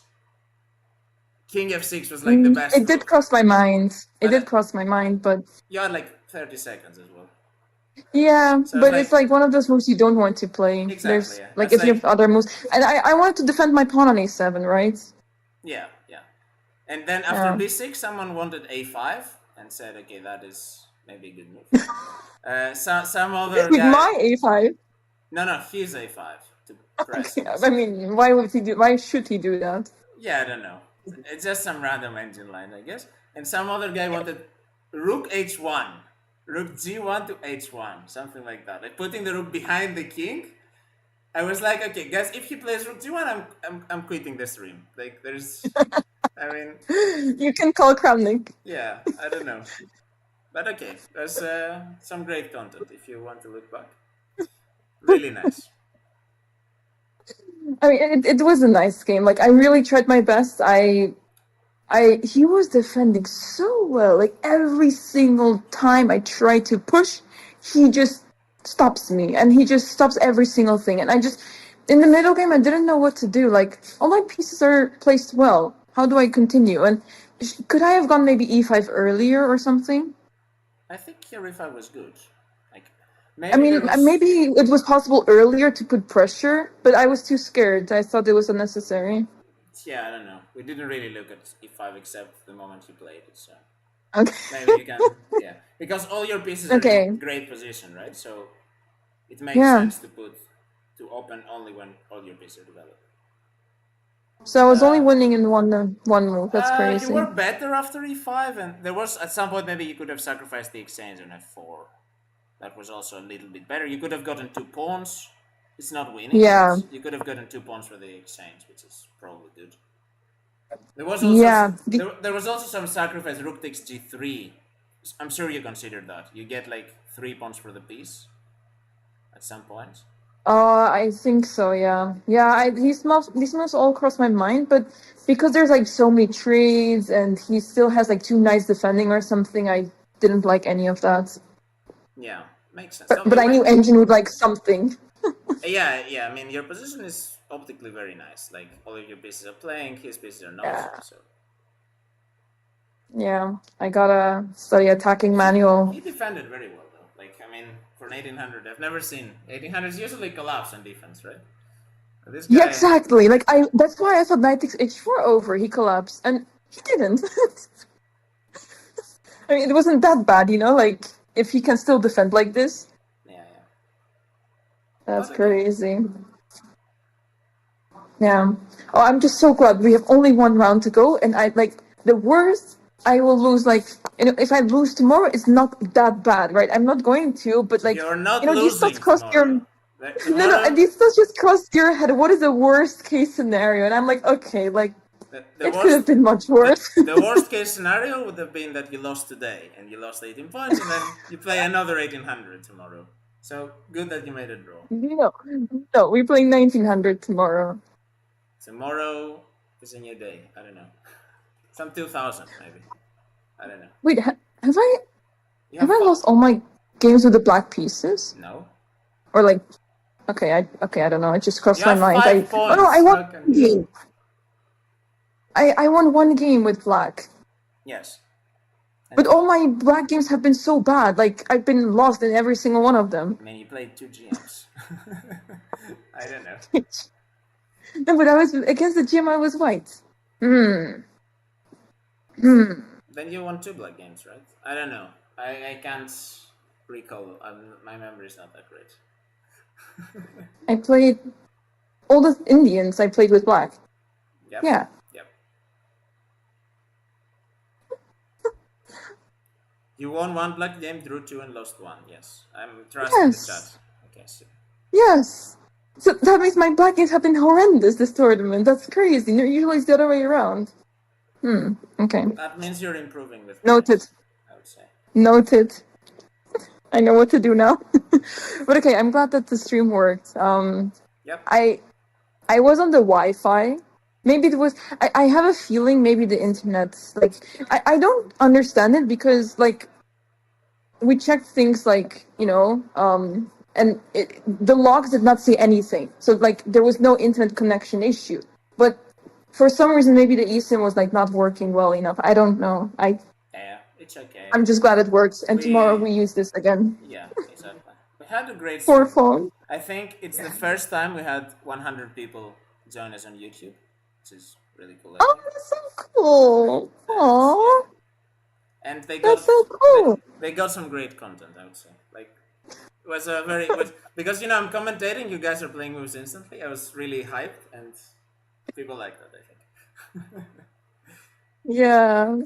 king f6 was like the best It did move. cross my mind. It And did cross my mind, but you had like 30 seconds as well. yeah, So I was but it's like, like one of those moves you don't want to play. exactly, There's yeah. like That's if you have like, other moves, and I wanted to defend my pawn on a7, right? yeah, yeah. And then after Yeah, b6, someone wanted a5 and said, okay, that is maybe a good move. Some other with guy, my a5. no, he's a5 to press Okay, I b6. mean, why would he do? Why should he do that? Yeah, I don't know. It's just some random engine line, I guess. And some other guy wanted rook h1, rook g1 to h1, something like that. Like putting the rook behind the king. I was like, okay, guys, if he plays rook g1, I'm quitting the stream. Like, I mean, You can call Kramnik. yeah, I don't know. But okay, there's some great content if you want to look back. Really nice. I mean, it was a nice game. Like I really tried my best. He was defending so well. Like every single time I try to push, he just stops me, and he just stops every single thing. And I just, in the middle game, I didn't know what to do. Like all my pieces are placed well. How do I continue? And could I have gone maybe e5 earlier or something? I think here e5 was good. Like, I maybe there mean, was, maybe it was possible earlier to put pressure, but I was too scared. I thought it was unnecessary. yeah, I don't know. We didn't really look at e5 except the moment you played it, so maybe Okay. you can, yeah. Because all your pieces are in Okay. great position, right? So it makes Yeah. sense to open only when all your pieces are developed. So I was only Uh, winning in one move. That's you crazy. were better after e5, and there was at some point maybe you could have sacrificed the exchange on f4. That was also a little bit better. You could have gotten 2 pawns. It's not winning, but Yeah. you could have gotten 2 pawns for the exchange, which is probably good. There was also Yeah. there was also some sacrifice. Rook takes g3. I'm sure you considered that. You get like 3 pawns for the piece at some point. I think so. Yeah. Yeah. These moves all cross my mind, but because there's like so many trades, and he still has like two knights defending or something, I didn't like any of that. Yeah, makes sense. But So but you I knew went. Engine would like something. Yeah. I mean, your position is optically very nice. Like all of your pieces are playing, his pieces are not. Yeah. So Yeah. I gotta study attacking he manual. defended very well though. Like I mean, for an 1800, I've never seen 1800s usually collapse on defense, right? But this Yeah, guy, exactly. Like that's why I thought knight takes h4 over. He collapsed, and he didn't. I mean, it wasn't that bad, Like if he can still defend like this, yeah. that's But okay, crazy. Yeah. Oh, I'm just so glad we have only one round to go, and I like the worst. I will lose like if I lose tomorrow, it's not that bad, right? I'm not going to, but like you're not these thoughts losing cross your tomorrow. no, Tomorrow, these thoughts just crossed your head. What is the worst case scenario? And I'm like, okay, like the it could worst have been much worse. the worst case scenario would have been that you lost today and you lost 18 points, and then you play another 1800 tomorrow. So good that you made a draw. no, no, we're playing 1900 tomorrow. Tomorrow is a new day. I don't know. Some 2000 maybe. I don't know. Wait, have I You have have I lost all my games with the black pieces? No. Or like, okay, I don't know. It just crossed You my have mind. 5 points. I won How can one game. I won one game with black. Yes. And But all my black games have been so bad. Like I've been lost in every single one of them. I mean, you played 2 GMs. I don't know. No, but I was against the GM. I was white. Then you won 2 black games, right? I don't know. I can't recall. My memory is not that great. I played all the Indians. I played with black. Yep. Yeah. Yep. You won 1 black game, drew 2, and lost 1. Yes. I'm trusting the chat. Yes. Okay, so. Yes. So that means my black games have been horrendous this tournament. That's crazy. Usually it's the other way around. Okay. That means you're improving with Noted. games, I would say. Noted. I know what to do now. But okay, I'm glad that the stream worked. Yep. I was on the Wi-Fi. Maybe it was. I have a feeling maybe the internet's like. I don't understand it because like we checked things like and the logs did not say anything. So like there was no internet connection issue. But for some reason maybe the eSIM was like not working well enough. I don't know. Yeah, it's okay. I'm just glad it works. And tomorrow we use this again. Yeah, exactly. We had a great For stream. phone. I think it's the first time we had 100 people join us on YouTube, which is really cool. Oh, that's so cool. Aww. And they That's so cool. they got some great content, I would say. Like it was a very because I'm commentating, you guys are playing moves instantly. I was really hyped, and people like that, I think. Yeah.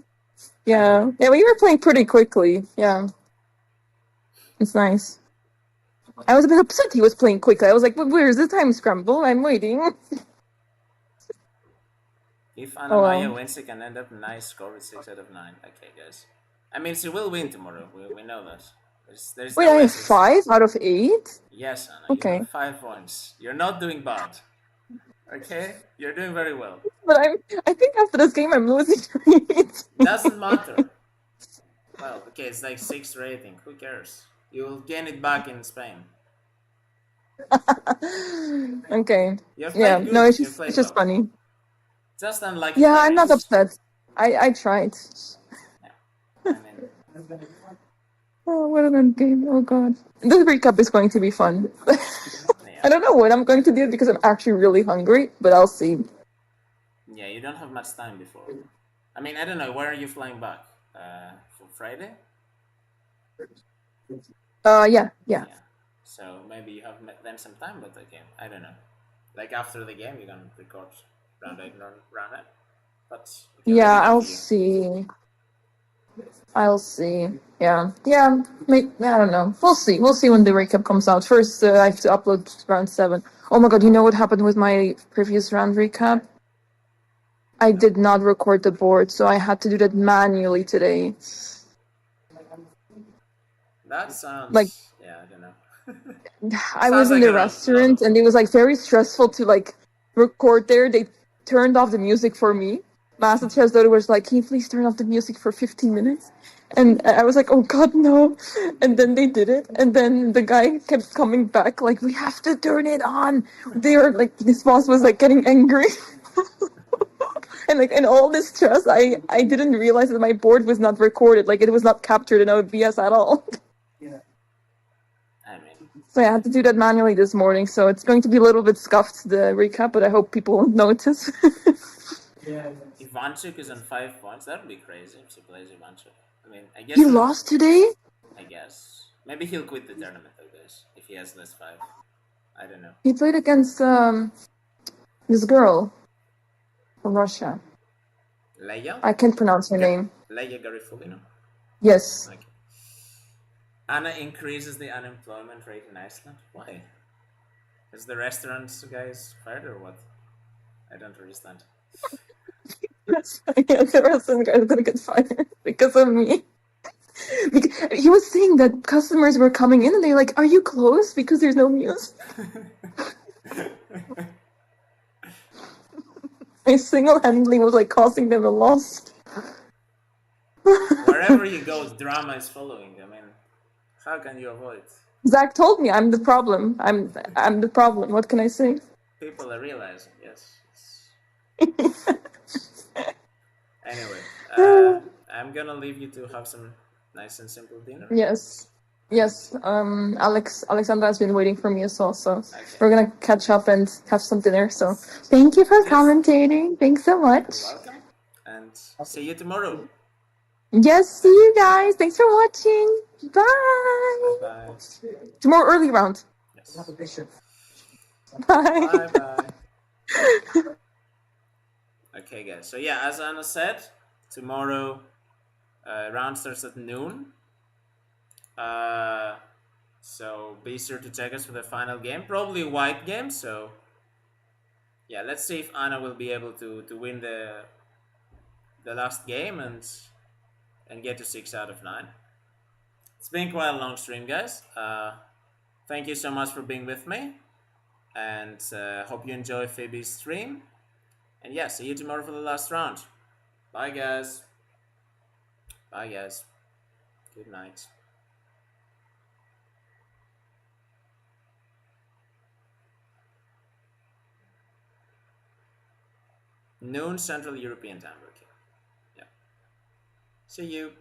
Yeah. Yeah, we were playing pretty quickly. Yeah. It's nice. I was a bit upset he was playing quickly. I was like, where's the time scramble? I'm waiting. If Anna-Maja wins, it can end up a nice score with 6 out of 9. Okay, guys. I mean, she will win tomorrow. We know that. There's Wait, no I have way 5 out of 8? Yes, Anna, you Okay. have 5 points. You're not doing bad. Okay? You're doing very well. But I think after this game I'm losing. Doesn't matter. Well, okay, it's like 6 rating. Who cares? You will gain it back in Spain. Okay. You have Yeah, played good. no, it's just funny. Just unlucky. Yeah, I'm not upset. I tried. Yeah. I mean, oh, what an end game. Oh god. This recap is going to be fun. I don't know what I'm going to do because I'm actually really hungry, but I'll see. Yeah, you don't have much time before. I mean, I don't know. Where are you flying back? For Friday? Yeah. So maybe you have then some time with the game. I don't know. Like after the game, you can record round 8 and round 9. But yeah, I'll see. I'll see. Yeah. I don't know. We'll see. We'll see when the recap comes out. First, I have to upload round 7. Oh my god! You know what happened with my previous round recap? I did not record the board, so I had to do that manually today. That sounds like. Yeah, I don't know. I was in the restaurant and it was like very stressful to like record there. They turned off the music for me. Masterchef's daughter was like, "Can you please turn off the music for 15 minutes?" And I was like, "Oh god, no." And then they did it. And then the guy kept coming back like, "We have to turn it on." They were like, this boss was like getting angry. And like in all this stress, I didn't realize that my board was not recorded. Like it was not captured in OBS at all. So I had to do that manually this morning, so it's going to be a little bit scuffed, the recap, but I hope people won't notice. If Ivanchuk is on 5 points, that would be crazy if she plays Ivanchuk. I mean, I guess... He lost today? I guess. Maybe he'll quit the tournament, I guess, if he has less 5. I don't know. He played against this girl from Russia. Leia? I can't pronounce her name. Leia Garifulino? Yes. Okay. Anna increases the unemployment rate in Iceland. Why? Is the restaurant guys fired or what? I don't understand. Yeah, the restaurant guy is gonna get fired because of me. He was saying that customers were coming in and they're like, "Are you closed?" Because there's no music. I single-handedly was like causing them a loss. Wherever you go, drama is following. I mean, how can you avoid? Zach told me I'm the problem. I'm the problem. What can I say? People are realizing, yes. Anyway, I'm gonna leave you to have some nice and simple dinner. Yes. And Yes. Alexandra has been waiting for me as well, so okay, we're gonna catch up and have some dinner. So thank you for yes, commentating. Thanks so you're much. welcome. And see you tomorrow. Yes, see you guys. Thanks for watching. Bye Bye. bye. Tomorrow early round. Yes. Bye. Bye bye. Okay, guys. So yeah, as Anna said, tomorrow round starts at noon. Uh, so be sure to check us for the final game. Probably a white game. So yeah, let's see if Anna will be able to win the last game and get to 6 out of 9. It's been quite a long stream, guys. Thank you so much for being with me, and hope you enjoy Phoebe's stream. And yeah, see you tomorrow for the last round. Bye, guys. Bye, guys. Good night. Noon Central European Time. Okay. Yeah. See you.